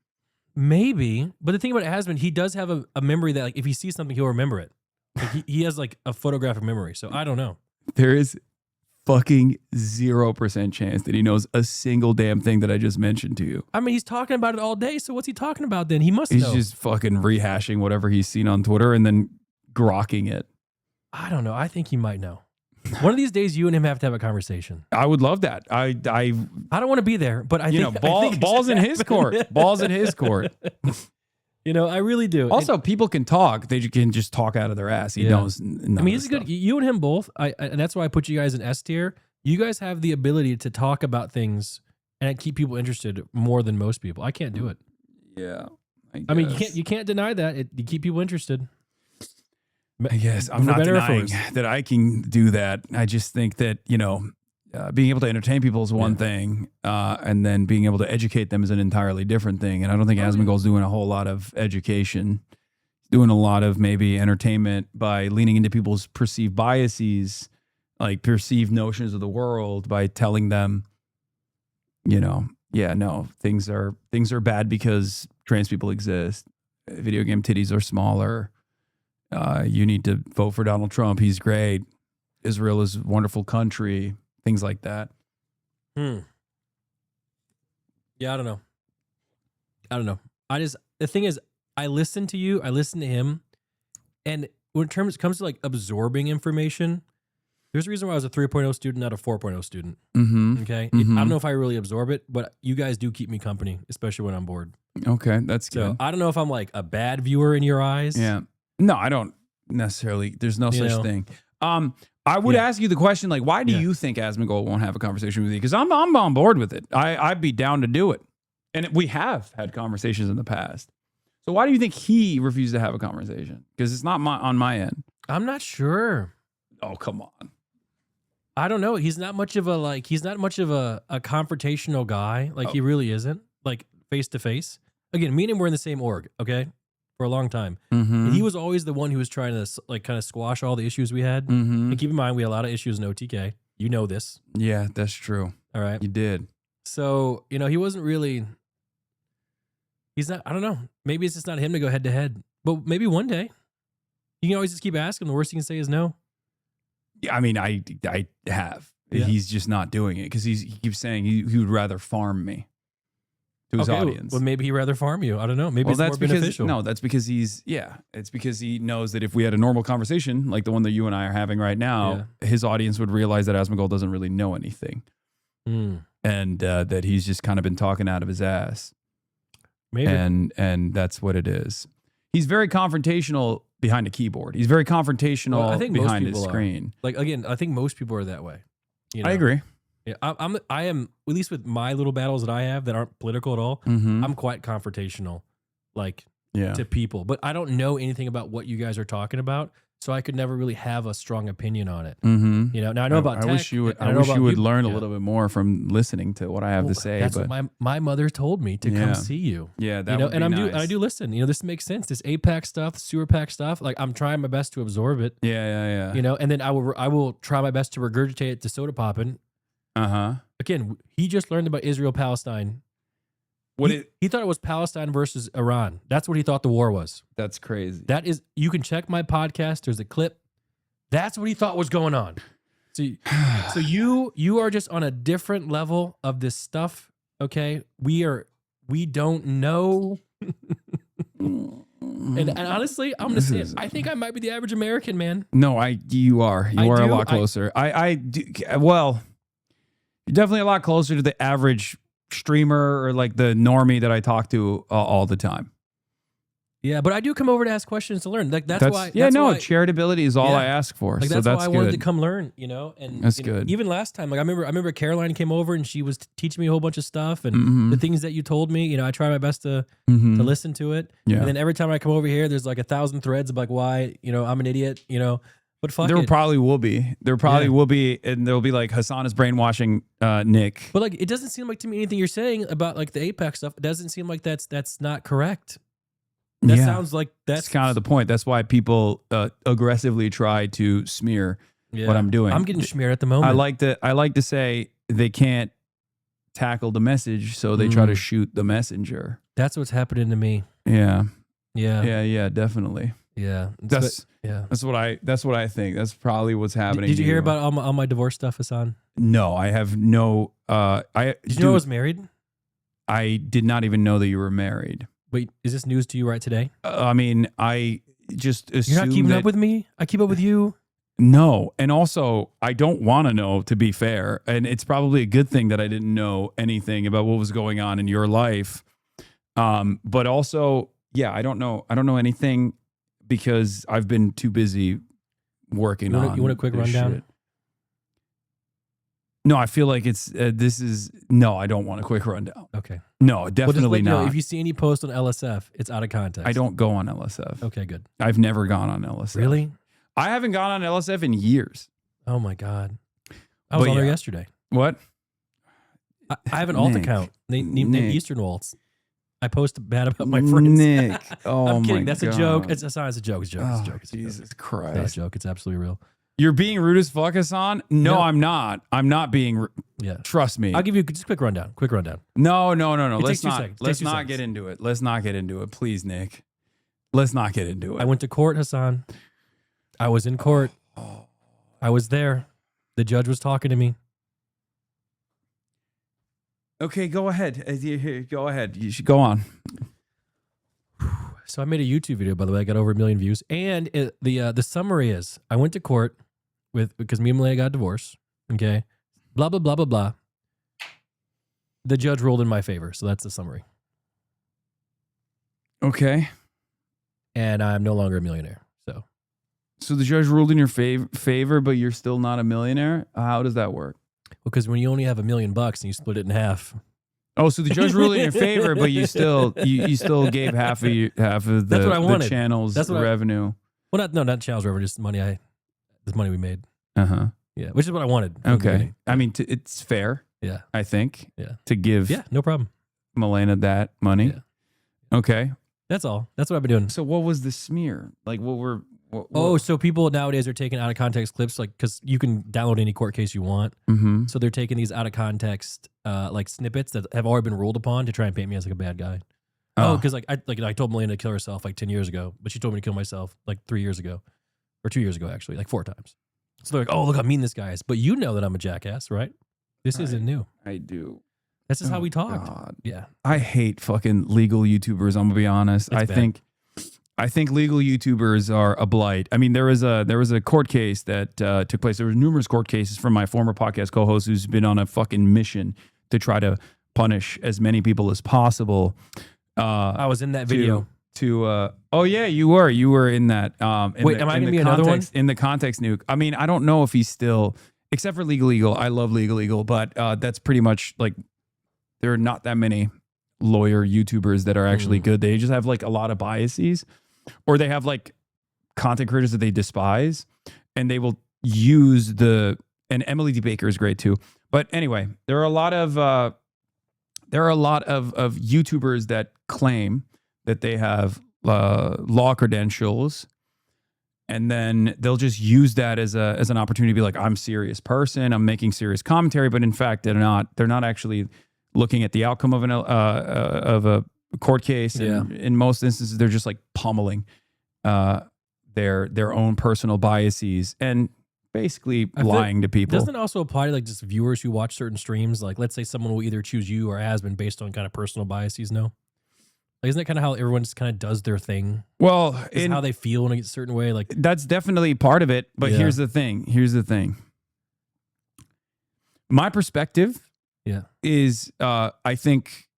Maybe. But the thing about Asman, he does have a memory that, like, if he sees something, he'll remember it. Like he has like a photographic memory. So I don't know. There is fucking 0% chance that he knows a single damn thing that I just mentioned to you. I mean, he's talking about it all day. So what's he talking about then? He must He's know. just fucking rehashing whatever he's seen on Twitter and then grokking it. I don't know. I think he might know. One of these days, you and him have to have a conversation. I would love that. I don't want to be there, but I think balls in his court. Balls in his court. You know, I really do. Also, people can talk. They can just talk out of their ass. He knows. I mean, he's good. You and him both. And that's why I put you guys in S tier. You guys have the ability to talk about things and keep people interested more than most people. I can't do it. Yeah. I mean, you can't deny that. You keep people interested. I guess I'm not denying that I can do that. I just think that, being able to entertain people is one thing, and then being able to educate them is an entirely different thing. And I don't think Asmongold's doing a whole lot of education. Doing a lot of maybe entertainment by leaning into people's perceived biases, like perceived notions of the world, by telling them, things are bad because trans people exist. Video game titties are smaller. You need to vote for Donald Trump. He's great. Israel is a wonderful country. Things like that. Yeah, I don't know. The thing is, I listen to you. I listen to him. And when it comes to like absorbing information, there's a reason why I was a 3.0 student, not a 4.0 student. Mm-hmm. Okay. Mm-hmm. I don't know if I really absorb it, but you guys do keep me company, especially when I'm bored. Okay. That's good. So I don't know if I'm like a bad viewer in your eyes. Yeah. No, I don't necessarily. There's no such thing. I would ask you the question, like, why do you think Asmongold won't have a conversation with you? Because I'm on board with it. I'd be down to do it. And we have had conversations in the past. So why do you think he refused to have a conversation? Because it's not on my end. I'm not sure. Oh, come on. I don't know. He's not much of a a confrontational guy. Like he really isn't. Like face to face. Again, me and him were in the same org, okay? For a long time. Mm-hmm. And he was always the one who was trying to like kind of squash all the issues we had. Mm-hmm. And keep in mind, we had a lot of issues in OTK. You know this. Yeah, that's true. All right. You did. So, you know, he wasn't really, he's not, I don't know. Maybe it's just not him to go head to head. But maybe one day. You can always just keep asking. The worst he can say is no. Yeah, I mean, I have. Yeah. He's just not doing it because he keeps saying he would rather farm me to his audience. Well, maybe he'd rather farm you. I don't know. Maybe it's that's more because, beneficial. No, that's because it's because he knows that if we had a normal conversation like the one that you and I are having right now, his audience would realize that Asmongold doesn't really know anything. And that he's just kind of been talking out of his ass. Maybe. And that's what it is. He's very confrontational behind a keyboard. He's very confrontational I think behind most his people screen. Are. Like, again, I think most people are that way. You know? I agree. Yeah, I am, at least with my little battles that I have that aren't political at all, Mhm. I'm quite confrontational, like, Yeah. to people. But I don't know anything about what you guys are talking about, so I could never really have a strong opinion on it. Mm-hmm. You know, now I know about I tech. wish you would. and I know wish about you would you- learn a yeah. little bit more from listening to what I have Well, to say. That's but what my mother told me to Yeah. come see you. Yeah, that you know, would and be and I nice. do listen. You know, this makes sense. This APAC stuff, sewer pack stuff. Like I'm trying my best to absorb it. Yeah. You know, and then I will try my best to regurgitate it to Soda Poppin'. Again, he just learned about Israel Palestine. He thought it was Palestine versus Iran. That's what he thought the war was. That's crazy. That is, you can check my podcast. There's a clip. That's what he thought was going on. So you are just on a different level of this stuff. Okay, we don't know. and honestly, I'm gonna say it. I think I might be the average American, man. No, you are. You are a lot closer. I do. Well, you're definitely a lot closer to the average streamer or like the normie that I talk to all the time. Yeah, but I do come over to ask questions to learn. Like that's why. Charitability is all I ask for. Like so that's why I wanted to good. come learn. You know, and That's you know, good. even last time, like I remember Caroline came over and she was teaching me a whole bunch of stuff and Mhm. the things that you told me. You know, I try my best to Mhm. listen to it. Yeah. And then every time I come over here, there's like 1,000 threads of like why I'm an idiot. You know, but fuck There it. probably will be. There probably will be, and there'll be like Hasan is brainwashing Nick. But like, it doesn't seem like to me anything you're saying about like the APEC stuff. It doesn't seem like that's not correct. That sounds like that's kind of the point. That's why people aggressively try to smear what I'm doing. I'm getting smeared at the moment. I like to say they can't tackle the message, so they try to shoot the messenger. That's what's happening to me. Yeah. Yeah. Definitely. Yeah. That's what I think. That's probably what's happening. Did you to hear about all my divorce stuff, Hasan? No, I have no. Did you know I was married? I did not even know that you were married. Wait, is this news to you right today? I mean, I just assume You're not keeping up with me? I keep up with you. No, and also I don't want to know, to be fair, and it's probably a good thing that I didn't know anything about what was going on in your life. But also, yeah, I don't know anything because I've been too busy working on. You want a quick this rundown? shit. No, I feel like it's no, I don't want a quick rundown. Okay. No, definitely not. If you see any post on LSF, it's out of context. I don't go on LSF. Okay, good. I've never gone on LSF. Really? I haven't gone on LSF in years. Oh my God. I was on there yesterday. What? I have an alt Nick. account named Eastern Waltz. I post bad about my friends. Nick. Oh I'm kidding. my That's God. a joke. It's a joke. It's a joke. It's a joke. It's a Jesus joke. Christ. It's not a joke. It's absolutely real. You're being rude as fuck, Hasan? No, I'm not. I'm not being. Yeah. Trust me. I'll give you just a quick rundown. No. It Let's takes 2 not. seconds. Let's Takes 2 not seconds. get into it. Let's not get into it, please, Nick. Let's not get into it. I went to court, Hasan. I was in court. I was there. The judge was talking to me. Okay, go ahead. Go ahead. You should go on. So I made a YouTube video, by the way. I got over 1 million views. And the summary is, I went to court because me and Malaya got divorced. Okay. Blah, blah, blah, blah, blah. The judge ruled in my favor. So that's the summary. Okay. And I'm no longer a millionaire. So So the judge ruled in your favor, but you're still not a millionaire? How does that work? Well, because when you only have $1 million and you split it in half. Oh, so the judge ruled in your favor, but you still gave half of That's what I wanted. the channel's That's what revenue. Well, not channel's revenue, just money we made. Uh-huh. Yeah, which is what I wanted. from the Okay. beginning. I mean, it's fair. Yeah. I think. Yeah. To give. Yeah, no problem. Milena that money. Yeah. Okay. That's all. That's what I've been doing. So what was the smear? Like what Oh, so people nowadays are taking out of context clips, like, because you can download any court case you want. Mm-hmm. So they're taking these out of context, like snippets that have already been ruled upon to try and paint me as like a bad guy. Oh, because I told Melina to kill herself like 10 years ago, but she told me to kill myself like 3 years ago, or 2 years ago actually, like 4 times. So they're like, oh, look how mean this guy is. But you know that I'm a jackass, right? This isn't new. I do. This is how we talked. God. Yeah. I hate fucking legal YouTubers. I'm gonna be honest. It's bad. I think legal YouTubers are a blight. I mean, there was a court case that took place. There were numerous court cases from my former podcast co-host who's been on a fucking mission to try to punish as many people as possible. I was in that video. Oh yeah, you were in that. Wait, am I gonna be another one? In the context nuke? I mean, I don't know if he's still, except for Legal Eagle. I love Legal Eagle, but that's pretty much like there are not that many lawyer YouTubers that are actually good. They just have like a lot of biases, or they have like content creators that they despise, and they will use and Emily D. Baker is great too. But anyway, there are a lot of YouTubers that claim that they have law credentials, and then they'll just use that as an opportunity to be like, I'm a serious person, I'm making serious commentary, but in fact they're not actually looking at the outcome of a court case. And in most instances they're just like pummeling their own personal biases and basically lying to people. Doesn't it also apply to like just viewers who watch certain streams? Like, let's say someone will either choose you or has been based on kind of personal biases. No, like, isn't that kind of how everyone just kind of does their thing? Well, is how they feel in a certain way. Like, that's definitely part of it. But here's the thing. My perspective is, I think,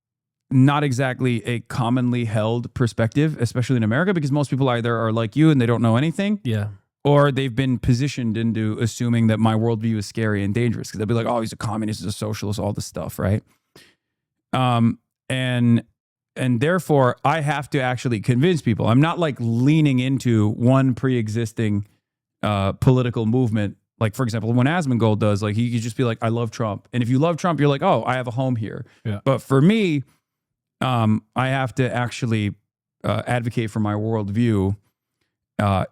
not exactly a commonly held perspective, especially in America, because most people either are like you and they don't know anything. Yeah. Or they've been positioned into assuming that my worldview is scary and dangerous, because they'll be like, oh, he's a communist, he's a socialist, all this stuff, right? And therefore, I have to actually convince people. I'm not like leaning into one pre-existing political movement. Like, for example, when Asmongold does, like, he could just be like, I love Trump. And if you love Trump, you're like, oh, I have a home here. Yeah. But for me, I have to actually advocate for my worldview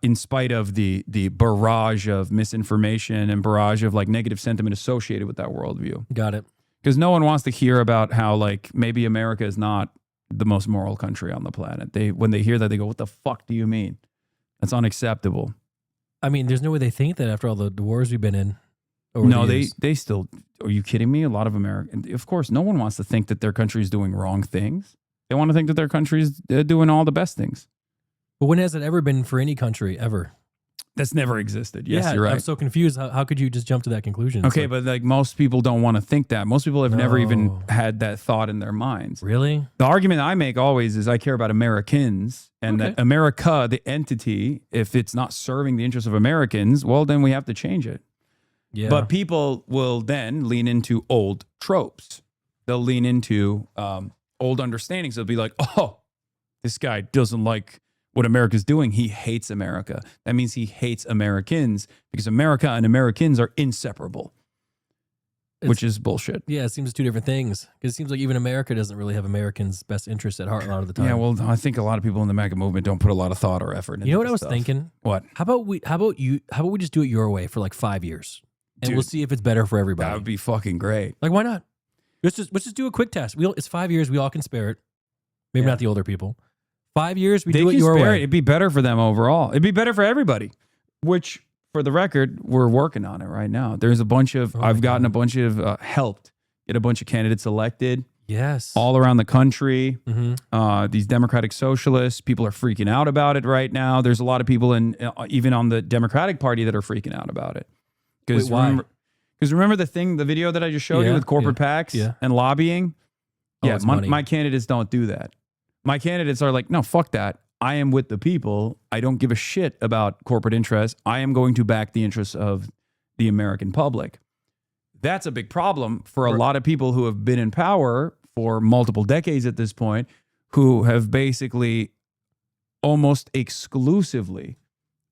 in spite of the barrage of misinformation and barrage of like negative sentiment associated with that worldview. Got it. Because no one wants to hear about how like maybe America is not the most moral country on the planet. When they hear that, they go, what the fuck do you mean? That's unacceptable. I mean, there's no way they think that after all the wars we've been in. No, they still, are you kidding me? A lot of Americans, of course, no one wants to think that their country is doing wrong things. They want to think that their country is doing all the best things. But when has it ever been for any country ever? That's never existed. Yes, yeah, you're right. I'm so confused. How could you just jump to that conclusion? It's Okay, like, but like most people don't want to think that. Most people have never even had that thought in their minds. Really? The argument I make always is I care about Americans, and that America, the entity, if it's not serving the interests of Americans, well, then we have to change it. Yeah. But people will then lean into old tropes. They'll lean into old understandings. They'll be like, oh, this guy doesn't like what America's doing. He hates America. That means he hates Americans, because America and Americans are inseparable, which is bullshit. Yeah, it seems two different things. Because it seems like even America doesn't really have Americans' best interests at heart a lot of the time. Yeah, well, I think a lot of people in the MAGA movement don't put a lot of thought or effort into You know what I was stuff. thinking? What? How about we just do it your way for like 5 years, and we'll see if it's better for everybody. That would be fucking great. Like, why not? Let's just do a quick test. It's 5 years. We all can spare it. Maybe not the older people. 5 years, we do it your way. It'd be better for them overall. It'd be better for everybody, which, for the record, we're working on it right now. There's a bunch of, I've gotten a bunch of, helped get a bunch of candidates elected. Yes. All around the country. Mm-hmm. These Democratic Socialists, people are freaking out about it right now. There's a lot of people even on the Democratic Party that are freaking out about it. Wait, why? Because remember the video that I just showed you with corporate PACs and lobbying? Oh, Yeah, it's money. my candidates don't do that. My candidates are like, no, fuck that. I am with the people. I don't give a shit about corporate interests. I am going to back the interests of the American public. That's a big problem for a lot of people who have been in power for multiple decades at this point, who have basically almost exclusively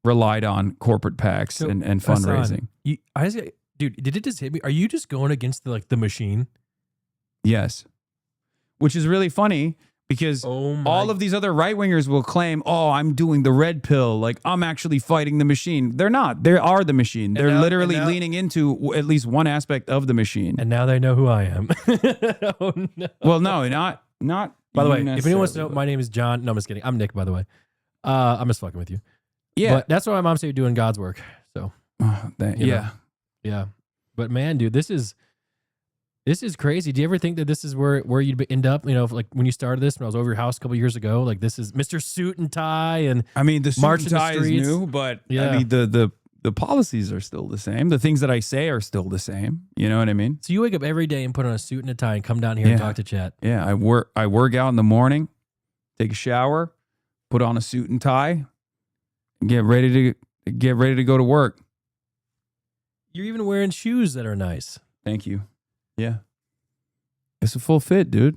relied on corporate PACs and fundraising. Hasan, dude, did it just hit me? Are you just going against the machine? Yes. Which is really funny because all of these other right-wingers will claim, oh, I'm doing the red pill. Like, I'm actually fighting the machine. They're not. They are the machine. They're literally leaning into at least one aspect of the machine. And now they know who I am. Oh, no. Well, no, not. By the way, if anyone wants to know, my name is John. No, I'm just kidding. I'm Nick, by the way. I'm just fucking with you. Yeah. But that's why my mom said you're doing God's work. So, yeah. Yeah. But man, dude, this is crazy. Do you ever think that this is where you'd end up? You know, like when you started this, when I was over your house a couple years ago, like this is Mr. Suit and Tie, and I mean the suit March and in the tie is streets. new, but Yeah. I mean the policies are still the same. The things that I say are still the same. You know what I mean? So you wake up every day and put on a suit and a tie and come down here and talk to chat. Yeah, I work out in the morning, take a shower, put on a suit and tie, and get ready to go to work. You're even wearing shoes that are nice. Thank you. Yeah. It's a full fit, dude.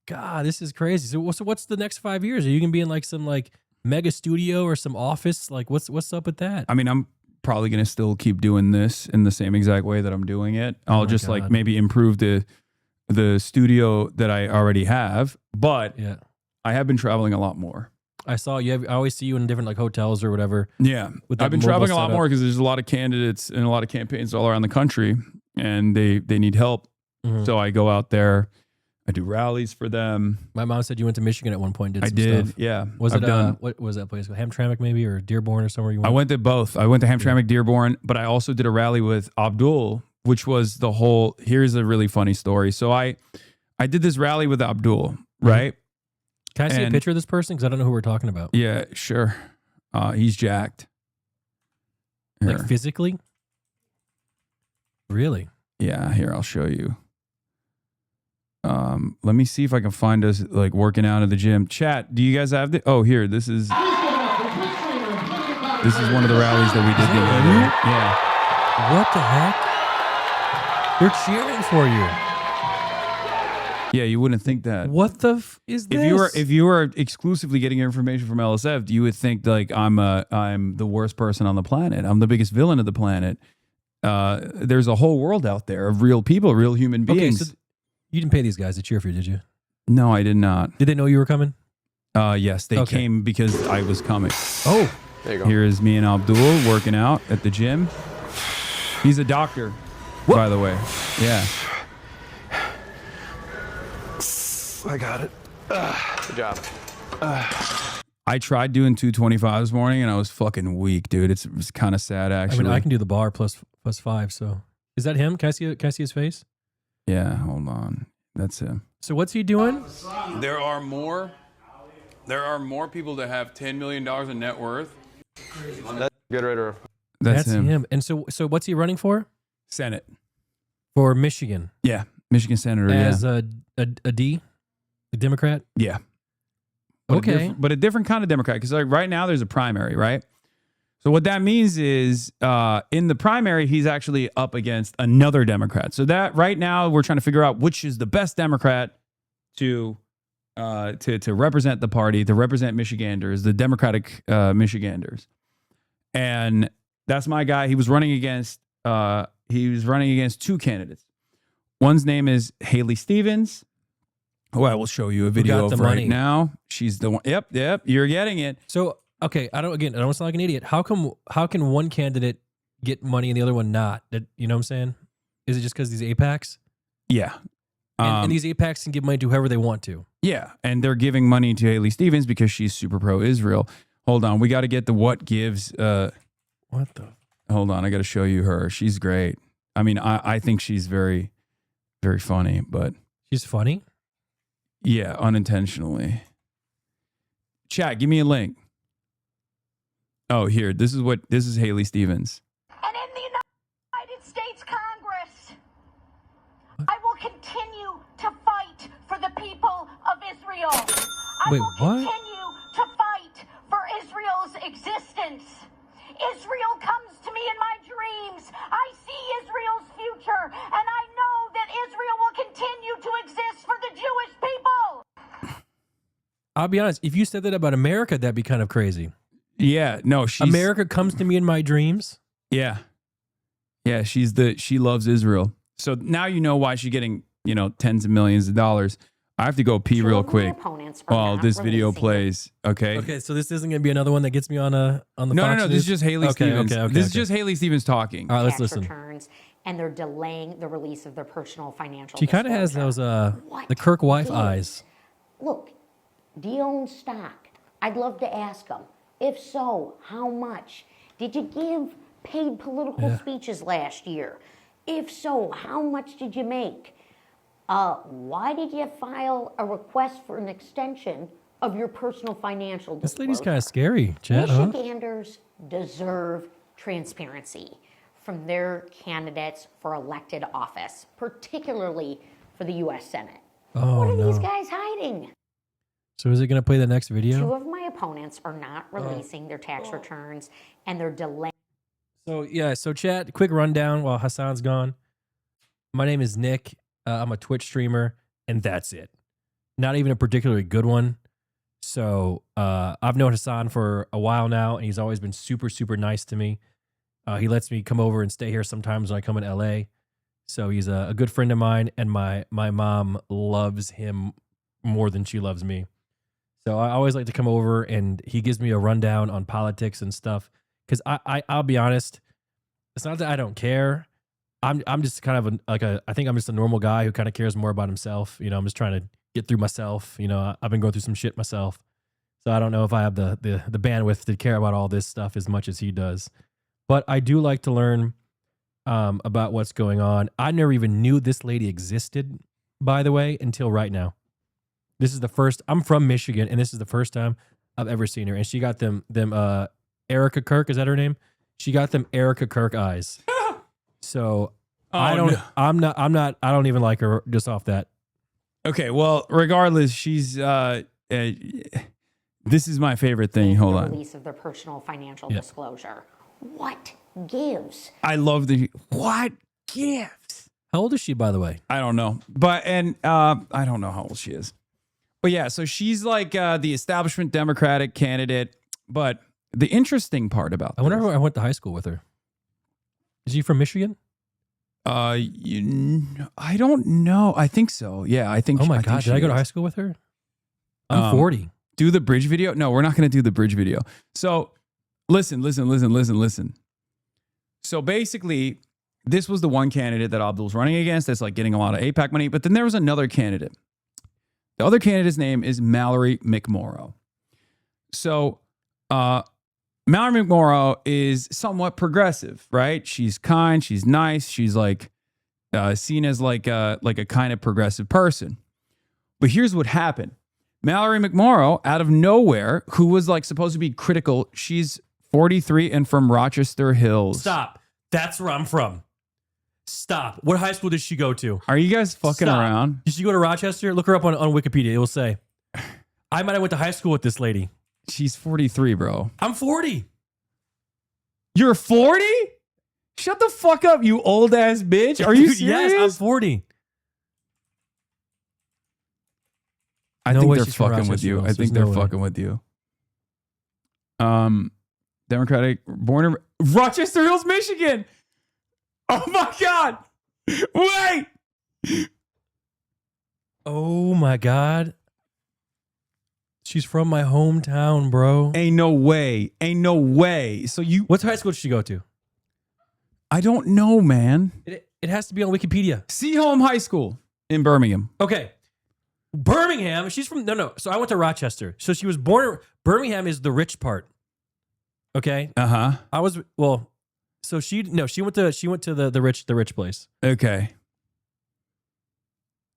God, this is crazy. So what's the next 5 years? Are you gonna be in like some like mega studio or some office? Like what's up with that? I mean, I'm probably gonna still keep doing this in the same exact way that I'm doing it. I'll just like maybe improve the studio that I already have, but I have been traveling a lot more. I saw you. I always see you in different like hotels or whatever. Yeah, with I've been traveling a lot more because there's a lot of candidates and a lot of campaigns all around the country, and they need help. So I go out there. I do rallies for them. My mom said you went to Michigan at one point. I Some did. stuff. Yeah. Was I've it done. what was that place? Hamtramck maybe or Dearborn or somewhere you went? I went to both. I went to Hamtramck, Dearborn, but I also did a rally with Abdul, which was the whole. Here's a really funny story. So I did this rally with Abdul, right? Can I see a picture of this person? Because I don't know who we're talking about. Yeah, sure. He's jacked. Like Here. physically? Really? Yeah, here, I'll show you. Let me see if I can find us like working out at the gym. Chat, do you guys have the? Oh, here, this is one of the rallies that we did together. Yeah. What the heck? They're cheering for you. Yeah, you wouldn't think that. What the is this? If you were exclusively getting your information from LSF, you would think like I'm the worst person on the planet. I'm the biggest villain of the planet. There's a whole world out there of real people, real human beings. Okay, so you didn't pay these guys to cheer for you, did you? No, I did not. Did they know you were coming? Yes, they came because I was coming. Oh, there you go. Here is me and Abdul working out at the gym. He's a doctor, by the way. Yeah. I got it. Good job. I tried doing 225 this morning and I was fucking weak, dude. It's kind of sad, actually. I mean, I can do the bar plus 5. So is that him? Can I see his face? Yeah, hold on. That's him. So what's he doing? There are more people that have $10 million in net worth. Get rid of. That's him. And so what's he running for? Senate. For Michigan. Yeah, Michigan senator. As yeah. a Democrat. Yeah. But Okay. a different kind of Democrat, because like right now there's a primary, right? So what that means is in the primary, he's actually up against another Democrat. So that right now we're trying to figure out which is the best Democrat to represent the party, to represent Michiganders, the Democratic Michiganders. And that's my guy. He was running against two candidates. One's name is Haley Stevens, who I will show you a video of right now. She's the one. Yep. You're getting it. So okay, I don't sound like an idiot. How can one candidate get money and the other one not? That, you know what I'm saying? Is it just because these APACs? Yeah. And these APACs can give money to whoever they want to. Yeah, and they're giving money to Haley Stevens because she's super pro-Israel. Hold on, we got to get the what gives. What the? Hold on, I got to show you her. She's great. I mean, I think she's very, very funny, but she's funny. Yeah, unintentionally. Chat, give me a link. Oh, here. This is Haley Stevens. And in the United States Congress, I will continue to fight for the people of Israel. I Wait, will what? continue to fight for Israel's existence. Israel comes to me in my dreams. I see Israel's future, and I know that Israel will continue to exist for the Jewish people. I'll be honest. If you said that about America, that'd be kind of crazy. Yeah, no, America comes to me in my dreams. Yeah. Yeah, she loves Israel. So now you know why she's getting, tens of millions of dollars. I have to go pee real quick while this video plays. Okay. Okay, so this isn't going to be another one that gets me on the No, Fox this News? is just Haley Stevens. This is just Haley Stevens talking. All right, let's tax listen. returns, and they're delaying the release of their personal financial. She kind of has those the Kirk wife eyes. Look, do you own stock? I'd love to ask them. If so, how much? Did you give paid political speeches last year? If so, how much did you make? Why did you file a request for an extension of your personal financial disclosure? This lady's kind of scary, Chad, huh? Michiganders deserve transparency from their candidates for elected office, particularly for the U.S. Senate. Oh, what are no. these guys hiding? So is it going to play the next video? Two of my opponents are not releasing their tax returns, and they're delaying. So Chad, quick rundown while Hasan's gone. My name is Nick. I'm a Twitch streamer, and that's it. Not even a particularly good one. So I've known Hasan for a while now, and he's always been super, super nice to me. He lets me come over and stay here sometimes when I come in LA. So he's a good friend of mine, and my mom loves him more than she loves me. So I always like to come over, and he gives me a rundown on politics and stuff. Because I'll be honest, it's not that I don't care. I'm just kind of I think I'm just a normal guy who kind of cares more about himself. I'm just trying to get through myself. I've been going through some shit myself. So I don't know if I have the bandwidth to care about all this stuff as much as he does. But I do like to learn about what's going on. I never even knew this lady existed, by the way, until right now. This is the first, I'm from Michigan, and this is the first time I've ever seen her. And she got them Erica Kirk, is that her name? She got them Erica Kirk eyes. So I don't even like her just off that. Okay, well, regardless, she's this is my favorite thing. Hold on. Release of their personal financial disclosure. What gives? I love what gives? How old is she, by the way? I don't know. I don't know how old she is. But yeah, so she's like the establishment Democratic candidate. But the interesting part about I wonder if I went to high school with her. Is she from Michigan? I don't know. I think so. Yeah, I think. Oh my God, did I go to high school with her? I'm 40. Do the bridge video? No, we're not going to do the bridge video. So listen. So basically, this was the one candidate that Abdul's running against that's like getting a lot of AIPAC money. But then there was another candidate. The other candidate's name is Mallory McMorrow. So Mallory McMorrow is somewhat progressive, right? She's kind, she's nice, she's like seen as like a kind of progressive person. But here's what happened. Mallory McMorrow, out of nowhere, who was like supposed to be critical, she's 43 and from Rochester Hills. Stop. That's where I'm from. Stop. What high school did she go to? Are you guys fucking around? Did she go to Rochester? Look her up on Wikipedia. It will say. I might have went to high school with this lady. She's 43, bro. I'm 40. You're 40? Shut the fuck up, you old ass bitch. Are you serious? Yes, I'm 40. I think they're fucking with you. I think they're fucking with you. Democratic, born in Rochester Hills, Michigan. Oh my God. Wait. Oh my God. She's from my hometown, bro. Ain't no way. Ain't no way. So you... What high school did she go to? I don't know, man. It has to be on Wikipedia. Seaholm High School in Birmingham. Okay. Birmingham. She's from... No. So I went to Rochester. So she was born... Birmingham is the rich part. Okay? Uh-huh. I was... Well... So she went to the rich place. Okay.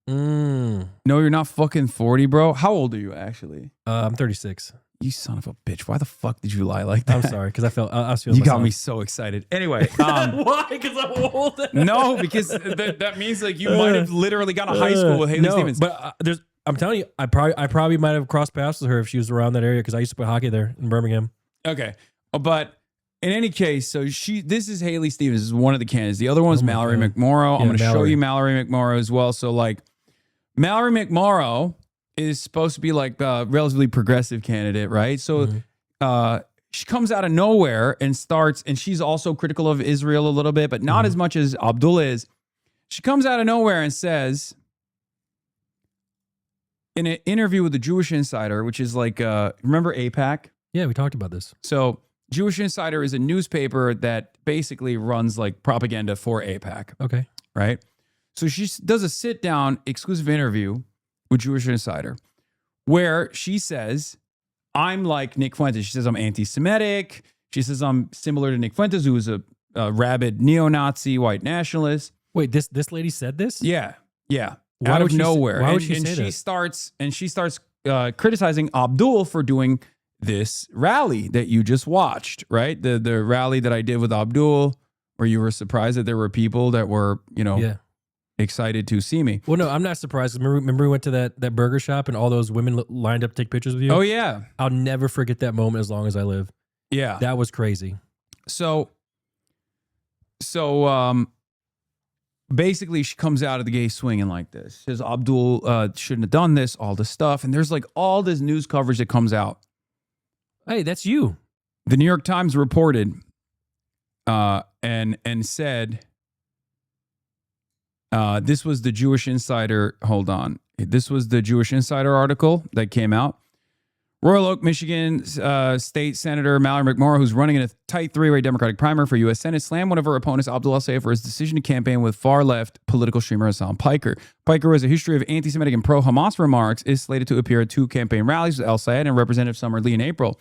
No, you're not fucking 40, bro. How old are you actually? I'm 36. You son of a bitch. Why the fuck did you lie like that? I'm sorry, because I was feeling You got me so excited. Anyway. Why? Because I'm old? No, because that means like you might have literally gone to high school with Haley Stevens. But I'm telling you, I probably might have crossed paths with her if she was around that area because I used to play hockey there in Birmingham. Okay, but in any case, so this is Haley Stevens, this is one of the candidates. The other one's Mallory McMorrow. I'm going to show you Mallory McMorrow as well. So like, Mallory McMorrow is supposed to be like a relatively progressive candidate, right? So she comes out of nowhere and starts, and she's also critical of Israel a little bit, but not as much as Abdul is. She comes out of nowhere and says, in an interview with the Jewish Insider, which is like, remember AIPAC? Yeah, we talked about this. So Jewish Insider is a newspaper that basically runs like propaganda for AIPAC. Okay. Right? So she does a sit-down exclusive interview with Jewish Insider where she says, I'm like Nick Fuentes. She says I'm anti-Semitic. She says I'm similar to Nick Fuentes, who was a rabid neo-Nazi white nationalist. Wait, this lady said this? Yeah. Yeah. Why Out would of nowhere. Why would she and say she that? starts criticizing Abdul for doing this rally that you just watched, right? The rally that I did with Abdul, where you were surprised that there were people that were, excited to see me. Well, no, I'm not surprised. Remember we went to that burger shop and all those women lined up to take pictures with you? Oh, yeah. I'll never forget that moment as long as I live. Yeah. That was crazy. So basically she comes out of the gate swinging like this. Says Abdul shouldn't have done this, all this stuff. And there's like all this news coverage that comes out. Hey, that's you. The New York Times reported and said, this was the Jewish Insider. Hold on. This was the Jewish Insider article that came out. Royal Oak, Michigan State Senator Mallory McMorrow, who's running in a tight three-way Democratic primary for U.S. Senate, slammed one of her opponents, ABDULxSTEVENS, for his decision to campaign with far-left political streamer Hasan Piker. Piker, who has a history of anti-Semitic and pro-Hamas remarks, is slated to appear at 2 campaign rallies with El-Sayed and Representative Summer Lee in April.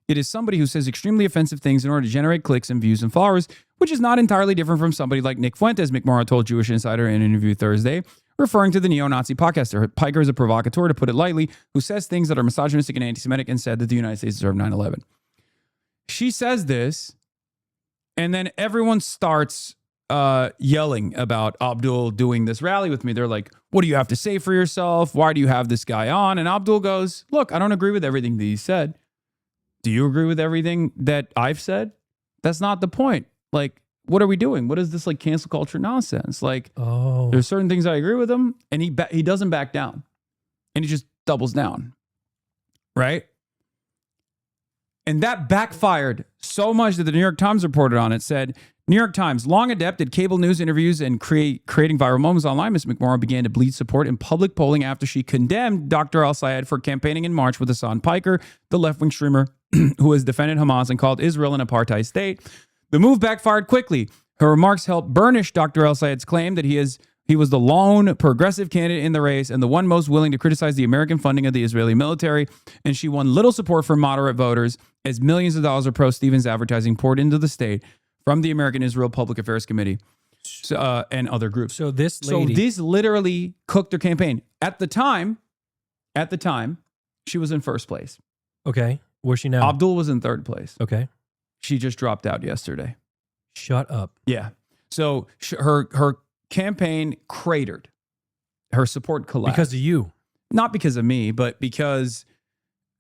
It is somebody who says extremely offensive things in order to generate clicks and views and followers, which is not entirely different from somebody like Nick Fuentes, McMorrow told Jewish Insider in an interview Thursday, referring to the neo-Nazi podcaster. Piker is a provocateur, to put it lightly, who says things that are misogynistic and anti-Semitic and said that the United States deserved 9/11. She says this, and then everyone starts yelling about Abdul doing this rally with me. They're like, what do you have to say for yourself? Why do you have this guy on? And Abdul goes, look, I don't agree with everything that he said. Do you agree with everything that I've said? That's not the point. Like, what are we doing? What is this like cancel culture nonsense? Like, there's certain things I agree with him, and he doesn't back down, and he just doubles down, right? And that backfired so much that the New York Times reported on it. Said, New York Times, long adept at cable news interviews and creating viral moments online, Ms. McMorrow began to bleed support in public polling after she condemned Dr. El-Sayed for campaigning in March with Hasan Piker, the left-wing streamer who has defended Hamas and called Israel an apartheid state. The move backfired quickly. Her remarks helped burnish Dr. El-Sayed's claim that he was the lone progressive candidate in the race and the one most willing to criticize the American funding of the Israeli military. And she won little support from moderate voters as millions of dollars of pro-Stevens advertising poured into the state from the American Israel Public Affairs Committee and other groups. So this literally cooked her campaign. At the time, she was in first place. Okay. Where's she now? Abdul was in third place. Okay. She just dropped out yesterday. Shut up. Yeah. So her campaign cratered. Her support collapsed. Because of you. Not because of me, but because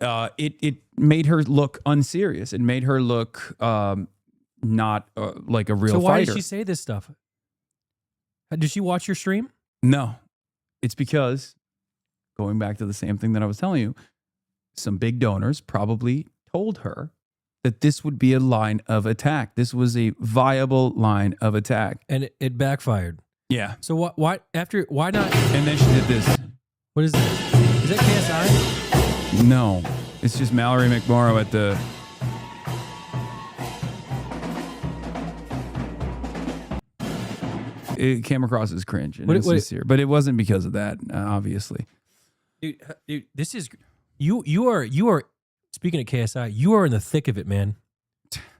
it made her look unserious. It made her look not like a real fighter. So why did she say this stuff? Did she watch your stream? No. It's because, going back to the same thing that I was telling you, some big donors probably told her that this would be a line of attack. This was a viable line of attack. And it backfired. Yeah. So why not? And then she did this. What is this? Is that KSI? No. It's just Mallory McMorrow at the... It came across as cringe and insincere, but it wasn't because of that, obviously. Dude, this is... You are speaking of KSI, you are in the thick of it, man.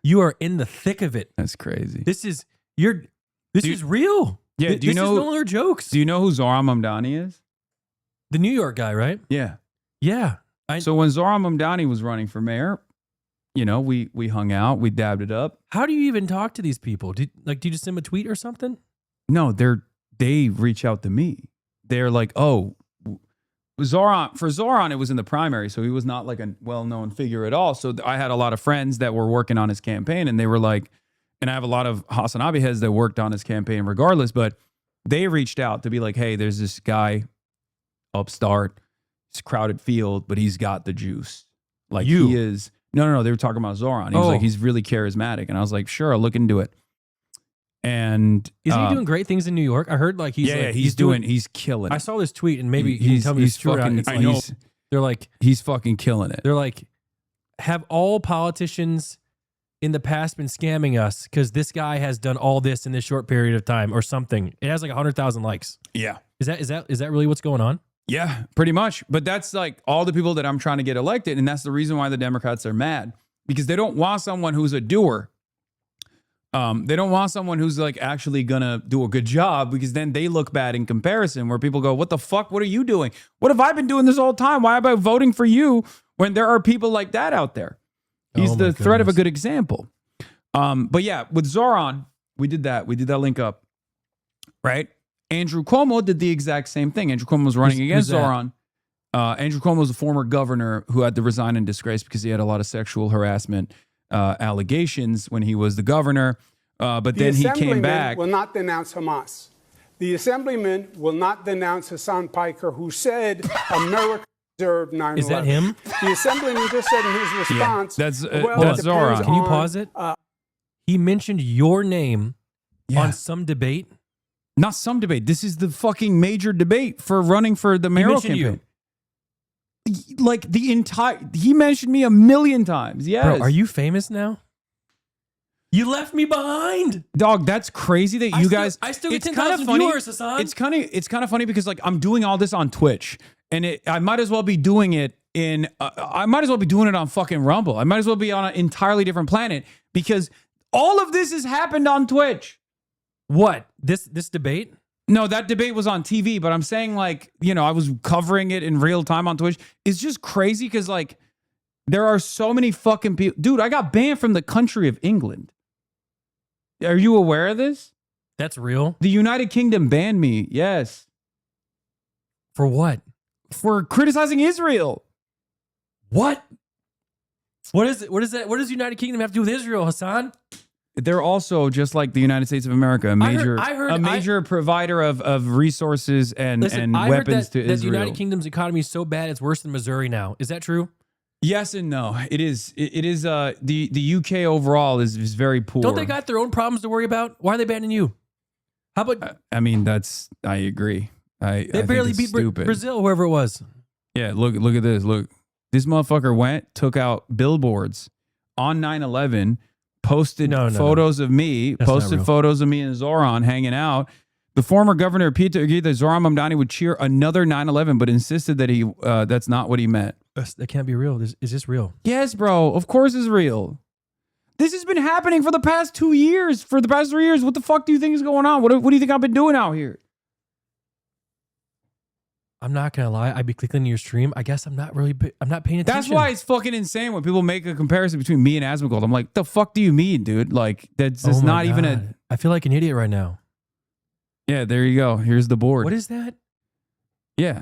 You are in the thick of it. That's crazy. This is real. Yeah, This is no longer jokes. Do you know who Zohran Mamdani is? The New York guy, right? Yeah. Yeah. So when Zohran Mamdani was running for mayor, we hung out, we dabbed it up. How do you even talk to these people? Do you just send them a tweet or something? No, they reach out to me. They're like, oh, Zoran, it was in the primary, so he was not like a well-known figure at all. So I had a lot of friends that were working on his campaign, and they were like, and I have a lot of HasanAbi heads that worked on his campaign regardless, but they reached out to be like, hey, there's this guy, upstart, it's a crowded field, but he's got the juice. Like he is. No, they were talking about Zoran. He was like, he's really charismatic. And I was like, sure, I'll look into it. And isn't he doing great things in New York? I heard like he's he's killing it. I saw this tweet, and maybe you can tell me it's true. I know. They're like, he's fucking killing it. They're like, have all politicians in the past been scamming us because this guy has done all this in this short period of time or something? It has like 100,000 likes. Yeah. Is that really what's going on? Yeah, pretty much. But that's like all the people that I'm trying to get elected. And that's the reason why the Democrats are mad, because they don't want someone who's a doer. They don't want someone who's like actually going to do a good job, because then they look bad in comparison, where people go, what the fuck? What are you doing? What have I been doing this whole time? Why am I voting for you when there are people like that out there? He's the threat of a good example. But yeah, with Zoran, we did that. We did that link up, right? Andrew Cuomo did the exact same thing. Andrew Cuomo was running against Zoran. Andrew Cuomo was a former governor who had to resign in disgrace because he had a lot of sexual harassment allegations when he was the governor. But then he came back. Will not denounce Hamas. The assemblyman will not denounce Hasan Piker, who said America deserved 9/11. Is that him? The assemblyman just said in his response. That's Zoran. Can you pause it? He mentioned your name on some debate. Not some debate. This is the fucking major debate for running for the mayoral campaign. Like he mentioned me 1,000,000 times. Yes. Bro, are you famous now? You left me behind. Dog, that's crazy that you guys. I still get 10,000 viewers, Hasan. It's kind of funny because like I'm doing all this on Twitch, and I might as well be doing it I might as well be doing it on fucking Rumble. I might as well be on an entirely different planet, because all of this has happened on Twitch. What? This debate? No, that debate was on TV, but I'm saying like, I was covering it in real time on Twitch. It's just crazy because like there are so many fucking people. Dude, I got banned from the country of England. Are you aware of this? That's real? The United Kingdom banned me. Yes. For what? For criticizing Israel. What? What is it? What is that? What does the United Kingdom have to do with Israel, Hasan? They're also, just like the United States of America, a major provider of resources and weapons to Israel. The United Kingdom's economy is so bad it's worse than Missouri now. Is that true? Yes and no. It is. It is. The UK overall is very poor. Don't they got their own problems to worry about? Why are they banning you? How about? I mean, I agree. They barely beat Brazil, whoever it was. Yeah. Look at this. Look, this motherfucker took out billboards on 9/11. Posted photos of me, photos of me and Zoran hanging out. The former governor appeared to agree that Zoran Mamdani would cheer another 9/11, but insisted that that's not what he meant. That can't be real. Is this real? Yes, bro. Of course it's real. This has been happening for the past 2 years. For the past 3 years, what the fuck do you think is going on? What do you think I've been doing out here? I'm not gonna lie. I'd be clicking your stream. I guess I'm not paying attention. That's why it's fucking insane when people make a comparison between me and Asmongold. I'm like, the fuck do you mean, dude? Like, that's just not even a. I feel like an idiot right now. Yeah, there you go. Here's the board. What is that? Yeah.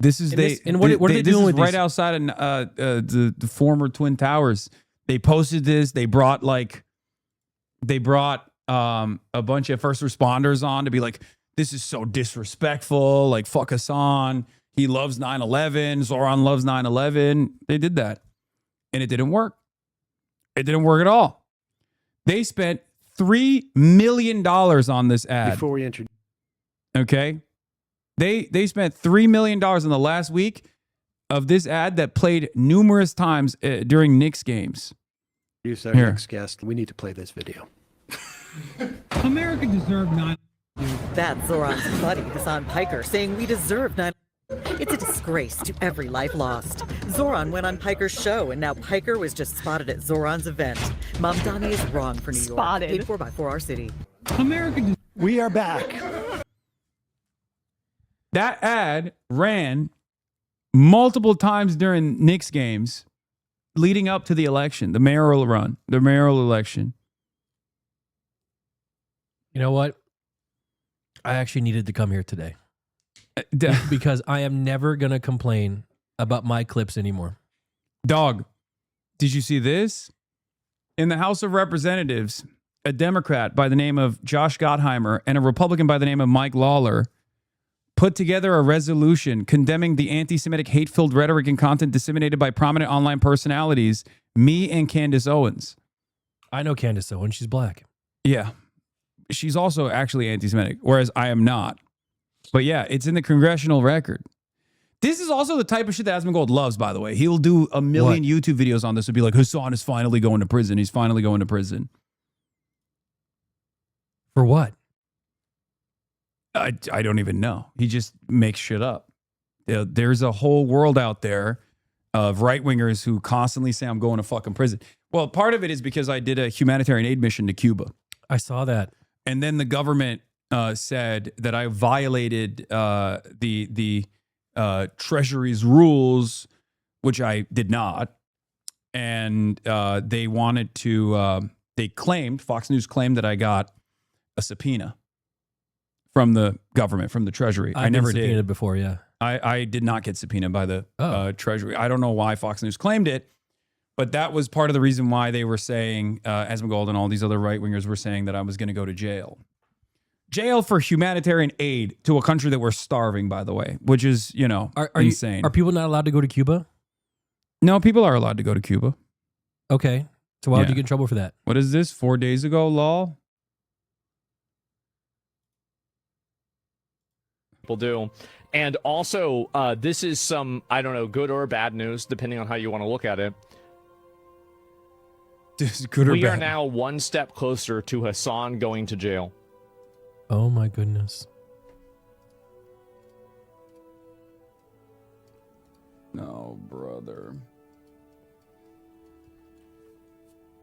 This is what are they doing with right these? outside of the former Twin Towers. They posted this. They brought a bunch of first responders on to be like, this is so disrespectful. Like, fuck Hasan. He loves 9/11. Zoran loves 9/11. They did that. And it didn't work. It didn't work at all. They spent $3 million on this ad. Before we introduce. Okay. They spent $3 million in the last week of this ad that played numerous times during Knicks games. Use our next guest. We need to play this video. America deserved 9/11. That's Zoran's buddy, Hasan Piker, saying we deserve 9/11. It's a disgrace to every life lost. Zoran went on Piker's show, and now Piker was just spotted at Zoran's event. Mamdani is wrong for New York. Paid for by 4R City. America. We are back. That ad ran multiple times during Knicks games leading up to the election, the mayoral election. You know what? I actually needed to come here today. because I am never going to complain about my clips anymore. Dog, did you see this? In the House of Representatives, a Democrat by the name of Josh Gottheimer and a Republican by the name of Mike Lawler put together a resolution condemning the anti-Semitic hate-filled rhetoric and content disseminated by prominent online personalities, me and Candace Owens. I know Candace Owens. She's black. Yeah. She's also actually anti-Semitic, whereas I am not. But yeah, it's in the congressional record. This is also the type of shit that Asmongold loves, by the way. He'll do a million YouTube videos on this and be like, Hasan is finally going to prison. He's finally going to prison. For what? I don't even know. He just makes shit up. There's a whole world out there of right-wingers who constantly say I'm going to fucking prison. Well, part of it is because I did a humanitarian aid mission to Cuba. I saw that. And then the government said that I violated the Treasury's rules, which I did not. And they wanted to, Fox News claimed that I got a subpoena from the government, from the Treasury. I never did. Subpoenaed before, yeah. I did not get subpoenaed by the Treasury. I don't know why Fox News claimed it, but that was part of the reason why they were saying, Asmongold and all these other right-wingers were saying that I was going to go to jail. Jail for humanitarian aid to a country that we're starving, by the way, which is, insane. Are people not allowed to go to Cuba? No, people are allowed to go to Cuba. Okay. So why would you get in trouble for that? What is this? 4 days ago, lol? People do. And also, this is some, I don't know, good or bad news, depending on how you want to look at it. This is good or bad. We are now one step closer to Hasan going to jail. Oh my goodness. No, brother.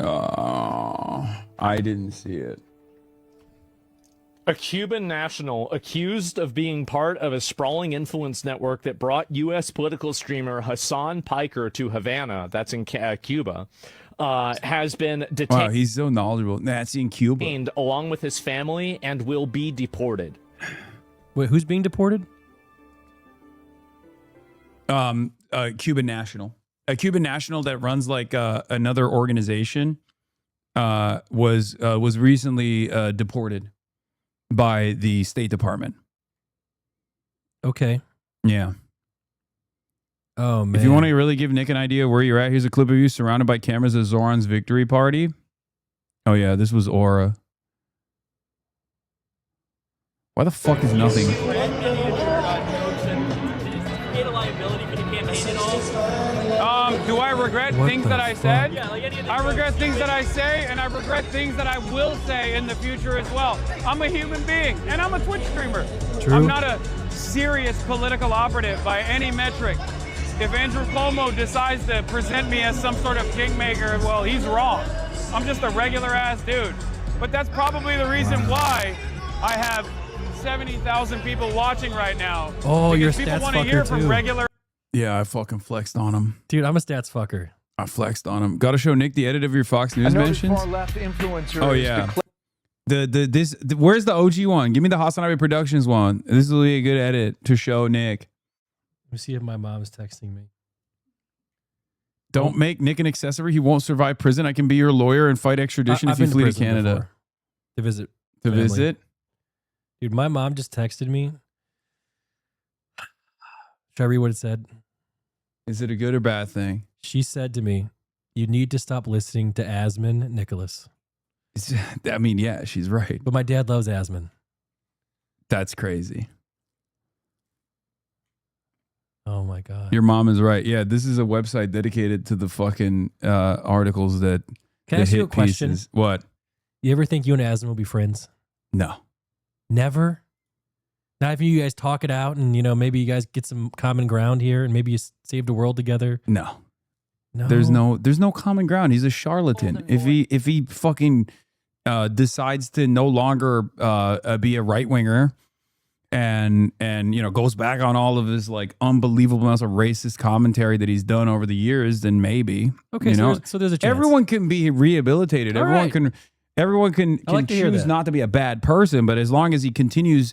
I didn't see it. A Cuban national accused of being part of a sprawling influence network that brought U.S. political streamer Hasan Piker to Havana, that's in Cuba, has been detained. Wow, he's so knowledgeable. That's in Cuba. Along with his family and will be deported. Wait, who's being deported? A Cuban national. A Cuban national that runs like another organization was recently deported by the State Department. Okay. Yeah. Oh, man. If you want to really give Nick an idea where you're at, here's a clip of you surrounded by cameras at Zoran's victory party. Oh, yeah, this was Aura. Why the fuck is nothing? Do I regret things that I said? Yeah, like I regret things that I say, and I regret things that I will say in the future as well. I'm a human being, and I'm a Twitch streamer. True. I'm not a serious political operative by any metric. If Andrew Cuomo decides to present me as some sort of kingmaker, well, he's wrong. I'm just a regular ass dude. But that's probably the reason why I have 70,000 people watching right now. Oh, you're a people stats want to fucker hear from too. regular. Yeah, I fucking flexed on him. Dude, I'm a stats fucker. I flexed on him. Got to show Nick the edit of your Fox News mentions. Far-left influencer Oh yeah. Where's the OG one? Give me the HasanAbi Productions one. This will be a good edit to show Nick. Let me see if my mom's texting me. Don't make Nick an accessory. He won't survive prison. I can be your lawyer and fight extradition if you flee to Canada. Before. To visit. To family. visit? Dude, my mom just texted me. Should I read what it said? Is it a good or bad thing? She said to me, "You need to stop listening to Asmon Nicholas." I mean, yeah, she's right. But my dad loves Asmon. That's crazy. Oh my God. Your mom is right. Yeah, this is a website dedicated to the fucking articles that Can I ask you a question? Pieces. What? You ever think you and Asmon will be friends? No. Never? Not if you guys talk it out and, maybe you guys get some common ground here and maybe you save the world together? No. No. There's no common ground. He's a charlatan. If he fucking decides to no longer be a right winger and goes back on all of his like unbelievable amounts of racist commentary that he's done over the years, then maybe. Okay, so there's a chance. Everyone can be rehabilitated. All right. Everyone can I like to hear choose that. not to be a bad person, but as long as he continues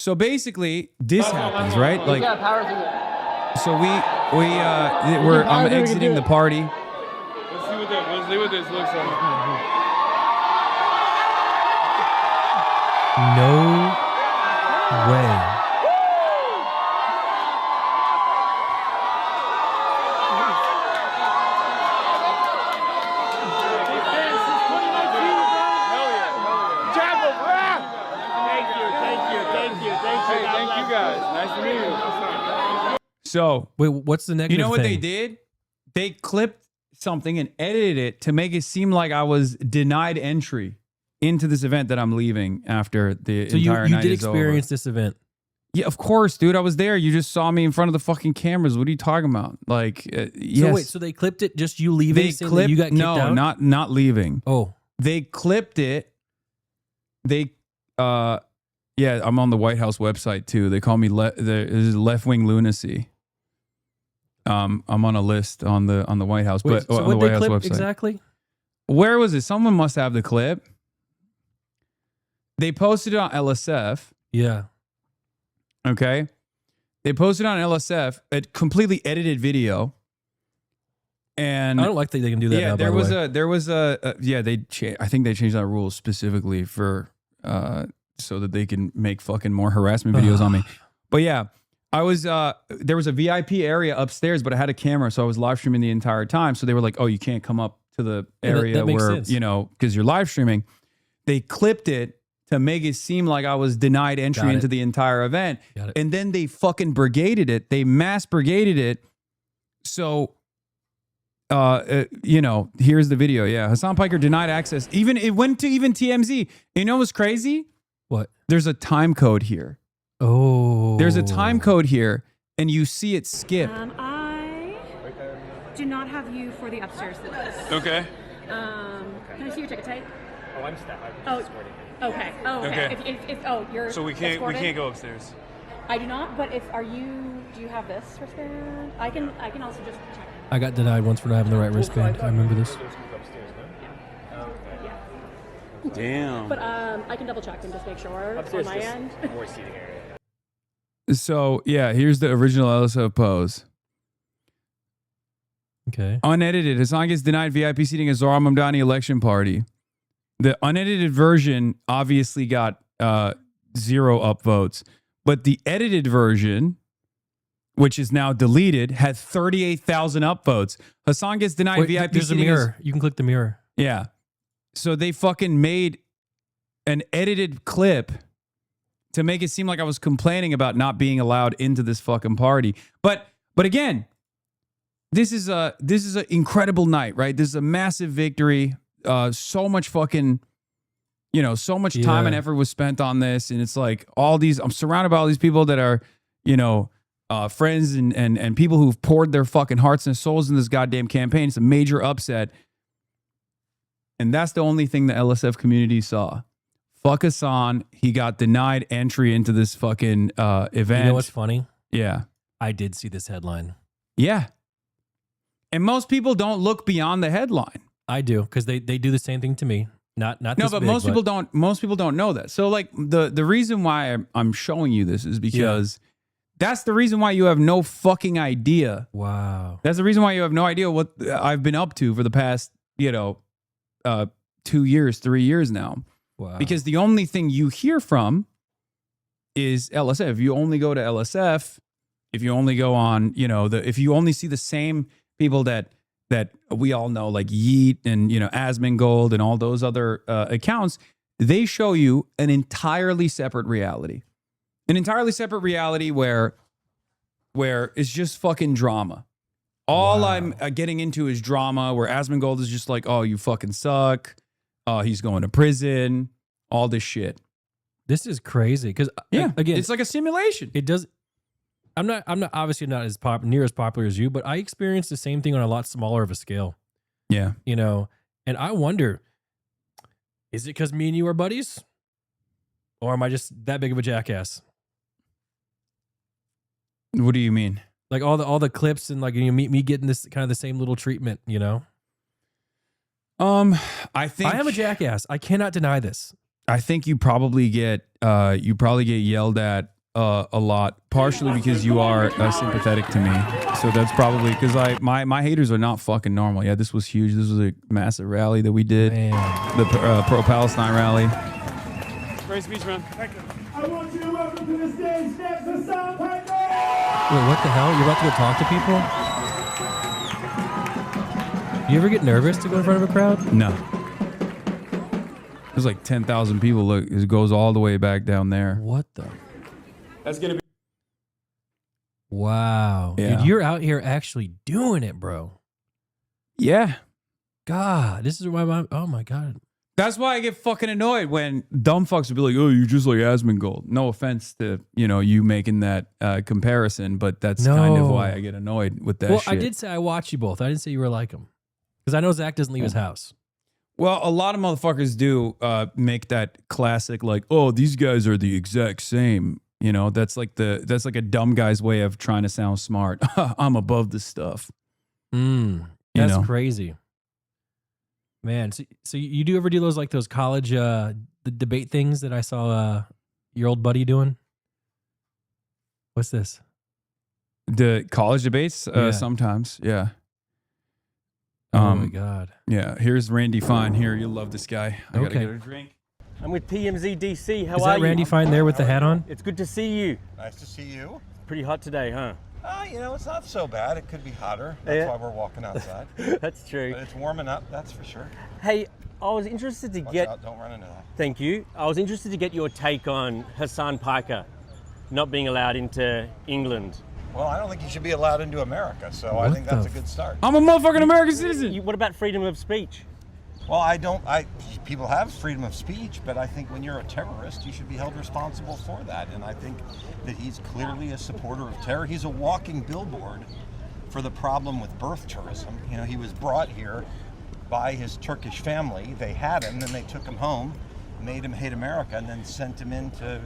So basically, this happens, right? Like, so I'm exiting the party. Let's see what this looks like. No way. So wait, what's the negative? You know what they thing? did? They clipped something and edited it to make it seem like I was denied entry into this event that I'm leaving after the So entire you night did is experience over. this event? Yeah, of course, dude. I was there. You just saw me in front of the fucking cameras. What are you talking about? Like, yes. So wait, so they clipped it just you leaving? They saying clipped. that you got kicked out? not leaving. Oh, they clipped it. They, yeah, I'm on the White House website too. They call me left-wing lunacy. I'm on a list on the White House, wait, but so on the what White they House clip website. exactly? Where was it? Someone must have the clip. They posted it on LSF. Yeah. Okay. They posted on LSF a completely edited video. And I don't like that they can do that. yeah, now, there by was the way. I think they changed that rule specifically for so that they can make fucking more harassment videos on me. But yeah, I was there was a VIP area upstairs, but I had a camera, so I was live streaming the entire time. So they were like, "Oh, you can't come up to the area that makes where sense. you know because you're live streaming." They clipped it to make it seem like I was denied entry Got it. into the entire event, Got it. and then they fucking brigaded it. They mass brigaded it. So. You know, here's the video. Yeah, Hasan Piker denied access. Even it went to even TMZ. You know what's crazy? What? There's a time code here. Oh. There's a time code here, and you see it skip. I do not have you for the upstairs list. Okay. Can I see your ticket tape? Oh, I'm staff. Oh, okay. Oh, okay. Okay. If you're So we can't escorted? go upstairs. I do not. But do you have this wristband? I can also just check. I got denied once for not having the right wristband. I remember this. Damn. But I can double check and just make sure on my end. More seating area. So yeah, here's the original LSO pose. Okay. Unedited. Hasan gets denied VIP seating at Zohran Mamdani election party. The unedited version obviously got 0 upvotes, but the edited version, which is now deleted, had 38,000 upvotes. Hasan gets denied Wait, VIP there's a seating. mirror. You can click the mirror. Yeah. So they fucking made an edited clip to make it seem like I was complaining about not being allowed into this fucking party. But again, this is an incredible night, right? This is a massive victory. So much fucking, you know, so much time and effort was spent on this. And it's like I'm surrounded by all these people that are, you know, friends and people who've poured their fucking hearts and souls in this goddamn campaign. It's a major upset. And that's the only thing the LSF community saw. Fuck Hasan. He got denied entry into this fucking event. You know what's funny? Yeah. I did see this headline. Yeah. And most people don't look beyond the headline. I do, because they do the same thing to me. Not No, this but big, most people don't. Most people don't know that. So like the reason why I'm showing you this is because that's the reason why you have no fucking idea. Wow. That's the reason why you have no idea what I've been up to for the past 2 years, 3 years now. Wow. Because the only thing you hear from is LSF. If you only go to LSF, if you only go on, if you only see the same people that we all know, like Yeet and, Asmongold and all those other accounts, they show you an entirely separate reality. An entirely separate reality where it's just fucking drama. All I'm getting into is drama, where Asmongold is just like, oh, you fucking suck. Oh, he's going to prison. All this shit. This is crazy because again, it's like a simulation. It does. I'm not obviously not as near as popular as you, but I experienced the same thing on a lot smaller of a scale. Yeah. And I wonder, is it because me and you are buddies, or am I just that big of a jackass? What do you mean? Like all the clips and me getting this kind of the same little treatment, I think I am a jackass. I cannot deny this. I think you probably get yelled at a lot, partially because you are sympathetic to me. So that's probably because my haters are not fucking normal. Yeah, this was huge. This was a massive rally that we did, the pro-Palestine rally. Great speech, man. Thank you. I want you to welcome to the stage next Hasan Piker. Wait, what the hell? You're about to go talk to people? Do you ever get nervous to go in front of a crowd? No. There's like 10,000 people. Look, it goes all the way back down there. What the? That's gonna be. Wow. Yeah. Dude, you're out here actually doing it, bro. Yeah. God, this is why oh my God. That's why I get fucking annoyed when dumb fucks would be like, "Oh, you're just like Asmongold." No offense to you making that comparison, but that's kind of why I get annoyed with that. Well, shit. I did say I watched you both. I didn't say you were like him, because I know Zach doesn't leave his house. Well, a lot of motherfuckers do make that classic like, "Oh, these guys are the exact same." That's like a dumb guy's way of trying to sound smart. I'm above this stuff. That's crazy. Man, so you do ever do those college the debate things that I saw your old buddy doing? What's this? The college debates? Yeah. Sometimes, yeah. Oh my God. Yeah, here's Randy Fine here. You'll love this guy. I gotta Okay. get a drink. I'm with TMZ DC. How Is are that you? Randy Fine there with the hat on? It's good to see you. Nice to see you. Pretty hot today, huh? It's not so bad. It could be hotter. That's Yeah. why we're walking outside. That's true. But it's warming up, that's for sure. Hey, I was interested to Watch get. out, don't run into that. Thank you. I was interested to get your take on Hasan Piker not being allowed into England. Well, I don't think you should be allowed into America, so I think that's a good start. I'm a motherfucking American citizen. What about freedom of speech? Well, people have freedom of speech, but I think when you're a terrorist, you should be held responsible for that. And I think that he's clearly a supporter of terror. He's a walking billboard for the problem with birth tourism. He was brought here by his Turkish family. They had him, then they took him home, made him hate America, and then sent him in to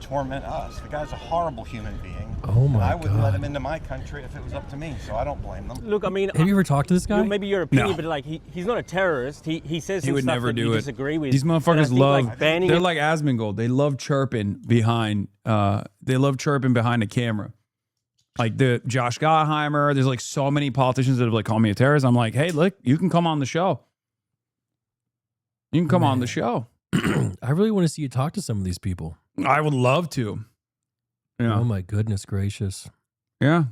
torment us. The guy's a horrible human being. Oh my and I wouldn't God. let him into my country if it was up to me, so I don't blame them. Look, I mean, Have you ever talked to this guy? maybe your opinion, No. but like he's not a terrorist. He says He some would stuff never that do you it. disagree with. These And I motherfuckers think, love. like, banning They're it- like Asmongold. They love chirping behind. They love chirping behind the camera. Like the Josh Gottheimer. There's like so many politicians that have like called me a terrorist. I'm like, hey, look, you can come on the show. You can come on the show. I really want to see you talk to some of these people. I would love to. Yeah. Oh my goodness gracious. Yeah.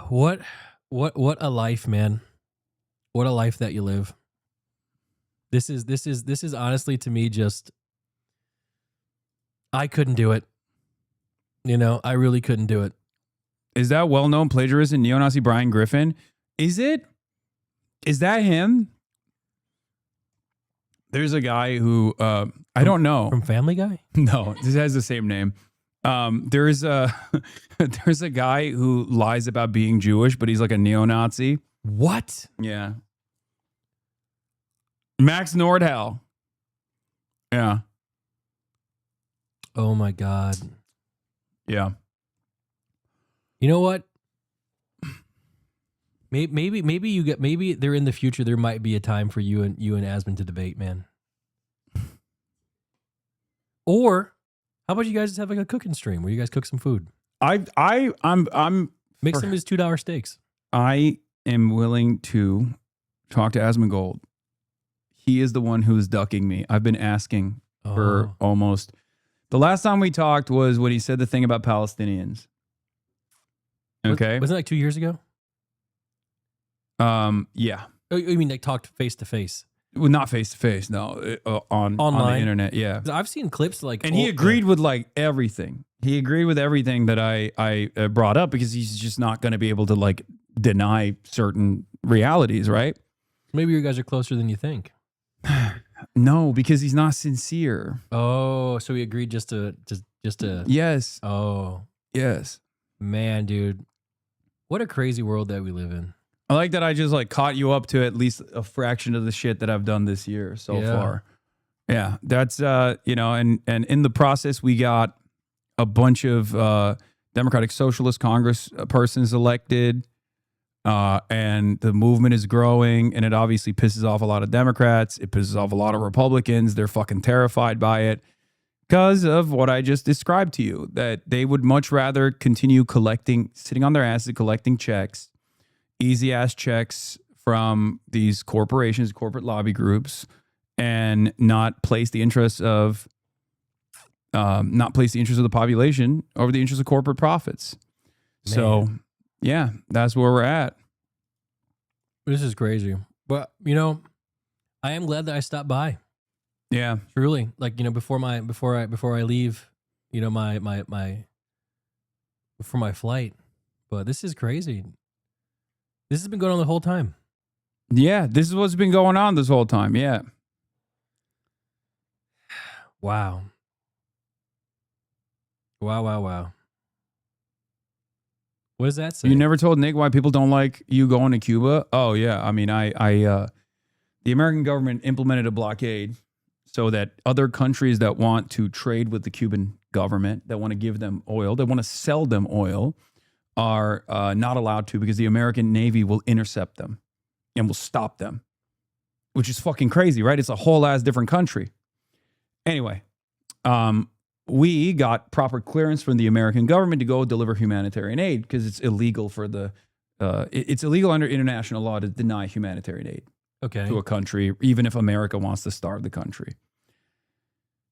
What a life, man. What a life that you live. This is honestly to me just I couldn't do it. I really couldn't do it. Is that well-known plagiarist and neo-Nazi Brian Griffin? Is that him? There's a guy who I don't know. From Family Guy? No, this has the same name. There's a guy who lies about being Jewish, but he's like a neo-Nazi. What? Yeah. Max Nordhall. Yeah. Oh my God. Yeah. You know what? Maybe there in the future there might be a time for you and Asmon to debate, man. Or how about you guys just have like a cooking stream where you guys cook some food? I'm Make some of his $2 steaks. I am willing to talk to Asmongold. He is the one who is ducking me. I've been asking for almost. The last time we talked was when he said the thing about Palestinians. Okay. Wasn't it like 2 years ago? Yeah. Oh, you mean like talked face to face? Well, not face to face. No, on the internet. Yeah. I've seen clips like, and he agreed with like everything. He agreed with everything that I brought up because he's just not going to be able to like deny certain realities, right? Maybe you guys are closer than you think. No, because he's not sincere. Oh, so he agreed just to. Yes. Oh, yes. Man, dude, what a crazy world that we live in. I like that I just like caught you up to at least a fraction of the shit that I've done this year so far. Yeah, that's and in the process we got a bunch of Democratic Socialist Congress persons elected. And the movement is growing, and it obviously pisses off a lot of Democrats. It pisses off a lot of Republicans. They're fucking terrified by it because of what I just described to you, that they would much rather continue sitting on their asses, collecting checks, easy ass checks from these corporations, corporate lobby groups, and not place the interests of the population over the interests of corporate profits. Man. So, yeah, that's where we're at. This is crazy. But, I am glad that I stopped by. Yeah. Truly. Like, before I leave, before my flight. But this is crazy. This has been going on the whole time. Yeah, this is what's been going on this whole time. Yeah. Wow. Wow. What does that say? You never told Nick why people don't like you going to Cuba? Oh, yeah. I mean, the American government implemented a blockade so that other countries that want to trade with the Cuban government, that want to give them oil, that want to sell them oil, are not allowed to, because the American Navy will intercept them and will stop them, which is fucking crazy, right? It's a whole ass different country. Anyway, we got proper clearance from the American government to go deliver humanitarian aid, because it's illegal it's illegal under international law to deny humanitarian aid to a country, even if America wants to starve the country.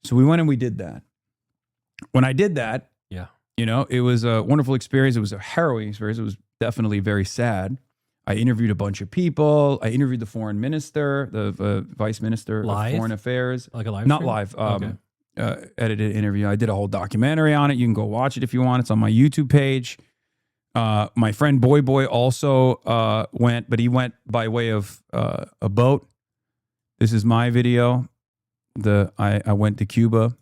So we went and we did that. When I did that, it was a wonderful experience. It was a harrowing experience. It was definitely very sad. I interviewed a bunch of people. I interviewed the foreign minister, the vice minister of foreign affairs. Like a live Not stream? live. Okay. Edited interview. I did a whole documentary on it. You can go watch it if you want. It's on my YouTube page. My friend Boy also went, but he went by way of a boat. This is my video. I went to Cuba.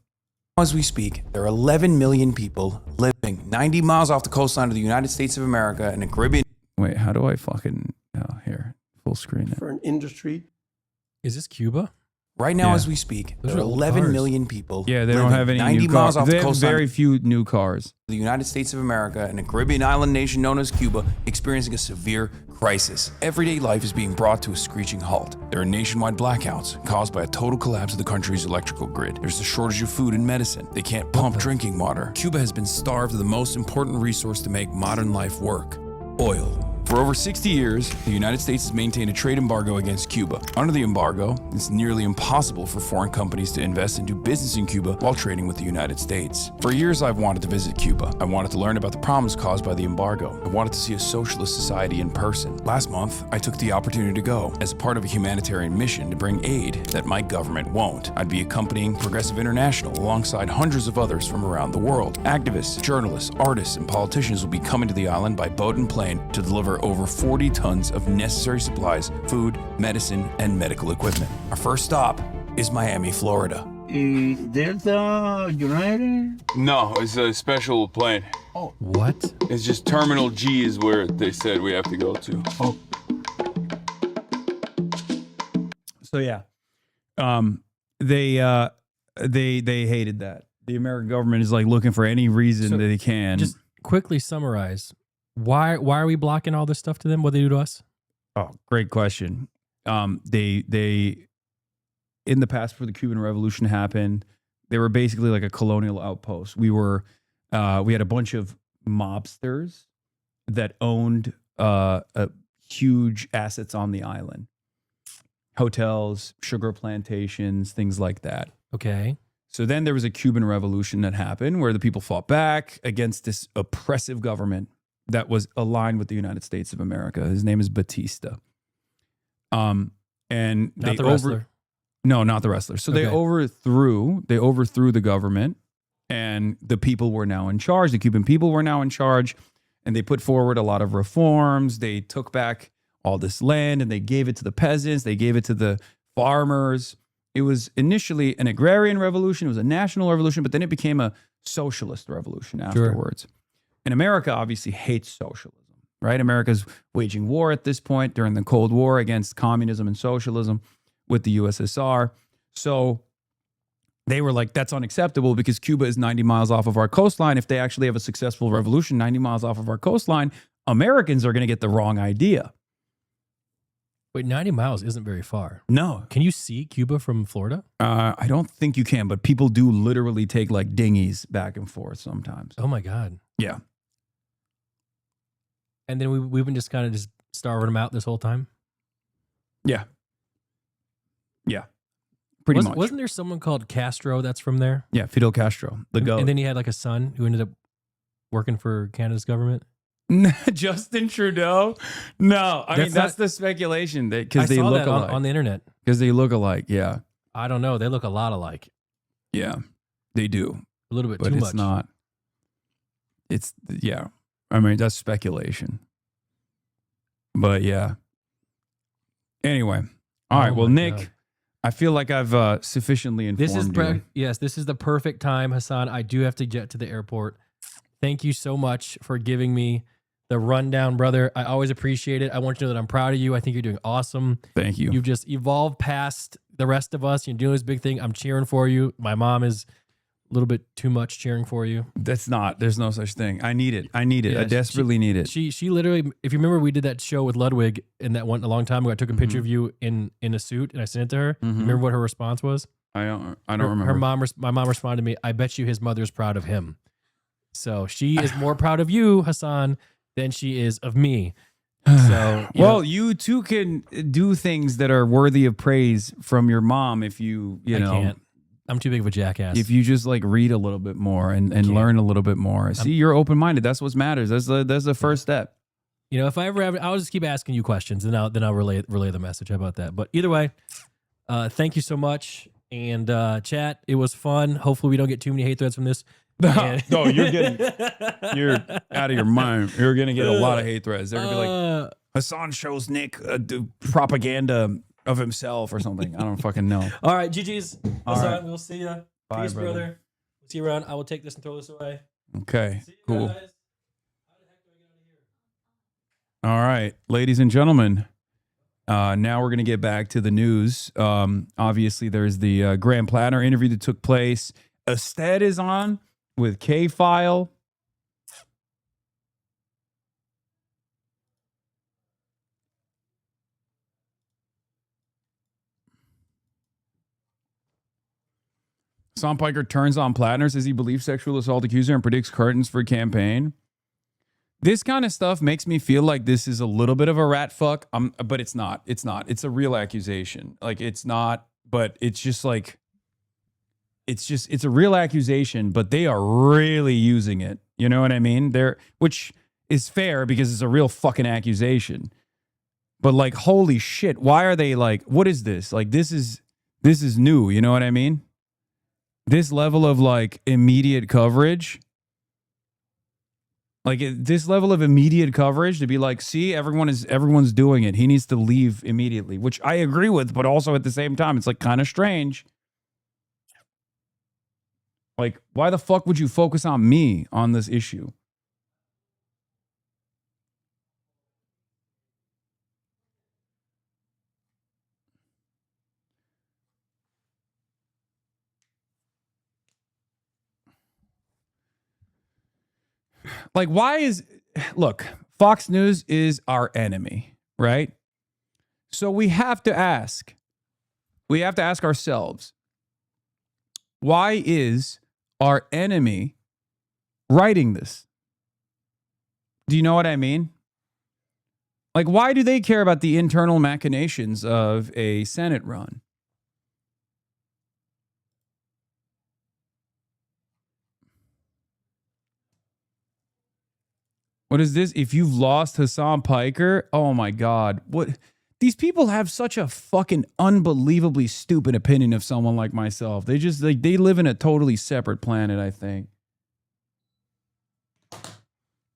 As we speak, there are 11 million people living 90 miles off the coastline of the United States of America and the Caribbean. Wait, how do I fucking here full screen it? For an industry. Is this Cuba? Right now, Yeah. as we speak, Those there are are old 11 cars. million people. Yeah, they don't living have any 90 new miles cars. off They the have coastline very of few new cars. the United States of America and a Caribbean island nation known as Cuba experiencing a severe crisis. Everyday life is being brought to a screeching halt. There are nationwide blackouts caused by a total collapse of the country's electrical grid. There's a shortage of food and medicine. They can't pump drinking water. Cuba has been starved of the most important resource to make modern life work: oil. For over 60 years, the United States has maintained a trade embargo against Cuba. Under the embargo, it's nearly impossible for foreign companies to invest and do business in Cuba while trading with the United States. For years, I've wanted to visit Cuba. I wanted to learn about the problems caused by the embargo. I wanted to see a socialist society in person. Last month, I took the opportunity to go as a part of a humanitarian mission to bring aid that my government won't. I'd be accompanying Progressive International alongside hundreds of others from around the world. Activists, journalists, artists, and politicians will be coming to the island by boat and plane to deliver over 40 tons of necessary supplies, food, medicine, and medical equipment. Our first stop is Miami, Florida. Is Delta United? No, it's a special plane. Oh. What? It's just Terminal G is where they said we have to go to. Oh. So yeah, they hated that. The American government is like looking for any reason that they can. Just quickly summarize. Why are we blocking all this stuff to them? What they do to us? Oh, great question. They in the past, before the Cuban Revolution happened, they were basically like a colonial outpost. We had a bunch of mobsters that owned huge assets on the island, hotels, sugar plantations, things like that. Okay. So then there was a Cuban Revolution that happened where the people fought back against this oppressive government that was aligned with the United States of America. His name is Batista. And Not the wrestler. No, not the wrestler. So they overthrew the government, and the people were now in charge. The Cuban people were now in charge, and they put forward a lot of reforms. They took back all this land and they gave it to the peasants. They gave it to the farmers. It was initially an agrarian revolution. It was a national revolution, but then it became a socialist revolution afterwards. And America obviously hates socialism, right? America's waging war at this point during the Cold War against communism and socialism with the USSR. So they were like, that's unacceptable because Cuba is 90 miles off of our coastline. If they actually have a successful revolution 90 miles off of our coastline, Americans are going to get the wrong idea. Wait, 90 miles isn't very far. No. Can you see Cuba from Florida? I don't think you can, but people do literally take like dinghies back and forth sometimes. Oh my God. Yeah. And then we've been just kind of just starving them out this whole time? Yeah. Yeah. Pretty much. Wasn't there someone called Castro that's from there? Yeah, Fidel Castro, the goat. And then he had like a son who ended up working for Canada's government? Justin Trudeau? No, I mean that's the speculation because they look alike on the internet. Because they look alike, yeah. I don't know. They look a lot alike. Yeah, they do a little bit but too it's much. Not. It's yeah. I mean that's speculation. But yeah. Anyway, all right. Well, Nick, God. I feel like I've sufficiently informed you. Yes, this is the perfect time, Hasan. I do have to get to the airport. Thank you so much for giving me the rundown, brother. I always appreciate it. I want you to know that I'm proud of you. I think you're doing awesome. Thank you. You've just evolved past the rest of us. You're doing this big thing. I'm cheering for you. My mom is a little bit too much cheering for you. There's no such thing. I need it. Yeah, I desperately need it. She literally, if you remember, we did that show with Ludwig and that one a long time ago. I took a picture of you in a suit and I sent it to her. Remember what her response was? I don't remember. My mom responded to me, I bet you his mother's proud of him. So she is more proud of you, Hasan, than she is of me. So you too can do things that are worthy of praise from your mom if you know. Can't. I'm too big of a jackass. If you just like read a little bit more and learn a little bit more. See, you're open-minded. That's what matters. That's the first step. You know, if I ever have, I'll just keep asking you questions and then I'll relay the message. How about that? But either way, thank you so much. And chat, it was fun. Hopefully we don't get too many hate threads from this. No, you're out of your mind. You're gonna get a lot of hate threads. They're gonna be like, Hasan shows Nick propaganda of himself or something. I don't fucking know. All right, GG's. Hasan, right. we'll see ya. Bye, Peace, brother. brother. See you around. I will take this and throw this away. Okay, See you cool. guys. All right, ladies and gentlemen. Now we're gonna get back to the news. Obviously, there's the Grand Platinum interview that took place. Ested is on with K-File. Hasan Piker turns on Plattner, says he believes sexual assault accuser and predicts curtains for campaign. This kind of stuff makes me feel like this is a little bit of a rat fuck, but it's not. It's not. It's a real accusation. Like, it's not, but it's just like, it's a real accusation, but they are really using it. You know what I mean? Which is fair because it's a real fucking accusation. But like, holy shit, why are they like, what is this? Like, this is new. You know what I mean? This level of like immediate coverage. Like this level of immediate coverage to be like, see, everyone's doing it. He needs to leave immediately, which I agree with, but also at the same time, it's like kind of strange. Like, why the fuck would you focus on me on this issue? Like, look, Fox News is our enemy, right? So we have to ask ourselves, why is our enemy writing this? Do you know what I mean? Like, why do they care about the internal machinations of a Senate run? What is this? If you've lost Hasan Piker, oh my God. What? These people have such a fucking unbelievably stupid opinion of someone like myself. They just, like, they live in a totally separate planet, I think.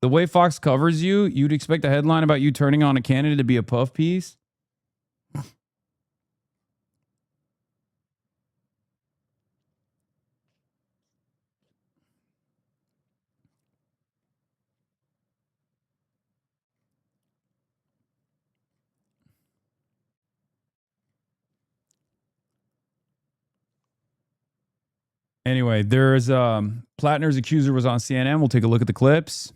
The way Fox covers you, you'd expect a headline about you turning on a candidate to be a puff piece? Anyway, there's Plattner's accuser was on CNN. We'll take a look at the clips.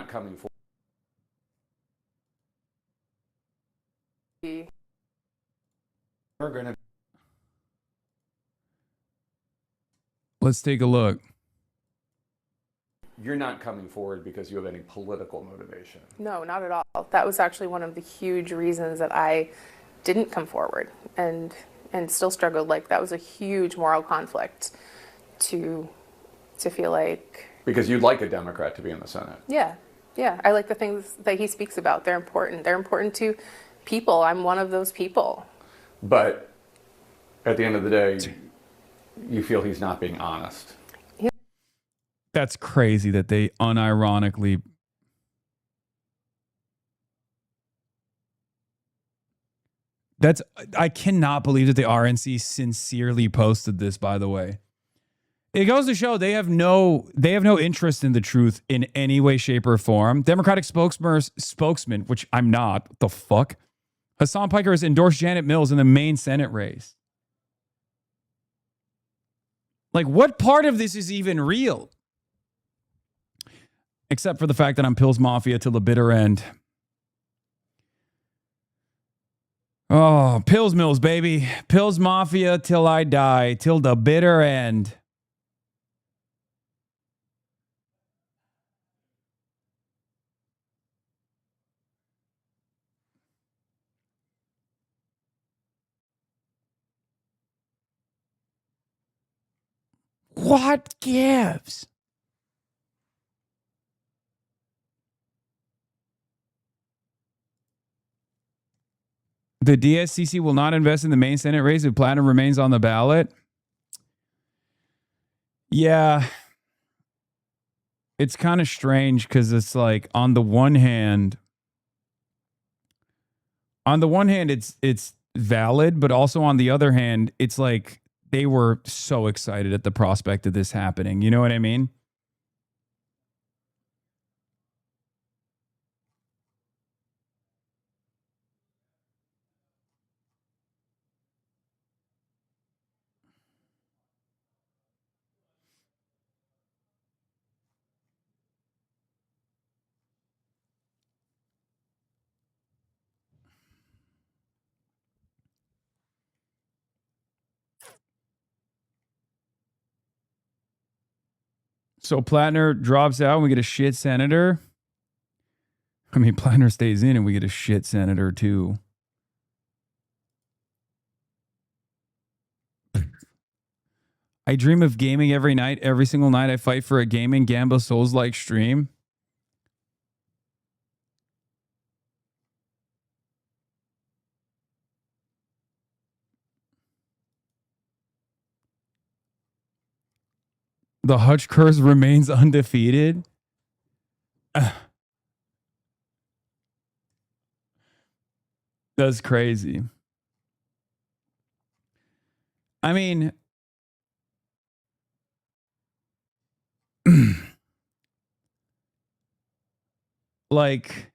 Coming for. gonna. Let's take a look. You're not coming forward because you have any political motivation. No, not at all. That was actually one of the huge reasons that I didn't come forward and still struggled. Like, that was a huge moral conflict to feel like. Because you'd like a Democrat to be in the Senate. Yeah. I like the things that he speaks about. They're important. They're important to people. I'm one of those people. But at the end of the day, you feel he's not being honest. That's crazy that they unironically. I cannot believe that the RNC sincerely posted this, by the way. It goes to show they have no interest in the truth in any way, shape, or form. Democratic spokesman, which I'm not, what the fuck? Hasan Piker has endorsed Janet Mills in the main Senate race. Like, what part of this is even real? Except for the fact that I'm Pills Mafia till the bitter end. Oh, Pills Mills, baby. Pills Mafia till I die, till the bitter end. What gives? The DSCC will not invest in the main Senate race if Platinum remains on the ballot. Yeah. It's kind of strange because it's like on the one hand it's valid, but also on the other hand, it's like they were so excited at the prospect of this happening. You know what I mean? So Plattner drops out and we get a shit senator. I mean, Plattner stays in and we get a shit senator too. I dream of gaming every night. Every single night I fight for a gaming Gamba Souls-like stream. The Hutch curse remains undefeated. That's crazy. I mean, like,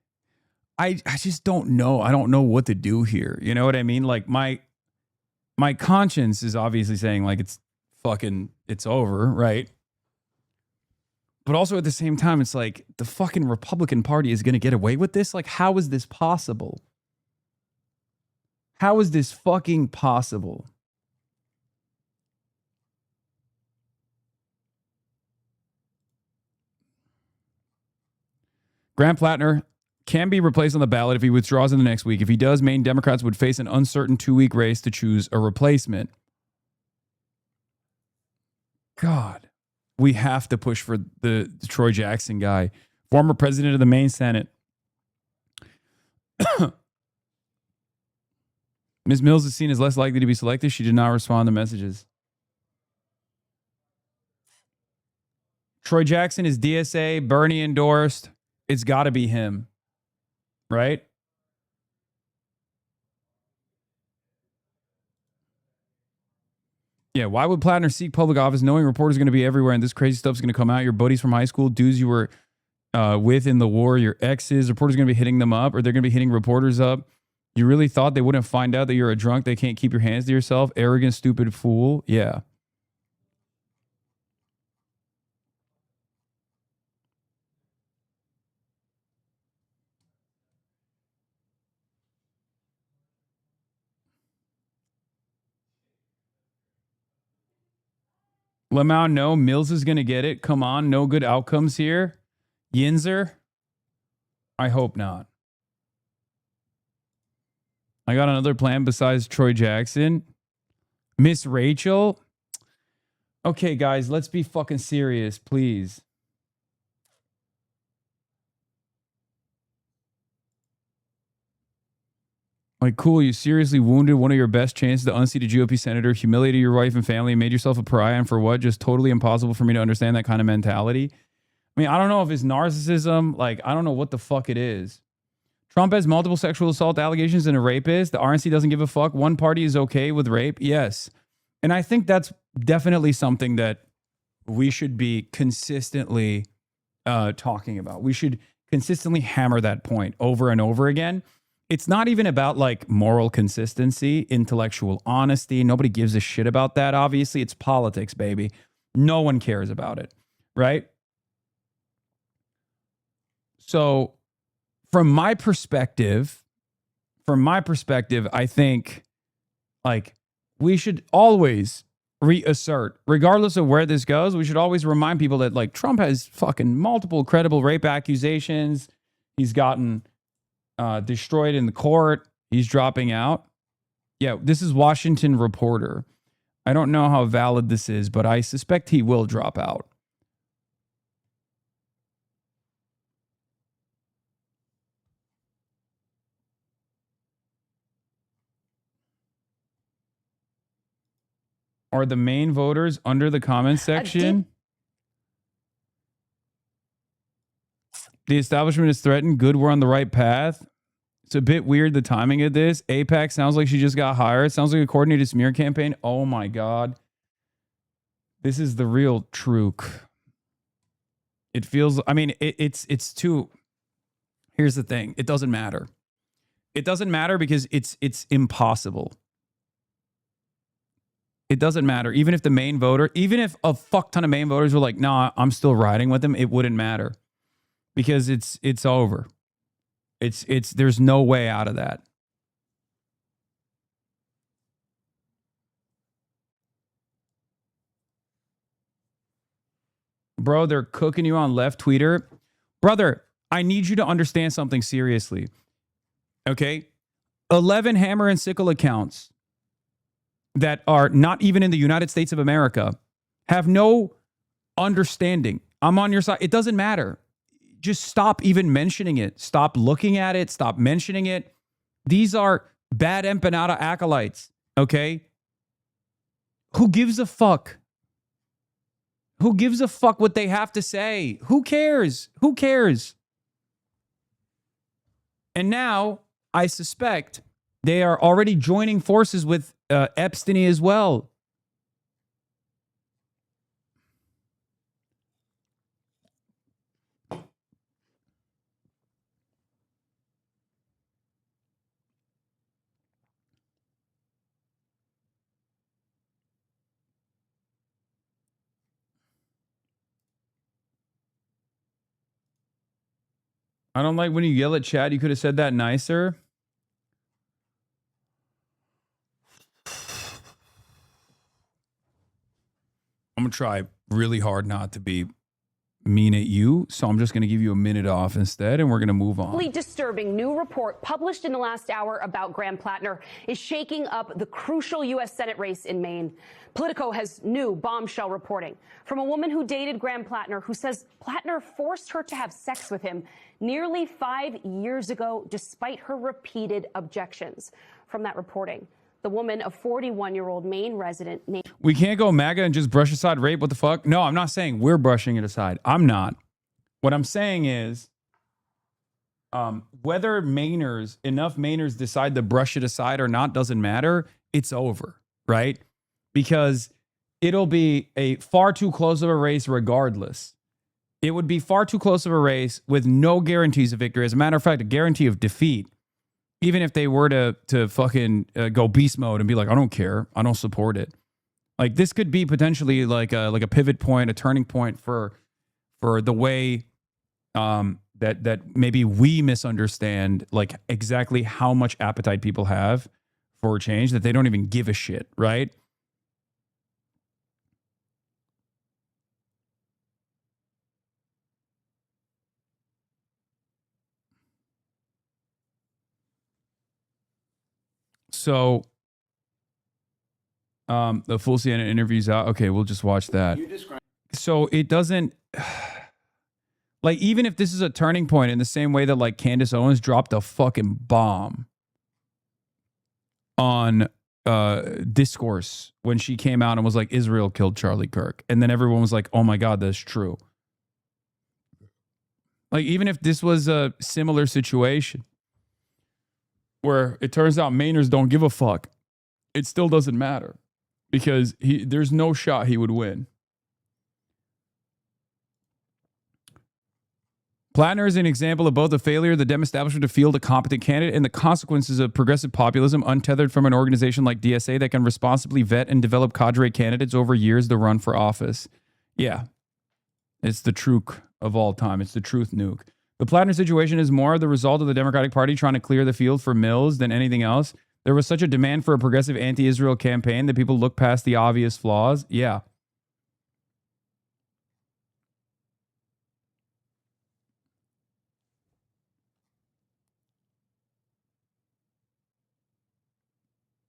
I just don't know. I don't know what to do here. You know what I mean? Like, my conscience is obviously saying, like, it's over, right? But also at the same time, it's like the fucking Republican Party is going to get away with this? Like, how is this possible? How is this fucking possible? Grant Plattner can be replaced on the ballot if he withdraws in the next week. If he does, Maine Democrats would face an uncertain 2-week race to choose a replacement. God, we have to push for the Troy Jackson guy, former president of the Maine Senate. Ms. Mills is seen as less likely to be selected. She did not respond to messages. Troy Jackson is DSA, Bernie endorsed. It's got to be him, right? Yeah, why would Plattner seek public office knowing reporters are going to be everywhere and this crazy stuff's going to come out? Your buddies from high school, dudes you were with in the war, your exes, reporters are going to be hitting them up, or they're going to be hitting reporters up. You really thought they wouldn't find out that you're a drunk? They can't keep your hands to yourself? Arrogant, stupid fool? Yeah. Lamau, no. Mills is going to get it. Come on. No good outcomes here. Yinzer? I hope not. I got another plan besides Troy Jackson. Miss Rachel? Okay, guys, let's be fucking serious, please. Like, cool, you seriously wounded one of your best chances to unseat a GOP senator, humiliated your wife and family, made yourself a pariah, and for what? Just totally impossible for me to understand that kind of mentality. I mean, I don't know if it's narcissism. Like, I don't know what the fuck it is. Trump has multiple sexual assault allegations and a rapist. The RNC doesn't give a fuck. One party is okay with rape. Yes. And I think that's definitely something that we should be consistently talking about. We should consistently hammer that point over and over again. It's not even about like moral consistency, intellectual honesty. Nobody gives a shit about that. Obviously, it's politics, baby. No one cares about it, right? So from my perspective, I think like we should always reassert, regardless of where this goes, we should always remind people that like Trump has fucking multiple credible rape accusations. He's gotten destroyed in the court. He's dropping out. Yeah, this is Washington Reporter. I don't know how valid this is, but I suspect he will drop out. Are the main voters under the comment section? The establishment is threatened. Good, we're on the right path. It's a bit weird, the timing of this. AIPAC sounds like she just got hired. Sounds like a coordinated smear campaign. Oh my God. This is the real truc. It feels, I mean, it's too, here's the thing. It doesn't matter. It doesn't matter because it's impossible. It doesn't matter. Even if the main voter, even if a fuck ton of main voters were like, nah, I'm still riding with him, it wouldn't matter. Because it's over. There's no way out of that. Bro, they're cooking you on left tweeter. Brother, I need you to understand something seriously. Okay? 11 hammer and sickle accounts that are not even in the United States of America have no understanding. I'm on your side. It doesn't matter. Just stop even mentioning it. Stop looking at it. Stop mentioning it. These are bad empanada acolytes, okay? Who gives a fuck? Who gives a fuck what they have to say? Who cares? Who cares? And now, I suspect they are already joining forces with Epstein as well. I don't like when you yell at Chad. You could have said that nicer. I'm going to try really hard not to be mean at you. So I'm just going to give you a minute off instead, and we're going to move on. A disturbing new report published in the last hour about Graham Plattner is shaking up the crucial U.S. Senate race in Maine. Politico has new bombshell reporting from a woman who dated Graham Plattner, who says Plattner forced her to have sex with him nearly 5 years ago, despite her repeated objections. From that reporting, the woman, a 41-year-old Maine resident named... We can't go MAGA and just brush aside rape. What the fuck? No, I'm not saying we're brushing it aside. I'm not. What I'm saying is whether enough Mainers decide to brush it aside or not doesn't matter. It's over, right? Because it'll be a far too close of a race regardless. It would be far too close of a race with no guarantees of victory. As a matter of fact, a guarantee of defeat. Even if they were to fucking go beast mode and be like, I don't care, I don't support it. Like this could be potentially like a pivot point, a turning point for the way that maybe we misunderstand like exactly how much appetite people have for change, that they don't even give a shit, right? So, the full CNN interview's out. Okay, we'll just watch that. So it doesn't, like, even if this is a turning point in the same way that like Candace Owens dropped a fucking bomb on Discourse when she came out and was like, Israel killed Charlie Kirk. And then everyone was like, oh my God, that's true. Like, even if this was a similar situation where it turns out Mainers don't give a fuck, it still doesn't matter because there's no shot he would win. Plattner is an example of both the failure of the Dem establishment to field a competent candidate and the consequences of progressive populism untethered from an organization like DSA that can responsibly vet and develop cadre candidates over years to run for office. Yeah, it's the truth of all time. It's the truth nuke. The Plattner situation is more the result of the Democratic Party trying to clear the field for Mills than anything else. There was such a demand for a progressive anti-Israel campaign that people look past the obvious flaws. Yeah.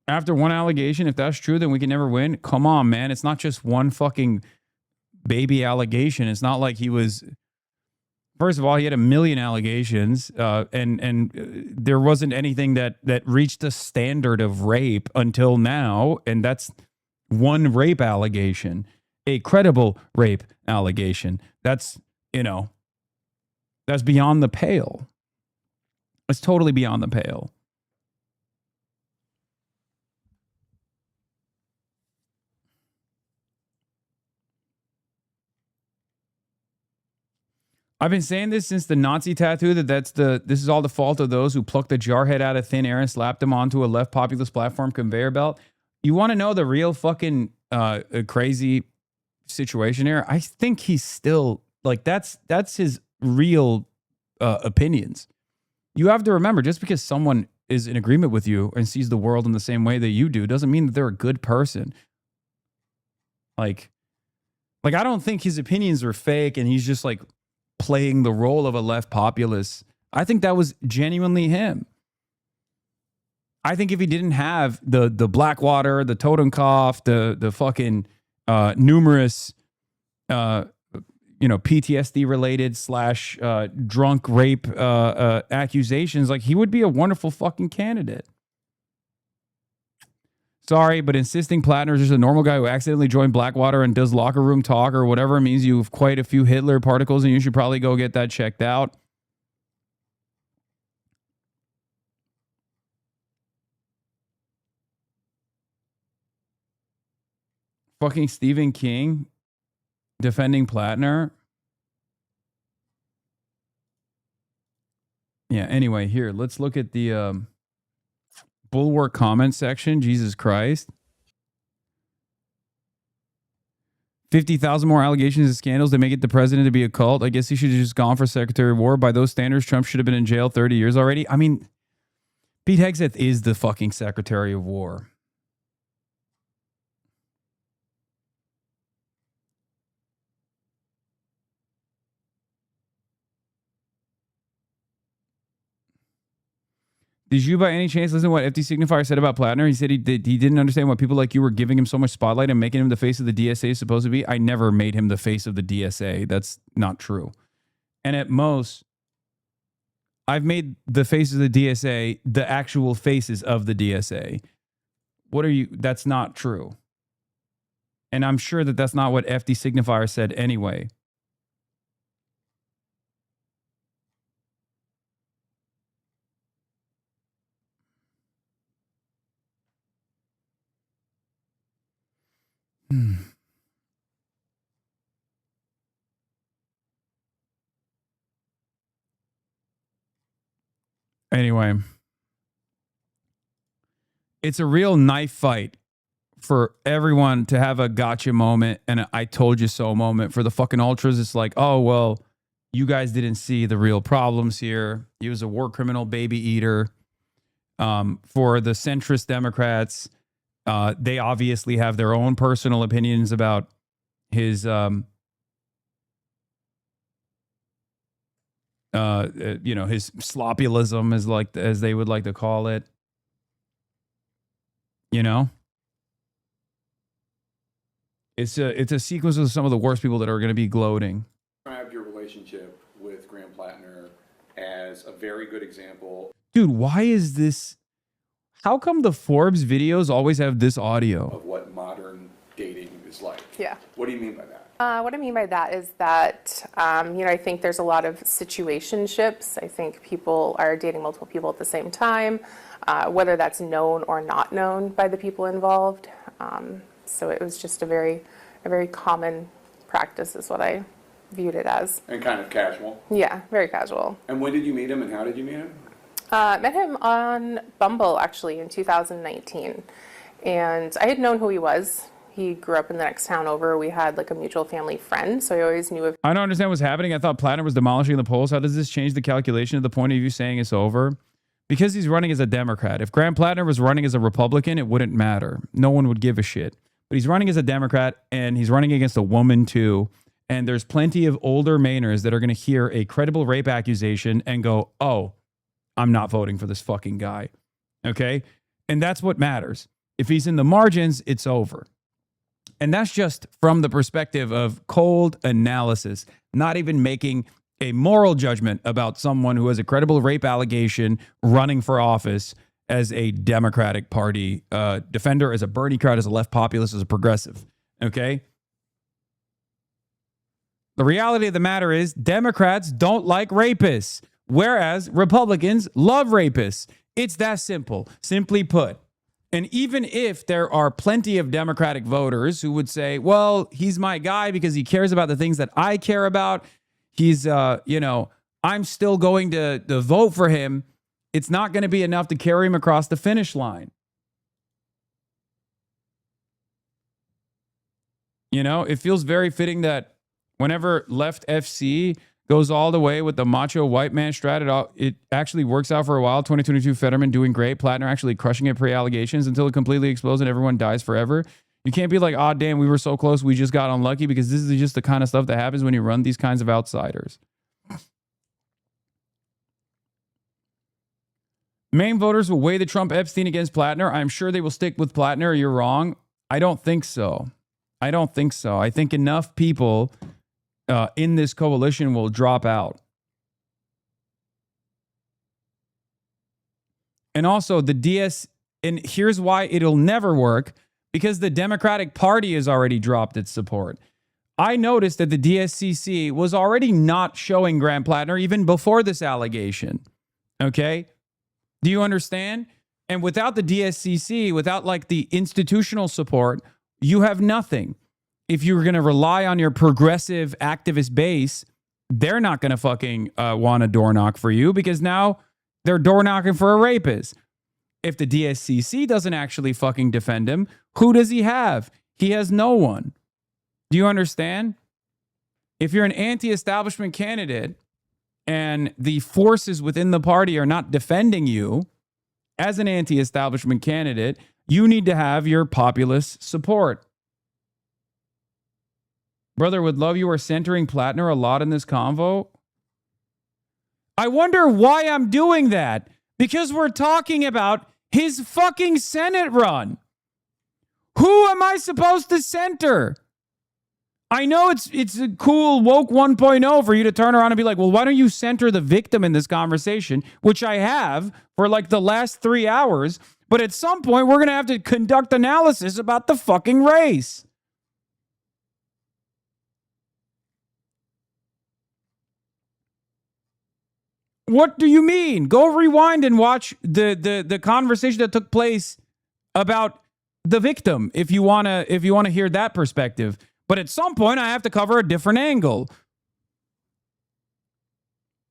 After one allegation, if that's true, then we can never win. Come on, man. It's not just one fucking baby allegation. It's not like he was... First of all, he had 1 million allegations, and there wasn't anything that reached the standard of rape until now, and that's one rape allegation, a credible rape allegation. That's, that's beyond the pale. It's totally beyond the pale. I've been saying this since the Nazi tattoo this is all the fault of those who plucked the jarhead out of thin air and slapped him onto a left populist platform conveyor belt. You want to know the real fucking crazy situation here? I think he's still like that's his real opinions. You have to remember, just because someone is in agreement with you and sees the world in the same way that you do doesn't mean that they're a good person. Like I don't think his opinions are fake and he's just like playing the role of a left populist. I think that was genuinely him. I think if he didn't have the Blackwater, the Totenkopf, the fucking numerous PTSD related / drunk rape accusations, like he would be a wonderful fucking candidate. Sorry, but insisting Plattner is just a normal guy who accidentally joined Blackwater and does locker room talk or whatever means you have quite a few Hitler particles and you should probably go get that checked out. Fucking Stephen King defending Plattner. Yeah, anyway, here, let's look at the Bulwark comment section. Jesus Christ. 50,000 more allegations and scandals that make it the president to be a cult. I guess he should have just gone for Secretary of War. By those standards, Trump should have been in jail 30 years already. I mean, Pete Hegseth is the fucking Secretary of War. Did you by any chance listen to what FD Signifier said about Plattner? He said he didn't understand why people like you were giving him so much spotlight and making him the face of the DSA is supposed to be. I never made him the face of the DSA. That's not true. And at most, I've made the face of the DSA the actual faces of the DSA. That's not true. And I'm sure that that's not what FD Signifier said anyway. Anyway, it's a real knife fight for everyone to have a gotcha moment and a I told you so moment. For the fucking ultras, it's like, oh, well, you guys didn't see the real problems here. He was a war criminal baby eater. For the centrist Democrats, they obviously have their own personal opinions about his his sloppyism, as they would like to call it. You know? It's a sequence of some of the worst people that are going to be gloating. Described your relationship with Graham Plattner as a very good example. Dude, why is this? How come the Forbes videos always have this audio? Of what modern dating is like. Yeah. What do you mean by that? What I mean by that is that, I think there's a lot of situationships. I think people are dating multiple people at the same time, whether that's known or not known by the people involved. So it was just a very common practice is what I viewed it as. And kind of casual. Yeah, very casual. And when did you meet him and how did you meet him? Met him on Bumble actually in 2019. And I had known who he was. He grew up in the next town over. We had like a mutual family friend, so I always knew of. I don't understand what's happening. I thought Plattner was demolishing the polls. How does this change the calculation of the point of you saying it's over? Because he's running as a Democrat. If Graham Plattner was running as a Republican, it wouldn't matter. No one would give a shit. But he's running as a Democrat, and he's running against a woman too. And there's plenty of older Mainers that are going to hear a credible rape accusation and go, oh, I'm not voting for this fucking guy. Okay? And that's what matters. If he's in the margins, it's over. And that's just from the perspective of cold analysis, not even making a moral judgment about someone who has a credible rape allegation running for office as a Democratic Party defender, as a Bernie crowd, as a left populist, as a progressive. Okay? The reality of the matter is Democrats don't like rapists, whereas Republicans love rapists. It's that simple, simply put. And even if there are plenty of Democratic voters who would say, well, he's my guy because he cares about the things that I care about, he's, I'm still going to vote for him, it's not going to be enough to carry him across the finish line. You know, it feels very fitting that whenever Left FC goes all the way with the macho white man strat, it actually works out for a while. 2022 Fetterman doing great. Plattner actually crushing it pre-allegations until it completely explodes and everyone dies forever. You can't be like, oh, damn, we were so close, we just got unlucky, because this is just the kind of stuff that happens when you run these kinds of outsiders. Maine voters will weigh the Trump Epstein against Plattner. I'm sure they will stick with Plattner. You're wrong. I don't think so. I think enough people in this coalition will drop out. And also the DS, and here's why it'll never work, because the Democratic Party has already dropped its support. I noticed that the DSCC was already not showing Graham Plattner even before this allegation. Okay? Do you understand? And without the DSCC, without like the institutional support, you have nothing. If you're going to rely on your progressive activist base, they're not going to fucking want to door knock for you, because now they're door knocking for a rapist. If the DSCC doesn't actually fucking defend him, who does he have? He has no one. Do you understand? If you're an anti-establishment candidate and the forces within the party are not defending you as an anti-establishment candidate, you need to have your populist support. Brother, would love you are centering Plattner a lot in this convo. I wonder why I'm doing that. Because we're talking about his fucking Senate run. Who am I supposed to center? I know it's a cool woke 1.0 for you to turn around and be like, well, why don't you center the victim in this conversation, which I have for like the last 3 hours. But at some point, we're going to have to conduct analysis about the fucking race. What do you mean? Go rewind and watch the conversation that took place about the victim if you want to hear that perspective. But at some point I have to cover a different angle.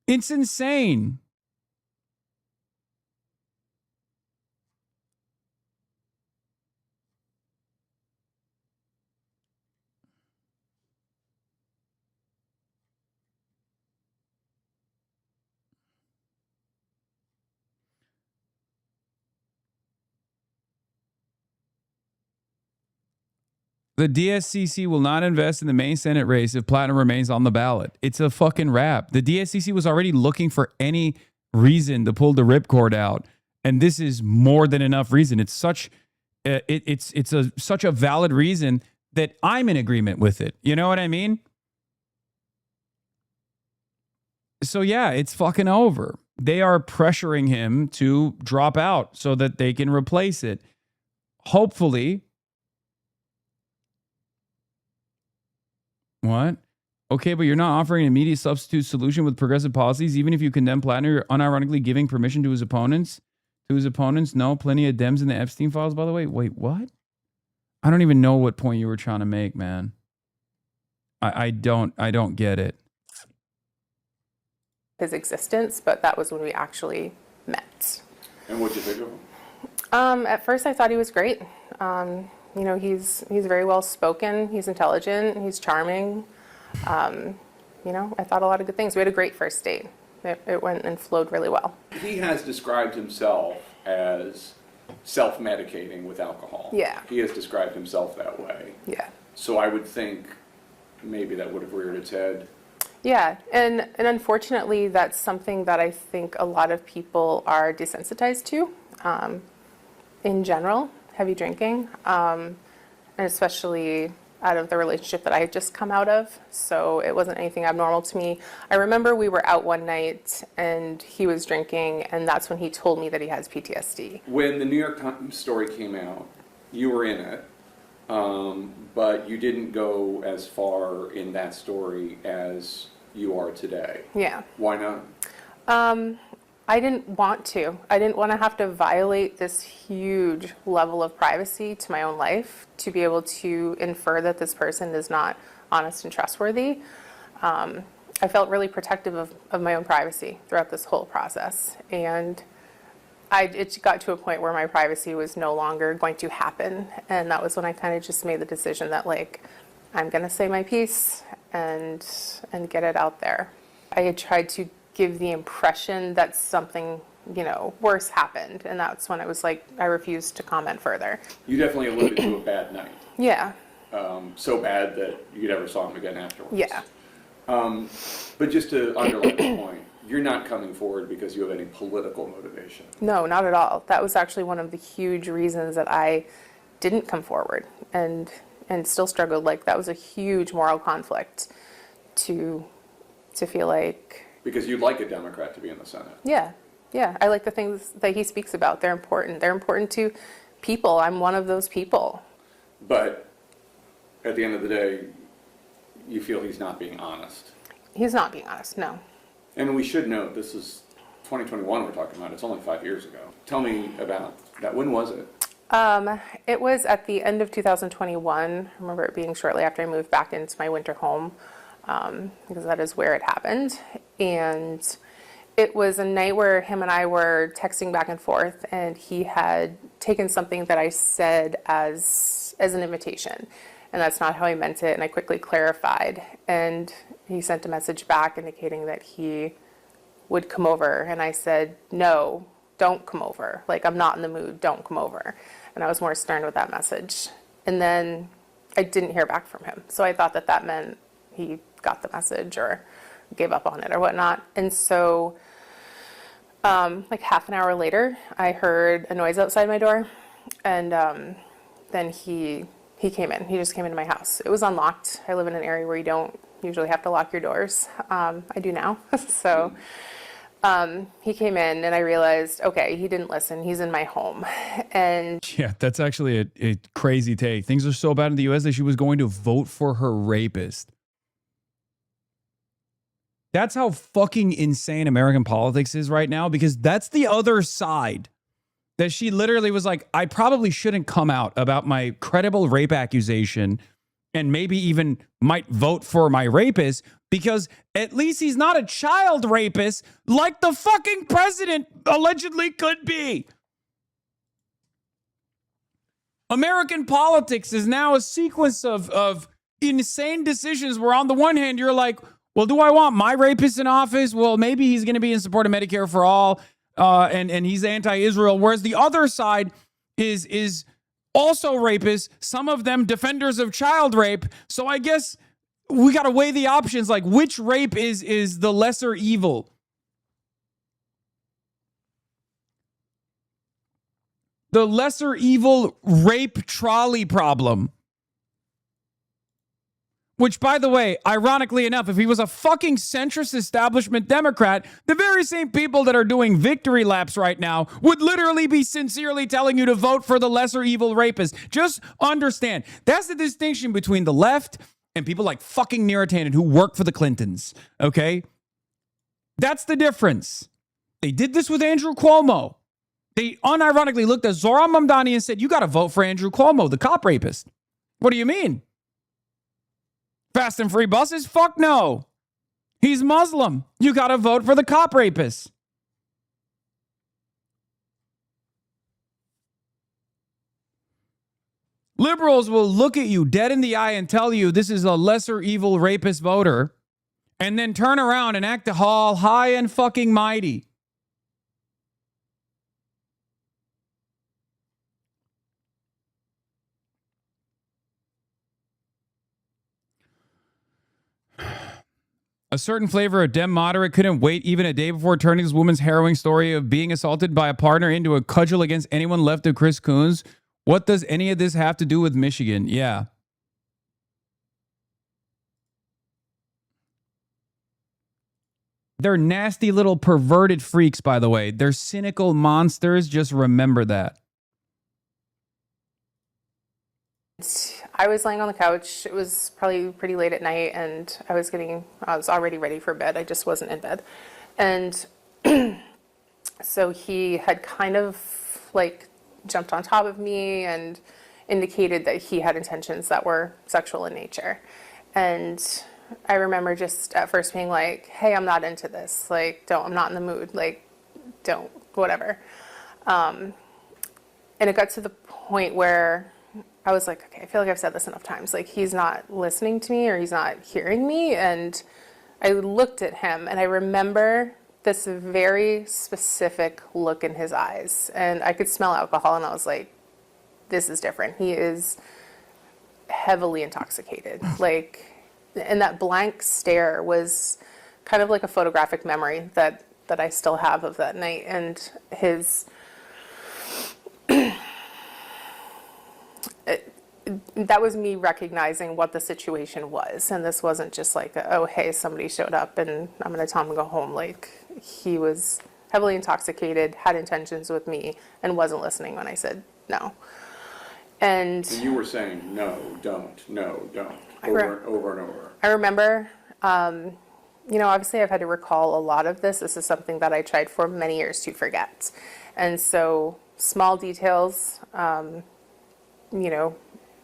It's insane. The DSCC will not invest in the Maine Senate race if Plattner remains on the ballot. It's a fucking wrap. The DSCC was already looking for any reason to pull the ripcord out. And this is more than enough reason. It's such it's such a valid reason that I'm in agreement with it. You know what I mean? So yeah, it's fucking over. They are pressuring him to drop out so that they can replace it. Hopefully. What? Okay, but you're not offering an immediate substitute solution with progressive policies. Even if you condemn Plattner, you're unironically giving permission to his opponents. No, plenty of Dems in the Epstein files, by the way. Wait, what? I don't even know what point you were trying to make, man. I don't get it. His existence, but that was when we actually met. And what'd you think of him? At first, I thought he was great. You know, he's very well spoken. He's intelligent. He's charming. You know, I thought a lot of good things. We had a great first date. It went and flowed really well. He has described himself as self-medicating with alcohol. Yeah. He has described himself that way. Yeah. So I would think maybe that would have reared its head. Yeah, and unfortunately, that's something that I think a lot of people are desensitized to. In general, heavy drinking, and especially out of the relationship that I had just come out of. So it wasn't anything abnormal to me. I remember we were out one night and he was drinking, and that's when he told me that he has PTSD. When the New York Times story came out, you were in it, but you didn't go as far in that story as you are today. Yeah. Why not? I didn't want to. I didn't want to have to violate this huge level of privacy to my own life to be able to infer that this person is not honest and trustworthy. I felt really protective of my own privacy throughout this whole process. And it got to a point where my privacy was no longer going to happen. And that was when I kind of just made the decision that, like, I'm going to say my piece and get it out there. I had tried to give the impression that something, you know, worse happened. And that's when it was like, I refused to comment further. You definitely alluded to a bad night. Yeah. So bad that you never saw him again afterwards. Yeah. But just to underline the point, you're not coming forward because you have any political motivation. No, not at all. That was actually one of the huge reasons that I didn't come forward and still struggled. Like, that was a huge moral conflict to feel like... Because you'd like a Democrat to be in the Senate. Yeah, yeah. I like the things that he speaks about. They're important. They're important to people. I'm one of those people. But at the end of the day, you feel he's not being honest. He's not being honest, no. And we should note, this is 2021 we're talking about. It's only 5 years ago. Tell me about that. When was it? It was at the end of 2021. I remember it being shortly after I moved back into my winter home, because that is where it happened. And it was a night where him and I were texting back and forth, and he had taken something that I said as an invitation. And that's not how I meant it, and I quickly clarified. And he sent a message back indicating that he would come over. And I said, no, don't come over. Like, I'm not in the mood, don't come over. And I was more stern with that message. And then I didn't hear back from him. So I thought that that meant he got the message or gave up on it or whatnot. And so like half an hour later, I heard a noise outside my door. And then he came in. He just came into my house. It was unlocked. I live in an area where you don't usually have to lock your doors. I do now. So he came in, and I realized, okay, he didn't listen. He's in my home. And yeah, that's actually a crazy take. Things are so bad in the U.S. that she was going to vote for her rapist. That's how fucking insane American politics is right now, because that's the other side. That she literally was like, I probably shouldn't come out about my credible rape accusation and maybe even might vote for my rapist because at least he's not a child rapist like the fucking president allegedly could be. American politics is now a sequence of insane decisions where on the one hand, you're like, well, do I want my rapist in office? Well, maybe he's going to be in support of Medicare for all. And he's anti-Israel, whereas the other side is also rapists, some of them defenders of child rape. So I guess we got to weigh the options, like which rape is the lesser evil. The lesser evil rape trolley problem. Which, by the way, ironically enough, if he was a fucking centrist establishment Democrat, the very same people that are doing victory laps right now would literally be sincerely telling you to vote for the lesser evil rapist. Just understand, that's the distinction between the left and people like fucking Neera Tanden who work for the Clintons, okay? That's the difference. They did this with Andrew Cuomo. They unironically looked at Zohran Mamdani and said, you got to vote for Andrew Cuomo, the cop rapist. What do you mean? Fast and free buses? Fuck no. He's Muslim. You got to vote for the cop rapist. Liberals will look at you dead in the eye and tell you this is a lesser evil rapist voter, and then turn around and act all high and fucking mighty. A certain flavor of Dem moderate couldn't wait even a day before turning this woman's harrowing story of being assaulted by a partner into a cudgel against anyone left of Chris Coons. What does any of this have to do with Michigan? Yeah. They're nasty little perverted freaks, by the way. They're cynical monsters. Just remember that. I was laying on the couch. It was probably pretty late at night, and I was already ready for bed. I just wasn't in bed. And so he had kind of like jumped on top of me and indicated that he had intentions that were sexual in nature. And I remember just at first being like, hey, I'm not into this. Like, I'm not in the mood. Like, don't, whatever. And it got to the point where I was like, okay, I feel like I've said this enough times. Like, he's not listening to me or he's not hearing me. And I looked at him and I remember this very specific look in his eyes. And I could smell alcohol and I was like, this is different. He is heavily intoxicated. Like, and that blank stare was kind of like a photographic memory that I still have of that night. And his... that was me recognizing what the situation was. And this wasn't just like, oh, hey, somebody showed up and I'm going to tell him to go home. Like, he was heavily intoxicated, had intentions with me, and wasn't listening when I said no. And you were saying, no, don't, over and over. I remember, you know, obviously I've had to recall a lot of this. This is something that I tried for many years to forget. And so small details, you know,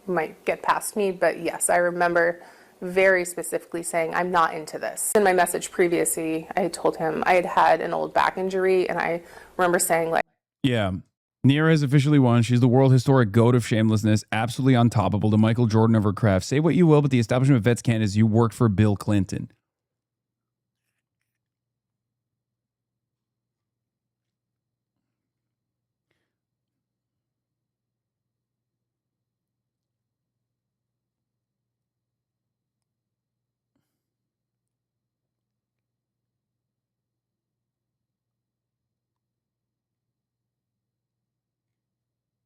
might get past me, but yes, I remember very specifically saying, I'm not into this. In my message previously, I had told him I had had an old back injury, and I remember saying, like, yeah, Neera has officially won. She's the world historic goat of shamelessness, absolutely untoppable, the Michael Jordan of her craft. Say what you will, but the establishment of Vets Canada is you worked for Bill Clinton.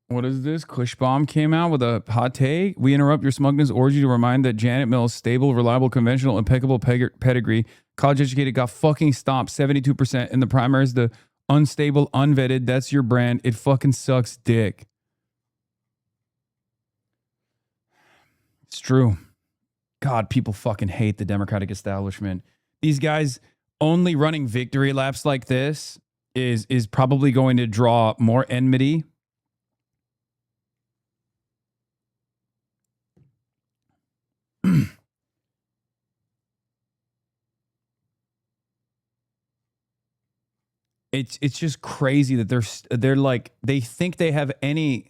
What is this? Cushbomb came out with a hot take. We interrupt your smugness orgy to remind that Janet Mills' stable, reliable, conventional, impeccable pedigree, college educated, got fucking stomped 72% in the primaries. The unstable, unvetted, that's your brand. It fucking sucks dick. It's true. God, people fucking hate the Democratic establishment. These guys only running victory laps like this is probably going to draw more enmity. It's just crazy that they're like, they think they have any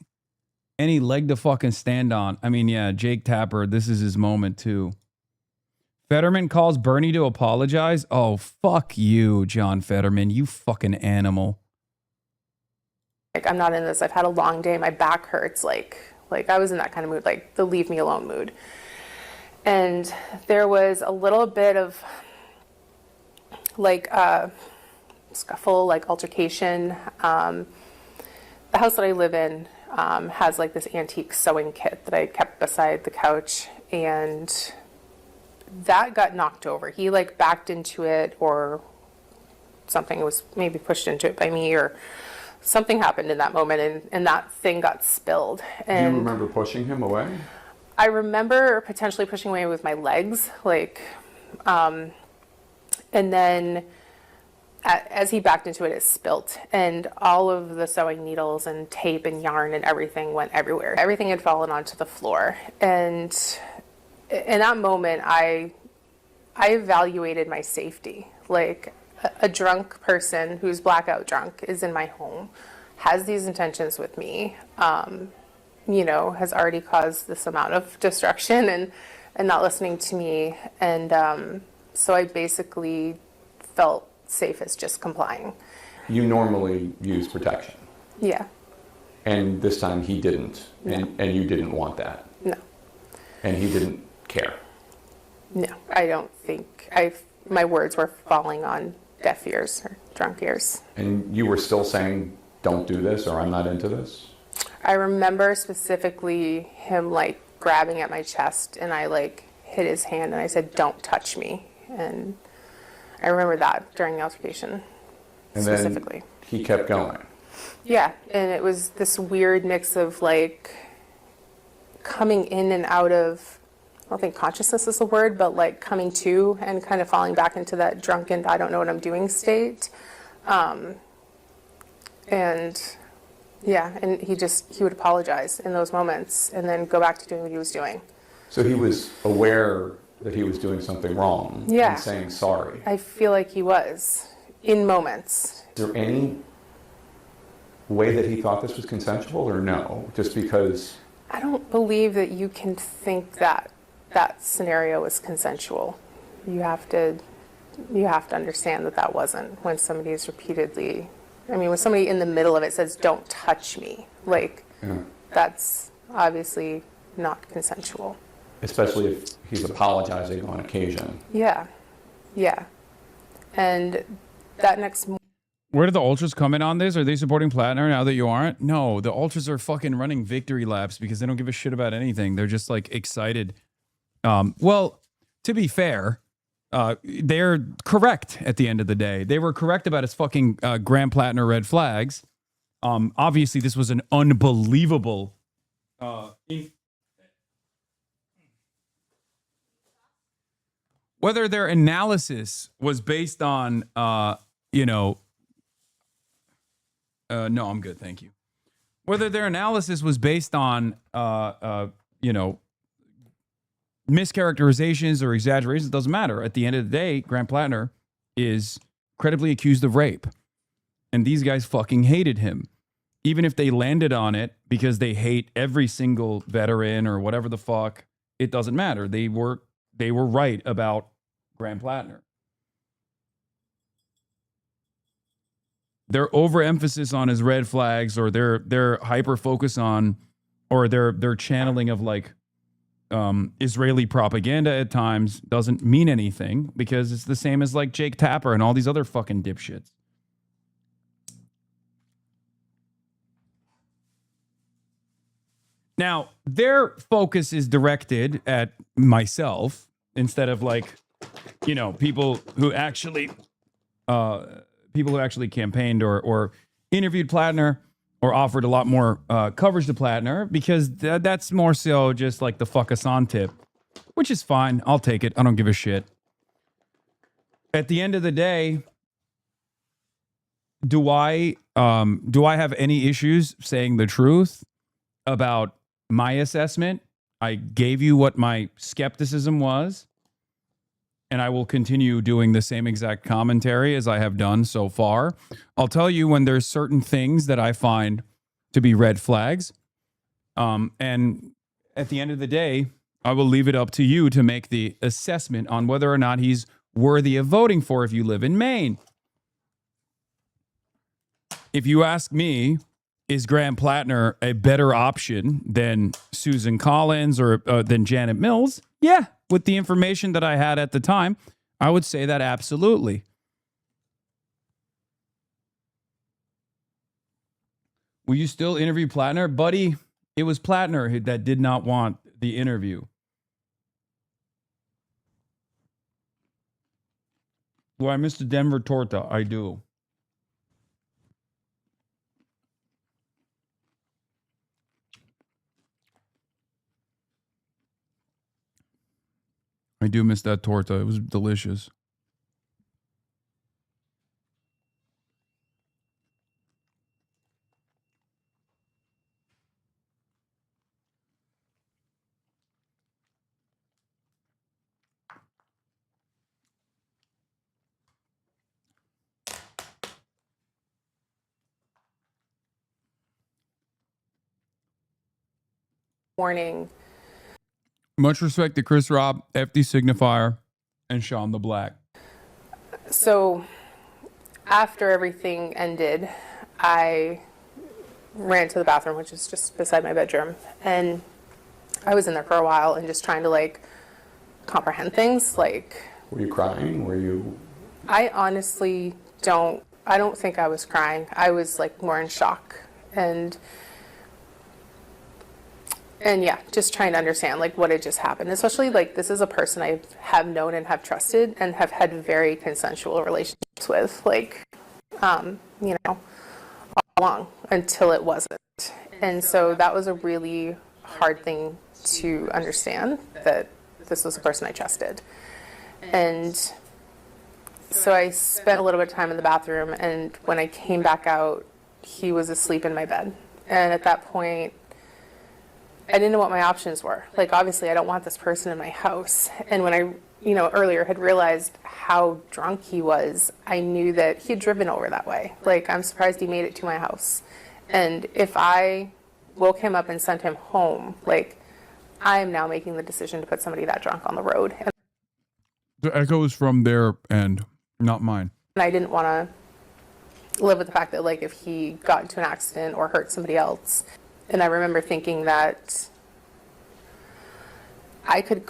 leg to fucking stand on. I mean, yeah, Jake Tapper, this is his moment too. Fetterman calls Bernie to apologize. Oh, fuck you, John Fetterman, you fucking animal. Like, I'm not in this. I've had a long day. My back hurts. Like I was in that kind of mood, like the leave me alone mood. And there was a little bit of like scuffle, like altercation. That The house that I live in has like this antique sewing kit that I kept beside the couch, and that got knocked over. He like backed into it, or something was maybe pushed into it by me, or something happened in that moment, and that thing got spilled. Do you And remember pushing him away? I remember potentially pushing away with my legs, like, and then as he backed into it, it spilt, and all of the sewing needles and tape and yarn and everything went everywhere. Everything had fallen onto the floor, and in that moment, I evaluated my safety. Like, a drunk person who's blackout drunk is in my home, has these intentions with me, you know, has already caused this amount of destruction and not listening to me. And so I basically felt safe as just complying. You normally use protection, Yeah. and this time he didn't, and you didn't want that. No. And he didn't care. No, I don't think my words were falling on deaf ears or drunk ears. And you were still saying, don't do this, or I'm not into this? I remember specifically him like grabbing at my chest, and I like hit his hand and I said, "Don't touch me." And I remember that during the altercation And specifically. then he kept going. Yeah, and it was this weird mix of like coming in and out of, I don't think consciousness is the word, but like coming to and kind of falling back into that drunken, I don't know what I'm doing state. And yeah, and he would apologize in those moments and then go back to doing what he was doing. So he was aware that he was doing something wrong Yeah. and saying sorry. I feel like he was in moments. Is there any way that he thought this was consensual, or no? Just because... I don't believe that you can think that that scenario was consensual. You have to understand that wasn't, when somebody is repeatedly, I mean, when somebody in the middle of it says, "Don't touch me," like, that's obviously not consensual. Especially if he's apologizing on occasion. Yeah, yeah. And that next Where did the ultras come in on this? Are they supporting Plattner now that you aren't? No, the ultras are fucking running victory laps because they don't give a shit about anything. They're just like excited. Well, to be fair, they're correct at the end of the day. They were correct about his fucking Graham Plattner red flags. Obviously, this was an unbelievable. Whether their analysis was based on, no, I'm good, thank you. Whether their analysis was based on, mischaracterizations or exaggerations, doesn't matter. At the end of the day, Graham Plattner is credibly accused of rape. And these guys fucking hated him. Even if they landed on it because they hate every single veteran or whatever the fuck, it doesn't matter. They were right about Graham Plattner. Their overemphasis on his red flags, or their hyper focus on, or their channeling of like Israeli propaganda at times doesn't mean anything, because it's the same as like Jake Tapper and all these other fucking dipshits. Now, their focus is directed at myself instead of like, people who actually campaigned or interviewed Plattner or offered a lot more coverage to Plattner, because that's more so just like the fuck us on tip, which is fine. I'll take it. I don't give a shit. At the end of the day, do I have any issues saying the truth about my assessment? I gave you what my skepticism was, and I will continue doing the same exact commentary as I have done so far. I'll tell you when there's certain things that I find to be red flags. And at the end of the day, I will leave it up to you to make the assessment on whether or not he's worthy of voting for if you live in Maine. If you ask me, is Graham Plattner a better option than Susan Collins or than Janet Mills? Yeah, with the information that I had at the time, I would say that absolutely. Will you still interview Plattner? Buddy, it was Plattner that did not want the interview. Do I miss the Denver torta? I do. I do miss that torta. It was delicious. Warning. Much respect to Chris Robb, FD Signifier, and Sean the Black. So after everything ended, I ran to the bathroom, which is just beside my bedroom. And I was in there for a while and just trying to like comprehend things. Like, were you crying? Were you? I honestly I don't think I was crying. I was like more in shock. And yeah, just trying to understand like what had just happened. Especially like this is a person I have known and have trusted and have had very consensual relationships with, like, you know, all along until it wasn't. And so that was a really hard thing to understand, that this was a person I trusted. And so I spent a little bit of time in the bathroom, and when I came back out, he was asleep in my bed. And at that point, I didn't know what my options were. Like, obviously, I don't want this person in my house. And when I, you know, earlier had realized how drunk he was, I knew that he had driven over that way. Like, I'm surprised he made it to my house. And if I woke him up and sent him home, like, I am now making the decision to put somebody that drunk on the road. And The echoes from their end, not mine. I didn't want to live with the fact that, like, if he got into an accident or hurt somebody else. And I remember thinking that I could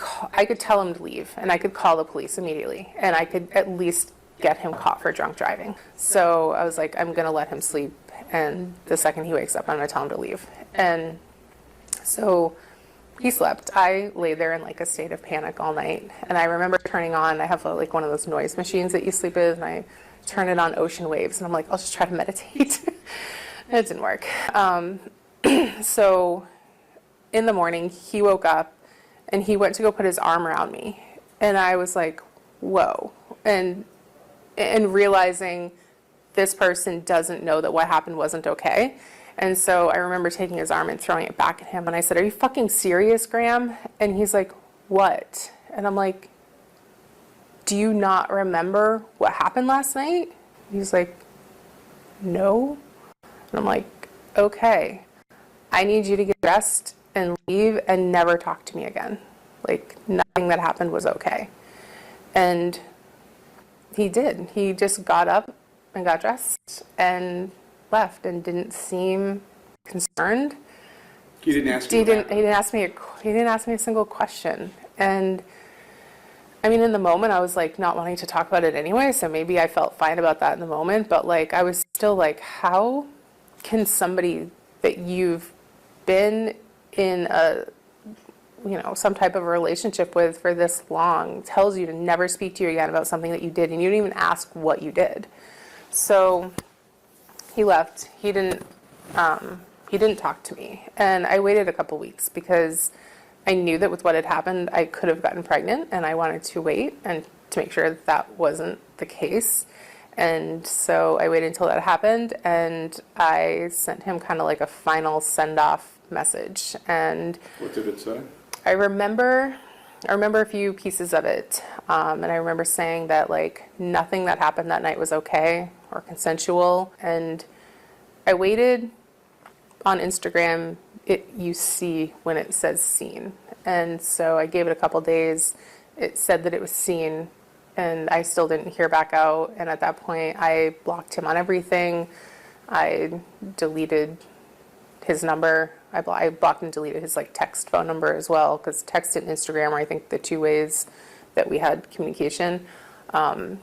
tell him to leave, and I could call the police immediately, and I could at least get him caught for drunk driving. So I was like, I'm going to let him sleep, and the second he wakes up, I'm going to tell him to leave. And so he slept. I lay there in like a state of panic all night, and I remember turning on, I have like one of those noise machines that you sleep with, and I turn it on ocean waves, and I'm like, I'll just try to meditate. It didn't work. So in the morning, he woke up and he went to go put his arm around me. And I was like, whoa. And realizing this person doesn't know that what happened wasn't okay. And so I remember taking his arm and throwing it back at him. And I said, are you fucking serious, Graham? And he's like, what? And I'm like, do you not remember what happened last night? He's like, no. And I'm like, okay. I need you to get dressed and leave and never talk to me again. Like, nothing that happened was okay. And he did. He just got up and got dressed and left and didn't seem concerned. He didn't ask you. He didn't ask me a single question. And I mean, in the moment, I was like not wanting to talk about it anyway, so maybe I felt fine about that in the moment. But like, I was still like, how can somebody that you've been in a, you know, some type of a relationship with for this long tells you to never speak to you again about something that you did, and you didn't even ask what you did. So he left. He didn't talk to me, and I waited a couple weeks because I knew that with what had happened, I could have gotten pregnant, and I wanted to wait and to make sure that that wasn't the case. And so I waited until that happened, and I sent him kind of like a final send-off message. And what did it say? I remember a few pieces of it, and I remember saying that like nothing that happened that night was okay or consensual. And I waited on Instagram. You see when it says seen, and so I gave it a couple days. It said that it was seen, and I still didn't hear back out. And at that point, I blocked him on everything. I deleted his number. I blocked and deleted his like text phone number as well, because text and Instagram are, I think, the two ways that we had communication. And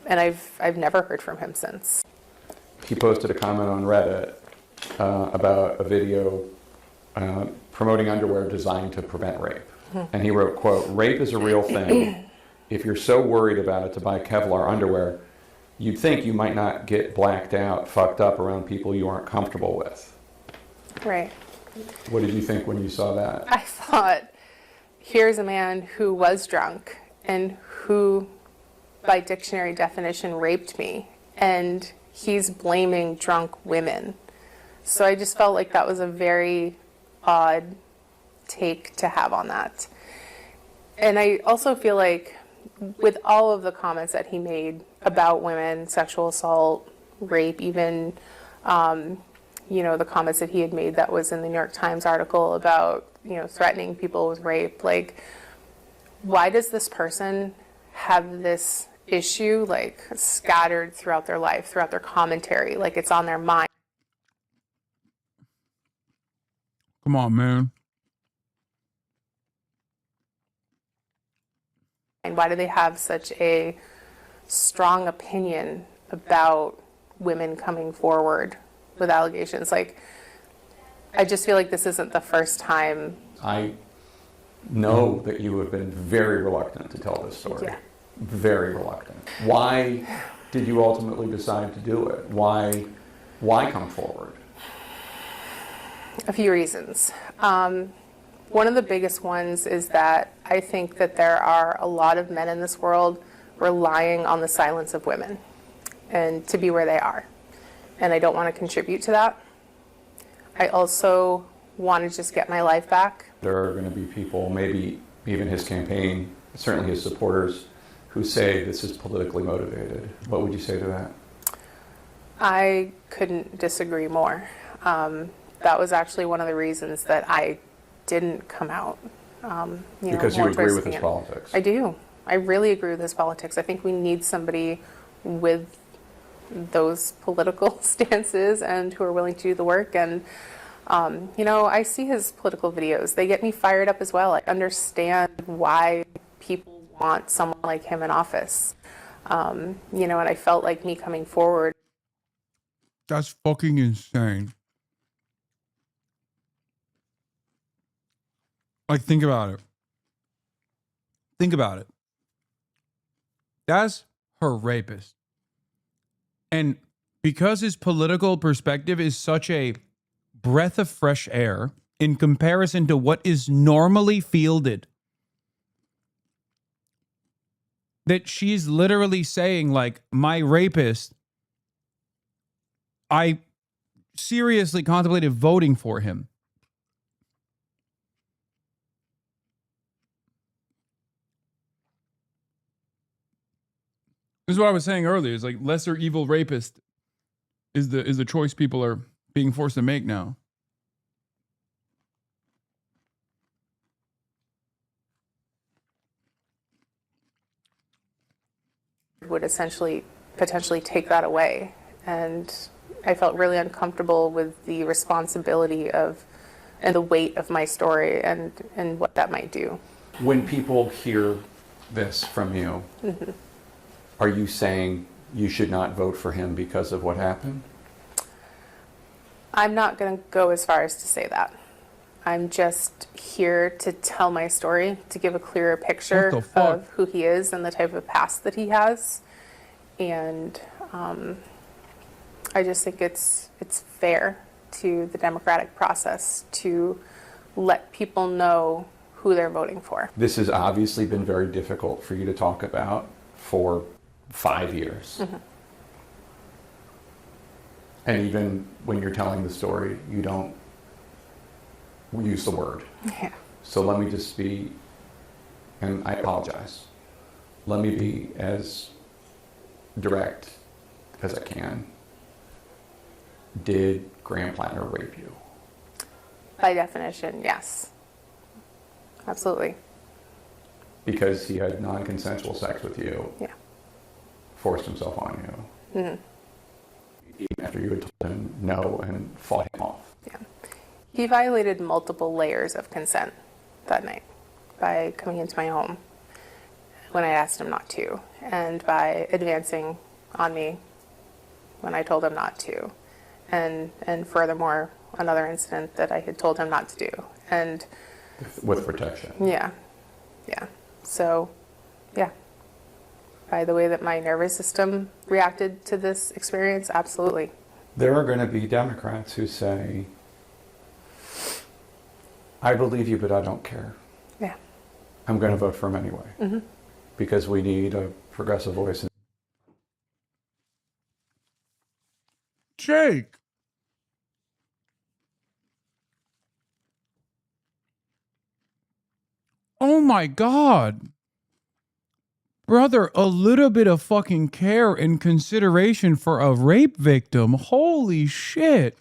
I've never heard from him since. He posted a comment on Reddit about a video promoting underwear designed to prevent rape. And he wrote, quote, "Rape is a real thing. If you're so worried about it to buy Kevlar underwear, you'd think you might not get blacked out, fucked up around people you aren't comfortable with." Right. What did you think when you saw that? I thought, here's a man who was drunk and who, by dictionary definition, raped me. And he's blaming drunk women. So I just felt like that was a very odd take to have on that. And I also feel like with all of the comments that he made about women, sexual assault, rape, even, the comments that he had made that was in the New York Times article about, threatening people with rape, like, why does this person have this issue, like, scattered throughout their life, throughout their commentary, like it's on their mind? Come on, man. And why do they have such a strong opinion about women coming forward with allegations? Like, I just feel like this isn't the first time. I know that you have been very reluctant to tell this story. Yeah. Very reluctant. Why did you ultimately decide to do it? Why come forward? A few reasons. One of the biggest ones is that I think that there are a lot of men in this world relying on the silence of women and to be where they are. And I don't want to contribute to that. I also want to just get my life back. There are going to be people, maybe even his campaign, certainly his supporters, who say this is politically motivated. What would you say to that? I couldn't disagree more. That was actually one of the reasons that I didn't come out. Because you agree with his politics. I do. I really agree with his politics. I think we need somebody with those political stances and who are willing to do the work. And, I see his political videos. They get me fired up as well. I understand why people want someone like him in office. And I felt like me coming forward. That's fucking insane. Like, think about it. Think about it. That's her rapist. And because his political perspective is such a breath of fresh air in comparison to what is normally fielded, that she's literally saying, like, my rapist, I seriously contemplated voting for him. This is what I was saying earlier. It's like lesser evil rapist is the choice people are being forced to make now. Would essentially potentially take that away. And I felt really uncomfortable with the responsibility of and the weight of my story and what that might do. When people hear this from you, are you saying you should not vote for him because of what happened? I'm not going to go as far as to say that. I'm just here to tell my story, to give a clearer picture of who he is and the type of past that he has. And I just think it's fair to the democratic process to let people know who they're voting for. This has obviously been very difficult for you to talk about for 5 years. And even when you're telling the story, you don't use the word. Yeah. So let me just be, and I apologize, let me be as direct as I can. Did Graham Plattner rape you? By definition, yes. Absolutely. Because he had non-consensual sex with you. Yeah. Forced himself on you. Even after you had told him no and fought him off. Yeah. He violated multiple layers of consent that night by coming into my home when I asked him not to, and by advancing on me when I told him not to, and furthermore, another incident that I had told him not to do. And with protection. yeah. So, yeah. By the way that my nervous system reacted to this experience, absolutely. There are going to be Democrats who say, I believe you, but I don't care. Yeah. I'm going to vote for him anyway. Because we need a progressive voice. Jake. Oh my God. Brother, a little bit of fucking care and consideration for a rape victim. Holy shit.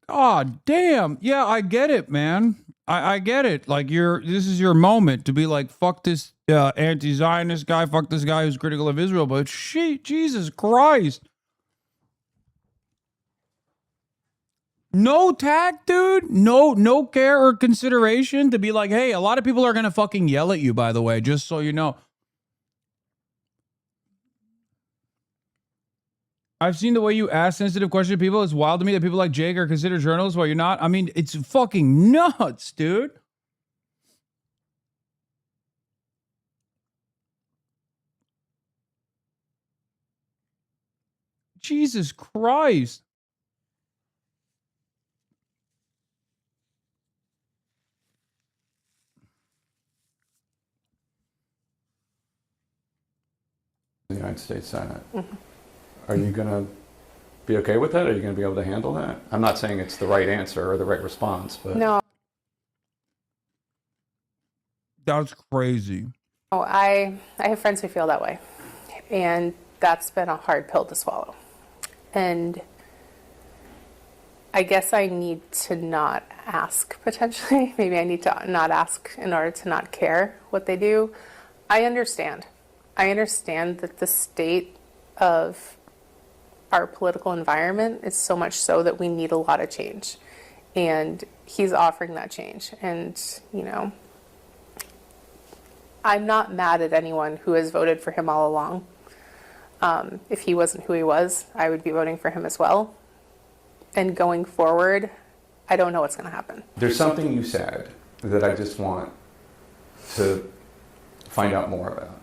God damn. Yeah, I get it, man. I get it. Like, this is your moment to be like, fuck this anti-Zionist guy, fuck this guy who's critical of Israel. But shit, Jesus Christ. No tact, dude. No care or consideration to be like, hey, a lot of people are going to fucking yell at you, by the way, just so you know. I've seen the way you ask sensitive questions to people. It's wild to me that people like Jake are considered journalists while you're not. I mean, it's fucking nuts, dude. Jesus Christ. The United States Senate. Are you going to be okay with that? Are you going to be able to handle that? I'm not saying it's the right answer or the right response, but No. That's crazy. Oh, I have friends who feel that way, and that's been a hard pill to swallow. And I guess I need to not ask, potentially. Maybe I need to not ask in order to not care what they do. I understand that the state of our political environment is so much so that we need a lot of change. And he's offering that change. And, you know, I'm not mad at anyone who has voted for him all along. If he wasn't who he was, I would be voting for him as well. And going forward, I don't know what's going to happen. there's something you said that I just want to find out more about.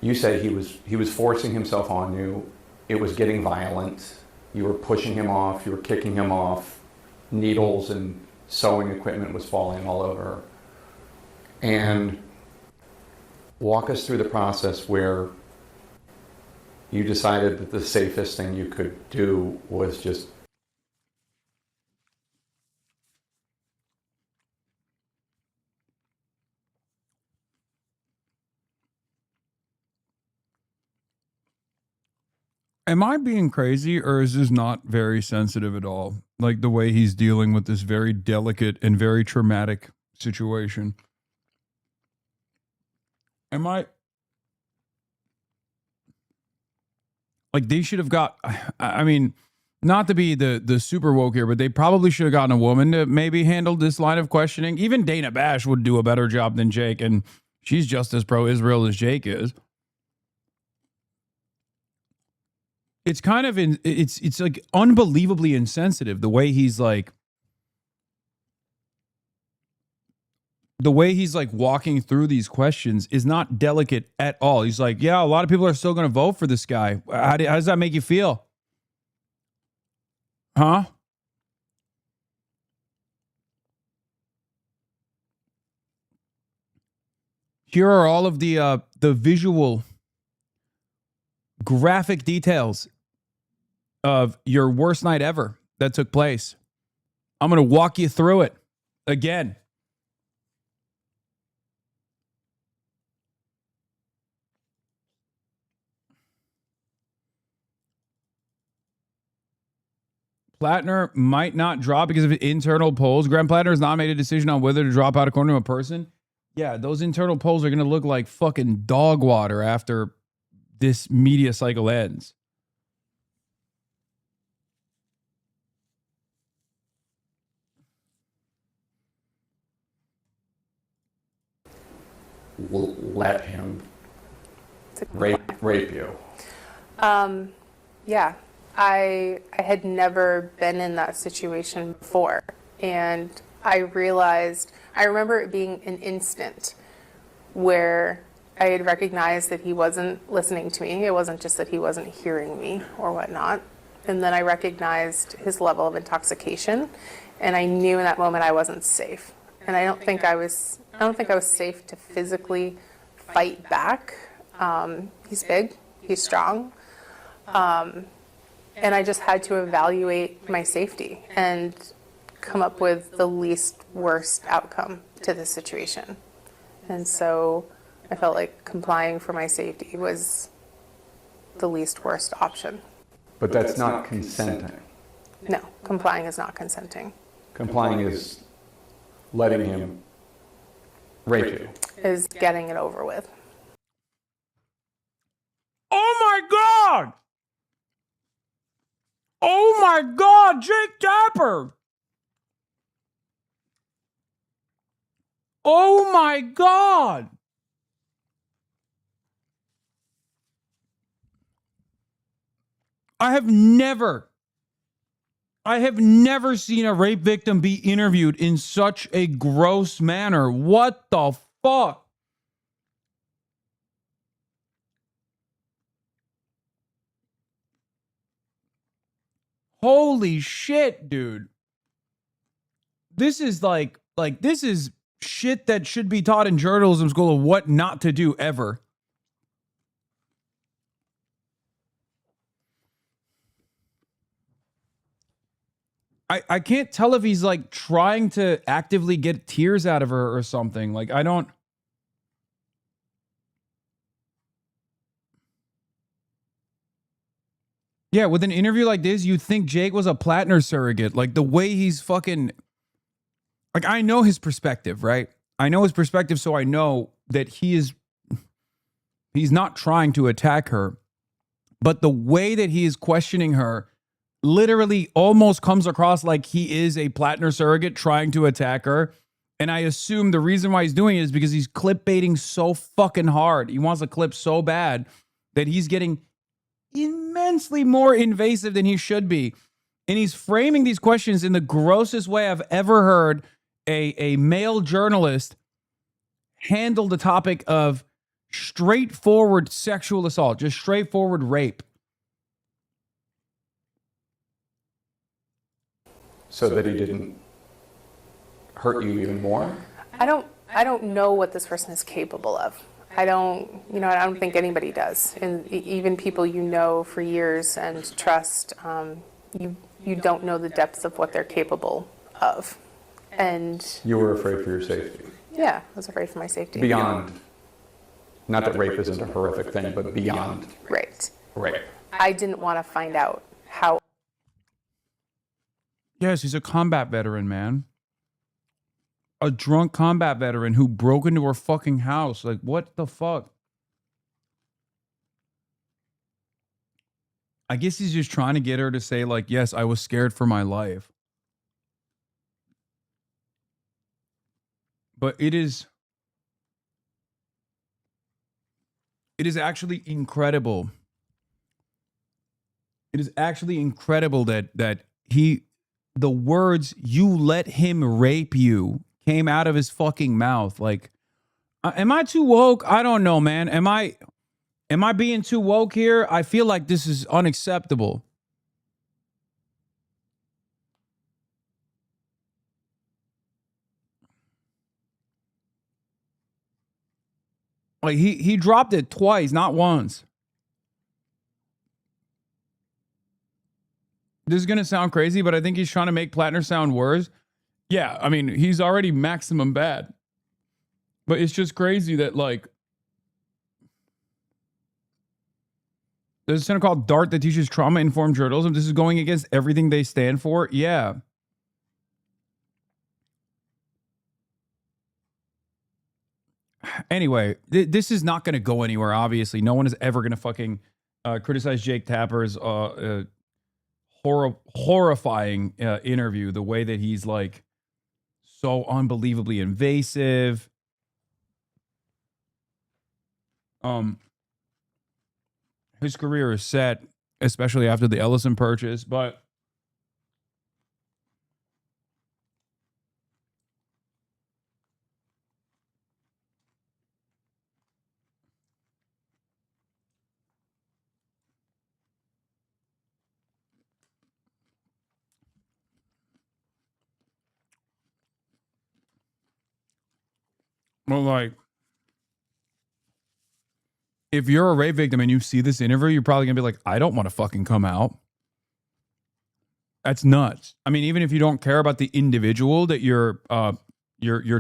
You said he was forcing himself on you. It was getting violent. You were pushing him off. You were kicking him off. Needles and sewing equipment was falling all over. And walk us through the process where you decided that the safest thing you could do was just Am I being crazy, or is this not very sensitive at all? Like the way he's dealing with this very delicate and very traumatic situation. Am I... Like, they should have got... I mean, not to be the super woke here, but they probably should have gotten a woman to maybe handle this line of questioning. Even Dana Bash would do a better job than Jake, and she's just as pro-Israel as Jake is. It's kind of it's like unbelievably insensitive the way he's like walking through these questions is not delicate at all. He's like, yeah, a lot of people are still going to vote for this guy. How does that make you feel? Huh? Here are all of the visual graphic details of your worst night ever that took place. I'm going to walk you through it again. Plattner might not drop because of internal polls. Graham Plattner has not made a decision on whether to drop out according to a person. Yeah, those internal polls are going to look like fucking dog water after this media cycle ends. let him rape you. Yeah, I had never been in that situation before, and I remember it being an instant where I had recognized that he wasn't listening to me. It wasn't just that he wasn't hearing me or whatnot. And then I recognized his level of intoxication, and I knew in that moment I wasn't safe. And I don't think I was safe to physically fight back. He's big, he's strong. And I just had to evaluate my safety and come up with the least worst outcome to this situation. And so I felt like complying for my safety was the least worst option. But that's not consenting. No, complying is not consenting. Complying is letting him rape you. Is getting it over with. Oh my God! Oh my God, Jake Tapper! Oh my God! I have never seen a rape victim be interviewed in such a gross manner. What the fuck? Holy shit, dude. This is like this is shit that should be taught in journalism school of what not to do ever. I can't tell if he's like trying to actively get tears out of her or something. Like, I don't. Yeah, with an interview like this, you'd think Jake was a Plattner surrogate. Like, the way he's fucking. Like, I know his perspective, right? I know his perspective, so I know that he's not trying to attack her. But the way that he is questioning her literally almost comes across like he is a Plattner surrogate trying to attack her. And I assume the reason why he's doing it is because he's clip-baiting so fucking hard. He wants a clip so bad that he's getting immensely more invasive than he should be. And he's framing these questions in the grossest way I've ever heard a male journalist handle the topic of straightforward sexual assault, just straightforward rape. So that he didn't hurt you even more? I don't know what this person is capable of. I don't think anybody does. And even people you know for years and trust, you don't know the depths of what they're capable of. And you were afraid for your safety? Yeah, I was afraid for my safety. Beyond, not that rape isn't a horrific thing, but beyond. Right. Rape. I didn't want to find out how. Yes, he's a combat veteran, man. A drunk combat veteran who broke into her fucking house. Like, what the fuck? I guess he's just trying to get her to say, like, yes, I was scared for my life. But it is actually incredible. It is actually incredible that the words "you let him rape you" came out of his fucking mouth. Like, am I too woke? I don't know, man. Am I being too woke here? I feel like this is unacceptable. Like, he dropped it twice, not once. This is going to sound crazy, but I think he's trying to make Plattner sound worse. Yeah, I mean, he's already maximum bad. But it's just crazy that, like, there's a center called DART that teaches trauma-informed journalism. This is going against everything they stand for. Yeah. Anyway, this is not going to go anywhere, obviously. No one is ever going to fucking criticize Jake Tapper's horrifying interview, the way that he's, like, so unbelievably invasive. His career is set. especially after the Ellison purchase. But like, if you're a rape victim and you see this interview, you're probably gonna be like, I don't want to fucking come out. That's nuts. I mean, even if you don't care about the individual that you're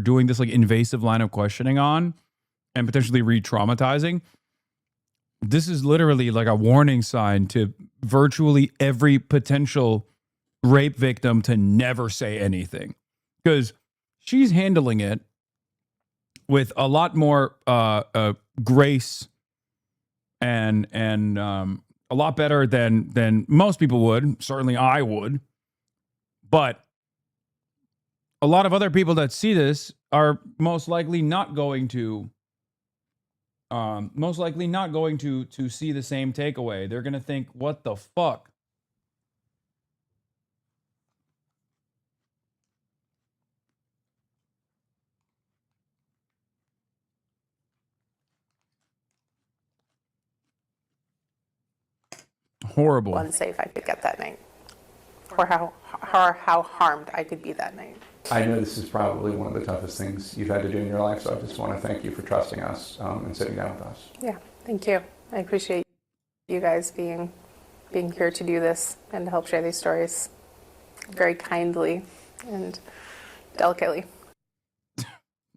doing this like invasive line of questioning on and potentially re-traumatizing, this is literally like a warning sign to virtually every potential rape victim to never say anything, because she's handling it with a lot more grace and a lot better than most people would. Certainly I would. But a lot of other people that see this are most likely not going to see the same takeaway. They're going to think, what the fuck? Horrible. Unsafe I could get that night, or how harmed I could be that night. I know this is probably one of the toughest things you've had to do in your life, so I just want to thank you for trusting us and sitting down with us. Yeah, thank you. I appreciate you guys being here to do this and to help share these stories very kindly and delicately.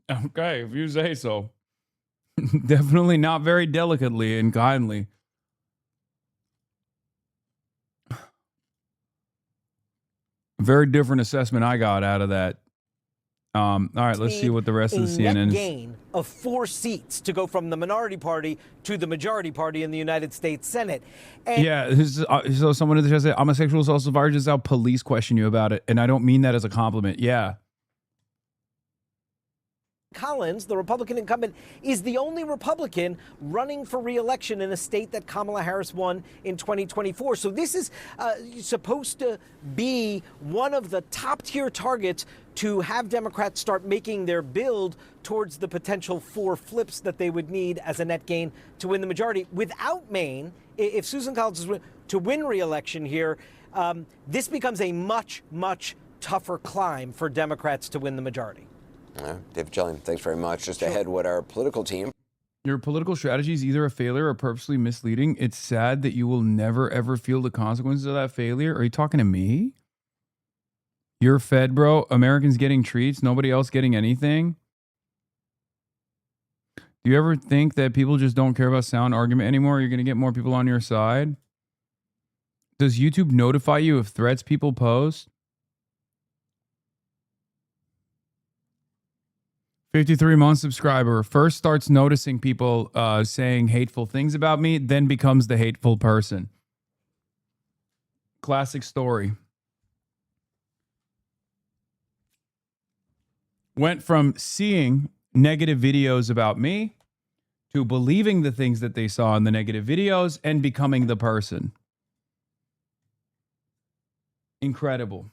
Okay, if you say so. Definitely not very delicately and kindly. Very different assessment I got out of that. All right, let's see what the rest of the CNN is. Gain of 4 seats to go from the minority party to the majority party in the United States Senate. And Yeah, this is, so someone in the chat said, I'm a sexual assault survivor, just how police question you about it. And I don't mean that as a compliment. Yeah. Collins, the Republican incumbent, is the only Republican running for re-election in a state that Kamala Harris won in 2024. So this is supposed to be one of the top-tier targets to have Democrats start making their build towards the potential 4 flips that they would need as a net gain to win the majority. Without Maine, if Susan Collins is to win re-election here, this becomes a much, much tougher climb for Democrats to win the majority. David Jellian, thanks very much. Just ahead, what our political team. Your political strategy is either a failure or purposely misleading. It's sad that you will never, ever feel the consequences of that failure. Are you talking to me? You're fed, bro. Americans getting treats, nobody else getting anything. Do you ever think that people just don't care about sound argument anymore? You're going to get more people on your side? Does YouTube notify you of threats people post? 53-month subscriber. First starts noticing people saying hateful things about me, then becomes the hateful person. Classic story. Went from seeing negative videos about me to believing the things that they saw in the negative videos and becoming the person. Incredible.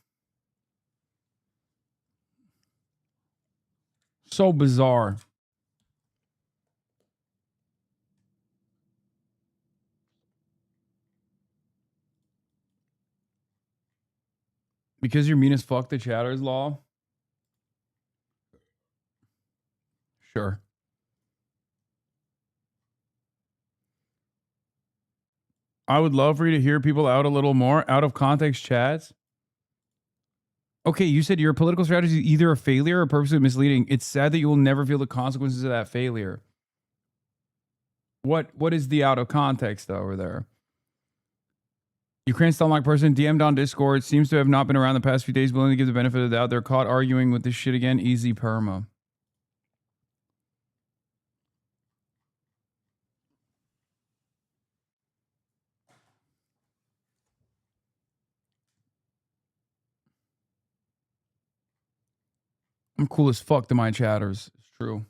So bizarre. Because you're mean as fuck, the Chatter's Law? Sure. I would love for you to hear people out a little more. Out of context chats. Okay, you said your political strategy is either a failure or purposely misleading. It's sad that you will never feel the consequences of that failure. What is the out of context over there? Ukraine Stonlock person DM'd on Discord. Seems to have not been around the past few days. Willing to give the benefit of the doubt. They're caught arguing with this shit again. Easy perma. I'm cool as fuck to my chatters. It's true.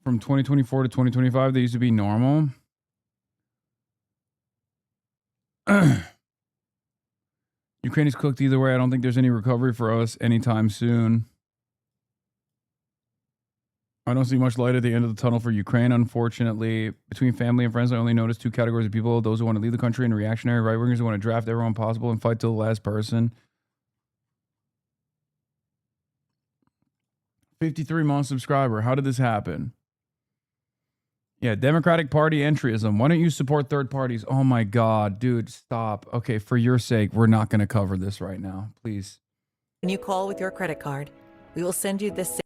from 2024 to 2025, they used to be normal. Ukraine is cooked either way. I don't think there's any recovery for us anytime soon. I don't see much light at the end of the tunnel for Ukraine, unfortunately. Between family and friends, I only notice two categories of people: those who want to leave the country and reactionary right-wingers who want to draft everyone possible and fight till the last person. 53 month subscriber. How did this happen? Yeah, Democratic Party entryism. Why don't you support third parties? Oh my God, dude, stop. Okay, for your sake, we're not going to cover this right now. Please. When you call with your credit card, we will send you this.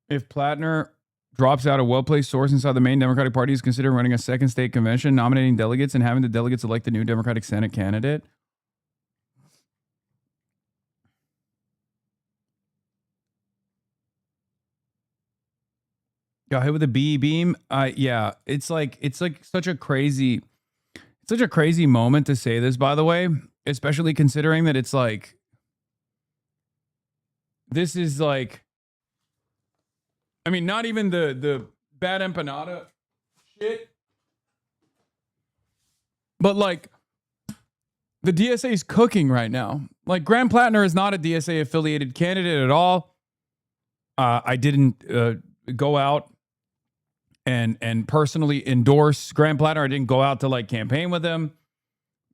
If Plattner drops out, a well-placed source inside the main Democratic Party is considering running a second state convention, nominating delegates, and having the delegates elect the new Democratic Senate candidate. Got hit with a BE beam. Yeah, it's like such a crazy moment to say this, by the way, especially considering that it's like, this is like, I mean, not even the bad empanada shit, but like the DSA is cooking right now. Like Graham Plattner is not a DSA affiliated candidate at all. I didn't go out and personally endorse Graham Plattner. I didn't go out to like campaign with him.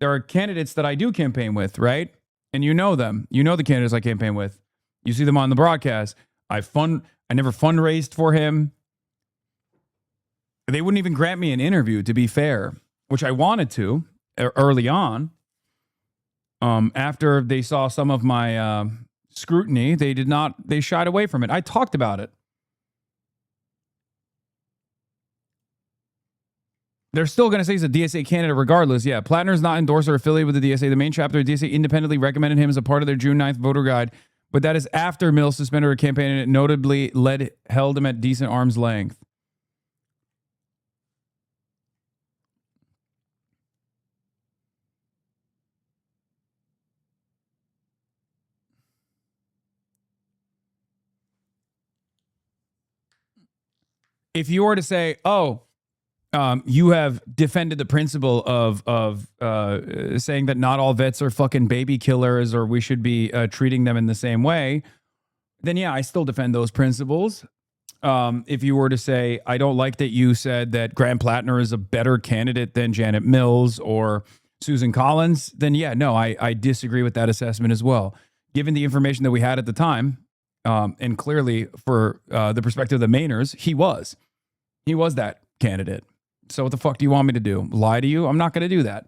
There are candidates that I do campaign with, right? And you know them. You know the candidates I campaign with. You see them on the broadcast. I never fundraised for him. They wouldn't even grant me an interview, to be fair, which I wanted to early on. After they saw some of my scrutiny, they shied away from it. I talked about it. They're still going to say he's a DSA candidate regardless. Yeah, Plattner's not endorsed or affiliated with the DSA. The main chapter of DSA independently recommended him as a part of their June 9th voter guide. But that is after Mills suspended her campaign and it notably held him at decent arm's length. If you were to say, oh, you have defended the principle of saying that not all vets are fucking baby killers or we should be treating them in the same way, then yeah, I still defend those principles. If you were to say, I don't like that you said that Graham Plattner is a better candidate than Janet Mills or Susan Collins, then yeah, no, I disagree with that assessment as well. Given the information that we had at the time, and clearly for the perspective of the Mainers, he was that candidate. So what the fuck do you want me to do? Lie to you? I'm not going to do that.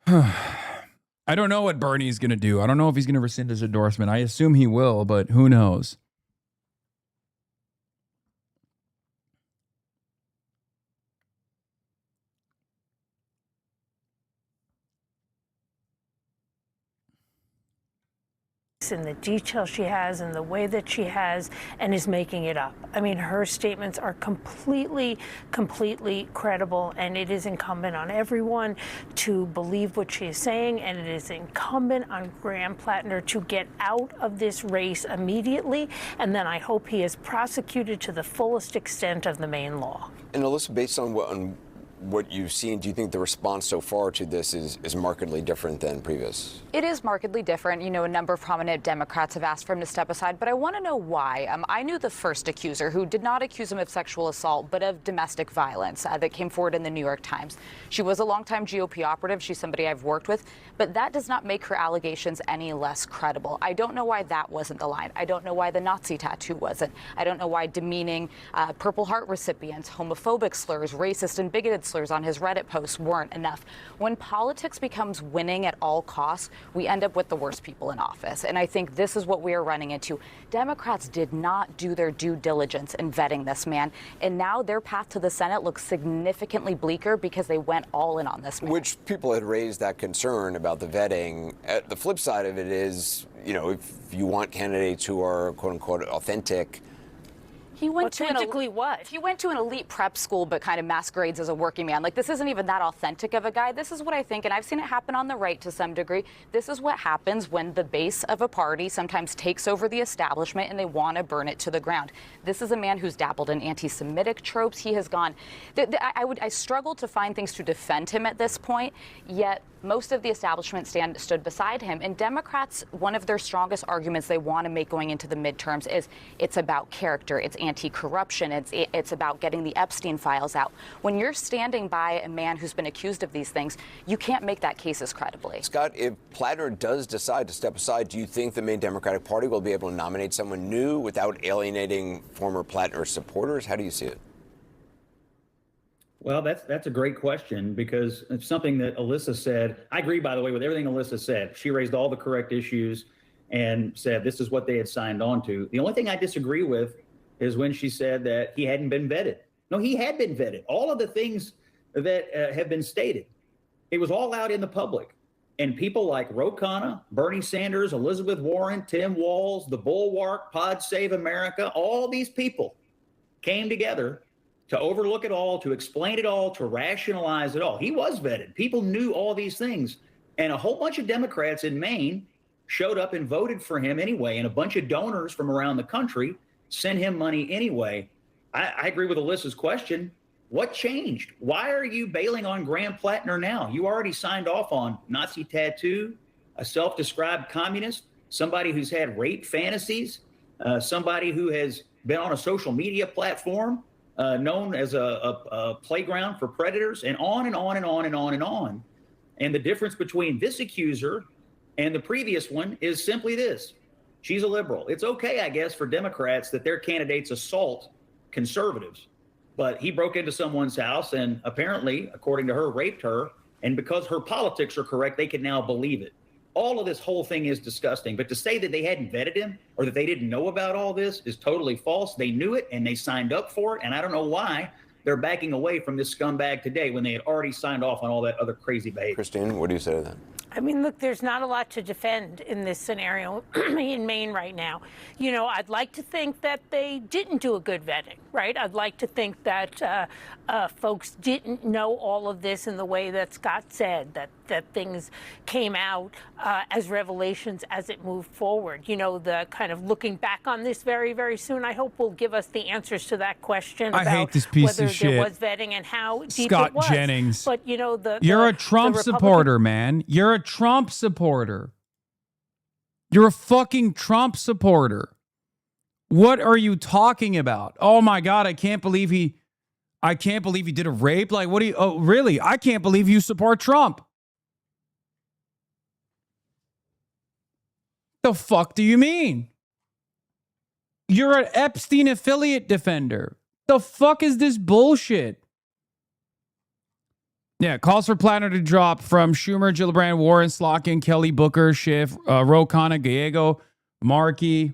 I don't know what Bernie's going to do. I don't know if he's going to rescind his endorsement. I assume he will, but who knows? In the detail she has and the way that she has and is making it up. I mean, her statements are completely credible, and it is incumbent on everyone to believe what she is saying, and it is incumbent on Graham Plattner to get out of this race immediately, and then I hope he is prosecuted to the fullest extent of the Maine law. And Alyssa, based on what you've seen, do you think the response so far to this is markedly different than previous? It is markedly different. You know, a number of prominent Democrats have asked for him to step aside, but I want to know why. I knew the first accuser, who did not accuse him of sexual assault, but of domestic violence that came forward in the New York Times. She was a longtime GOP operative. She's somebody I've worked with, but that does not make her allegations any less credible. I don't know why that wasn't the line. I don't know why the Nazi tattoo wasn't. I don't know why demeaning Purple Heart recipients, homophobic slurs, racist and bigoted slurs on his Reddit posts weren't enough. When politics becomes winning at all costs, we end up with the worst people in office. And I think this is what we are running into. Democrats did not do their due diligence in vetting this man. And now their path to the Senate looks significantly bleaker because they went all in on this man. Which people had raised that concern about the vetting. The flip side of it is, you know, if you want candidates who are quote unquote authentic, He went Authentically what? He went to an elite prep school, but kind of masquerades as a working man. Like, this isn't even that authentic of a guy. This is what I think, and I've seen it happen on the right to some degree. This is what happens when the base of a party sometimes takes over the establishment and they want to burn it to the ground. This is a man who's dabbled in anti-Semitic tropes. He has gone. I struggle to find things to defend him at this point, yet most of the establishment stood beside him. And Democrats, one of their strongest arguments they want to make going into the midterms is it's about character, it's anti-corruption, it's about getting the Epstein files out. When you're standing by a man who's been accused of these things, you can't make that case as credibly. Scott, if Plattner does decide to step aside, do you think the main Democratic Party will be able to nominate someone new without alienating former Plattner supporters? How do you see it? Well, that's a great question, because it's something that Alyssa said. I agree, by the way, with everything Alyssa said. She raised all the correct issues and said this is what they had signed on to. The only thing I disagree with is when she said that he hadn't been vetted. No, he had been vetted. All of the things that have been stated, it was all out in the public. And people like Ro Khanna, Bernie Sanders, Elizabeth Warren, Tim Walz, the Bulwark, Pod Save America, all these people came together to overlook it all, to explain it all, to rationalize it all. He was vetted. People knew all these things. And a whole bunch of Democrats in Maine showed up and voted for him anyway. And a bunch of donors from around the country sent him money anyway. I agree with Alyssa's question. What changed? Why are you bailing on Graham Plattner now? You already signed off on Nazi tattoo, a self-described communist, somebody who's had rape fantasies, somebody who has been on a social media platform known as a playground for predators, and on and on and on and on and on. And the difference between this accuser and the previous one is simply this. She's a liberal. It's okay, I guess, for Democrats that their candidates assault conservatives. But he broke into someone's house and apparently, according to her, raped her. And because her politics are correct, they can now believe it. All of this whole thing is disgusting. But to say that they hadn't vetted him or that they didn't know about all this is totally false. They knew it and they signed up for it. And I don't know why they're backing away from this scumbag today when they had already signed off on all that other crazy behavior. Christine, what do you say to that? I mean, look, there's not a lot to defend in this scenario in Maine right now. You know, I'd like to think that they didn't do a good vetting, right? I'd like to think that folks didn't know all of this in the way that Scott said, that things came out as revelations as it moved forward. You know, the kind of looking back on this very, very soon, I hope will give us the answers to that question I about hate this piece whether of shit. there was vetting and how deep Scott it was. Jennings. But, you know, You're a Trump supporter, man. You're a Trump supporter. You're a fucking Trump supporter. What are you talking about? Oh my God, I can't believe he did a rape. Like, what do you, oh, really? I can't believe you support Trump. The fuck do you mean? You're an Epstein affiliate defender. The fuck is this bullshit? Yeah, calls for Plattner to drop from Schumer, Gillibrand, Warren, Slotkin, Kelly, Booker, Schiff, Ro Khanna, Gallego, Markey,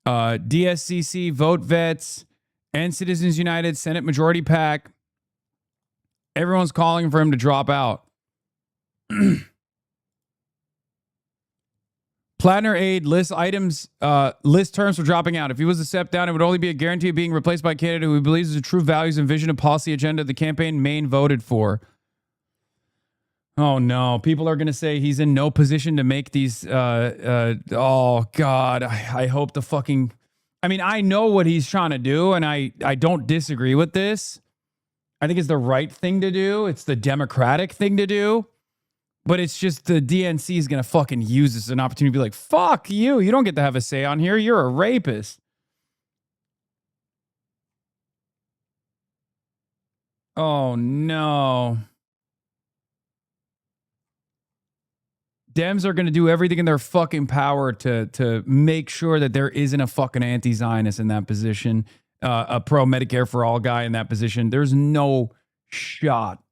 DSCC, Vote Vets, and Citizens United, Senate Majority PAC. Everyone's calling for him to drop out. Plattner aid list items, list terms for dropping out. If he was to step down, it would only be a guarantee of being replaced by a candidate who believes the true values and vision and policy agenda the campaign Maine voted for. Oh no, people are going to say he's in no position to make these, oh God, I hope the fucking, I mean, I know what he's trying to do and I don't disagree with this. I think it's the right thing to do. It's the Democratic thing to do. But it's just the DNC is going to fucking use this as an opportunity to be like, fuck you. You don't get to have a say on here. You're a rapist. Oh, no. Dems are going to do everything in their fucking power to make sure that there isn't a fucking anti-Zionist in that position, a pro-Medicare for all guy in that position. There's no shot.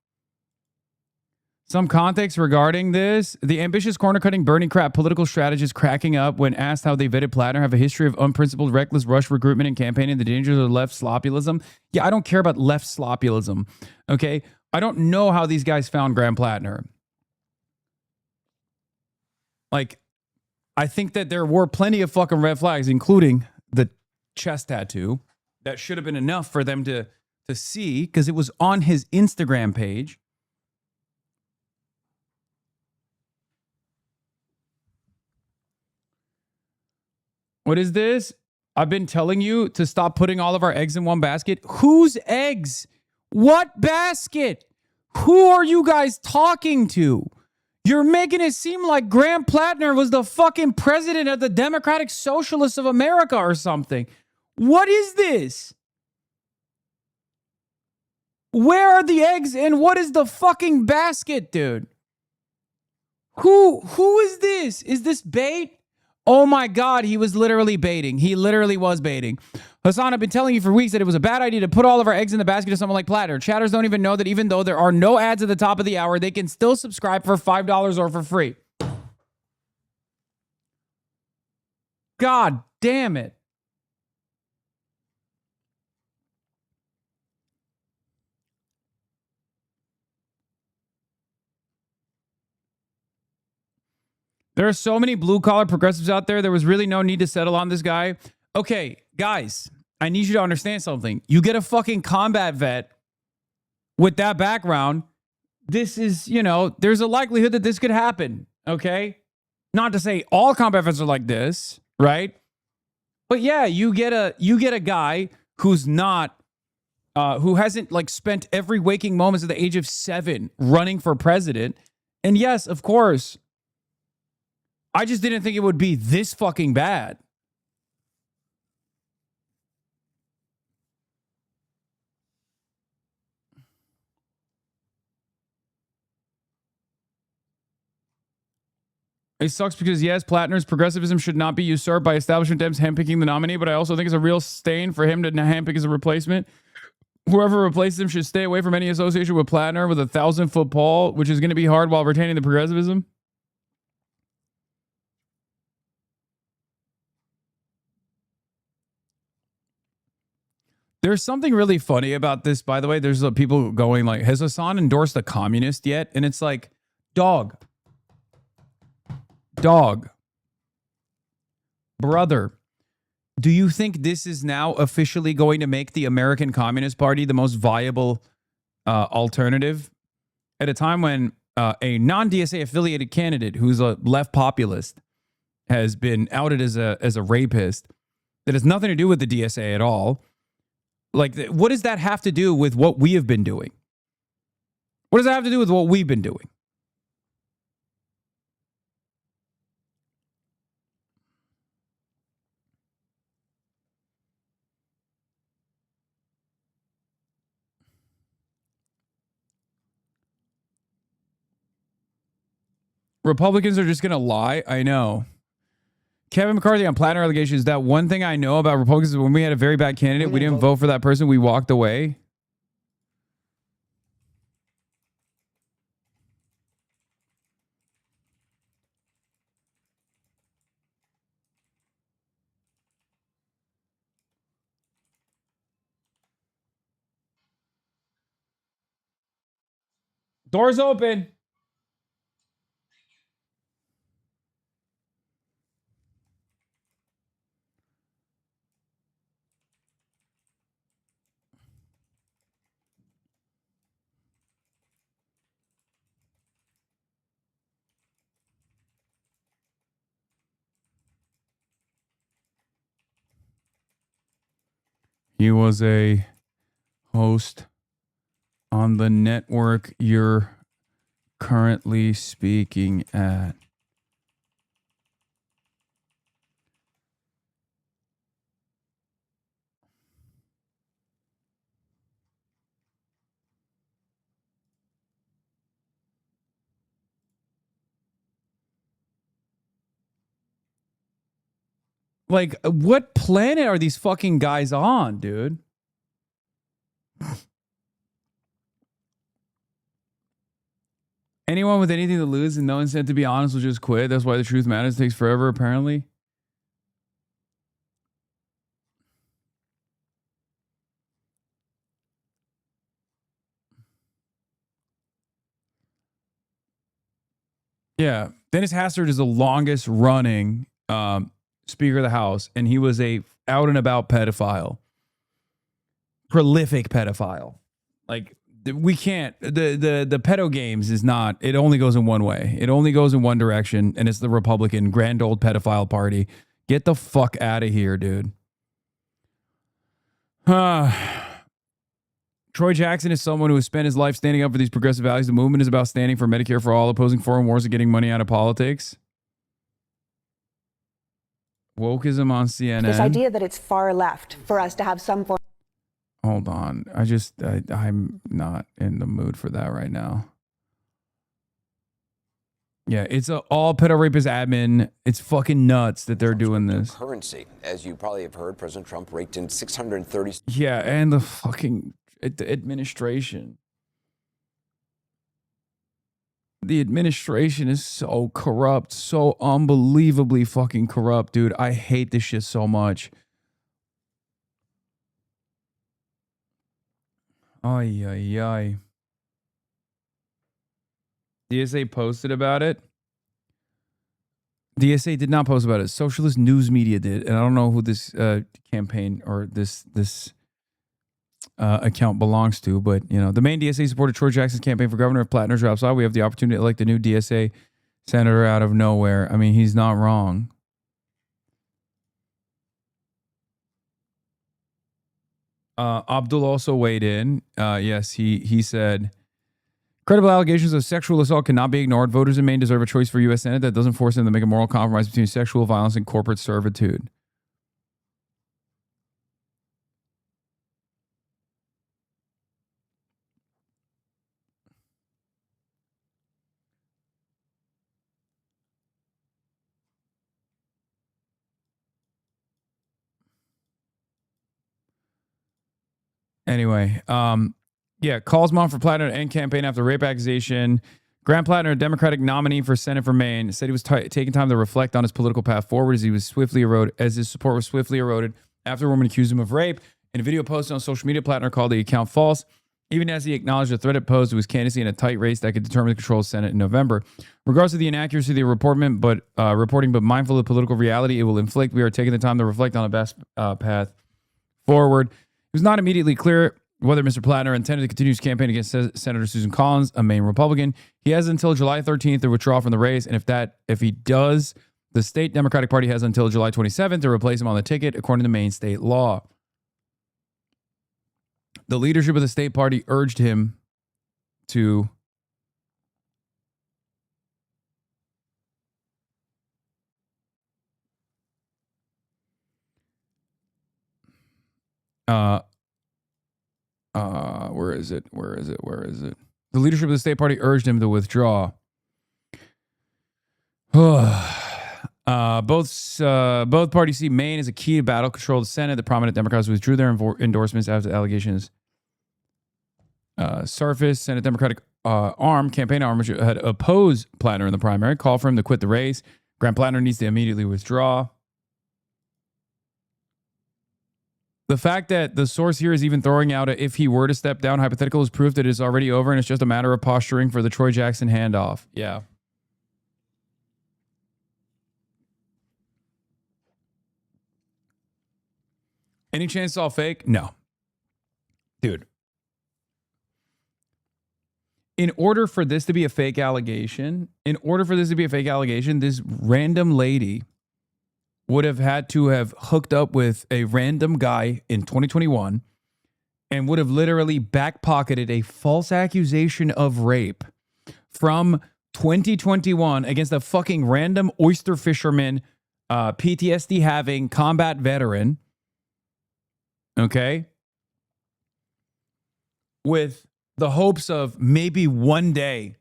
Some context regarding this. The ambitious corner-cutting Bernie crap political strategists cracking up when asked how they vetted Plattner have a history of unprincipled, reckless rush recruitment and campaigning, the dangers of left slopulism. Yeah, I don't care about left slopulism, okay? I don't know how these guys found Graham Plattner. Like, I think that there were plenty of fucking red flags, including the chest tattoo. That should have been enough for them to see, because it was on his Instagram page. What is this? I've been telling you to stop putting all of our eggs in one basket. Whose eggs? What basket? Who are you guys talking to? You're making it seem like Graham Plattner was the fucking president of the Democratic Socialists of America or something. What is this? Where are the eggs and what is the fucking basket, dude? Who is this? Is this bait? Oh my God, he was literally baiting. He literally was baiting. Hasan, I've been telling you for weeks that it was a bad idea to put all of our eggs in the basket of someone like Platter. Chatters don't even know that even though there are no ads at the top of the hour, they can still subscribe for $5 or for free. God damn it. There are so many blue-collar progressives out there. There was really no need to settle on this guy. Okay, guys, I need you to understand something. You get a fucking combat vet with that background. This is, you know, there's a likelihood that this could happen, okay? Not to say all combat vets are like this, right? But yeah, you get a guy who's not, who hasn't like spent every waking moment at the age of 7 running for president. And yes, of course, I just didn't think it would be this fucking bad. It sucks because, yes, Plattner's progressivism should not be usurped by establishment Dems handpicking the nominee, but I also think it's a real stain for him to handpick as a replacement. Whoever replaces him should stay away from any association with Plattner with a 1,000-foot pole, which is going to be hard while retaining the progressivism. There's something really funny about this, by the way. There's people going like, has Hasan endorsed a communist yet? And it's like, dog, brother, do you think this is now officially going to make the American Communist Party the most viable alternative? At a time when a non-DSA affiliated candidate who's a left populist has been outed as a rapist that has nothing to do with the DSA at all. Like, what does that have to do with what we have been doing? What does that have to do with what we've been doing? Republicans are just going to lie. I know. Kevin McCarthy on Plattner allegations. That one thing I know about Republicans is when we had a very bad candidate, we didn't vote for that person. We walked away. Doors open. He was a host on the network you're currently speaking at. Like, what planet are these fucking guys on, dude? Anyone with anything to lose and no incentive to be honest will just quit. That's why the truth matters. It takes forever, apparently. Dennis Hastert is the longest running Speaker of the House, and he was a out and about pedophile. Prolific pedophile. Like, we can't, the pedo games is not, it only goes in one way. It only goes in one direction, and it's the Republican grand old pedophile party. Get the fuck out of here, dude. Troy Jackson is someone who has spent his life standing up for these progressive values. The movement is about standing for Medicare for all, opposing foreign wars, and getting money out of politics. Wokeism on CNN. This idea that it's far left for us to have some form. Hold on. I'm not in the mood for that right now. Yeah, it's all pedo rapist admin. It's fucking nuts that they're doing this. Currency, as you probably have heard, President Trump raked in 630. Yeah, and the fucking administration. The administration is so corrupt, so unbelievably fucking corrupt, dude. I hate this shit so much. Ay, ay, ay. DSA posted about it. DSA did not post about it. Socialist News Media did. And I don't know who this campaign or this account belongs to, but, you know, the main DSA supported Troy Jackson's campaign for governor. If Plattner drops out, we have the opportunity to elect the new DSA senator out of nowhere. I mean, he's not wrong. Abdul also weighed in. Yes, he said, credible allegations of sexual assault cannot be ignored. Voters in Maine deserve a choice for U.S. Senate that doesn't force them to make a moral compromise between sexual violence and corporate servitude. Anyway, yeah, calls mom for Plattner to end campaign after rape accusation. Graham Plattner, a Democratic nominee for Senate for Maine, said he was taking time to reflect on his political path forward as his support was swiftly eroded after a woman accused him of rape. In a video posted on social media, Plattner called the account false, even as he acknowledged the threat it posed to his candidacy in a tight race that could determine the control of the Senate in November. Regardless of the inaccuracy of the reporting, but mindful of political reality it will inflict, we are taking the time to reflect on a best path forward. It was not immediately clear whether Mr. Plattner intended to continue his campaign against Senator Susan Collins, a Maine Republican. He has until July 13th to withdraw from the race, and if he does, the state Democratic Party has until July 27th to replace him on the ticket, according to Maine state law. The leadership of the state party urged him to where is it? The leadership of the state party urged him to withdraw. Both parties see Maine as a key to battle control of the Senate. The prominent Democrats withdrew their endorsements after the allegations surfaced. Senate Democratic campaign arm, which had opposed Plattner in the primary, called for him to quit the race. Graham Plattner needs to immediately withdraw. The fact that the source here is even throwing out a if he were to step down hypothetical is proof that it is already over and it's just a matter of posturing for the Troy Jackson handoff. Yeah. Any chance it's all fake? No. Dude. In order for this to be a fake allegation, this random lady would have had to have hooked up with a random guy in 2021 and would have literally backpocketed a false accusation of rape from 2021 against a fucking random oyster fisherman, PTSD having combat veteran. Okay. With the hopes of maybe one day,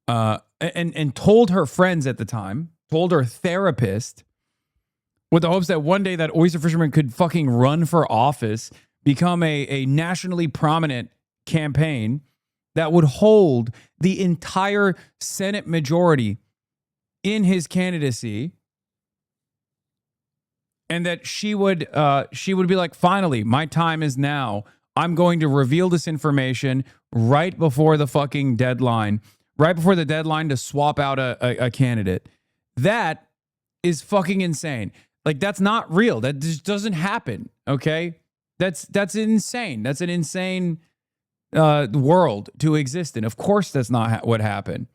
and told her friends at the time, told her therapist, with the hopes that one day that oyster fisherman could fucking run for office, become a nationally prominent campaign that would hold the entire Senate majority in his candidacy. And that she would be like, finally, my time is now. I'm going to reveal this information right before the fucking deadline, right before the deadline to swap out a candidate. That is fucking insane. Like, that's not real. That just doesn't happen. Okay. That's insane. That's an insane world to exist in. Of course, that's not what happened.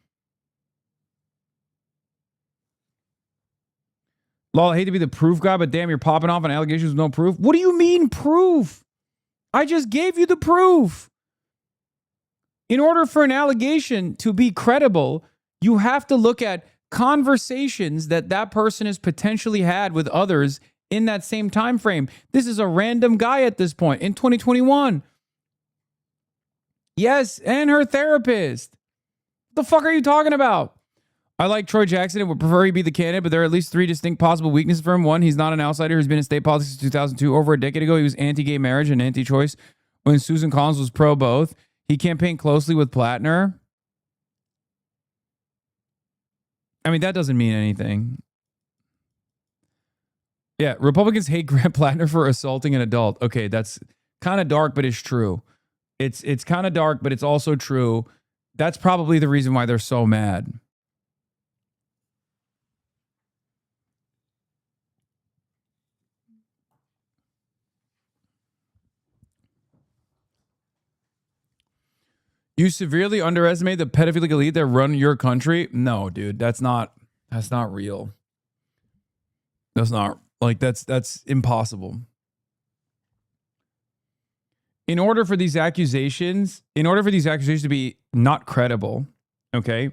Lol, I hate to be the proof guy, but damn, you're popping off on allegations with no proof. What do you mean proof? I just gave you the proof. In order for an allegation to be credible, you have to look at conversations that that person has potentially had with others in that same time frame. This is a random guy at this point in 2021. Yes, and her therapist. What the fuck are you talking about? I like Troy Jackson and would prefer he be the candidate, but there are at least 3 distinct possible weaknesses for him. 1, he's not an outsider who's been in state politics since 2002. Over a decade ago, he was anti-gay marriage and anti-choice when Susan Collins was pro both. He campaigned closely with Plattner. I mean, that doesn't mean anything. Yeah, Republicans hate Grant Plattner for assaulting an adult. Okay, that's kind of dark, but it's true. It's kind of dark, but it's also true. That's probably the reason why they're so mad. You severely underestimate the pedophilic elite that run your country? No, dude, that's not real. That's not, like, that's impossible. In order for these accusations to be not credible, okay,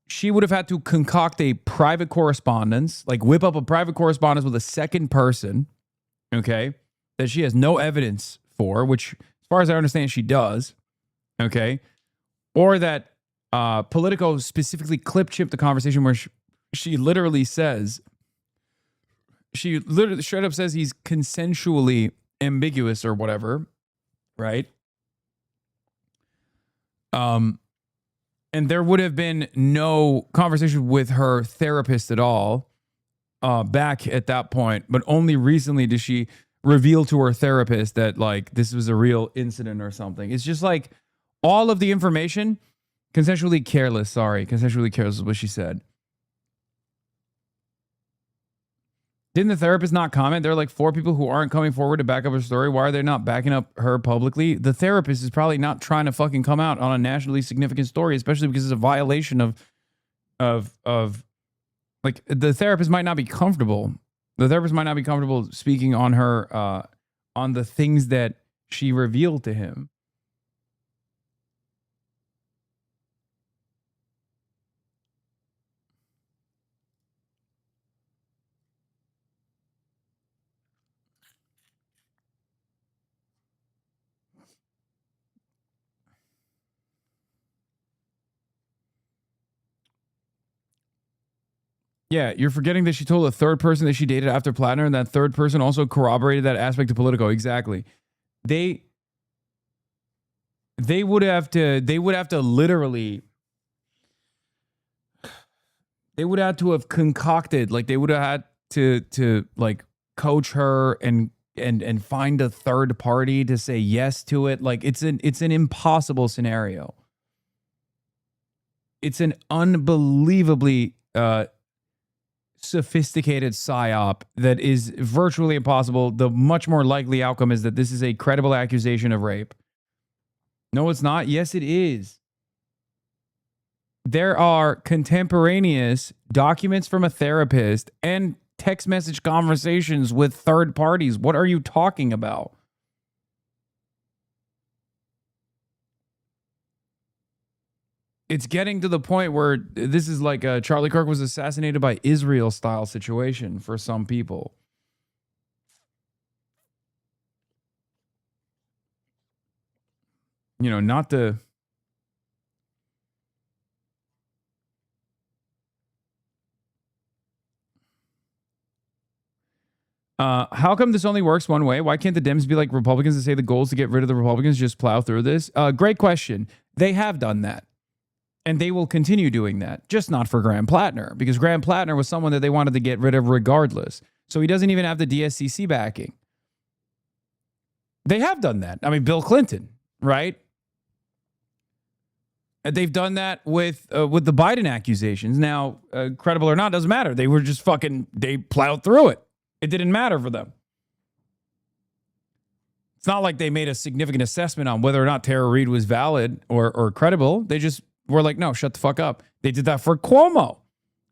she would have had to concoct a private correspondence, like whip up a private correspondence with a second person, okay, that she has no evidence for, which, as far as I understand, she does, okay, or that Politico specifically clip-chipped the conversation where she literally says, she literally straight up says he's consensually ambiguous or whatever, right? And there would have been no conversation with her therapist at all back at that point, but only recently did she reveal to her therapist that, like, this was a real incident or something. It's just like all of the information, consensually careless is what she said. Didn't the therapist not comment? There are like 4 people who aren't coming forward to back up her story. Why are they not backing up her publicly? The therapist is probably not trying to fucking come out on a nationally significant story, especially because it's a violation of like, the therapist might not be comfortable. The therapist might not be comfortable speaking on her, on the things that she revealed to him. Yeah, you're forgetting that she told a third person that she dated after Plattner, and that third person also corroborated that aspect of Politico. Exactly. They would have to literally, they would have to have concocted, like, they would have had to like coach her and find a third party to say yes to it. Like, it's an impossible scenario. It's an unbelievably sophisticated psyop that is virtually impossible. The much more likely outcome is that this is a credible accusation of rape. No, it's not. Yes, it is. There are contemporaneous documents from a therapist and text message conversations with third parties. What are you talking about? It's getting to the point where this is like a Charlie Kirk was assassinated by Israel style situation for some people. You know, not the... how come this only works one way? Why can't the Dems be like Republicans and say the goal is to get rid of the Republicans, just plow through this? Great question. They have done that. And they will continue doing that, just not for Graham Plattner, because Graham Plattner was someone that they wanted to get rid of regardless. So he doesn't even have the DSCC backing. They have done that. I mean, Bill Clinton, right? They've done that with the Biden accusations. Now, credible or not, doesn't matter. They were just they plowed through it. It didn't matter for them. It's not like they made a significant assessment on whether or not Tara Reade was valid or credible. They just were like, no, shut the fuck up. They did that for Cuomo.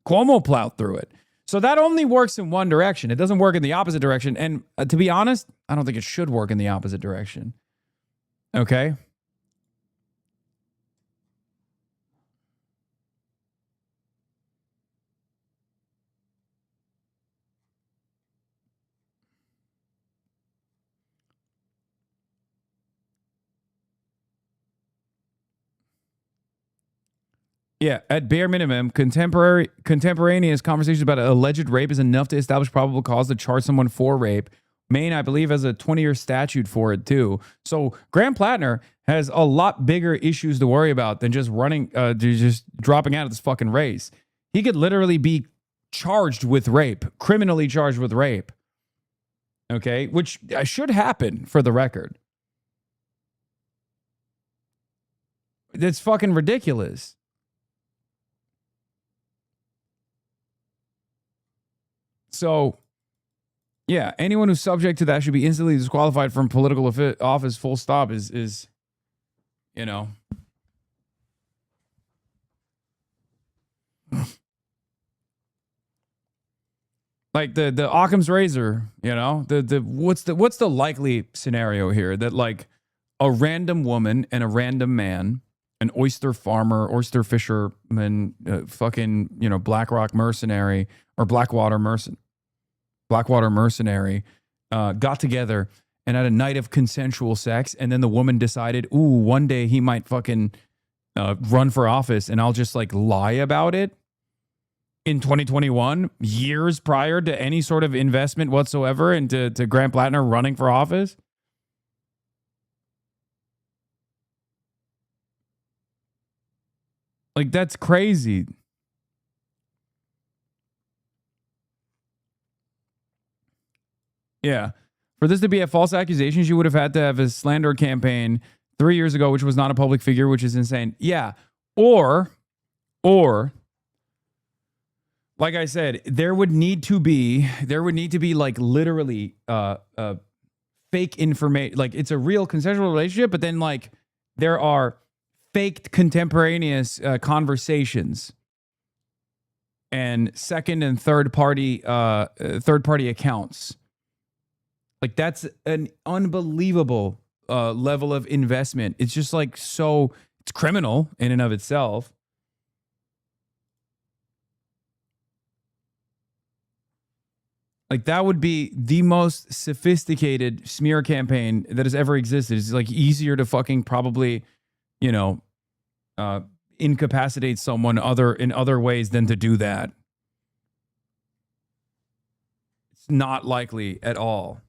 Cuomo plowed through it. So that only works in one direction. It doesn't work in the opposite direction. And to be honest, I don't think it should work in the opposite direction. Okay? Yeah, at bare minimum, contemporaneous conversations about alleged rape is enough to establish probable cause to charge someone for rape. Maine, I believe, has a 20-year statute for it, too. So Graham Plattner has a lot bigger issues to worry about than just just dropping out of this fucking race. He could literally be charged with rape, criminally charged with rape. Okay, which should happen for the record. That's fucking ridiculous. So, yeah, anyone who's subject to that should be instantly disqualified from political office, full stop, is you know. Like the Occam's razor, you know, what's the likely scenario here that like a random woman and a random man, an oyster farmer, oyster fisherman, fucking, you know, Blackwater mercenary, got together and had a night of consensual sex, and then the woman decided, ooh, one day he might fucking run for office, and I'll just like lie about it in 2021, years prior to any sort of investment whatsoever into Graham Plattner running for office. Like, that's crazy. Yeah. For this to be a false accusation, she would have had to have a slander campaign 3 years ago, which was not a public figure, which is insane. Yeah. Or, like I said, there would need to be like literally fake information. Like, it's a real consensual relationship, but then like there are faked contemporaneous conversations and second and third party accounts. Like, that's an unbelievable level of investment. It's just like it's criminal in and of itself. Like, that would be the most sophisticated smear campaign that has ever existed. It's like easier to fucking probably, you know, incapacitate someone in other ways than to do that. It's not likely at all.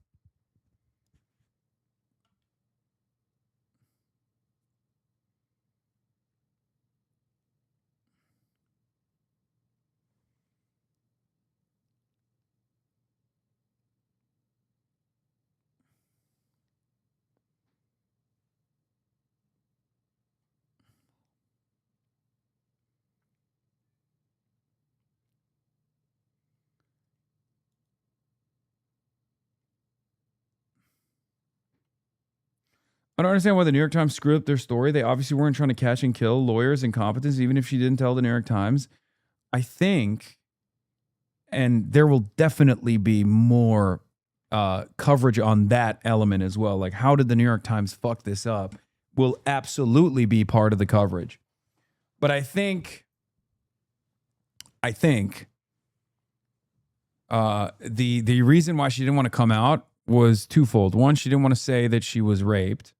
I don't understand why the New York Times screwed up their story. They obviously weren't trying to catch and kill lawyers' incompetence, even if she didn't tell the New York Times. I think, and there will definitely be more coverage on that element as well. Like, how did the New York Times fuck this up? Will absolutely be part of the coverage. But I think the reason why she didn't want to come out was twofold. One, she didn't want to say that she was raped.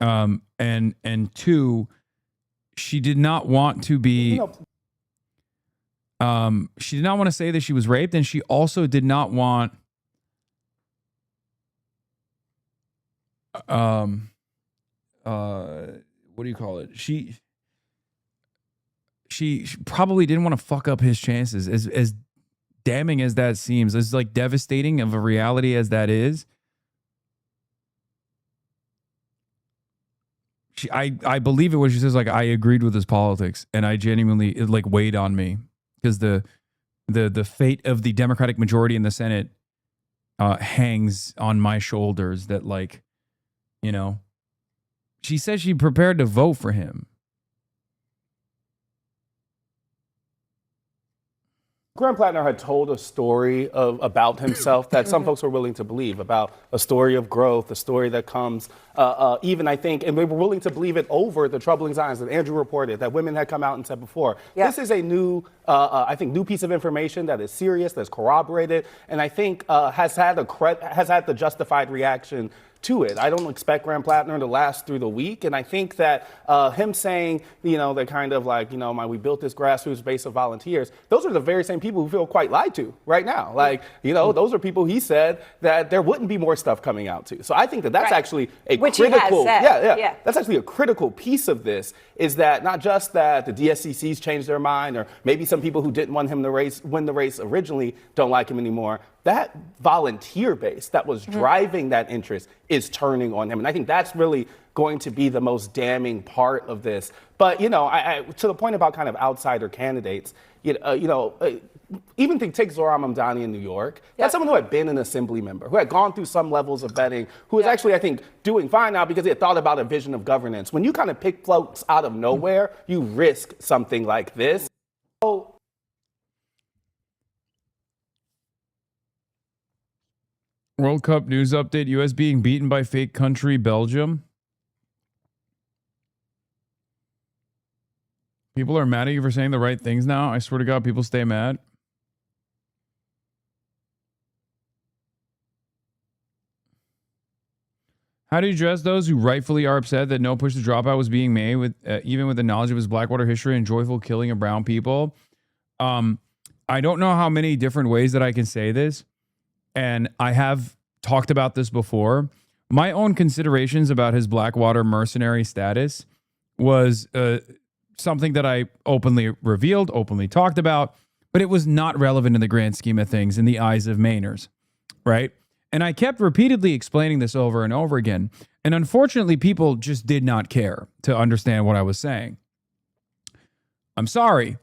And two, she did not want to be, she did not want to say that she was raped, and she also did not want, what do you call it? She probably didn't want to fuck up his chances, as damning as that seems, as like devastating of a reality as that is. I believe it when she says like I agreed with his politics, and I genuinely it like weighed on me because the fate of the Democratic majority in the Senate hangs on my shoulders. That like, you know, she says she prepared to vote for him. Graham Plattner had told a story about himself that some folks were willing to believe, about a story of growth, a story that comes even, I think, and they were willing to believe it over the troubling signs that Andrew reported, that women had come out and said before. Yeah. This is a new, I think, new piece of information that is serious, that's corroborated, and I think has had the justified reaction to it. I don't expect Graham Plattner to last through the week, and I think that him saying, you know, they're kind of like, you know, we built this grassroots base of volunteers, those are the very same people who feel quite lied to right now. Like, you know, those are people he said that there wouldn't be more stuff coming out to. So I think that that's actually a critical, that's actually a critical piece of this, is that not just that the DSCC's changed their mind, or maybe some people who didn't want him to win the race originally don't like him anymore. That volunteer base that was driving that interest is turning on him. And I think that's really going to be the most damning part of this. But, you know, I to the point about kind of outsider candidates, even take Zohran Mamdani in New York. That's someone who had been an assembly member, who had gone through some levels of vetting, who is actually, I think, doing fine now because he had thought about a vision of governance. When you kind of pick folks out of nowhere, you risk something like this. So, World Cup news update. U.S. being beaten by fake country Belgium. People are mad at you for saying the right things now. I swear to God, people stay mad. How do you address those who rightfully are upset that no push to dropout was being made, with even with the knowledge of his Blackwater history and joyful killing of brown people? I don't know how many different ways that I can say this. And I have talked about this before. My own considerations about his Blackwater mercenary status was something that I openly revealed, openly talked about, but it was not relevant in the grand scheme of things in the eyes of Mainers, right? And I kept repeatedly explaining this over and over again. And unfortunately, people just did not care to understand what I was saying. I'm sorry.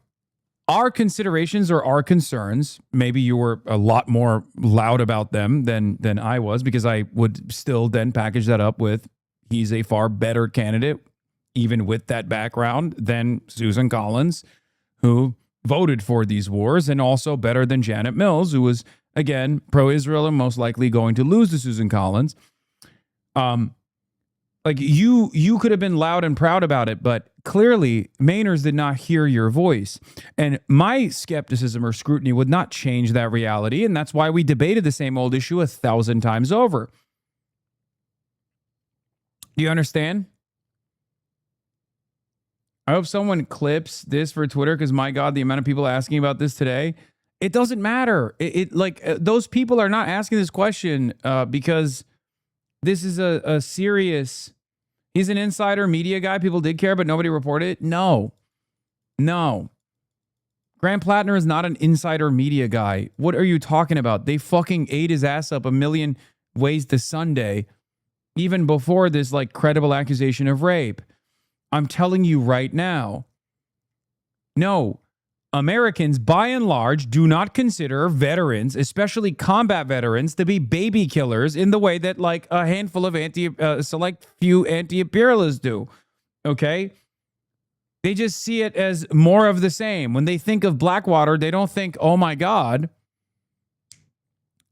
Our considerations or our concerns, maybe you were a lot more loud about them than I was, because I would still then package that up with he's a far better candidate, even with that background, than Susan Collins, who voted for these wars, and also better than Janet Mills, who was, again, pro-Israel and most likely going to lose to Susan Collins. Like you could have been loud and proud about it, but clearly Mainers did not hear your voice. And my skepticism or scrutiny would not change that reality. And that's why we debated the same old issue 1,000 times over. Do you understand? I hope someone clips this for Twitter, because my God, the amount of people asking about this today, it doesn't matter. Those people are not asking this question because this is a serious, he's an insider media guy. People did care, but nobody reported it. No. Graham Plattner is not an insider media guy. What are you talking about? They fucking ate his ass up a million ways to Sunday, even before this like credible accusation of rape. I'm telling you right now, no. Americans, by and large, do not consider veterans, especially combat veterans, to be baby killers in the way that like a handful of select few anti-imperialists do. Okay? They just see it as more of the same. When they think of Blackwater, they don't think, oh my God,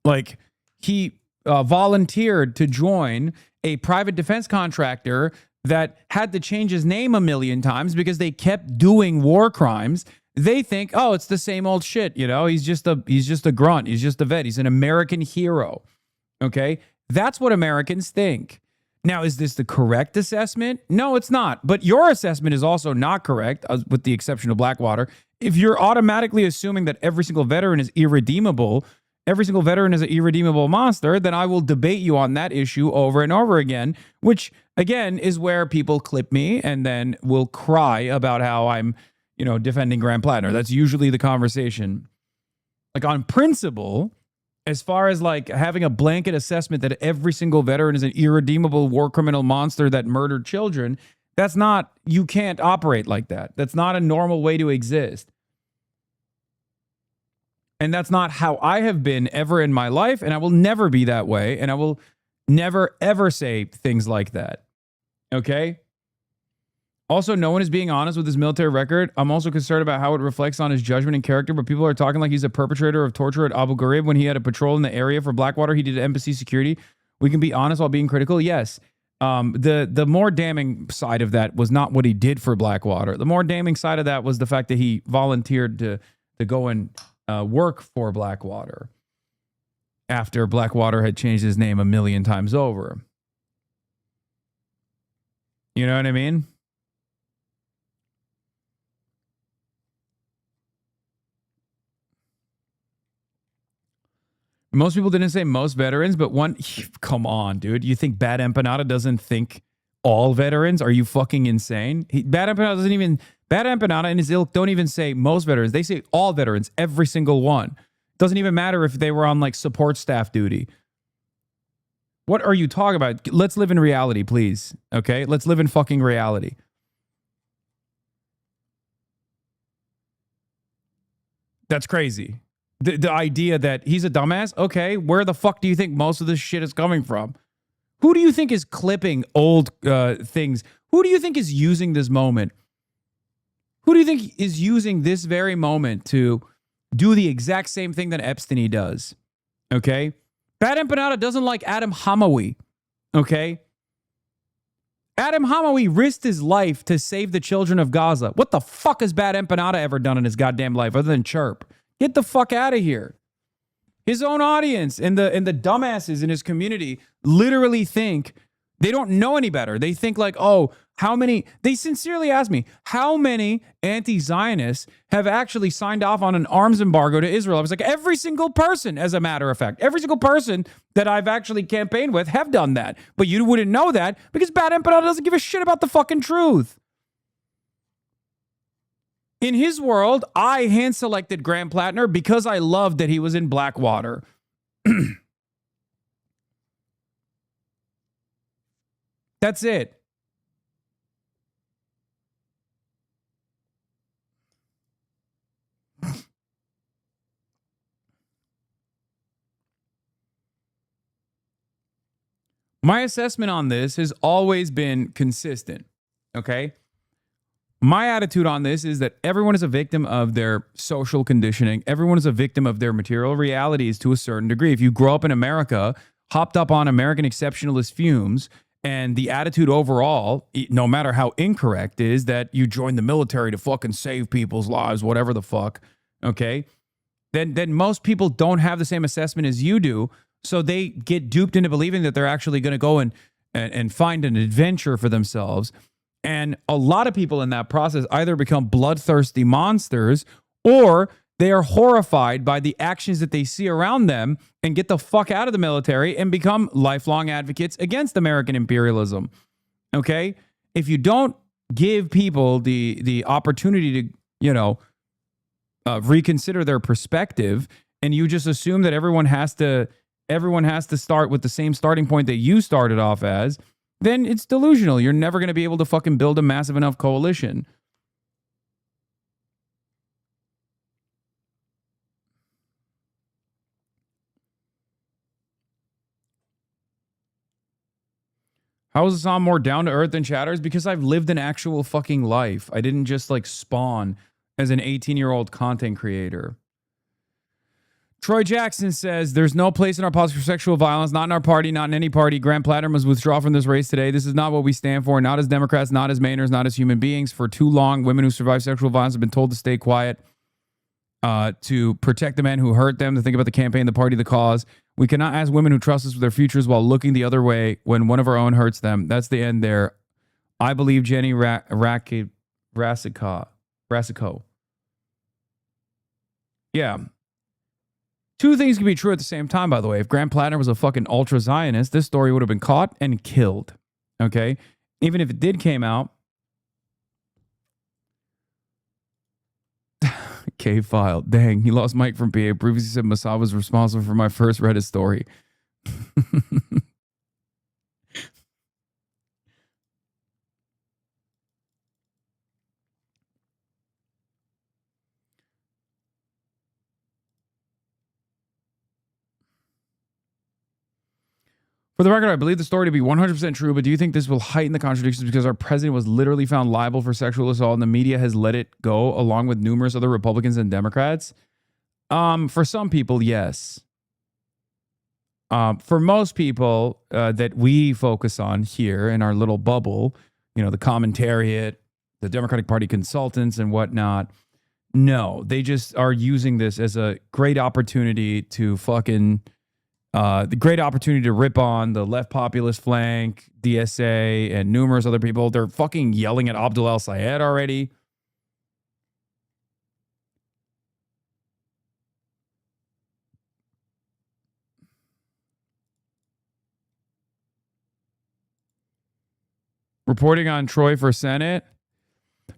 like he volunteered to join a private defense contractor that had to change his name a million times because they kept doing war crimes. They think, oh, it's the same old shit. You know, he's just a grunt. He's just a vet. He's an American hero. Okay. That's what Americans think. Now, is this the correct assessment? No, it's not. But your assessment is also not correct, with the exception of Blackwater. If you're automatically assuming that every single veteran is irredeemable, every single veteran is an irredeemable monster, then I will debate you on that issue over and over again, which again is where people clip me and then will cry about how I'm, defending Graham Plattner. That's usually the conversation. Like on principle, as far as like having a blanket assessment that every single veteran is an irredeemable war criminal monster that murdered children, That's not, you can't operate like that. That's not a normal way to exist. And that's not how I have been ever in my life, and I will never be that way, and I will never, ever say things like that. Okay? Also, no one is being honest with his military record. I'm also concerned about how it reflects on his judgment and character, but people are talking like he's a perpetrator of torture at Abu Ghraib when he had a patrol in the area for Blackwater. He did embassy security. We can be honest while being critical. Yes. The more damning side of that was not what he did for Blackwater. The more damning side of that was the fact that he volunteered to go and work for Blackwater after Blackwater had changed his name 1 million times over. You know what I mean? Most people didn't say most veterans, but one, come on, dude. You think Bad Empanada doesn't think all veterans? Are you fucking insane? Bad Empanada and his ilk don't even say most veterans. They say all veterans, every single one. Doesn't even matter if they were on like support staff duty. What are you talking about? Let's live in reality, please. Okay? Let's live in fucking reality. That's crazy. The idea that he's a dumbass, okay, where the fuck do you think most of this shit is coming from? Who do you think is clipping old things? Who do you think is using this moment? Who do you think is using this very moment to do the exact same thing that Epstein does? Okay? Bad Empanada doesn't like Adam Hamawi. Okay? Adam Hamawi risked his life to save the children of Gaza. What the fuck has Bad Empanada ever done in his goddamn life other than chirp? Get the fuck out of here. His own audience and the dumbasses in his community literally think they don't know any better. They think like, oh, they sincerely ask me, how many anti-Zionists have actually signed off on an arms embargo to Israel? I was like, every single person, as a matter of fact. Every single person that I've actually campaigned with have done that. But you wouldn't know that because Bad Empanada doesn't give a shit about the fucking truth. In his world, I hand-selected Graham Plattner because I loved that he was in Blackwater. That's it. My assessment on this has always been consistent, okay? My attitude on this is that everyone is a victim of their social conditioning. Everyone is a victim of their material realities to a certain degree. If you grow up in America, hopped up on American exceptionalist fumes, and the attitude overall, no matter how incorrect, is that you join the military to fucking save people's lives, whatever the fuck, okay? Then most people don't have the same assessment as you do, so they get duped into believing that they're actually going to go and find an adventure for themselves. And a lot of people in that process either become bloodthirsty monsters or they are horrified by the actions that they see around them and get the fuck out of the military and become lifelong advocates against American imperialism. Okay? If you don't give people the opportunity to, reconsider their perspective and you just assume that everyone has to start with the same starting point that you started off as, then it's delusional. You're never going to be able to fucking build a massive enough coalition. How is Hasan more down to earth than Chatters? Because I've lived an actual fucking life. I didn't just like spawn as an 18-year-old content creator. Troy Jackson says, there's no place in our politics for sexual violence, not in our party, not in any party. Graham Plattner must withdraw from this race today. This is not what we stand for, not as Democrats, not as Mainers, not as human beings. For too long, women who survive sexual violence have been told to stay quiet, to protect the men who hurt them, to think about the campaign, the party, the cause. We cannot ask women who trust us with their futures while looking the other way when one of our own hurts them. That's the end there. I believe Jenny Rasico. Yeah. Two things can be true at the same time, by the way. If Graham Plattner was a fucking ultra-Zionist, this story would have been caught and killed. Okay? Even if it did came out. K-File. Dang, he lost Mike from PA. Previously said Mossad was responsible for my first Reddit story. For the record, I believe the story to be 100% true, but do you think this will heighten the contradictions because our president was literally found liable for sexual assault and the media has let it go along with numerous other Republicans and Democrats? For some people, yes. For most people that we focus on here in our little bubble, you know, the commentariat, the Democratic Party consultants and whatnot, no, they just are using this as a great opportunity to fucking, the great opportunity to rip on the left populist flank, DSA, and numerous other people. They're fucking yelling at Abdul-Sayed already. Reporting on Troy for Senate.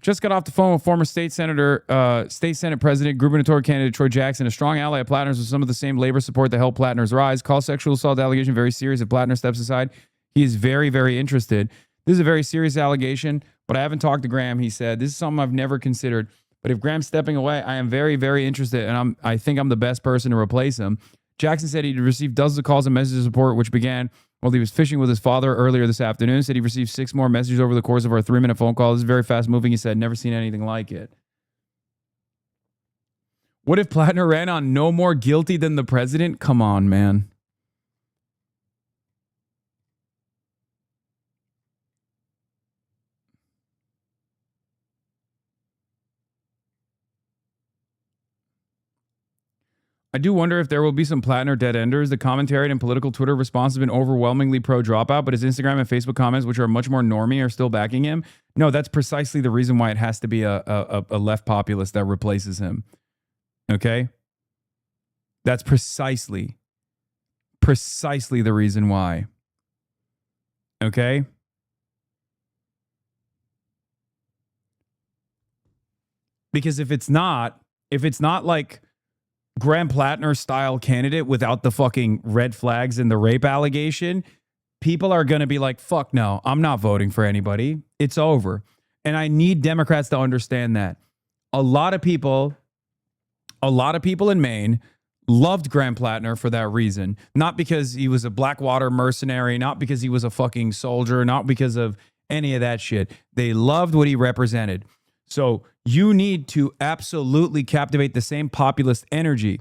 Just got off the phone with former state senator, state Senate president, gubernatorial candidate Troy Jackson, a strong ally of Plattner's with some of the same labor support that helped Plattner's rise. Call sexual assault allegation very serious. If Plattner steps aside, he is very, very interested. This is a very serious allegation, but I haven't talked to Graham. He said, this is something I've never considered. But if Graham's stepping away, I am very, very interested, and I think I'm the best person to replace him. Jackson said he'd received dozens of calls and messages of support, which began while he was fishing with his father earlier this afternoon. Said he received 6 more messages over the course of our 3-minute phone call. This is very fast moving. He said, never seen anything like it. What if Plattner ran on no more guilty than the president? Come on, man. I do wonder if there will be some Plattner dead enders. The commentary and political Twitter response has been overwhelmingly pro dropout, but his Instagram and Facebook comments, which are much more normie, are still backing him. No, that's precisely the reason why it has to be a left populist that replaces him. Okay? That's precisely the reason why. Okay? Because if it's not like Graham Plattner style candidate without the fucking red flags and the rape allegation, people are going to be like, fuck no, I'm not voting for anybody. It's over. And I need Democrats to understand that. A lot of people in Maine loved Graham Plattner for that reason. Not because he was a Blackwater mercenary, not because he was a fucking soldier, not because of any of that shit. They loved what he represented. So you need to absolutely captivate the same populist energy,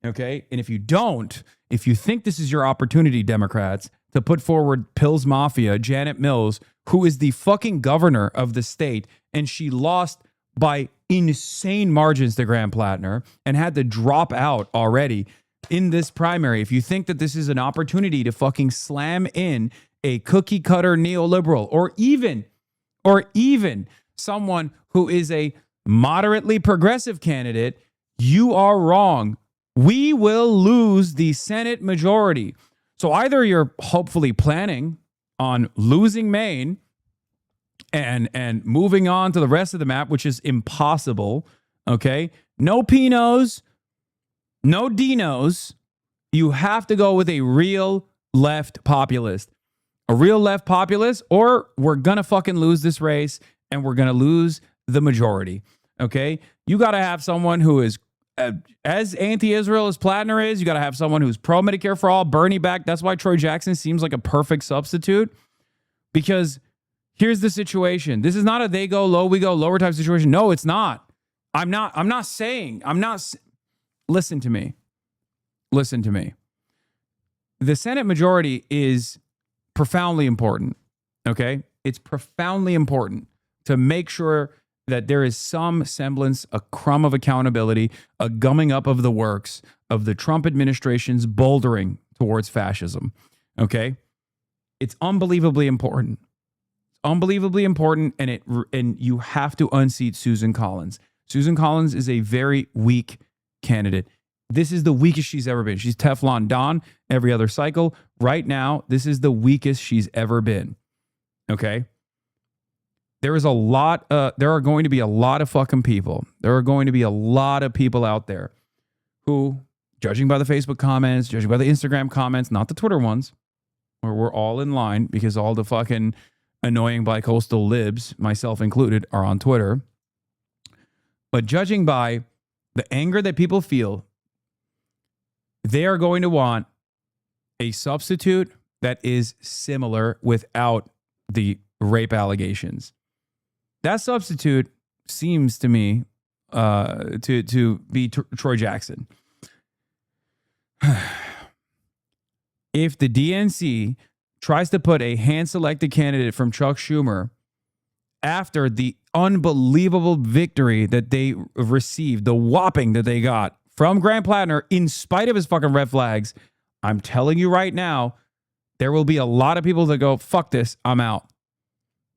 okay? And if you don't, if you think this is your opportunity, Democrats, to put forward Pills Mafia, Janet Mills, who is the fucking governor of the state, and she lost by insane margins to Graham Plattner and had to drop out already in this primary. If you think that this is an opportunity to fucking slam in a cookie cutter neoliberal or even someone who is a moderately progressive candidate, you are wrong. We will lose the Senate majority. So either you're hopefully planning on losing Maine and moving on to the rest of the map, which is impossible, okay? No Pinos, no Dinos. You have to go with a real left populist. A real left populist, or we're going to fucking lose this race and we're going to lose the majority, okay? You got to have someone who is as anti-Israel as Plattner is. You got to have someone who's pro-Medicare for all, Bernie back. That's why Troy Jackson seems like a perfect substitute, because here's the situation. This is not a they go low, we go lower type situation. No, it's not. Listen to me. The Senate majority is profoundly important, okay? It's profoundly important to make sure that there is some semblance, a crumb of accountability, a gumming up of the works of the Trump administration's bouldering towards fascism, okay? It's unbelievably important. Unbelievably important, and you have to unseat Susan Collins. Susan Collins is a very weak candidate. This is the weakest she's ever been. She's Teflon Don every other cycle. Right now, this is the weakest she's ever been, okay? There are going to be a lot of fucking people. There are going to be a lot of people out there who, judging by the Facebook comments, judging by the Instagram comments, not the Twitter ones, where we're all in line because all the fucking annoying bicoastal libs, myself included, are on Twitter. But judging by the anger that people feel, they are going to want a substitute that is similar without the rape allegations. That substitute seems to me to be Troy Jackson. If the DNC tries to put a hand-selected candidate from Chuck Schumer after the unbelievable victory that they received, the whopping that they got from Grant Plattner, in spite of his fucking red flags, I'm telling you right now, there will be a lot of people that go, fuck this, I'm out.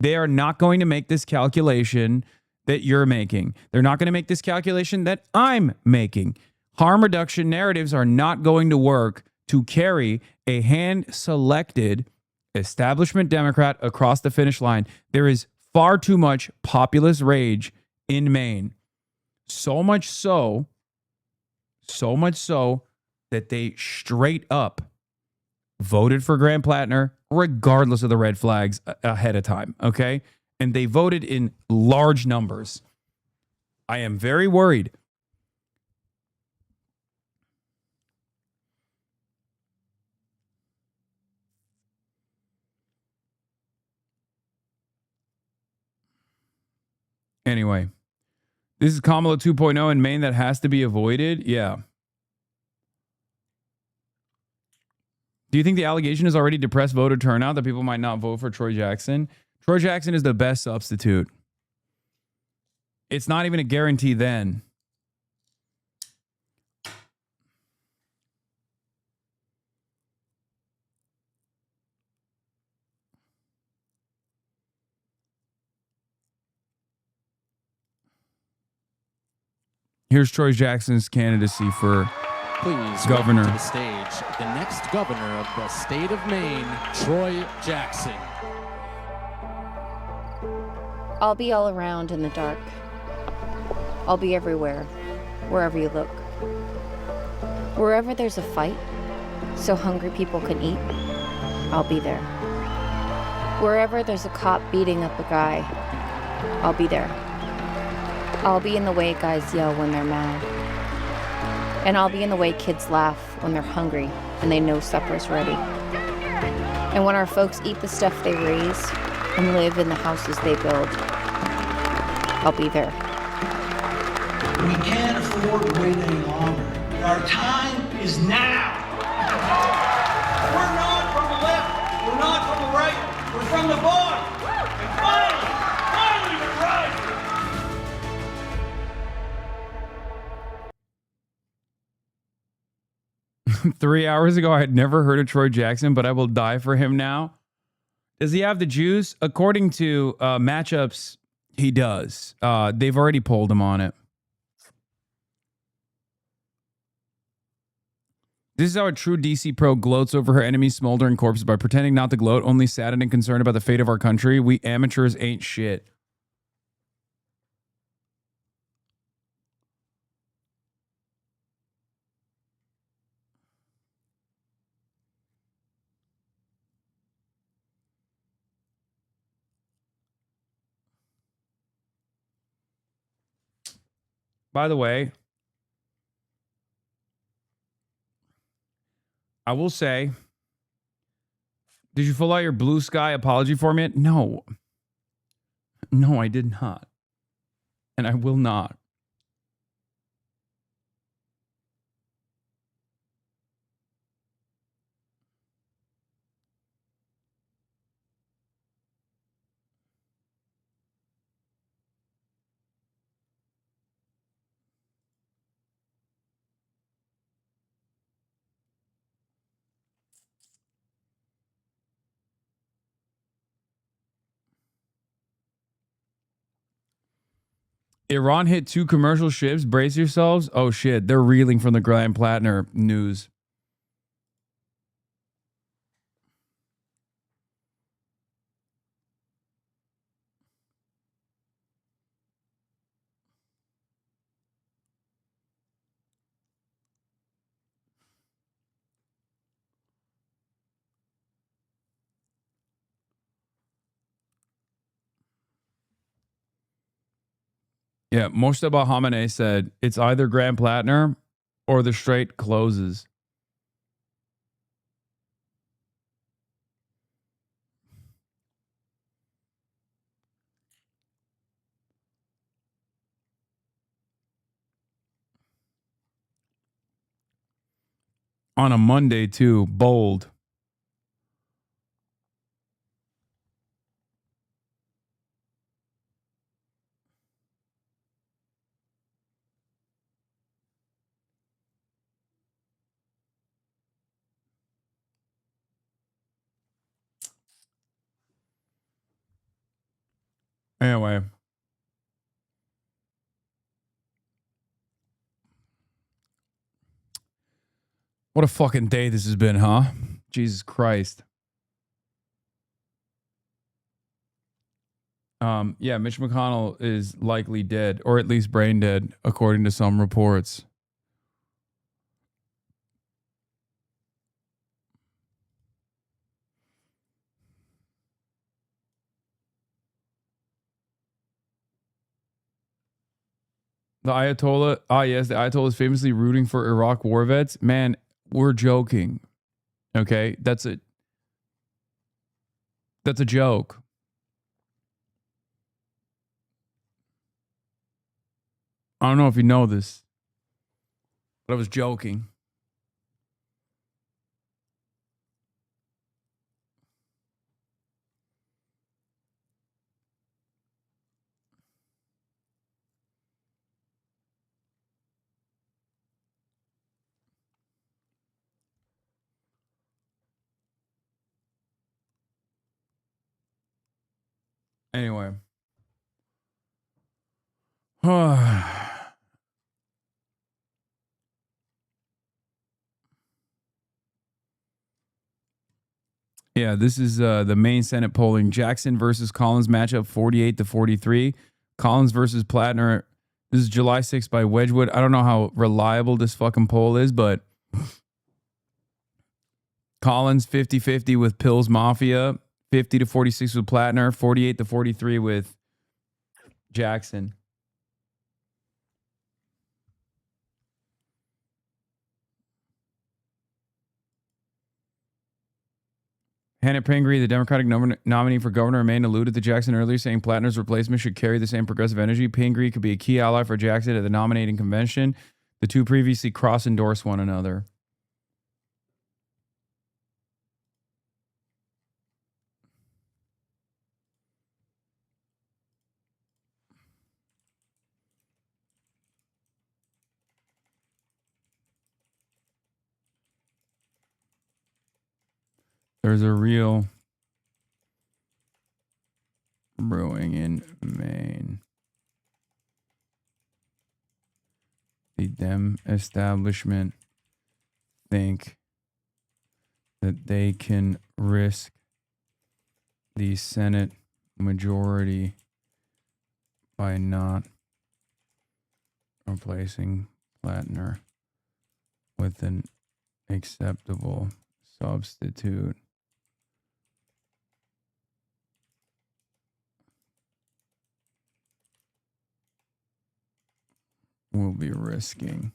They are not going to make this calculation that you're making. They're not going to make this calculation that I'm making. Harm reduction narratives are not going to work to carry a hand-selected establishment Democrat across the finish line. There is far too much populist rage in Maine. So much so that they straight up voted for Grant Plattner regardless of the red flags ahead of time, okay? And they voted in large numbers. I am very worried. Anyway, this is Kamala 2.0 in Maine that has to be avoided. Yeah. Do you think the allegation has already depressed voter turnout that people might not vote for Troy Jackson? Troy Jackson is the best substitute. It's not even a guarantee then. Here's Troy Jackson's candidacy for Please governor. welcome to the stage the next governor of the state of Maine, Troy Jackson. I'll be all around in the dark. I'll be everywhere, wherever you look. Wherever there's a fight, so hungry people can eat, I'll be there. Wherever there's a cop beating up a guy, I'll be there. I'll be in the way guys yell when they're mad. And I'll be in the way kids laugh when they're hungry and they know supper's ready. And when our folks eat the stuff they raise and live in the houses they build, I'll be there. We can't afford to wait any longer. Our time is now. We're not from the left. We're not from the right. We're from the bottom. And finally we're right. 3 hours ago, I had never heard of Troy Jackson, but I will die for him now. Does he have the juice? According to matchups, he does. They've already polled him on it. This is how a true DC pro gloats over her enemy's smoldering corpses by pretending not to gloat, only saddened and concerned about the fate of our country. We amateurs ain't shit. By the way, I will say, did you fill out your blue sky apology form yet? No. No, I did not. And I will not. Iran hit 2 commercial ships. Brace yourselves. Oh, shit. They're reeling from the Grant Plattner news. Yeah, Moshtaba Khamenei said it's either Grant Plattner or the Strait closes. On a Monday, too. Bold. Anyway. What a fucking day this has been, huh? Jesus Christ. Yeah, Mitch McConnell is likely dead, or at least brain dead, according to some reports. The Ayatollah, the Ayatollah is famously rooting for Iraq war vets. Man, we're joking. Okay, that's a joke. I don't know if you know this, but I was joking. Anyway. Yeah, this is the main Senate polling. Jackson versus Collins matchup 48-43. Collins versus Plattner. This is July 6th by Wedgwood. I don't know how reliable this fucking poll is, but Collins 50-50 with Pills Mafia. 50-46 with Plattner. 48-43 with Jackson. Hannah Pingree, the Democratic nominee for governor of Maine, alluded to Jackson earlier, saying Plattner's replacement should carry the same progressive energy. Pingree could be a key ally for Jackson at the nominating convention. The two previously cross-endorsed one another. There's a real brewing in Maine. The Dem establishment think that they can risk the Senate majority by not replacing Plattner with an acceptable substitute. We'll be risking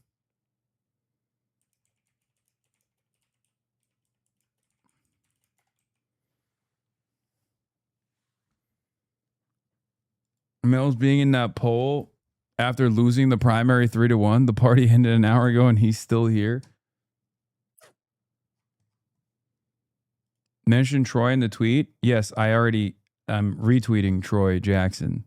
Mills being in that poll after losing the primary 3-1. The party ended an hour ago and he's still here. Mention Troy in the tweet. Yes, I'm retweeting Troy Jackson.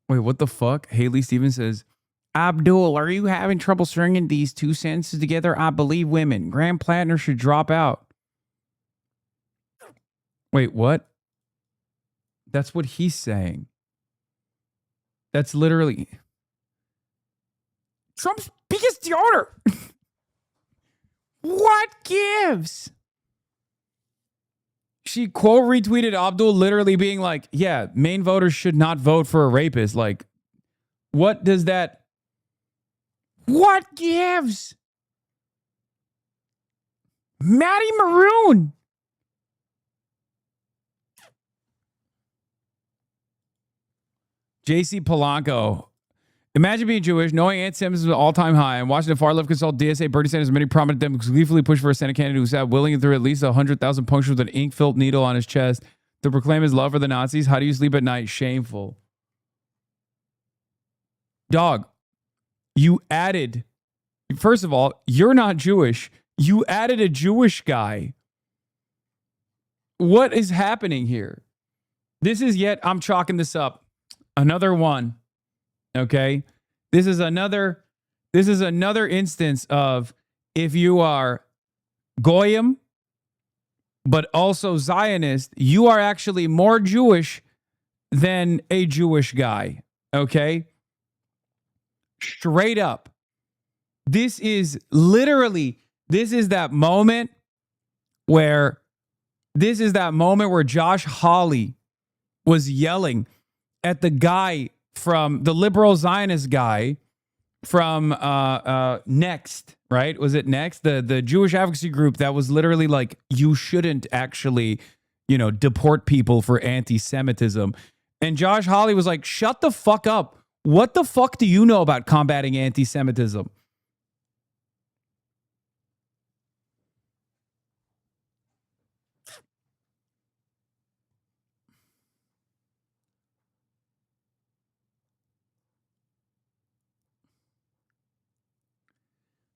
Wait, what the fuck? Haley Stevens says, Abdul, are you having trouble stringing these two sentences together? I believe women. Graham Plattner should drop out. Wait, what? That's what he's saying. That's literally Trump's biggest donor. What gives? She quote retweeted Abdul literally being like, yeah, Maine voters should not vote for a rapist. Like, what does that... What gives? Maddie Maroon. JC Polanco. Imagine being Jewish, knowing anti-Semitism is an all-time high, and watching the far-left consult DSA Bernie Sanders many prominent Democrats gleefully push for a Senate candidate who sat willing through at least 100,000 punctures with an ink-filled needle on his chest to proclaim his love for the Nazis. How do you sleep at night? Shameful. Dog, you added, first of all, you're not Jewish. You added a Jewish guy. What is happening here? This is yet, I'm chalking this up. Another one. Okay. This is another instance of if you are Goyim, but also Zionist, you are actually more Jewish than a Jewish guy. Okay. Straight up. This is that moment where Josh Hawley was yelling at the guy from the liberal Zionist guy from Next, right? Was it Next? The Jewish advocacy group that was literally like, you shouldn't actually, deport people for anti-Semitism. And Josh Hawley was like, shut the fuck up. What the fuck do you know about combating anti-Semitism?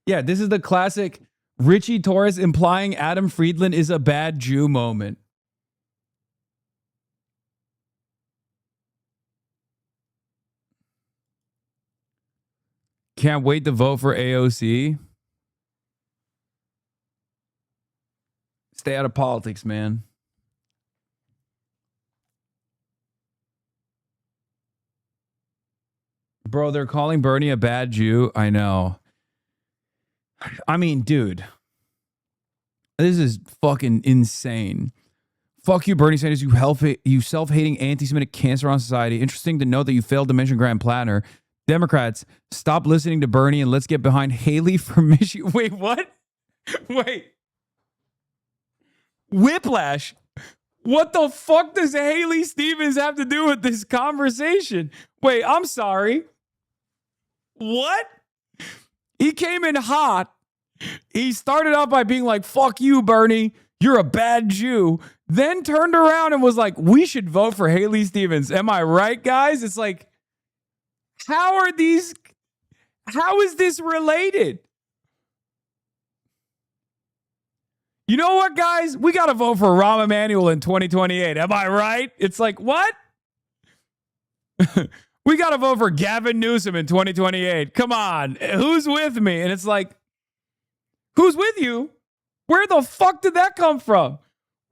Yeah, this is the classic Richie Torres implying Adam Friedland is a bad Jew moment. Can't wait to vote for AOC. Stay out of politics, man. Bro, they're calling Bernie a bad Jew. I know. I mean, dude, this is fucking insane. Fuck you, Bernie Sanders, you self-hating anti-Semitic cancer on society. Interesting to note that you failed to mention Graham Plattner. Democrats, stop listening to Bernie and let's get behind Haley for Michigan. Wait, what? Wait. Whiplash. What the fuck does Haley Stevens have to do with this conversation? Wait, I'm sorry. What? He came in hot. He started out by being like, fuck you, Bernie. You're a bad Jew. Then turned around and was like, we should vote for Haley Stevens. Am I right, guys? It's like, how is this related? You know what, guys? We got to vote for Rahm Emanuel in 2028. Am I right? It's like, what? We got to vote for Gavin Newsom in 2028. Come on. Who's with me? And it's like, who's with you? Where the fuck did that come from?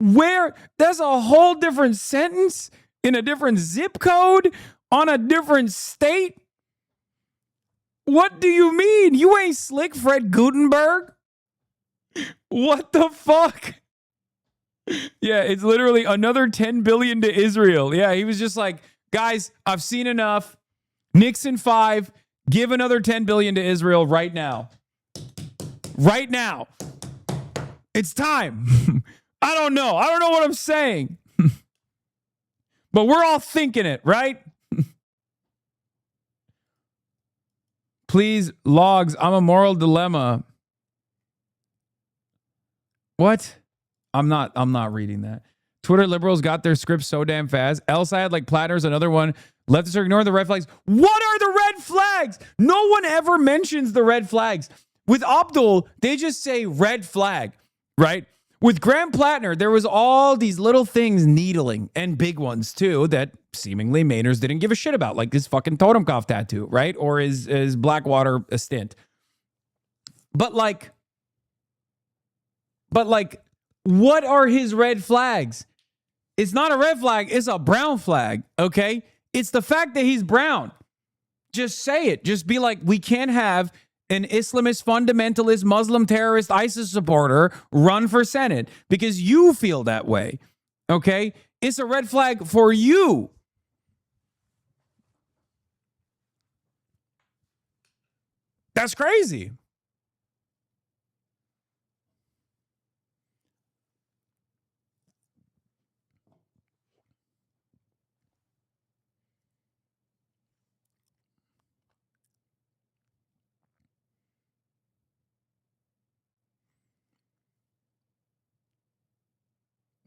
Where? That's a whole different sentence in a different zip code on a different state. What do you mean? You ain't slick Fred Gutenberg? What the fuck? Yeah, it's literally another 10 billion to Israel. Yeah, he was just like, guys, I've seen enough. Nixon 5, give another 10 billion to Israel right now. Right now. It's time. I don't know what I'm saying. But we're all thinking it, right? Please, logs, I'm a moral dilemma. What? I'm not reading that. Twitter liberals got their script so damn fast. Elside, like Plattner's another one. Leftists are ignoring the red flags. What are the red flags? No one ever mentions the red flags. With Abdul, they just say red flag, right? With Graham Plattner, there was all these little things needling, and big ones too, that seemingly Mainers didn't give a shit about, like his fucking Totenkopf tattoo, right? Or his Blackwater stint. But like, what are his red flags? It's not a red flag, it's a brown flag, okay? It's the fact that he's brown. Just say it. Just be like, we can't have an Islamist, fundamentalist, Muslim terrorist, ISIS supporter run for Senate because you feel that way, okay? It's a red flag for you. That's crazy.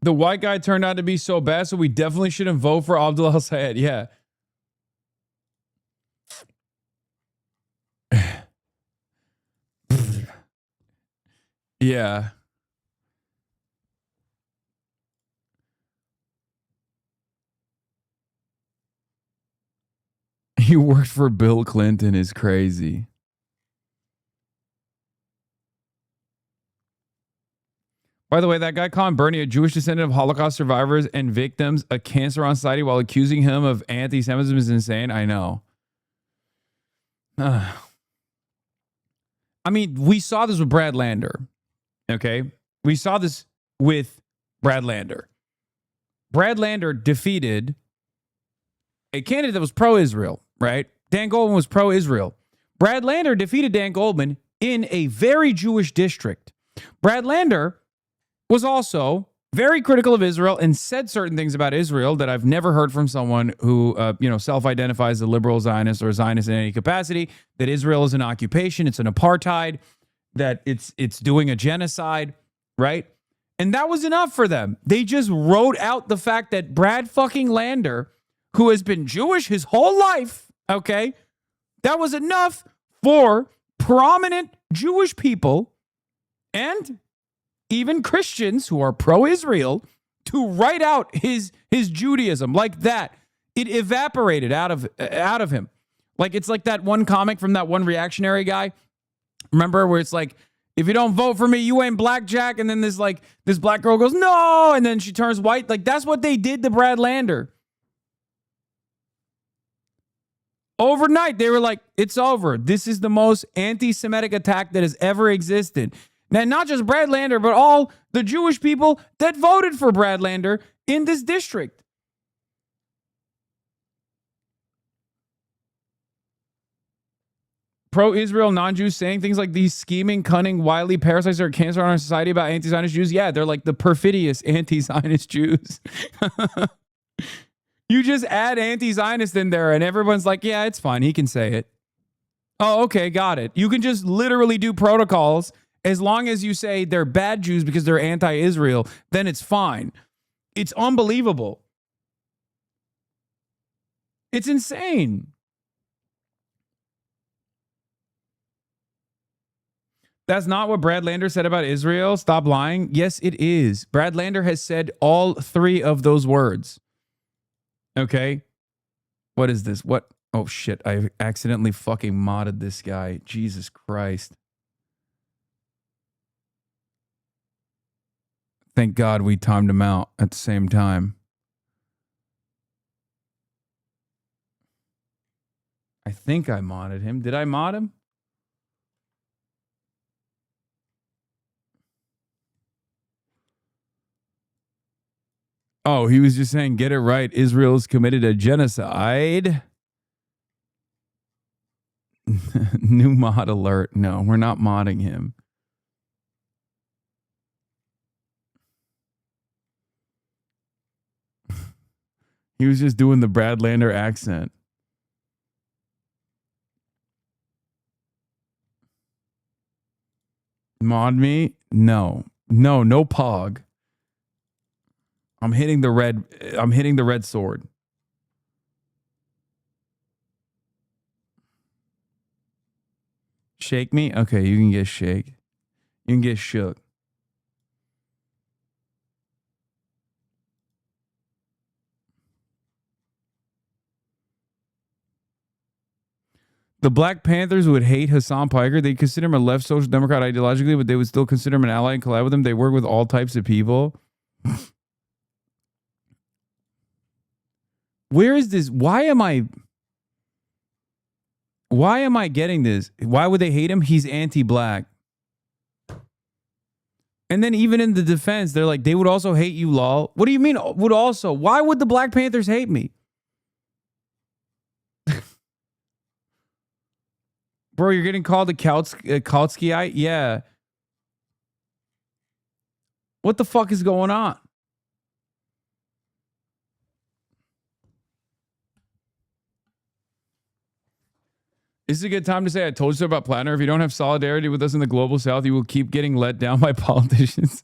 The white guy turned out to be so bad, so we definitely shouldn't vote for Abdul-Sayed. Yeah. Yeah. He worked for Bill Clinton is crazy. By the way, that guy calling Bernie a Jewish descendant of Holocaust survivors and victims a cancer on society while accusing him of anti-Semitism is insane. I know. I mean, we saw this with Brad Lander. Okay? We saw this with Brad Lander. Brad Lander defeated a candidate that was pro-Israel, right? Dan Goldman was pro-Israel. Brad Lander defeated Dan Goldman in a very Jewish district. Brad Lander was also very critical of Israel and said certain things about Israel that I've never heard from someone who, self-identifies as a liberal Zionist or a Zionist in any capacity, that Israel is an occupation, it's an apartheid, that it's doing a genocide, right? And that was enough for them. They just wrote out the fact that Brad fucking Lander, who has been Jewish his whole life, okay, that was enough for prominent Jewish people and even Christians who are pro-Israel to write out his Judaism like that. It evaporated out of him. Like, it's like that one comic from that one reactionary guy. Remember, where it's like, if you don't vote for me, you ain't blackjack. And then this black girl goes, no. And then she turns white. Like, that's what they did to Brad Lander. Overnight, they were like, it's over. This is the most anti-Semitic attack that has ever existed. Now, not just Brad Lander, but all the Jewish people that voted for Brad Lander in this district. Pro-Israel non-Jews saying things like these scheming, cunning, wily parasites are a cancer on our society about anti-Zionist Jews. Yeah, they're like the perfidious anti-Zionist Jews. You just add anti-Zionist in there and everyone's like, yeah, it's fine. He can say it. Oh, okay, got it. You can just literally do protocols. As long as you say they're bad Jews because they're anti-Israel, then it's fine. It's unbelievable. It's insane. That's not what Brad Lander said about Israel. Stop lying. Yes, it is. Brad Lander has said all three of those words. Okay. What is this? What? Oh, shit. I accidentally fucking modded this guy. Jesus Christ. Thank God we timed him out at the same time. I think I modded him. Did I mod him? Oh, he was just saying, get it right. Israel's committed a genocide. New mod alert. No, we're not modding him. He was just doing the Brad Lander accent. Mod me? No. No pog. I'm hitting the red sword. Shake me? Okay, you can get shake. You can get shook. The Black Panthers would hate Hasan Piker. They consider him a left social democrat ideologically, but they would still consider him an ally and collab with him. They work with all types of people. Where is this? Why am I getting this? Why would they hate him? He's anti-black. And then even in the defense, they're like, they would also hate you, lol. What do you mean would also? Why would the Black Panthers hate me? Bro, you're getting called a Kautskyite? Yeah. What the fuck is going on? This is a good time to say I told you so about Plattner. If you don't have solidarity with us in the global south, you will keep getting let down by politicians.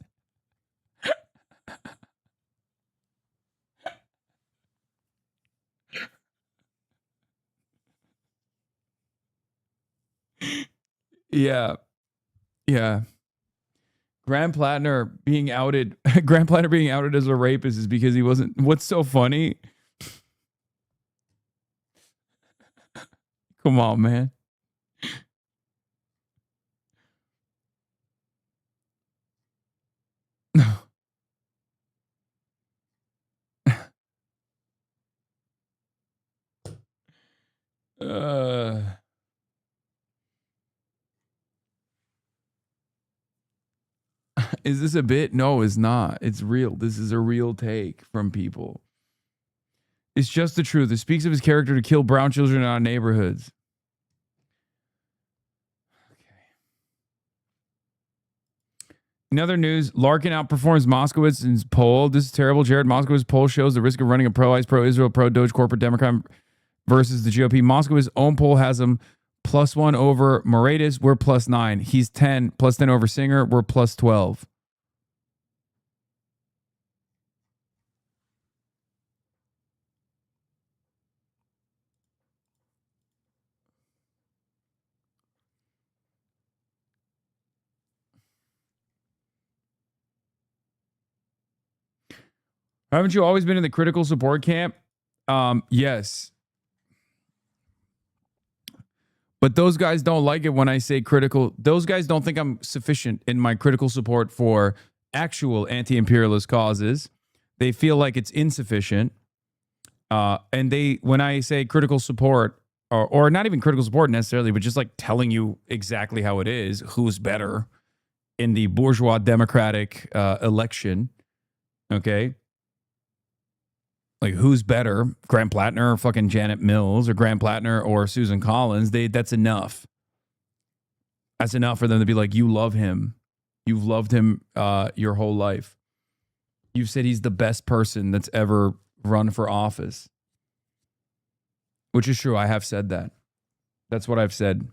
Yeah. Yeah. Graham Plattner being outed Graham Plattner being outed as a rapist is because he wasn't. What's so funny? Come on, man. Is this a bit? No, it's not. It's real. This is a real take from people. It's just the truth. It speaks of his character to kill brown children in our neighborhoods. In other news, Larkin outperforms Moskowitz in his poll. This is terrible. Jared Moskowitz's poll shows the risk of running a pro-ICE, pro-Israel, pro-Doge corporate Democrat versus the GOP. Moskowitz's own poll has him +1 over Moratis. We're +9. He's 10, +10 over Singer. We're +12. Haven't you always been in the critical support camp? Yes. But those guys don't like it when I say critical. Those guys don't think I'm sufficient in my critical support for actual anti-imperialist causes. They feel like it's insufficient. And when I say critical support, or not even critical support necessarily, but just like telling you exactly how it is, who's better in the bourgeois democratic election, okay? Like, who's better, Graham Plattner or fucking Janet Mills or Graham Plattner or Susan Collins? That's enough. That's enough for them to be like, you love him. You've loved him your whole life. You've said he's the best person that's ever run for office. Which is true. I have said that. That's what I've said.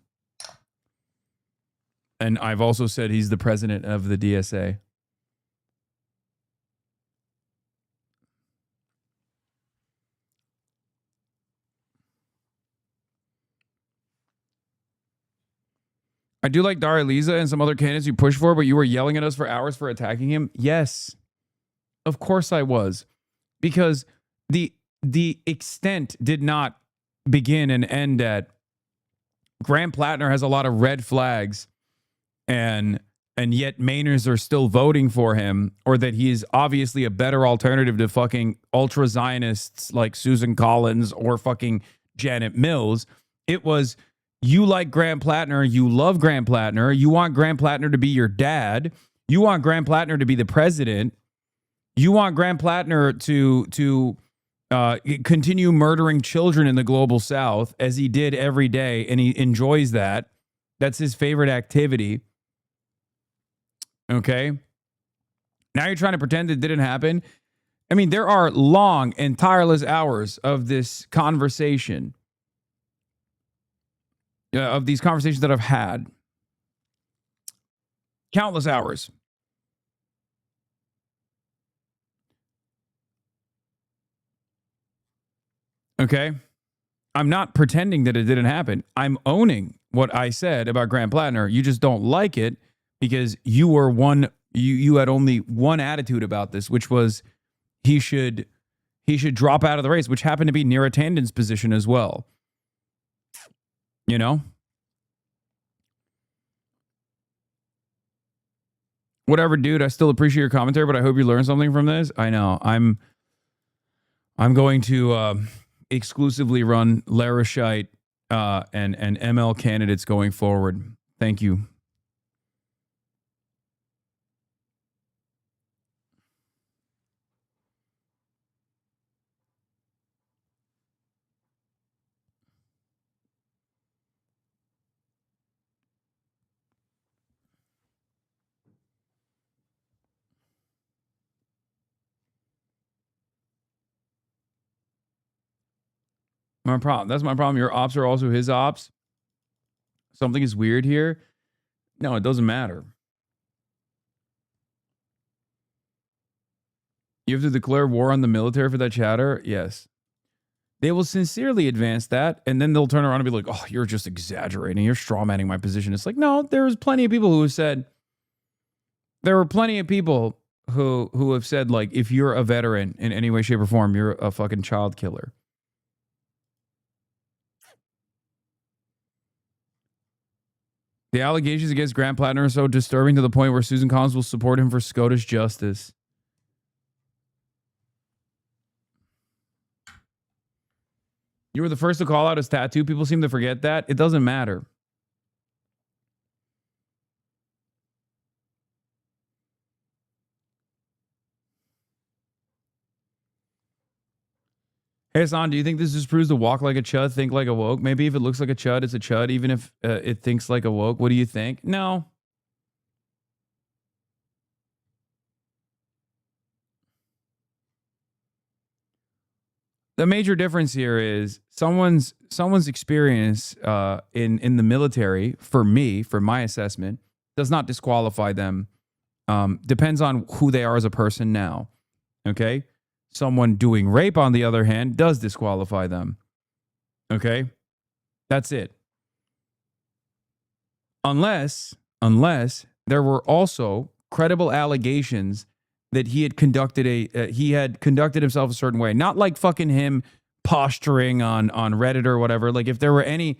And I've also said he's the president of the DSA. I do like Daria Liza and some other candidates you push for, but you were yelling at us for hours for attacking him. Yes, of course I was, because the extent did not begin and end at Graham Plattner has a lot of red flags, and yet Mainers are still voting for him, or that he is obviously a better alternative to fucking ultra Zionists like Susan Collins or fucking Janet Mills. It was, you like Graham Plattner, you love Graham Plattner, you want Graham Plattner to be your dad, you want Graham Plattner to be the president, you want Graham Plattner to continue murdering children in the global south as he did every day, and he enjoys that. That's his favorite activity. Okay? Now you're trying to pretend it didn't happen. I mean, there are long and tireless hours of this conversation. Of these conversations that I've had. Countless hours. Okay? I'm not pretending that it didn't happen. I'm owning what I said about Graham Plattner. You just don't like it because you were you had only one attitude about this, which was he should drop out of the race, which happened to be Neera Tanden's position as well. You know? Whatever, dude. I still appreciate your commentary, but I hope you learned something from this. I know. I'm going to exclusively run Larashite and ML candidates going forward. Thank you. My problem. That's my problem. Your ops are also his ops. Something is weird here. No, it doesn't matter. You have to declare war on the military for that chatter? Yes. They will sincerely advance that, and then they'll turn around and be like, oh, you're just exaggerating. You're strawmanning my position. It's like, no, there's plenty of people who have said, there were plenty of people who have said, like, if you're a veteran in any way, shape, or form, you're a fucking child killer. The allegations against Grant Plattner are so disturbing to the point where Susan Collins will support him for Scottish justice. You were the first to call out his tattoo. People seem to forget that. It doesn't matter. Hey, Hasan, do you think this just proves to walk like a chud, think like a woke? Maybe if it looks like a chud, it's a chud, even if it thinks like a woke. What do you think? No. The major difference here is someone's experience in the military, for me, for my assessment, does not disqualify them. Depends on who they are as a person now. Okay? Someone doing rape, on the other hand, does disqualify them. Okay? That's it. Unless there were also credible allegations that he had conducted himself a certain way. Not like fucking him posturing on Reddit or whatever. Like if there were any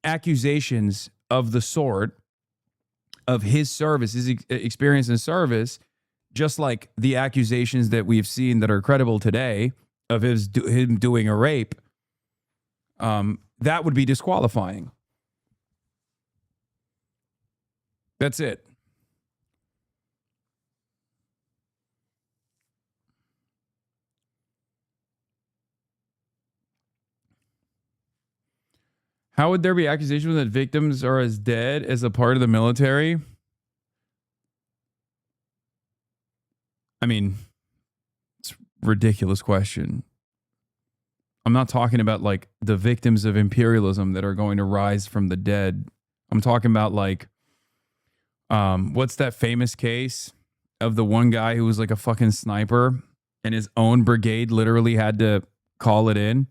accusations of the sort of his service, his experience in service, just like the accusations that we've seen that are credible today of him doing a rape, that would be disqualifying. That's it. How would there be accusations that victims are as dead as a part of the military? I mean, it's a ridiculous question. I'm not talking about like the victims of imperialism that are going to rise from the dead. I'm talking about like, what's that famous case of the one guy who was like a fucking sniper and his own brigade literally had to call it in?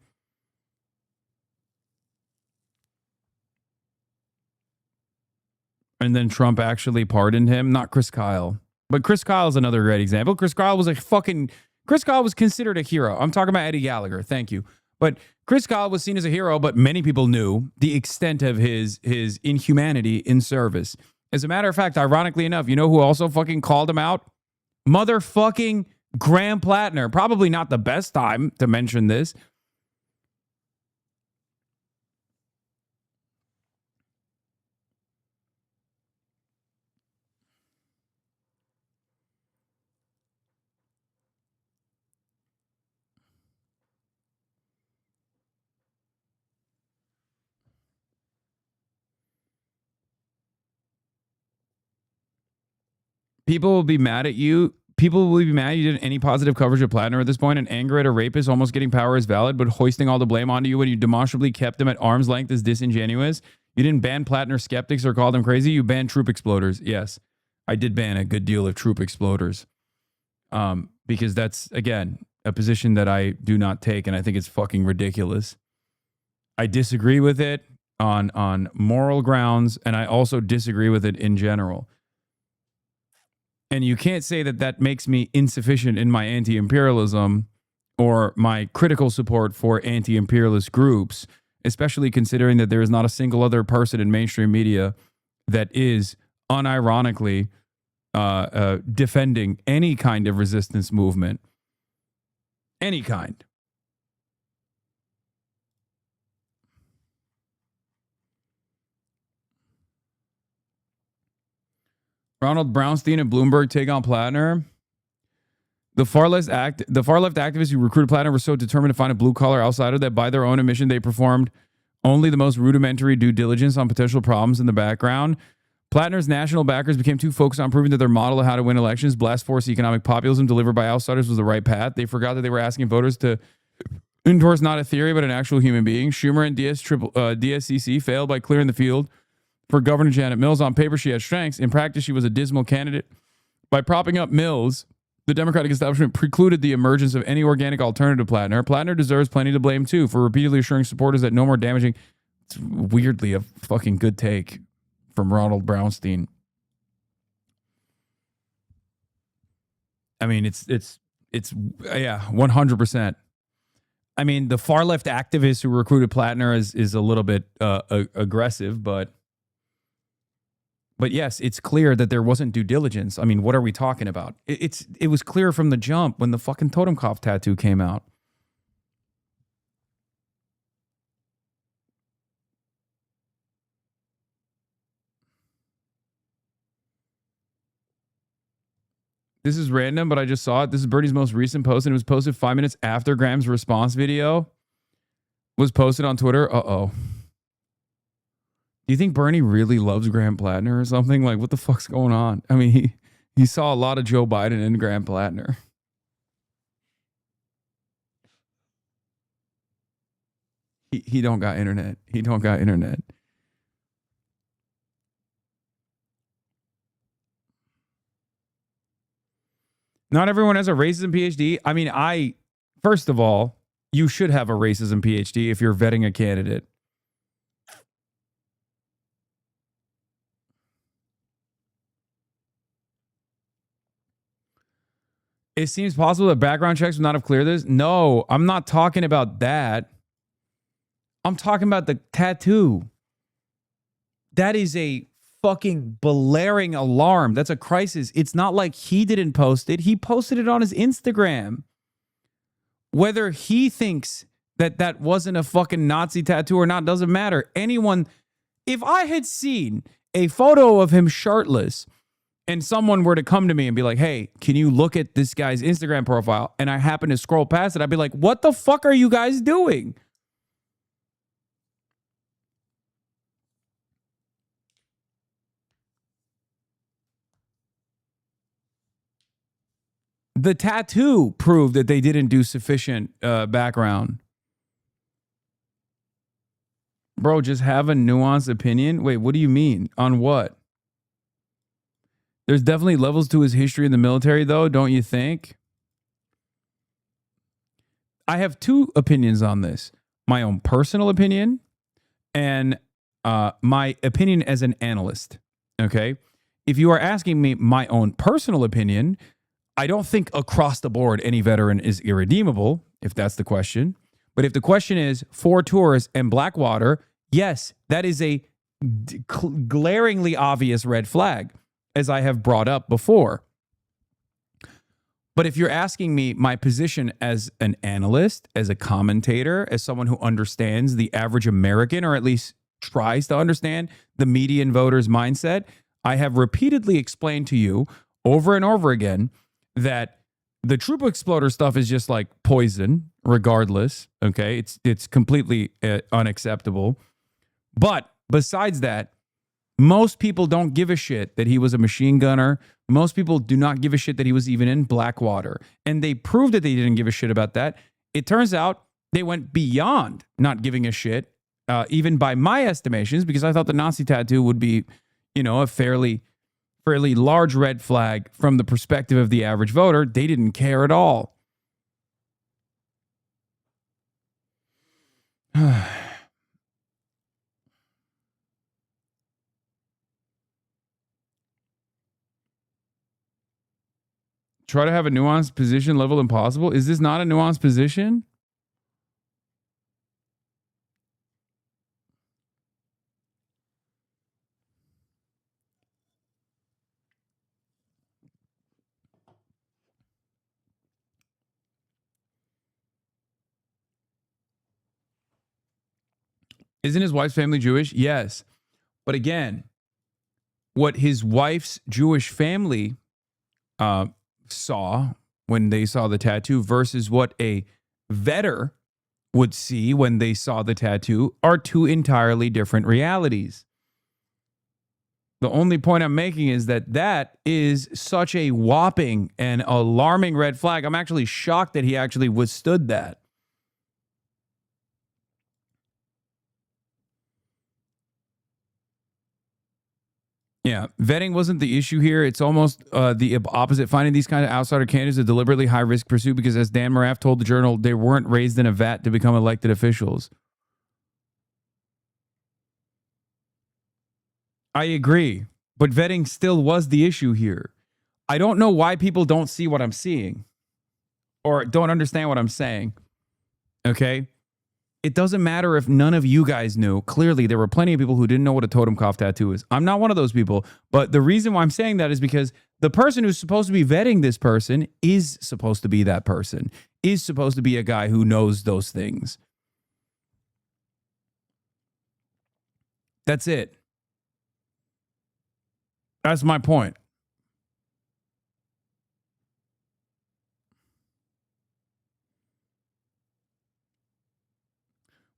And then Trump actually pardoned him. Not Chris Kyle. But Chris Kyle is another great example. Chris Kyle was considered a hero. I'm talking about Eddie Gallagher. Thank you. But Chris Kyle was seen as a hero, but many people knew the extent of his inhumanity in service. As a matter of fact, ironically enough, you know who also fucking called him out? Motherfucking Graham Plattner. Probably not the best time to mention this. People will be mad at you. People will be mad you did any positive coverage of Plattner at this point, and anger at a rapist almost getting power is valid, but hoisting all the blame onto you when you demonstrably kept him at arm's length is disingenuous. You didn't ban Plattner skeptics or call them crazy. You banned troop exploders. Yes, I did ban a good deal of troop exploders. Because that's, again, a position that I do not take, and I think it's fucking ridiculous. I disagree with it on moral grounds, and I also disagree with it in general. And you can't say that that makes me insufficient in my anti-imperialism or my critical support for anti-imperialist groups, especially considering that there is not a single other person in mainstream media that is unironically defending any kind of resistance movement. Any kind. Ronald Brownstein and Bloomberg take on Plattner. The far left activists who recruited Plattner were so determined to find a blue-collar outsider that by their own admission, they performed only the most rudimentary due diligence on potential problems in the background. Plattner's national backers became too focused on proving that their model of how to win elections, blast force economic populism delivered by outsiders, was the right path. They forgot that they were asking voters to endorse not a theory, but an actual human being. Schumer and DSCC failed by clearing the field for Governor Janet Mills. On paper, she had strengths. In practice, she was a dismal candidate. By propping up Mills, The Democratic establishment precluded the emergence of any organic alternative to Plattner. Plattner deserves plenty to blame, too, for repeatedly assuring supporters that no more damaging... It's weirdly a fucking good take from Ronald Brownstein. I mean, it's yeah, 100%. I mean, the far left activists who recruited Plattner is a little bit aggressive, but yes, it's clear that there wasn't due diligence. I mean, what are we talking about? It was clear from the jump when the fucking Totenkopf tattoo came out. This is random, but I just saw it. This is Bernie's most recent post, and it was posted 5 minutes after Graham's response video was posted on Twitter. Uh-oh. Do you think Bernie really loves Graham Plattner or something? Like, what the fuck's going on? I mean, he saw a lot of Joe Biden and Graham Plattner. He don't got internet. He don't got internet. Not everyone has a racism PhD. I mean, first of all, you should have a racism PhD if you're vetting a candidate. It seems possible that background checks would not have cleared this. No, I'm not talking about that. I'm talking about the tattoo. That is a fucking blaring alarm. That's a crisis. It's not like he didn't post it. He posted it on his Instagram. Whether he thinks that wasn't a fucking Nazi tattoo or not doesn't matter. Anyone, if I had seen a photo of him shirtless and someone were to come to me and be like, hey, can you look at this guy's Instagram profile? And I happen to scroll past it, I'd be like, what the fuck are you guys doing? The tattoo proved that they didn't do sufficient background. Bro, just have a nuanced opinion? Wait, what do you mean? On what? There's definitely levels to his history in the military, though, don't you think? I have two opinions on this. My own personal opinion and my opinion as an analyst, okay? If you are asking me my own personal opinion, I don't think across the board any veteran is irredeemable, if that's the question. But if the question is for tours and Blackwater, yes, that is a glaringly obvious red flag, as I have brought up before. But if you're asking me my position as an analyst, as a commentator, as someone who understands the average American, or at least tries to understand the median voter's mindset, I have repeatedly explained to you over and over again that the troop exploder stuff is just like poison, regardless. Okay, it's completely unacceptable. But besides that, most people don't give a shit that he was a machine gunner. Most people do not give a shit that he was even in Blackwater. And they proved that they didn't give a shit about that. It turns out they went beyond not giving a shit, even by my estimations, because I thought the Nazi tattoo would be, you know, a fairly large red flag from the perspective of the average voter. They didn't care at all. Try to have a nuanced position level impossible. Is this not a nuanced position? Isn't his wife's family Jewish? Yes. But again, what his wife's Jewish family saw when they saw the tattoo versus what a vetter would see when they saw the tattoo are two entirely different realities. The only point I'm making is that is such a whopping and alarming red flag. I'm actually shocked that he actually withstood that. Yeah, vetting wasn't the issue here. It's almost the opposite. Finding these kind of outsider candidates a deliberately high-risk pursuit because, as Dan Moraff told the Journal, they weren't raised in a vat to become elected officials. I agree, but vetting still was the issue here. I don't know why people don't see what I'm seeing or don't understand what I'm saying, okay? It doesn't matter if none of you guys knew. Clearly, there were plenty of people who didn't know what a totem cough tattoo is. I'm not one of those people, but the reason why I'm saying that is because the person who's supposed to be vetting this person is supposed to be that person, is supposed to be a guy who knows those things. That's it. That's my point.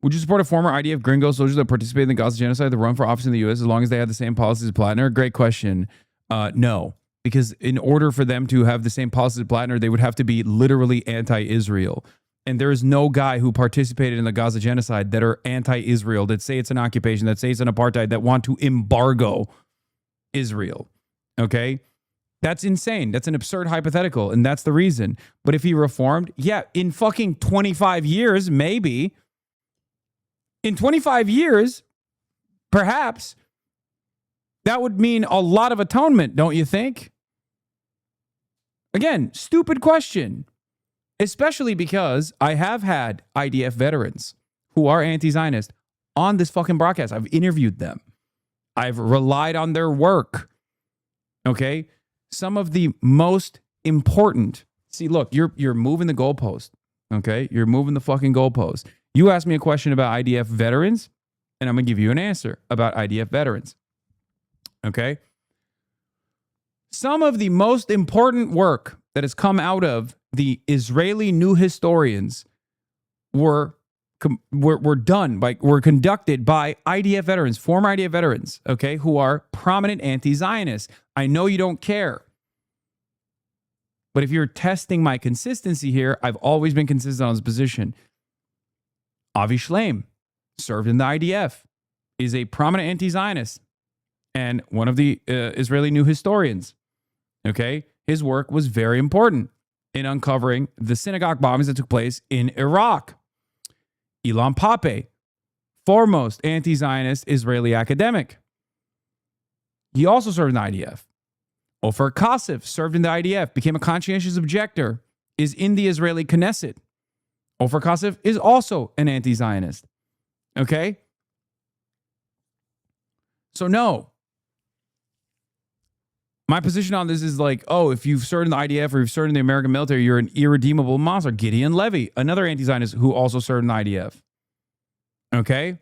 Would you support a former IDF gringo soldier that participated in the Gaza genocide to run for office in the U.S. as long as they had the same policies as Plattner? Great question. No, because in order for them to have the same policies as Plattner, they would have to be literally anti-Israel. And there is no guy who participated in the Gaza genocide that are anti-Israel, that say it's an occupation, that say it's an apartheid, that want to embargo Israel. Okay? That's insane. That's an absurd hypothetical, and that's the reason. But if he reformed, yeah, in fucking 25 years, maybe. In 25 years, perhaps, that would mean a lot of atonement, don't you think? Again, stupid question. Especially because I have had IDF veterans who are anti-Zionist on this fucking broadcast. I've interviewed them. I've relied on their work. Okay? Some of the most important. See, look, you're moving the goalpost. Okay? You're moving the fucking goalpost. You asked me a question about IDF veterans, and I'm going to give you an answer about IDF veterans. Okay? Some of the most important work that has come out of the Israeli new historians were conducted by IDF veterans, former IDF veterans, okay, who are prominent anti-Zionists. I know you don't care. But if you're testing my consistency here, I've always been consistent on this position. Avi Shleim served in the IDF, is a prominent anti-Zionist, and one of the Israeli new historians. Okay? His work was very important in uncovering the synagogue bombings that took place in Iraq. Ilan Pappé, foremost anti-Zionist Israeli academic. He also served in the IDF. Ofer Kassif served in the IDF, became a conscientious objector, is in the Israeli Knesset. Ofer Kassif is also an anti-Zionist. Okay? So no. My position on this is like, oh, if you've served in the IDF or you've served in the American military, you're an irredeemable monster. Gideon Levy, another anti-Zionist who also served in the IDF. Okay?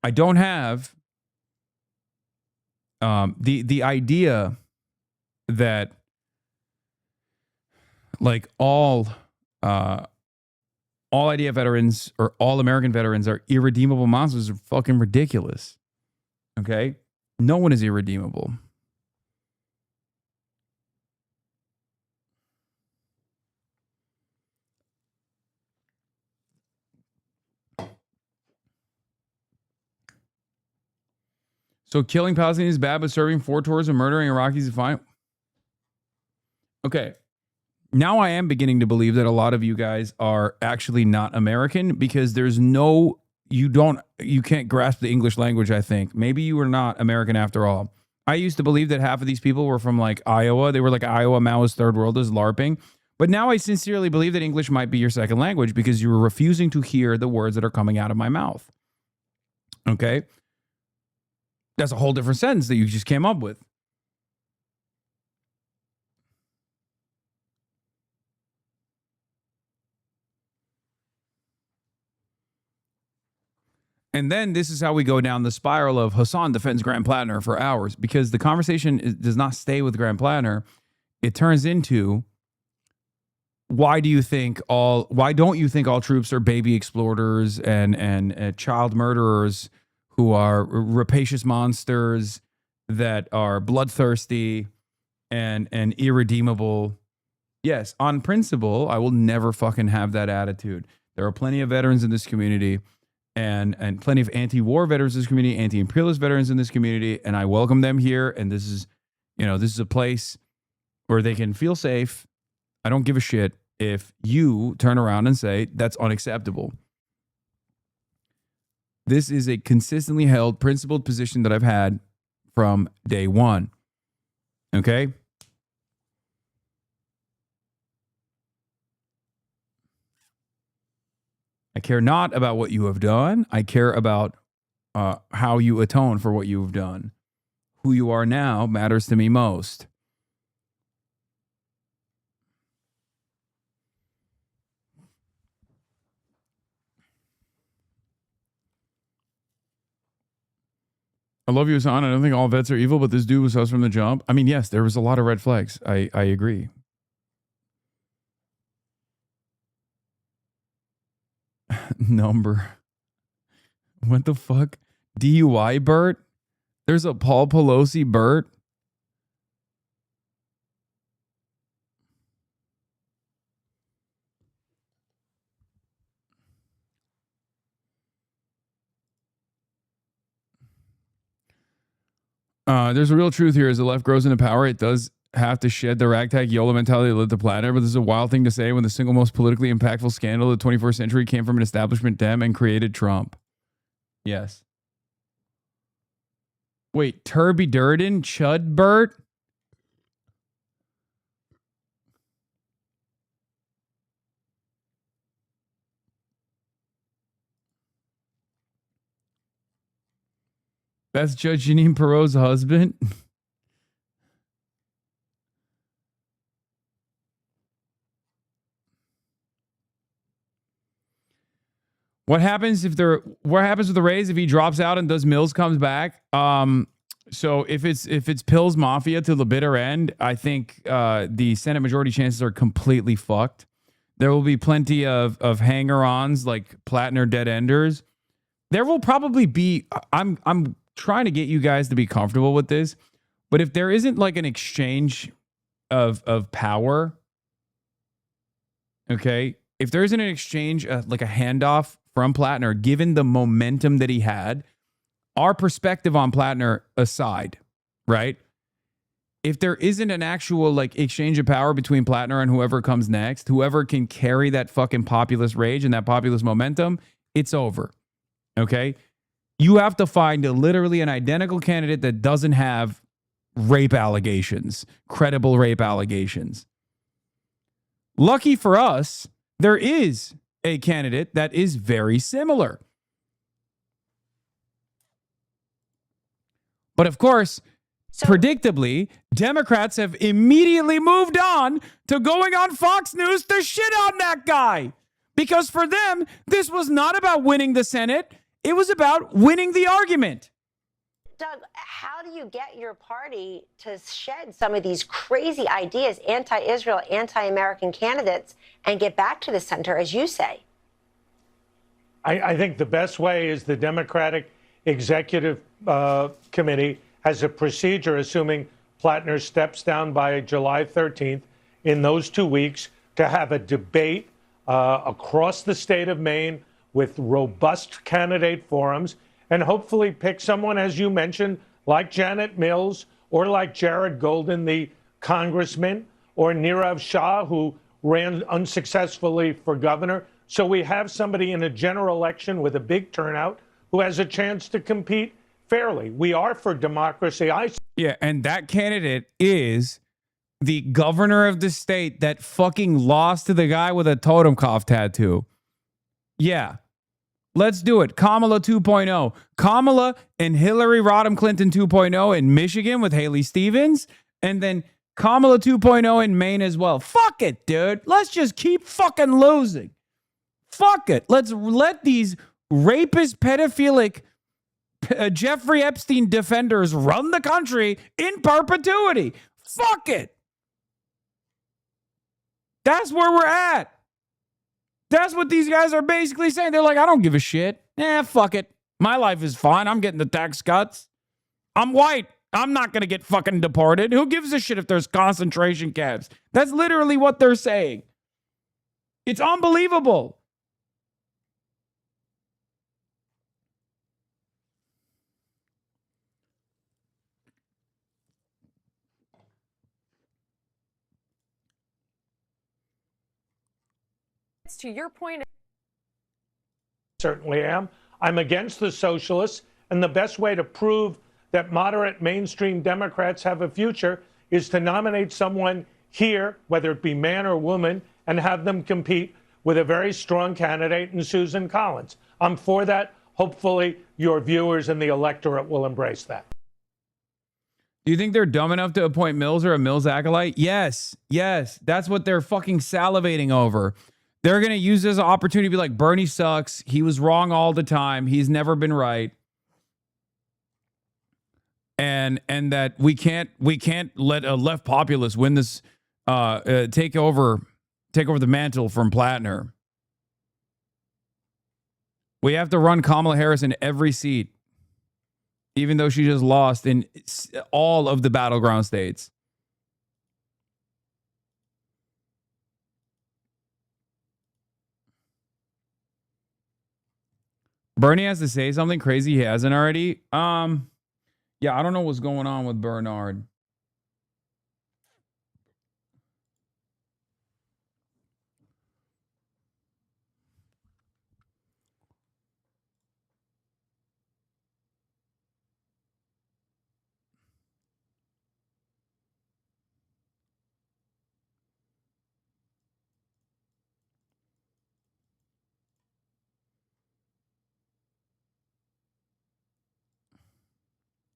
I don't have the idea that like all IDF veterans or all American veterans are irredeemable monsters is fucking ridiculous. Okay? No one is irredeemable. So killing Palestinians is bad, but serving 4 tours and murdering Iraqis is fine. Okay. Now I am beginning to believe that a lot of you guys are actually not American because there's no, you can't grasp the English language, I think. Maybe you are not American after all. I used to believe that half of these people were from like Iowa. They were like Iowa Maoist third worlders LARPing. But now I sincerely believe that English might be your second language because you were refusing to hear the words that are coming out of my mouth. Okay? That's a whole different sentence that you just came up with. And then this is how we go down the spiral of Hasan defends Graham Plattner for hours because the conversation does not stay with Graham Plattner. It turns into why don't you think all troops are baby exploiters and child murderers who are rapacious monsters that are bloodthirsty and irredeemable? Yes, on principle, I will never fucking have that attitude. There are plenty of veterans in this community, and plenty of anti-war veterans in this community, anti-imperialist veterans in this community, and I welcome them here. And this is, this is a place where they can feel safe. I don't give a shit if you turn around and say that's unacceptable. This is a consistently held, principled position that I've had from day one. Okay? I care not about what you have done. I care about how you atone for what you have done. Who you are now matters to me most. I love you, Hasan. I don't think all vets are evil, but this dude was us from the jump. I mean, yes, there was a lot of red flags. I agree. Number. What the fuck? DUI Bert? There's a Paul Pelosi Bert? There's a real truth here. As the left grows into power, it does have to shed the ragtag YOLO mentality that lit the planet. But this is a wild thing to say when the single most politically impactful scandal of the 21st century came from an establishment Dem and created Trump. Yes. Wait, Turby Durden? Chud Bert? That's Judge Jeanine Perot's husband? What happens with the Rays if he drops out and does Mills comes back? So if it's Pills Mafia to the bitter end, I think the Senate majority chances are completely fucked. There will be plenty of hanger-ons like Plattner dead enders. There will probably be I'm trying to get you guys to be comfortable with this, but if there isn't like an exchange of power, okay, if there isn't an exchange like a handoff from Plattner, given the momentum that he had, our perspective on Plattner aside, right? If there isn't an actual like exchange of power between Plattner and whoever comes next, whoever can carry that fucking populist rage and that populist momentum, it's over. Okay? You have to find literally an identical candidate that doesn't have rape allegations, credible rape allegations. Lucky for us, there is a candidate that is very similar. But of course, predictably, Democrats have immediately moved on to going on Fox News to shit on that guy. Because for them, this was not about winning the Senate. It was about winning the argument. Doug, how do you get your party to shed some of these crazy ideas, anti-Israel, anti-American candidates, and get back to the center, as you say? I think the best way is the Democratic Executive Committee has a procedure, assuming Plattner steps down by July 13th, in those 2 weeks, to have a debate across the state of Maine with robust candidate forums, and hopefully pick someone, as you mentioned, like Janet Mills or like Jared Golden, the congressman, or Nirav Shah, who ran unsuccessfully for governor. So we have somebody in a general election with a big turnout who has a chance to compete fairly. We are for democracy. Yeah, and that candidate is the governor of the state that fucking lost to the guy with a Totenkopf tattoo. Yeah. Let's do it. Kamala 2.0. Kamala and Hillary Rodham Clinton 2.0 in Michigan with Haley Stevens. And then Kamala 2.0 in Maine as well. Fuck it, dude. Let's just keep fucking losing. Fuck it. Let's let these rapist, pedophilic Jeffrey Epstein defenders run the country in perpetuity. Fuck it. That's where we're at. That's what these guys are basically saying. They're like, I don't give a shit. Fuck it. My life is fine. I'm getting the tax cuts. I'm white. I'm not going to get fucking deported. Who gives a shit if there's concentration camps? That's literally what they're saying. It's unbelievable. to your point. Certainly am. I'm against the socialists, and the best way to prove that moderate mainstream Democrats have a future is to nominate someone here, whether it be man or woman, and have them compete with a very strong candidate in Susan Collins. I'm for that. Hopefully your viewers and the electorate will embrace that. Do you think they're dumb enough to appoint Mills or a Mills acolyte? Yes. Yes. That's what they're fucking salivating over. They're going to use this as an opportunity to be like, Bernie sucks. He was wrong all the time. He's never been right. And that we can't let a left populist win this, take over the mantle from Plattner. We have to run Kamala Harris in every seat, even though she just lost in all of the battleground states. Bernie has to say something crazy he hasn't already. Yeah, I don't know what's going on with Bernard.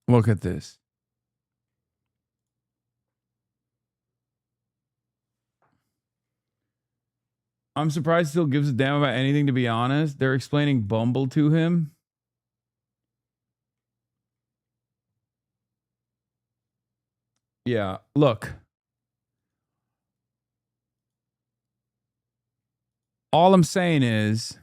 Look at this. I'm surprised he still gives a damn about anything, to be honest. They're explaining Bumble to him. Yeah, look. All I'm saying is,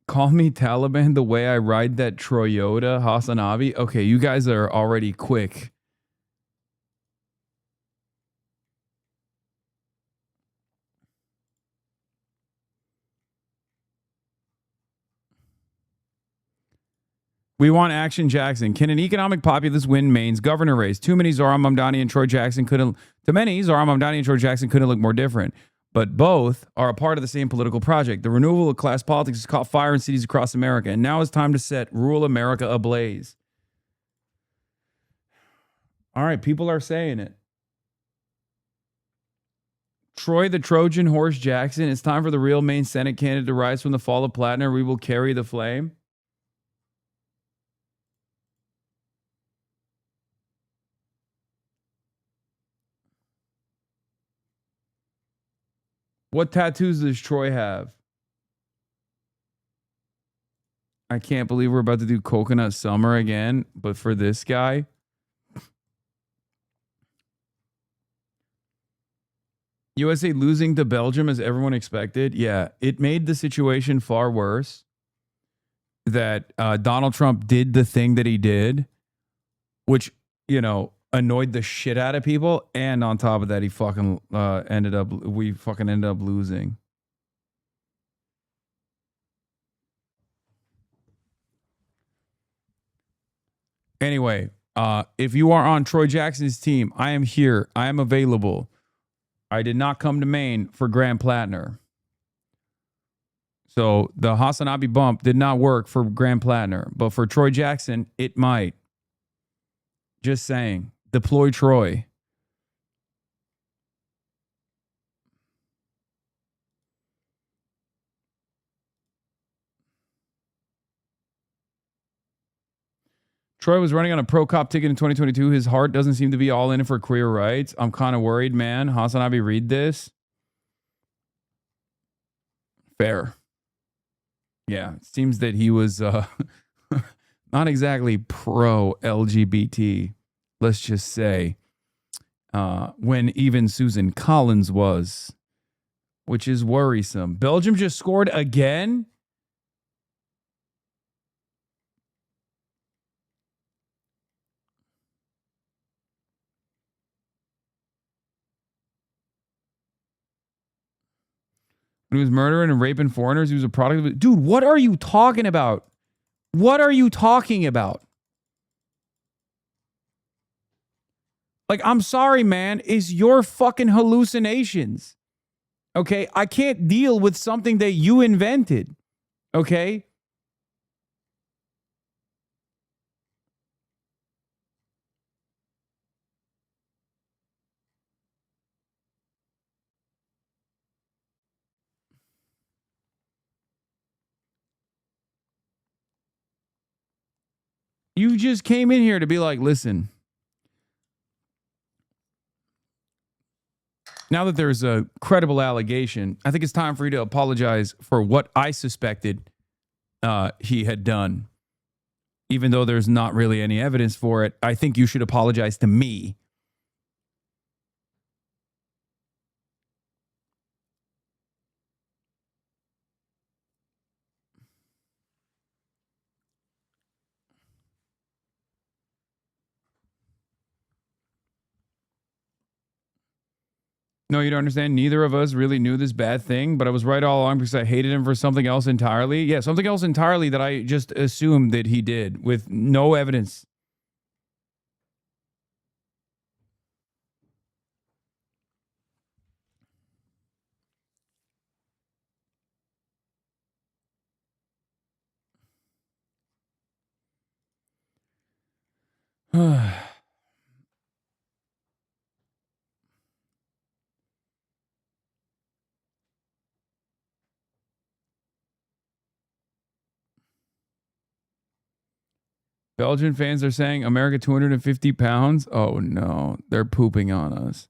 call me Taliban the way I ride that Toyota HasanAbi. Okay, you guys are already quick. We want Action Jackson. Can an economic populist win Maine's governor race? Too many Zohran Mamdani and Troy Jackson couldn't. Too many Zohran Mamdani and Troy Jackson couldn't look more different. But both are a part of the same political project. The renewal of class politics has caught fire in cities across America, and now it's time to set rural America ablaze. All right, people are saying it. Troy the Trojan Horse Jackson. It's time for the real Maine Senate candidate to rise from the fall of Plattner. We will carry the flame. What tattoos does Troy have? I can't believe we're about to do Coconut Summer again, but for this guy. USA losing to Belgium as everyone expected. Yeah, it made the situation far worse that Donald Trump did the thing that he did, which, you know, annoyed the shit out of people, and on top of that, we fucking ended up losing. Anyway, if you are on Troy Jackson's team, I am here. I am available. I did not come to Maine for Graham Plattner. So the HasanAbi bump did not work for Graham Plattner, but for Troy Jackson, it might. Just saying. Deploy Troy. Troy was running on a pro-cop ticket in 2022. His heart doesn't seem to be all in it for queer rights. I'm kind of worried, man. HasanAbi, read this. Fair. Yeah, it seems that he was not exactly pro-LGBT, let's just say. When even Susan Collins was, which is worrisome. Belgium just scored again? When he was murdering and raping foreigners, he was a product of it. Dude, what are you talking about? What are you talking about? Like, I'm sorry, man. It's your fucking hallucinations. Okay, I can't deal with something that you invented. Okay? You just came in here to be like, listen, now that there's a credible allegation, I think it's time for you to apologize for what I suspected he had done. Even though there's not really any evidence for it, I think you should apologize to me. No, you don't understand. Neither of us really knew this bad thing, but I was right all along because I hated him for something else entirely. Yeah, something else entirely that I just assumed that he did with no evidence. Belgian fans are saying America 250 pounds. Oh no, they're pooping on us.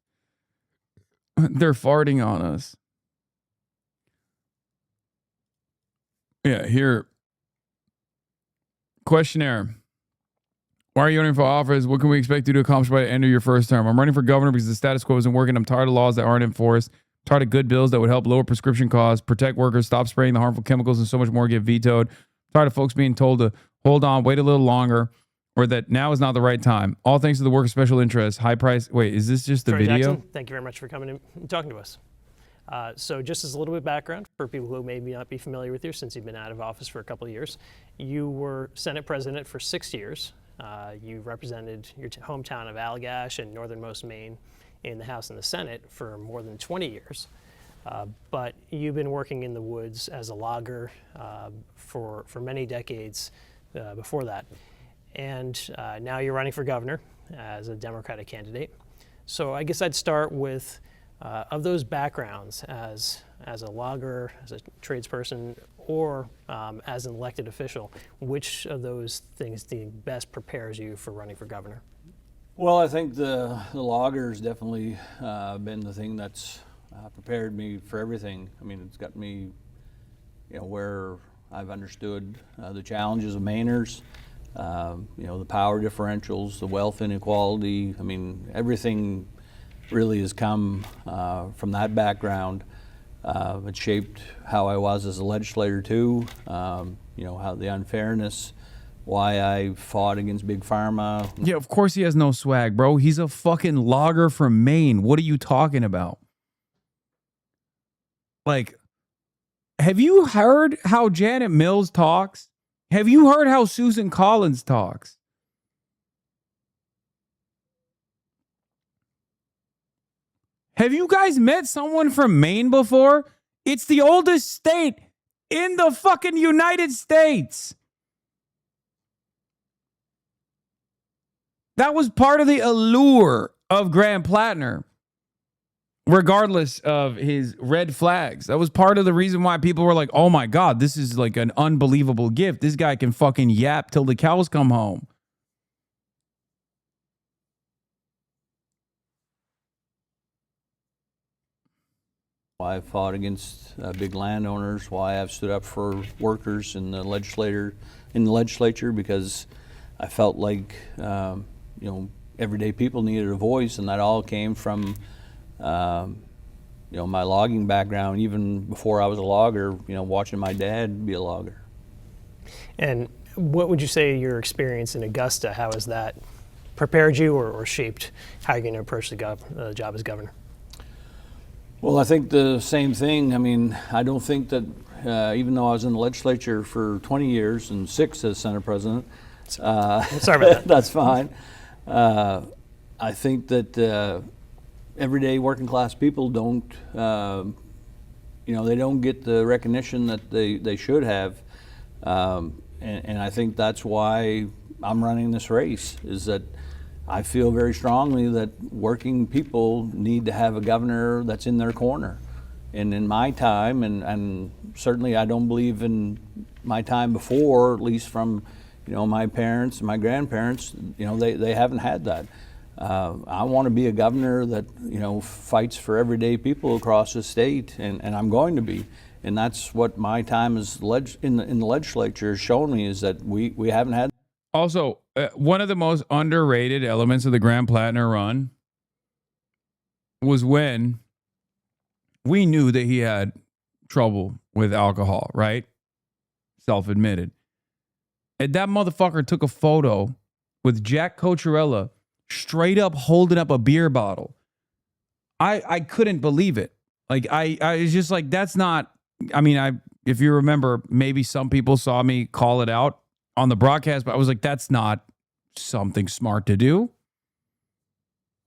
They're farting on us. Yeah, here. Questionnaire. Why are you running for office? What can we expect you to accomplish by the end of your first term? I'm running for governor because the status quo isn't working. I'm tired of laws that aren't enforced. I'm tired of good bills that would help lower prescription costs, protect workers, stop spraying the harmful chemicals, and so much more get vetoed. I'm tired of folks being told to hold on, wait a little longer, or that now is not the right time. All thanks to the work of special interests. High price. Wait, is this just the Troy video? Jackson, thank you very much for coming and talking to us. So just as a little bit of background for people who may not be familiar with you since you've been out of office for a couple of years, you were Senate President for 6 years. You represented your hometown of Allagash and northernmost Maine in the House and the Senate for more than 20 years. But you've been working in the woods as a logger for many decades before that. And now you're running for governor as a Democratic candidate. So I guess I'd start with, of those backgrounds as a logger, as a tradesperson, or as an elected official, which of those things do you think best prepares you for running for governor? Well, I think the logger's definitely been the thing that's prepared me for everything. I mean, it's got me, where I've understood the challenges of Mainers, the power differentials, the wealth inequality. I mean, everything really has come from that background. It shaped how I was as a legislator too, how the unfairness, why I fought against Big Pharma. Yeah, of course he has no swag, bro. He's a fucking logger from Maine. What are you talking about? Like, have you heard how Janet Mills talks? Have you heard how Susan Collins talks? Have you guys met someone from Maine before? It's the oldest state in the fucking United States. That was part of the allure of Graham Plattner, regardless of his red flags. That was part of the reason why people were like, oh my God, this is like an unbelievable gift. This guy can fucking yap till the cows come home. Why I've fought against big landowners, why I've stood up for workers in the legislature, because I felt like everyday people needed a voice, and that all came from my logging background. Even before I was a logger, watching my dad be a logger. And what would you say your experience in Augusta, how has that prepared you or shaped how you're going to approach the job as governor? Well, I think the same thing. I mean, I don't think that even though I was in the legislature for 20 years and 6 as Senate President, sorry about that. That's fine. I think that everyday working class people don't they don't get the recognition that they should have. And I think that's why I'm running this race, is that I feel very strongly that working people need to have a governor that's in their corner. And in my time, and certainly I don't believe in my time before, at least from my parents and my grandparents, they haven't had that. I want to be a governor that fights for everyday people across the state, and I'm going to be. And that's what my time as in the legislature has shown me, is that we haven't had. Also, one of the most underrated elements of the Graham Plattner run was when we knew that he had trouble with alcohol, right? Self-admitted. And that motherfucker took a photo with Jack Cocherella straight up holding up a beer bottle. I couldn't believe it. Like, I was just like, that's not, I mean, if you remember, maybe some people saw me call it out on the broadcast, but I was like, that's not something smart to do.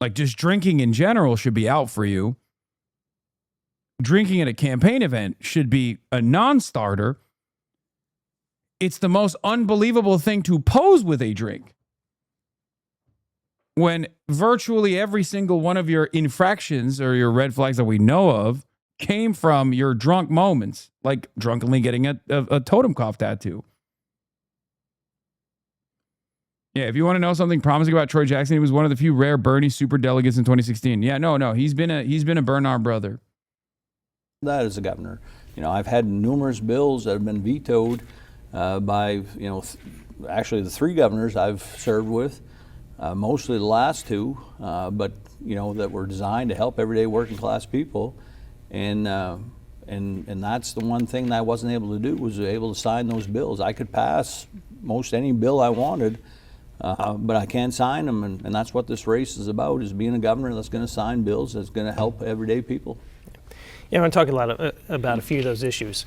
Like, just drinking in general should be out for you. Drinking at a campaign event should be a non-starter. It's the most unbelievable thing to pose with a drink, when virtually every single one of your infractions or your red flags that we know of came from your drunk moments, like drunkenly getting a totem cough tattoo. Yeah, if you want to know something promising about Troy Jackson, he was one of the few rare Bernie super delegates in 2016. Yeah, no, he's been a Bernard brother. That as a governor, I've had numerous bills that have been vetoed by actually the three governors I've served with, mostly the last two, but that were designed to help everyday working class people, and that's the one thing that I wasn't able to do, was able to sign those bills. I could pass most any bill I wanted, but I can't sign them, and that's what this race is about, is being a governor that's going to sign bills that's going to help everyday people. Yeah, I want to talk a lot about a few of those issues.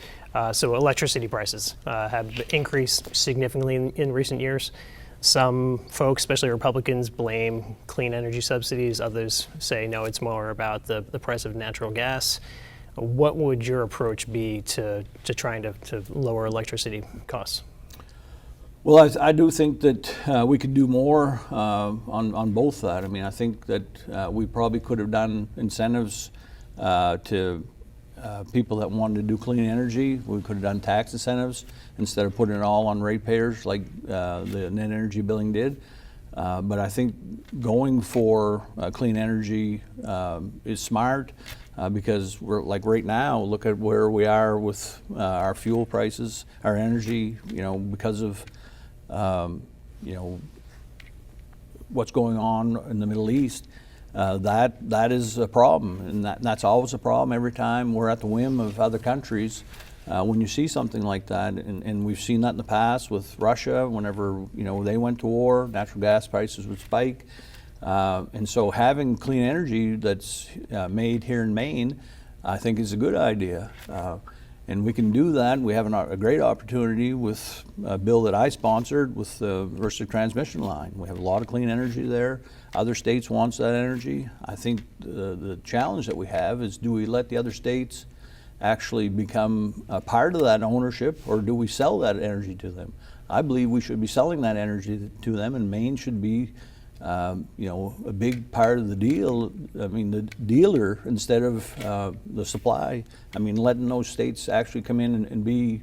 So electricity prices have increased significantly in recent years. Some folks, especially Republicans, blame clean energy subsidies. Others say, no, it's more about the price of natural gas. What would your approach be to trying to lower electricity costs? Well, I do think that we could do more on both that. I mean, I think that we probably could have done incentives to people that wanted to do clean energy. We could have done tax incentives instead of putting it all on ratepayers like the net energy billing did. But I think going for clean energy is smart because we're like right now, look at where we are with our fuel prices, our energy, because of what's going on in the Middle East. That is a problem, and that's always a problem every time we're at the whim of other countries. When you see something like that, and we've seen that in the past with Russia, whenever they went to war, natural gas prices would spike, and so having clean energy that's made here in Maine, I think is a good idea, and we can do that. We have a great opportunity with a bill that I sponsored with the Versa Transmission Line. We have a lot of clean energy there. Other states wants that energy. I think the challenge that we have is, do we let the other states actually become a part of that ownership, or do we sell that energy to them? I believe we should be selling that energy to them, and Maine should be a big part of the deal. I mean, the dealer instead of the supply. I mean, letting those states actually come in and be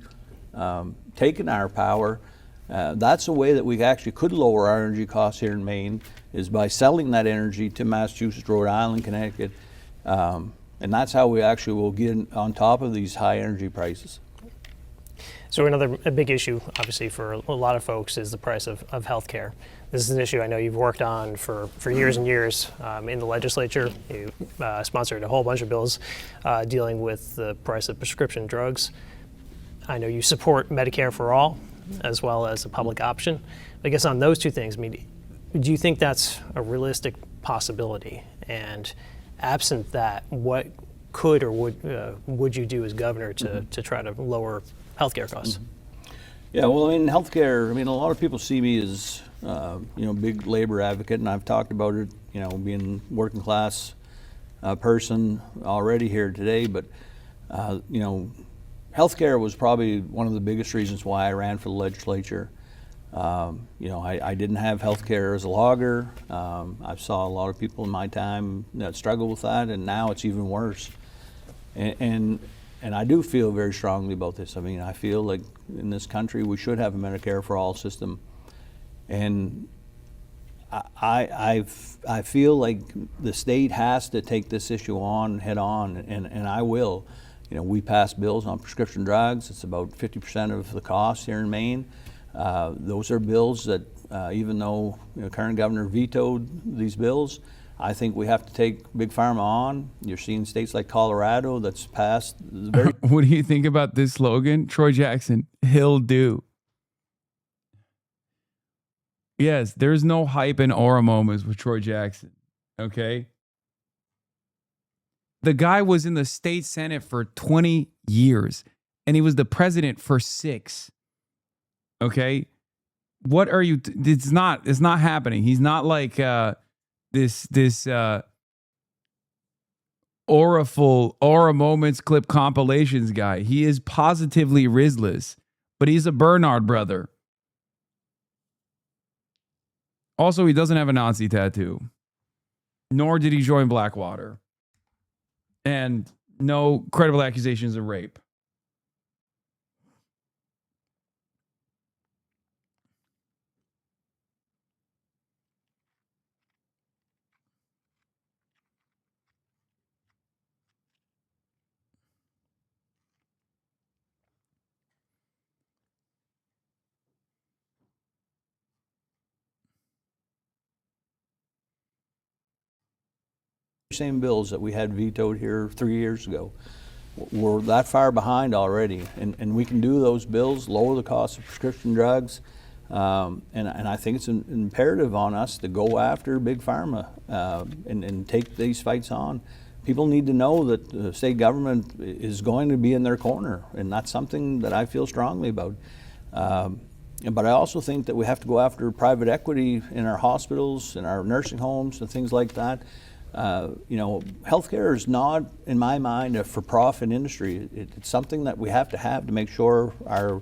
taking our power. That's a way that we actually could lower our energy costs here in Maine, is by selling that energy to Massachusetts, Rhode Island, Connecticut, and that's how we actually will get on top of these high energy prices. So a big issue, obviously, for a lot of folks is the price of health care. This is an issue I know you've worked on for years and years in the legislature. You sponsored a whole bunch of bills dealing with the price of prescription drugs. I know you support Medicare for all, as well as a public option. I guess on those two things, I mean, do you think that's a realistic possibility? And absent that, what could or would you do as governor to try to lower healthcare costs? Yeah, well, in healthcare, I mean, a lot of people see me as big labor advocate, and I've talked about it, being working class person already here today. But You know, healthcare was probably one of the biggest reasons why I ran for the legislature. You know, I didn't have healthcare as a logger. I saw a lot of people in my time that struggle with that, and now it's even worse. And I do feel very strongly about this. I mean, I feel like in this country we should have a Medicare for all system, and I feel like the state has to take this issue on head on, and I will. You know, we pass bills on prescription drugs. It's about 50% of the cost here in Maine. Those are bills that, even though the current governor vetoed these bills, I think we have to take Big Pharma on. You're seeing states like Colorado that's passed very. What do you think about this slogan? Troy Jackson, he'll do. Yes, there's no hype and aura moments with Troy Jackson, okay? The guy was in the state senate for 20 years, and he was the president for 6. Okay? What are you... It's not happening. He's not like this aura moments clip compilations guy. He is positively Rizless, but he's a Bernard brother. Also, he doesn't have a Nazi tattoo, nor did he join Blackwater, and no credible accusations of rape. Same bills that we had vetoed here 3 years ago. We're that far behind already, and we can do those bills, lower the cost of prescription drugs, and I think it's imperative on us to go after Big Pharma and take these fights on. People need to know that the state government is going to be in their corner, and that's something that I feel strongly about. But I also think that we have to go after private equity in our hospitals, in our nursing homes, and things like that. You know, healthcare is not, in my mind, a for-profit industry. It's something that we have to make sure our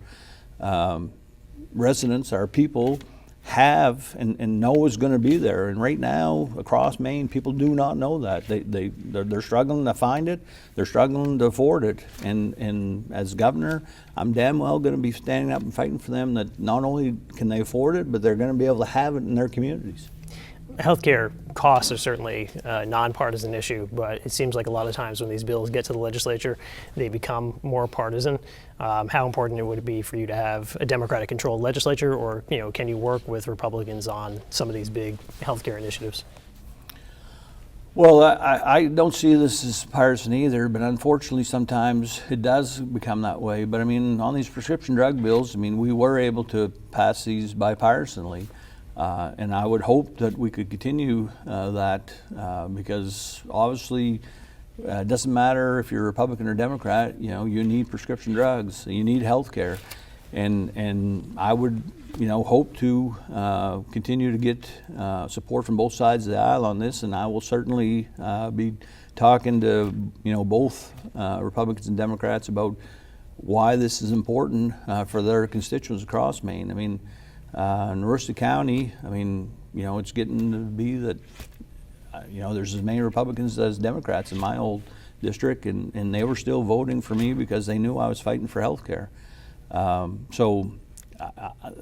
residents, our people, have and know is going to be there. And right now, across Maine, people do not know that. They're struggling to find it. They're struggling to afford it. And as governor, I'm damn well going to be standing up and fighting for them that not only can they afford it, but they're going to be able to have it in their communities. Healthcare costs are certainly a nonpartisan issue, but it seems like a lot of times when these bills get to the legislature, they become more partisan. How important would it be for you to have a Democratic-controlled legislature, or can you work with Republicans on some of these big healthcare initiatives? Well, I don't see this as partisan either, but unfortunately sometimes it does become that way. But I mean, on these prescription drug bills, I mean, we were able to pass these bipartisanly. And I would hope that we could continue that because obviously it doesn't matter if you're Republican or Democrat, you need prescription drugs, you need health care. And I would, hope to continue to get support from both sides of the aisle on this, and I will certainly be talking to, both Republicans and Democrats about why this is important for their constituents across Maine. I mean, in Aroostook County, I mean, it's getting to be that, there's as many Republicans as Democrats in my old district, and they were still voting for me because they knew I was fighting for health care. So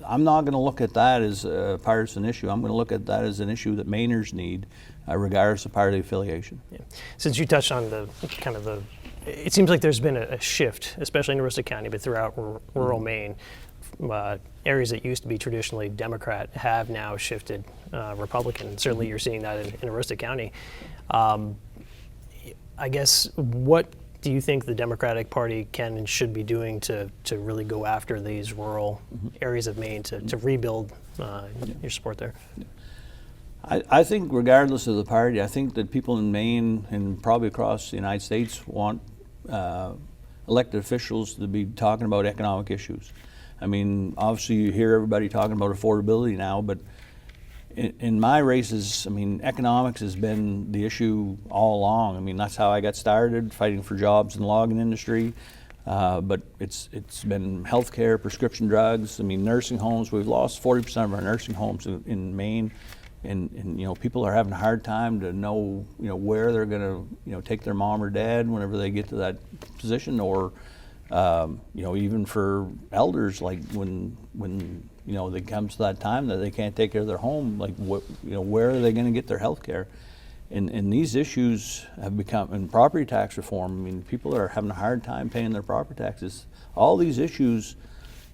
I'm not going to look at that as a partisan issue. I'm going to look at that as an issue that Mainers need, regardless of party affiliation. Yeah. Since you touched on it seems like there's been a shift, especially in Aroostook County, but throughout rural Maine. Areas that used to be traditionally Democrat have now shifted Republican. Certainly you're seeing that in Aroostook County. I guess, what do you think the Democratic Party can and should be doing to really go after these rural areas of Maine to rebuild your support there? I think regardless of the party, I think that people in Maine and probably across the United States want elected officials to be talking about economic issues. I mean, obviously you hear everybody talking about affordability now, but in my races, I mean, economics has been the issue all along. I mean, that's how I got started, fighting for jobs in the logging industry. But it's been healthcare, prescription drugs. I mean, nursing homes. We've lost 40% of our nursing homes in Maine, and you know, people are having a hard time to know, you know, where they're going to, you know, take their mom or dad whenever they get to that position, or you know, even for elders, like when you know, it comes to that time that they can't take care of their home, like what, you know, where are they going to get their health care? And these issues have become, and property tax reform, I mean, people are having a hard time paying their property taxes. All these issues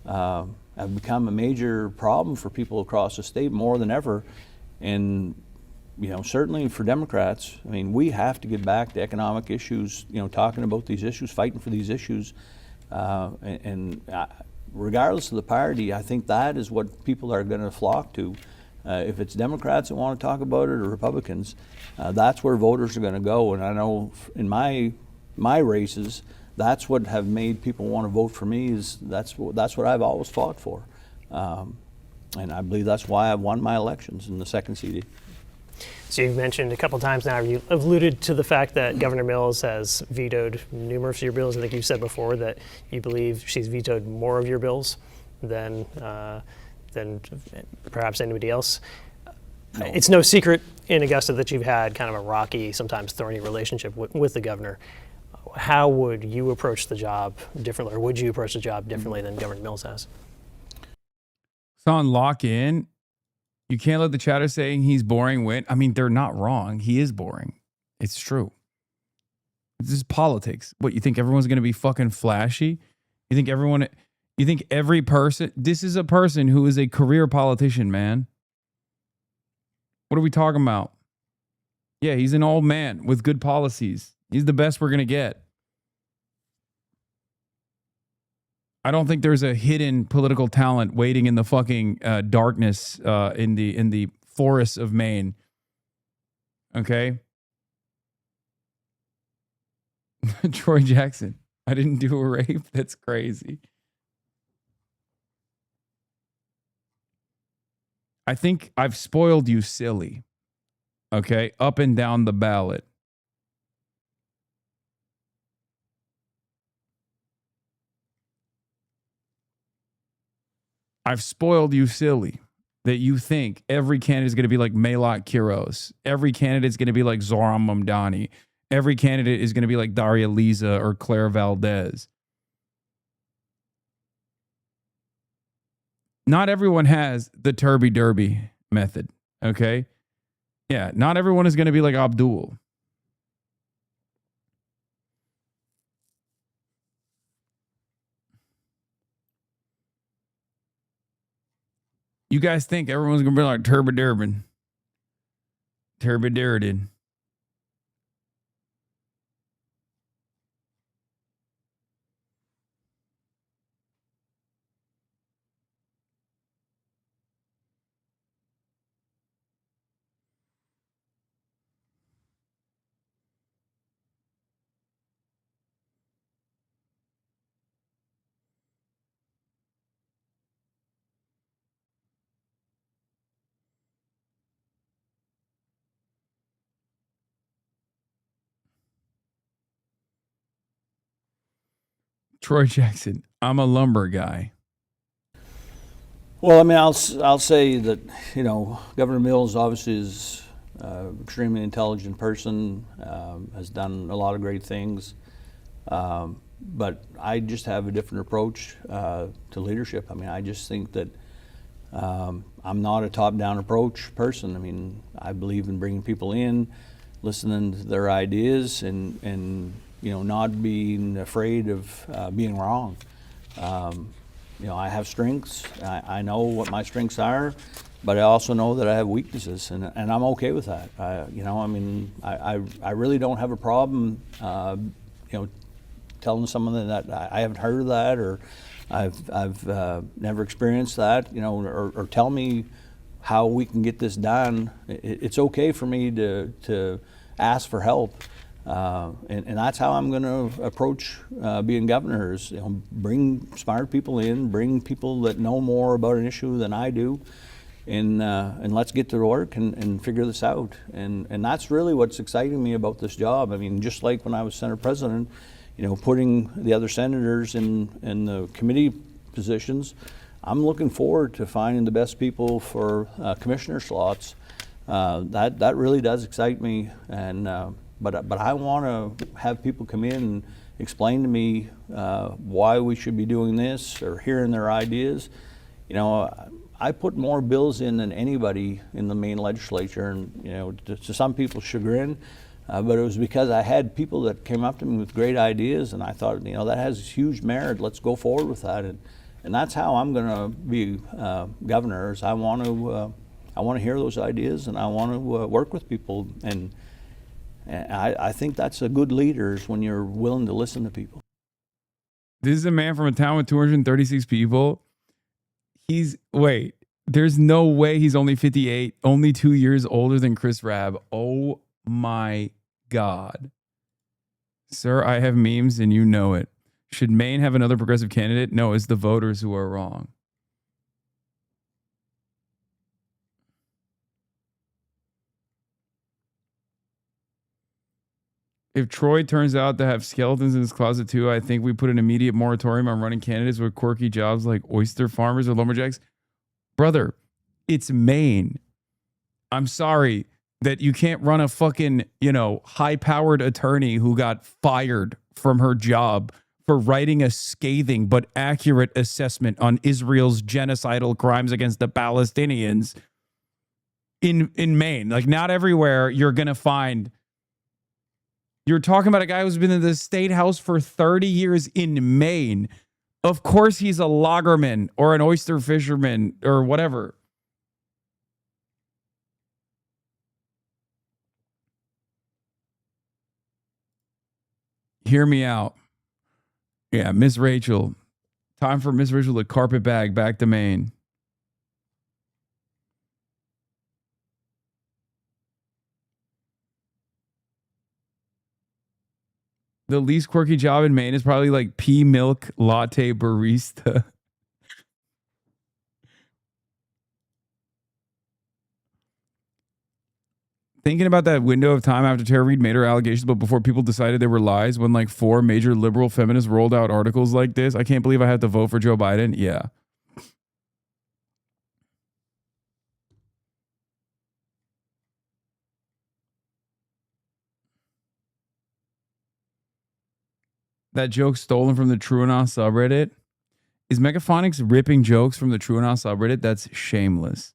have become a major problem for people across the state more than ever. And, you know, certainly for Democrats, I mean, we have to get back to economic issues, you know, talking about these issues, fighting for these issues. Regardless of the party, I think that is what people are going to flock to. If it's Democrats that want to talk about it or Republicans, that's where voters are going to go. And I know in my races, that's what have made people want to vote for me. That's what I've always fought for, and I believe that's why I've won my elections in the second CD. So you've mentioned a couple times now, you alluded to the fact that Governor Mills has vetoed numerous of your bills. I think you've said before that you believe she's vetoed more of your bills than perhaps anybody else. No. It's no secret in Augusta that you've had kind of a rocky, sometimes thorny relationship with the governor. How would you approach the job differently, or would you approach the job differently than Governor Mills has? So on lock in, you can't let the chatter saying he's boring win. I mean, they're not wrong. He is boring. It's true. This is politics. What, you think everyone's going to be fucking flashy? You think every person, this is a person who is a career politician, man. What are we talking about? Yeah, he's an old man with good policies. He's the best we're going to get. I don't think there's a hidden political talent waiting in the fucking darkness in the forests of Maine. Okay? Troy Jackson. I didn't do a rape. That's crazy. I think I've spoiled you silly. Okay? Up and down the ballot. I've spoiled you silly that you think every candidate is going to be like Maylot Quiros. Every candidate is going to be like Zoran Mamdani. Every candidate is going to be like Daria Liza or Claire Valdez. Not everyone has the Turby Derby method, okay? Yeah, not everyone is going to be like Abdul. You guys think everyone's going to be like Turby Durbin. Turby Durden. Troy Jackson, I'm a lumber guy. Well, I mean, I'll say that, you know, Governor Mills obviously is an extremely intelligent person, has done a lot of great things, but I just have a different approach to leadership. I mean, I just think that I'm not a top-down approach person. I mean, I believe in bringing people in, listening to their ideas, and you know, not being afraid of being wrong. You know, I have strengths. I know what my strengths are, but I also know that I have weaknesses, and I'm okay with that. You know, I mean, I really don't have a problem, you know, telling someone that I haven't heard of that, or I've never experienced that, you know, or tell me how we can get this done. It's okay for me to ask for help. And that's how I'm going to approach being governor, is, you know, bring smart people in, bring people that know more about an issue than I do, and let's get to work and figure this out. And that's really what's exciting me about this job. I mean, just like when I was Senate President, putting the other senators in the committee positions, I'm looking forward to finding the best people for commissioner slots. That really does excite me, and but I want to have people come in and explain to me why we should be doing this or hearing their ideas. I put more bills in than anybody in the Maine legislature, and to some people's chagrin, but it was because I had people that came up to me with great ideas, and I thought, that has huge merit. Let's go forward with that, and that's how I'm going to be governor. Is I want to hear those ideas, and I want to work with people, and I think that's a good leader is when you're willing to listen to people. This is a man from a town with 236 people. There's no way he's only 58, only 2 years older than Chris Rabb. Oh my God. Sir, I have memes and you know it. Should Maine have another progressive candidate? No, it's the voters who are wrong. If Troy turns out to have skeletons in his closet too, I think we put an immediate moratorium on running candidates with quirky jobs like oyster farmers or lumberjacks. Brother, it's Maine. I'm sorry that you can't run a fucking, high-powered attorney who got fired from her job for writing a scathing but accurate assessment on Israel's genocidal crimes against the Palestinians in Maine. Like, not everywhere you're going to find... You're talking about a guy who's been in the state house for 30 years in Maine. Of course he's a loggerman or an oyster fisherman or whatever. Hear me out. Yeah, Miss Rachel. Time for Miss Rachel to carpet bag back to Maine. The least quirky job in Maine is probably like pea milk latte barista. Thinking about that window of time after Tara Reade made her allegations, but before people decided they were lies, when like 4 major liberal feminists rolled out articles like this, I can't believe I had to vote for Joe Biden. Yeah. That joke stolen from the TrueAnon subreddit? Is Megaphonics ripping jokes from the TrueAnon subreddit? That's shameless.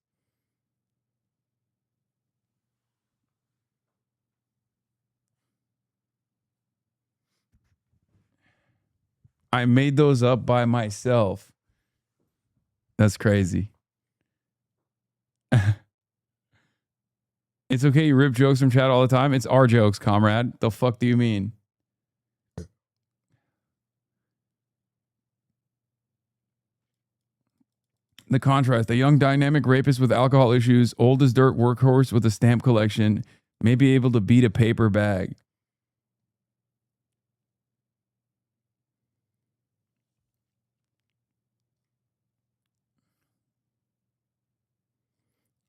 I made those up by myself. That's crazy. It's okay you rip jokes from chat all the time. It's our jokes, comrade. The fuck do you mean? The contrast, a young dynamic rapist with alcohol issues, old as dirt workhorse with a stamp collection, may be able to beat a paper bag.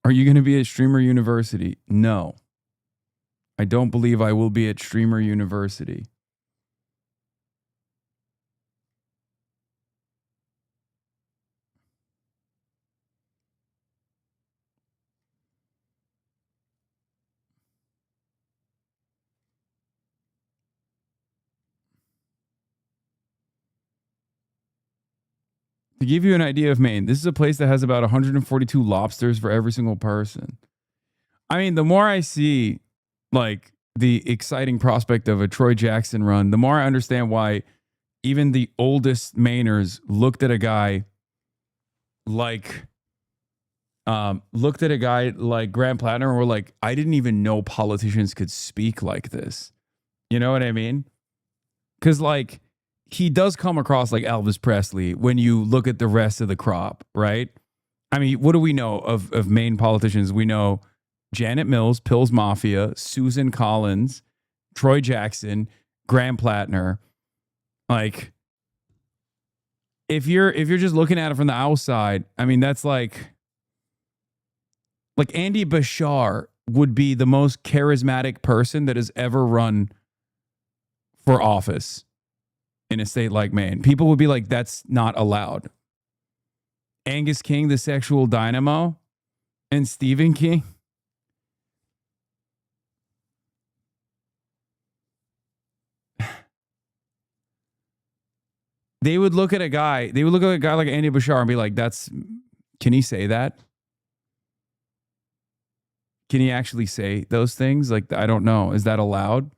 Are you going to be at Streamer University? No. I don't believe I will be at Streamer University. To give you an idea of Maine, this is a place that has about 142 lobsters for every single person. I mean, the more I see like the exciting prospect of a Troy Jackson run, the more I understand why even the oldest Mainers looked at a guy like Graham Plattner and were like, I didn't even know politicians could speak like this. You know what I mean? Because like, he does come across like Elvis Presley when you look at the rest of the crop, right? I mean, what do we know of Maine politicians? We know Janet Mills, Pill's Mafia, Susan Collins, Troy Jackson, Graham Plattner. Like, if you're just looking at it from the outside, I mean, that's like Like Andy Bashar would be the most charismatic person that has ever run for office in a state like Maine. People would be like, that's not allowed. Angus King, the sexual dynamo, and Stephen King. They would look at a guy like Andy Bashar and be like, can he say that? Can he actually say those things? Like, I don't know. Is that allowed?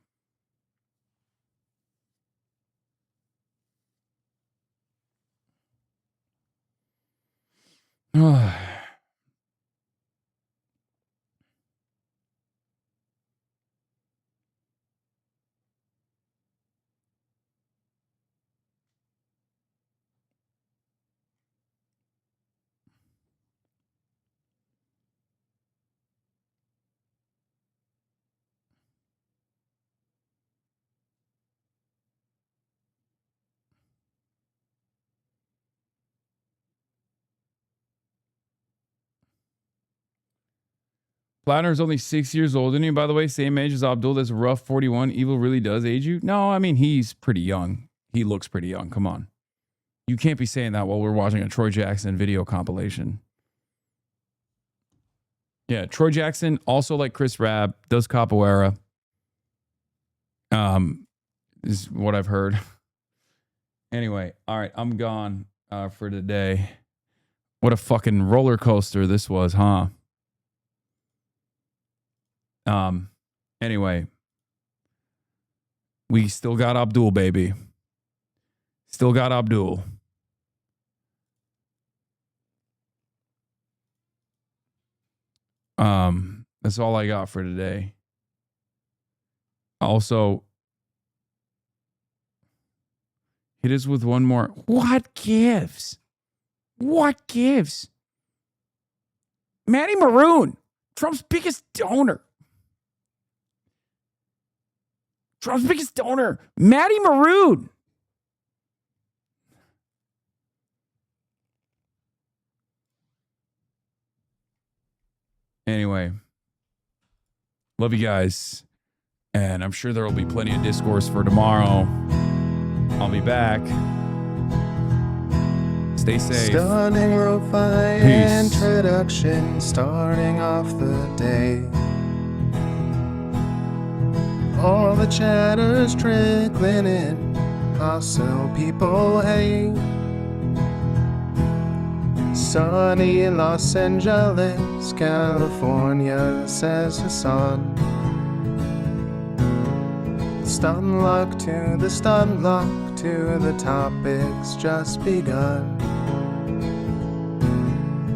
Plattner is only 6 years older than you, by the way. Same age as Abdul. That's rough. 41. Evil really does age you? No, I mean, he's pretty young. He looks pretty young. Come on. You can't be saying that while we're watching a Troy Jackson video compilation. Yeah, Troy Jackson, also like Chris Rabb, does capoeira. Is what I've heard. Anyway, all right, I'm gone for today. What a fucking roller coaster this was, huh? Anyway, we still got Abdul, baby. Still got Abdul. That's all I got for today. Also, hit us with one more. What gives? What gives? Matty Maroon, Trump's biggest donor. Trump's biggest donor, Matty Maroon. Anyway, love you guys. And I'm sure there will be plenty of discourse for tomorrow. I'll be back. Stay safe. Stunning lo-fi introduction, starting off the day. All the chatter's trickling in, hostile people hate. Sunny Los Angeles, California, says Hasan. Stun luck to the stun luck to the topics just begun.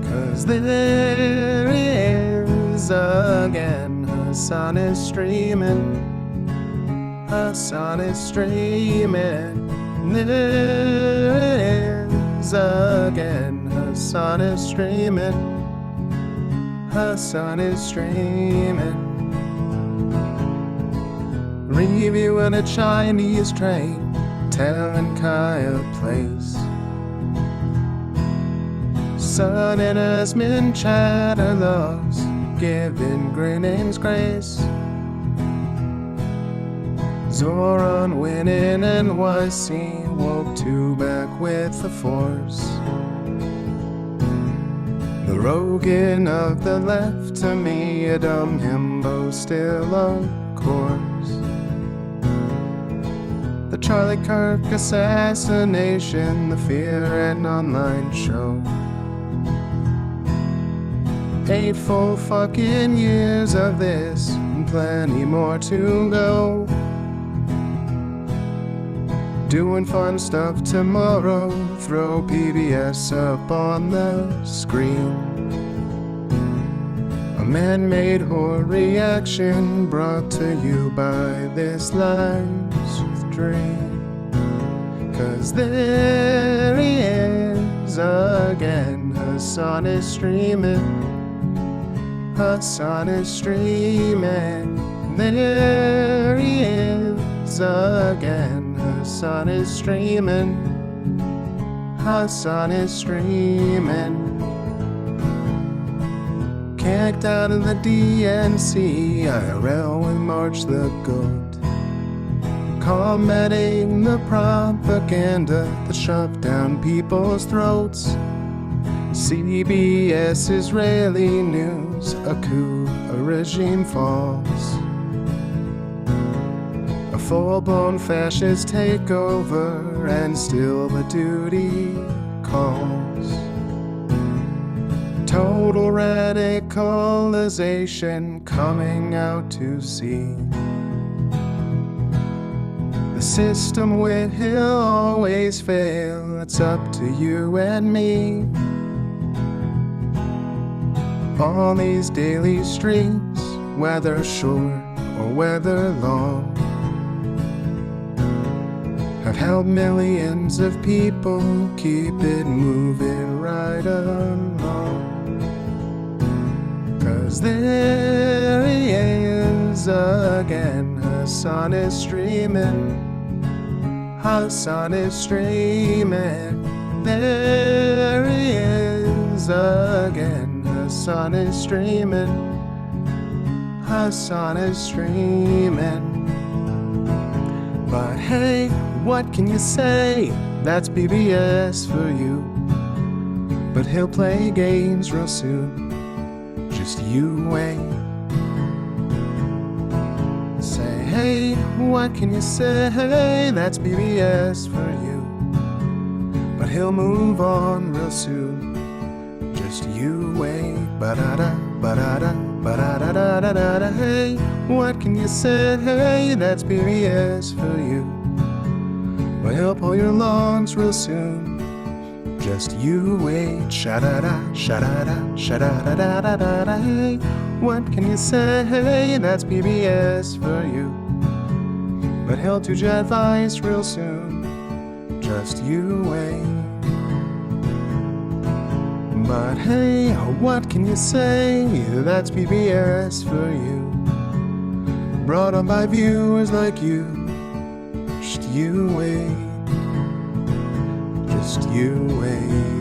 'Cause there he is again, Hasan is streaming. Hasan is streaming. There is again, Hasan is streaming. Hasan is streaming. Reviewing a Chinese train, telling Kaya place. Sun and Asmin chatter loves, giving Greening's grace. Zoran winning NYC, woke two back with the force. The Rogan of the left, to me a dumb himbo still of course. The Charlie Kirk assassination, the Fear and Online show. 8 full fucking years of this, and plenty more to go. Doing fun stuff tomorrow, throw PBS up on the screen. A man-made horror reaction brought to you by this live stream. 'Cause there he is again, Hasan is streaming. Hasan is streaming. There he is again, Hasan is streaming. Hasan is streaming. Camped out in the DNC, IRL with March the Goat, combating the propaganda that shoved down people's throats. CBS Israeli news, a coup, a regime falls. A full-blown fascist takeover, and still the duty calls. Total radicalization coming out to sea. The system will always fail, it's up to you and me. On these daily streams, whether short or whether long, have helped millions of people keep it moving right along. 'Cause there he is again, Hasan is streaming, Hasan is streaming. There he is again, Hasan is streaming, Hasan is streaming. But hey, what can you say? That's BBS for you. But he'll play games real soon, just you wait. Say, hey, what can you say? That's BBS for you. But he'll move on real soon, just you wait. Ba-da-da, ba-da-da, ba-da-da-da-da-da. Hey, what can you say? That's BBS for you. But he'll pull your lungs real soon, just you wait. Sha-da-da, sha-da-da, sha-da-da-da-da-da. Hey, what can you say? That's BBS for you. But he'll do jet advice real soon, just you wait. But hey, what can you say? That's BBS for you. Brought on by viewers like you, just you wait. Just you wait.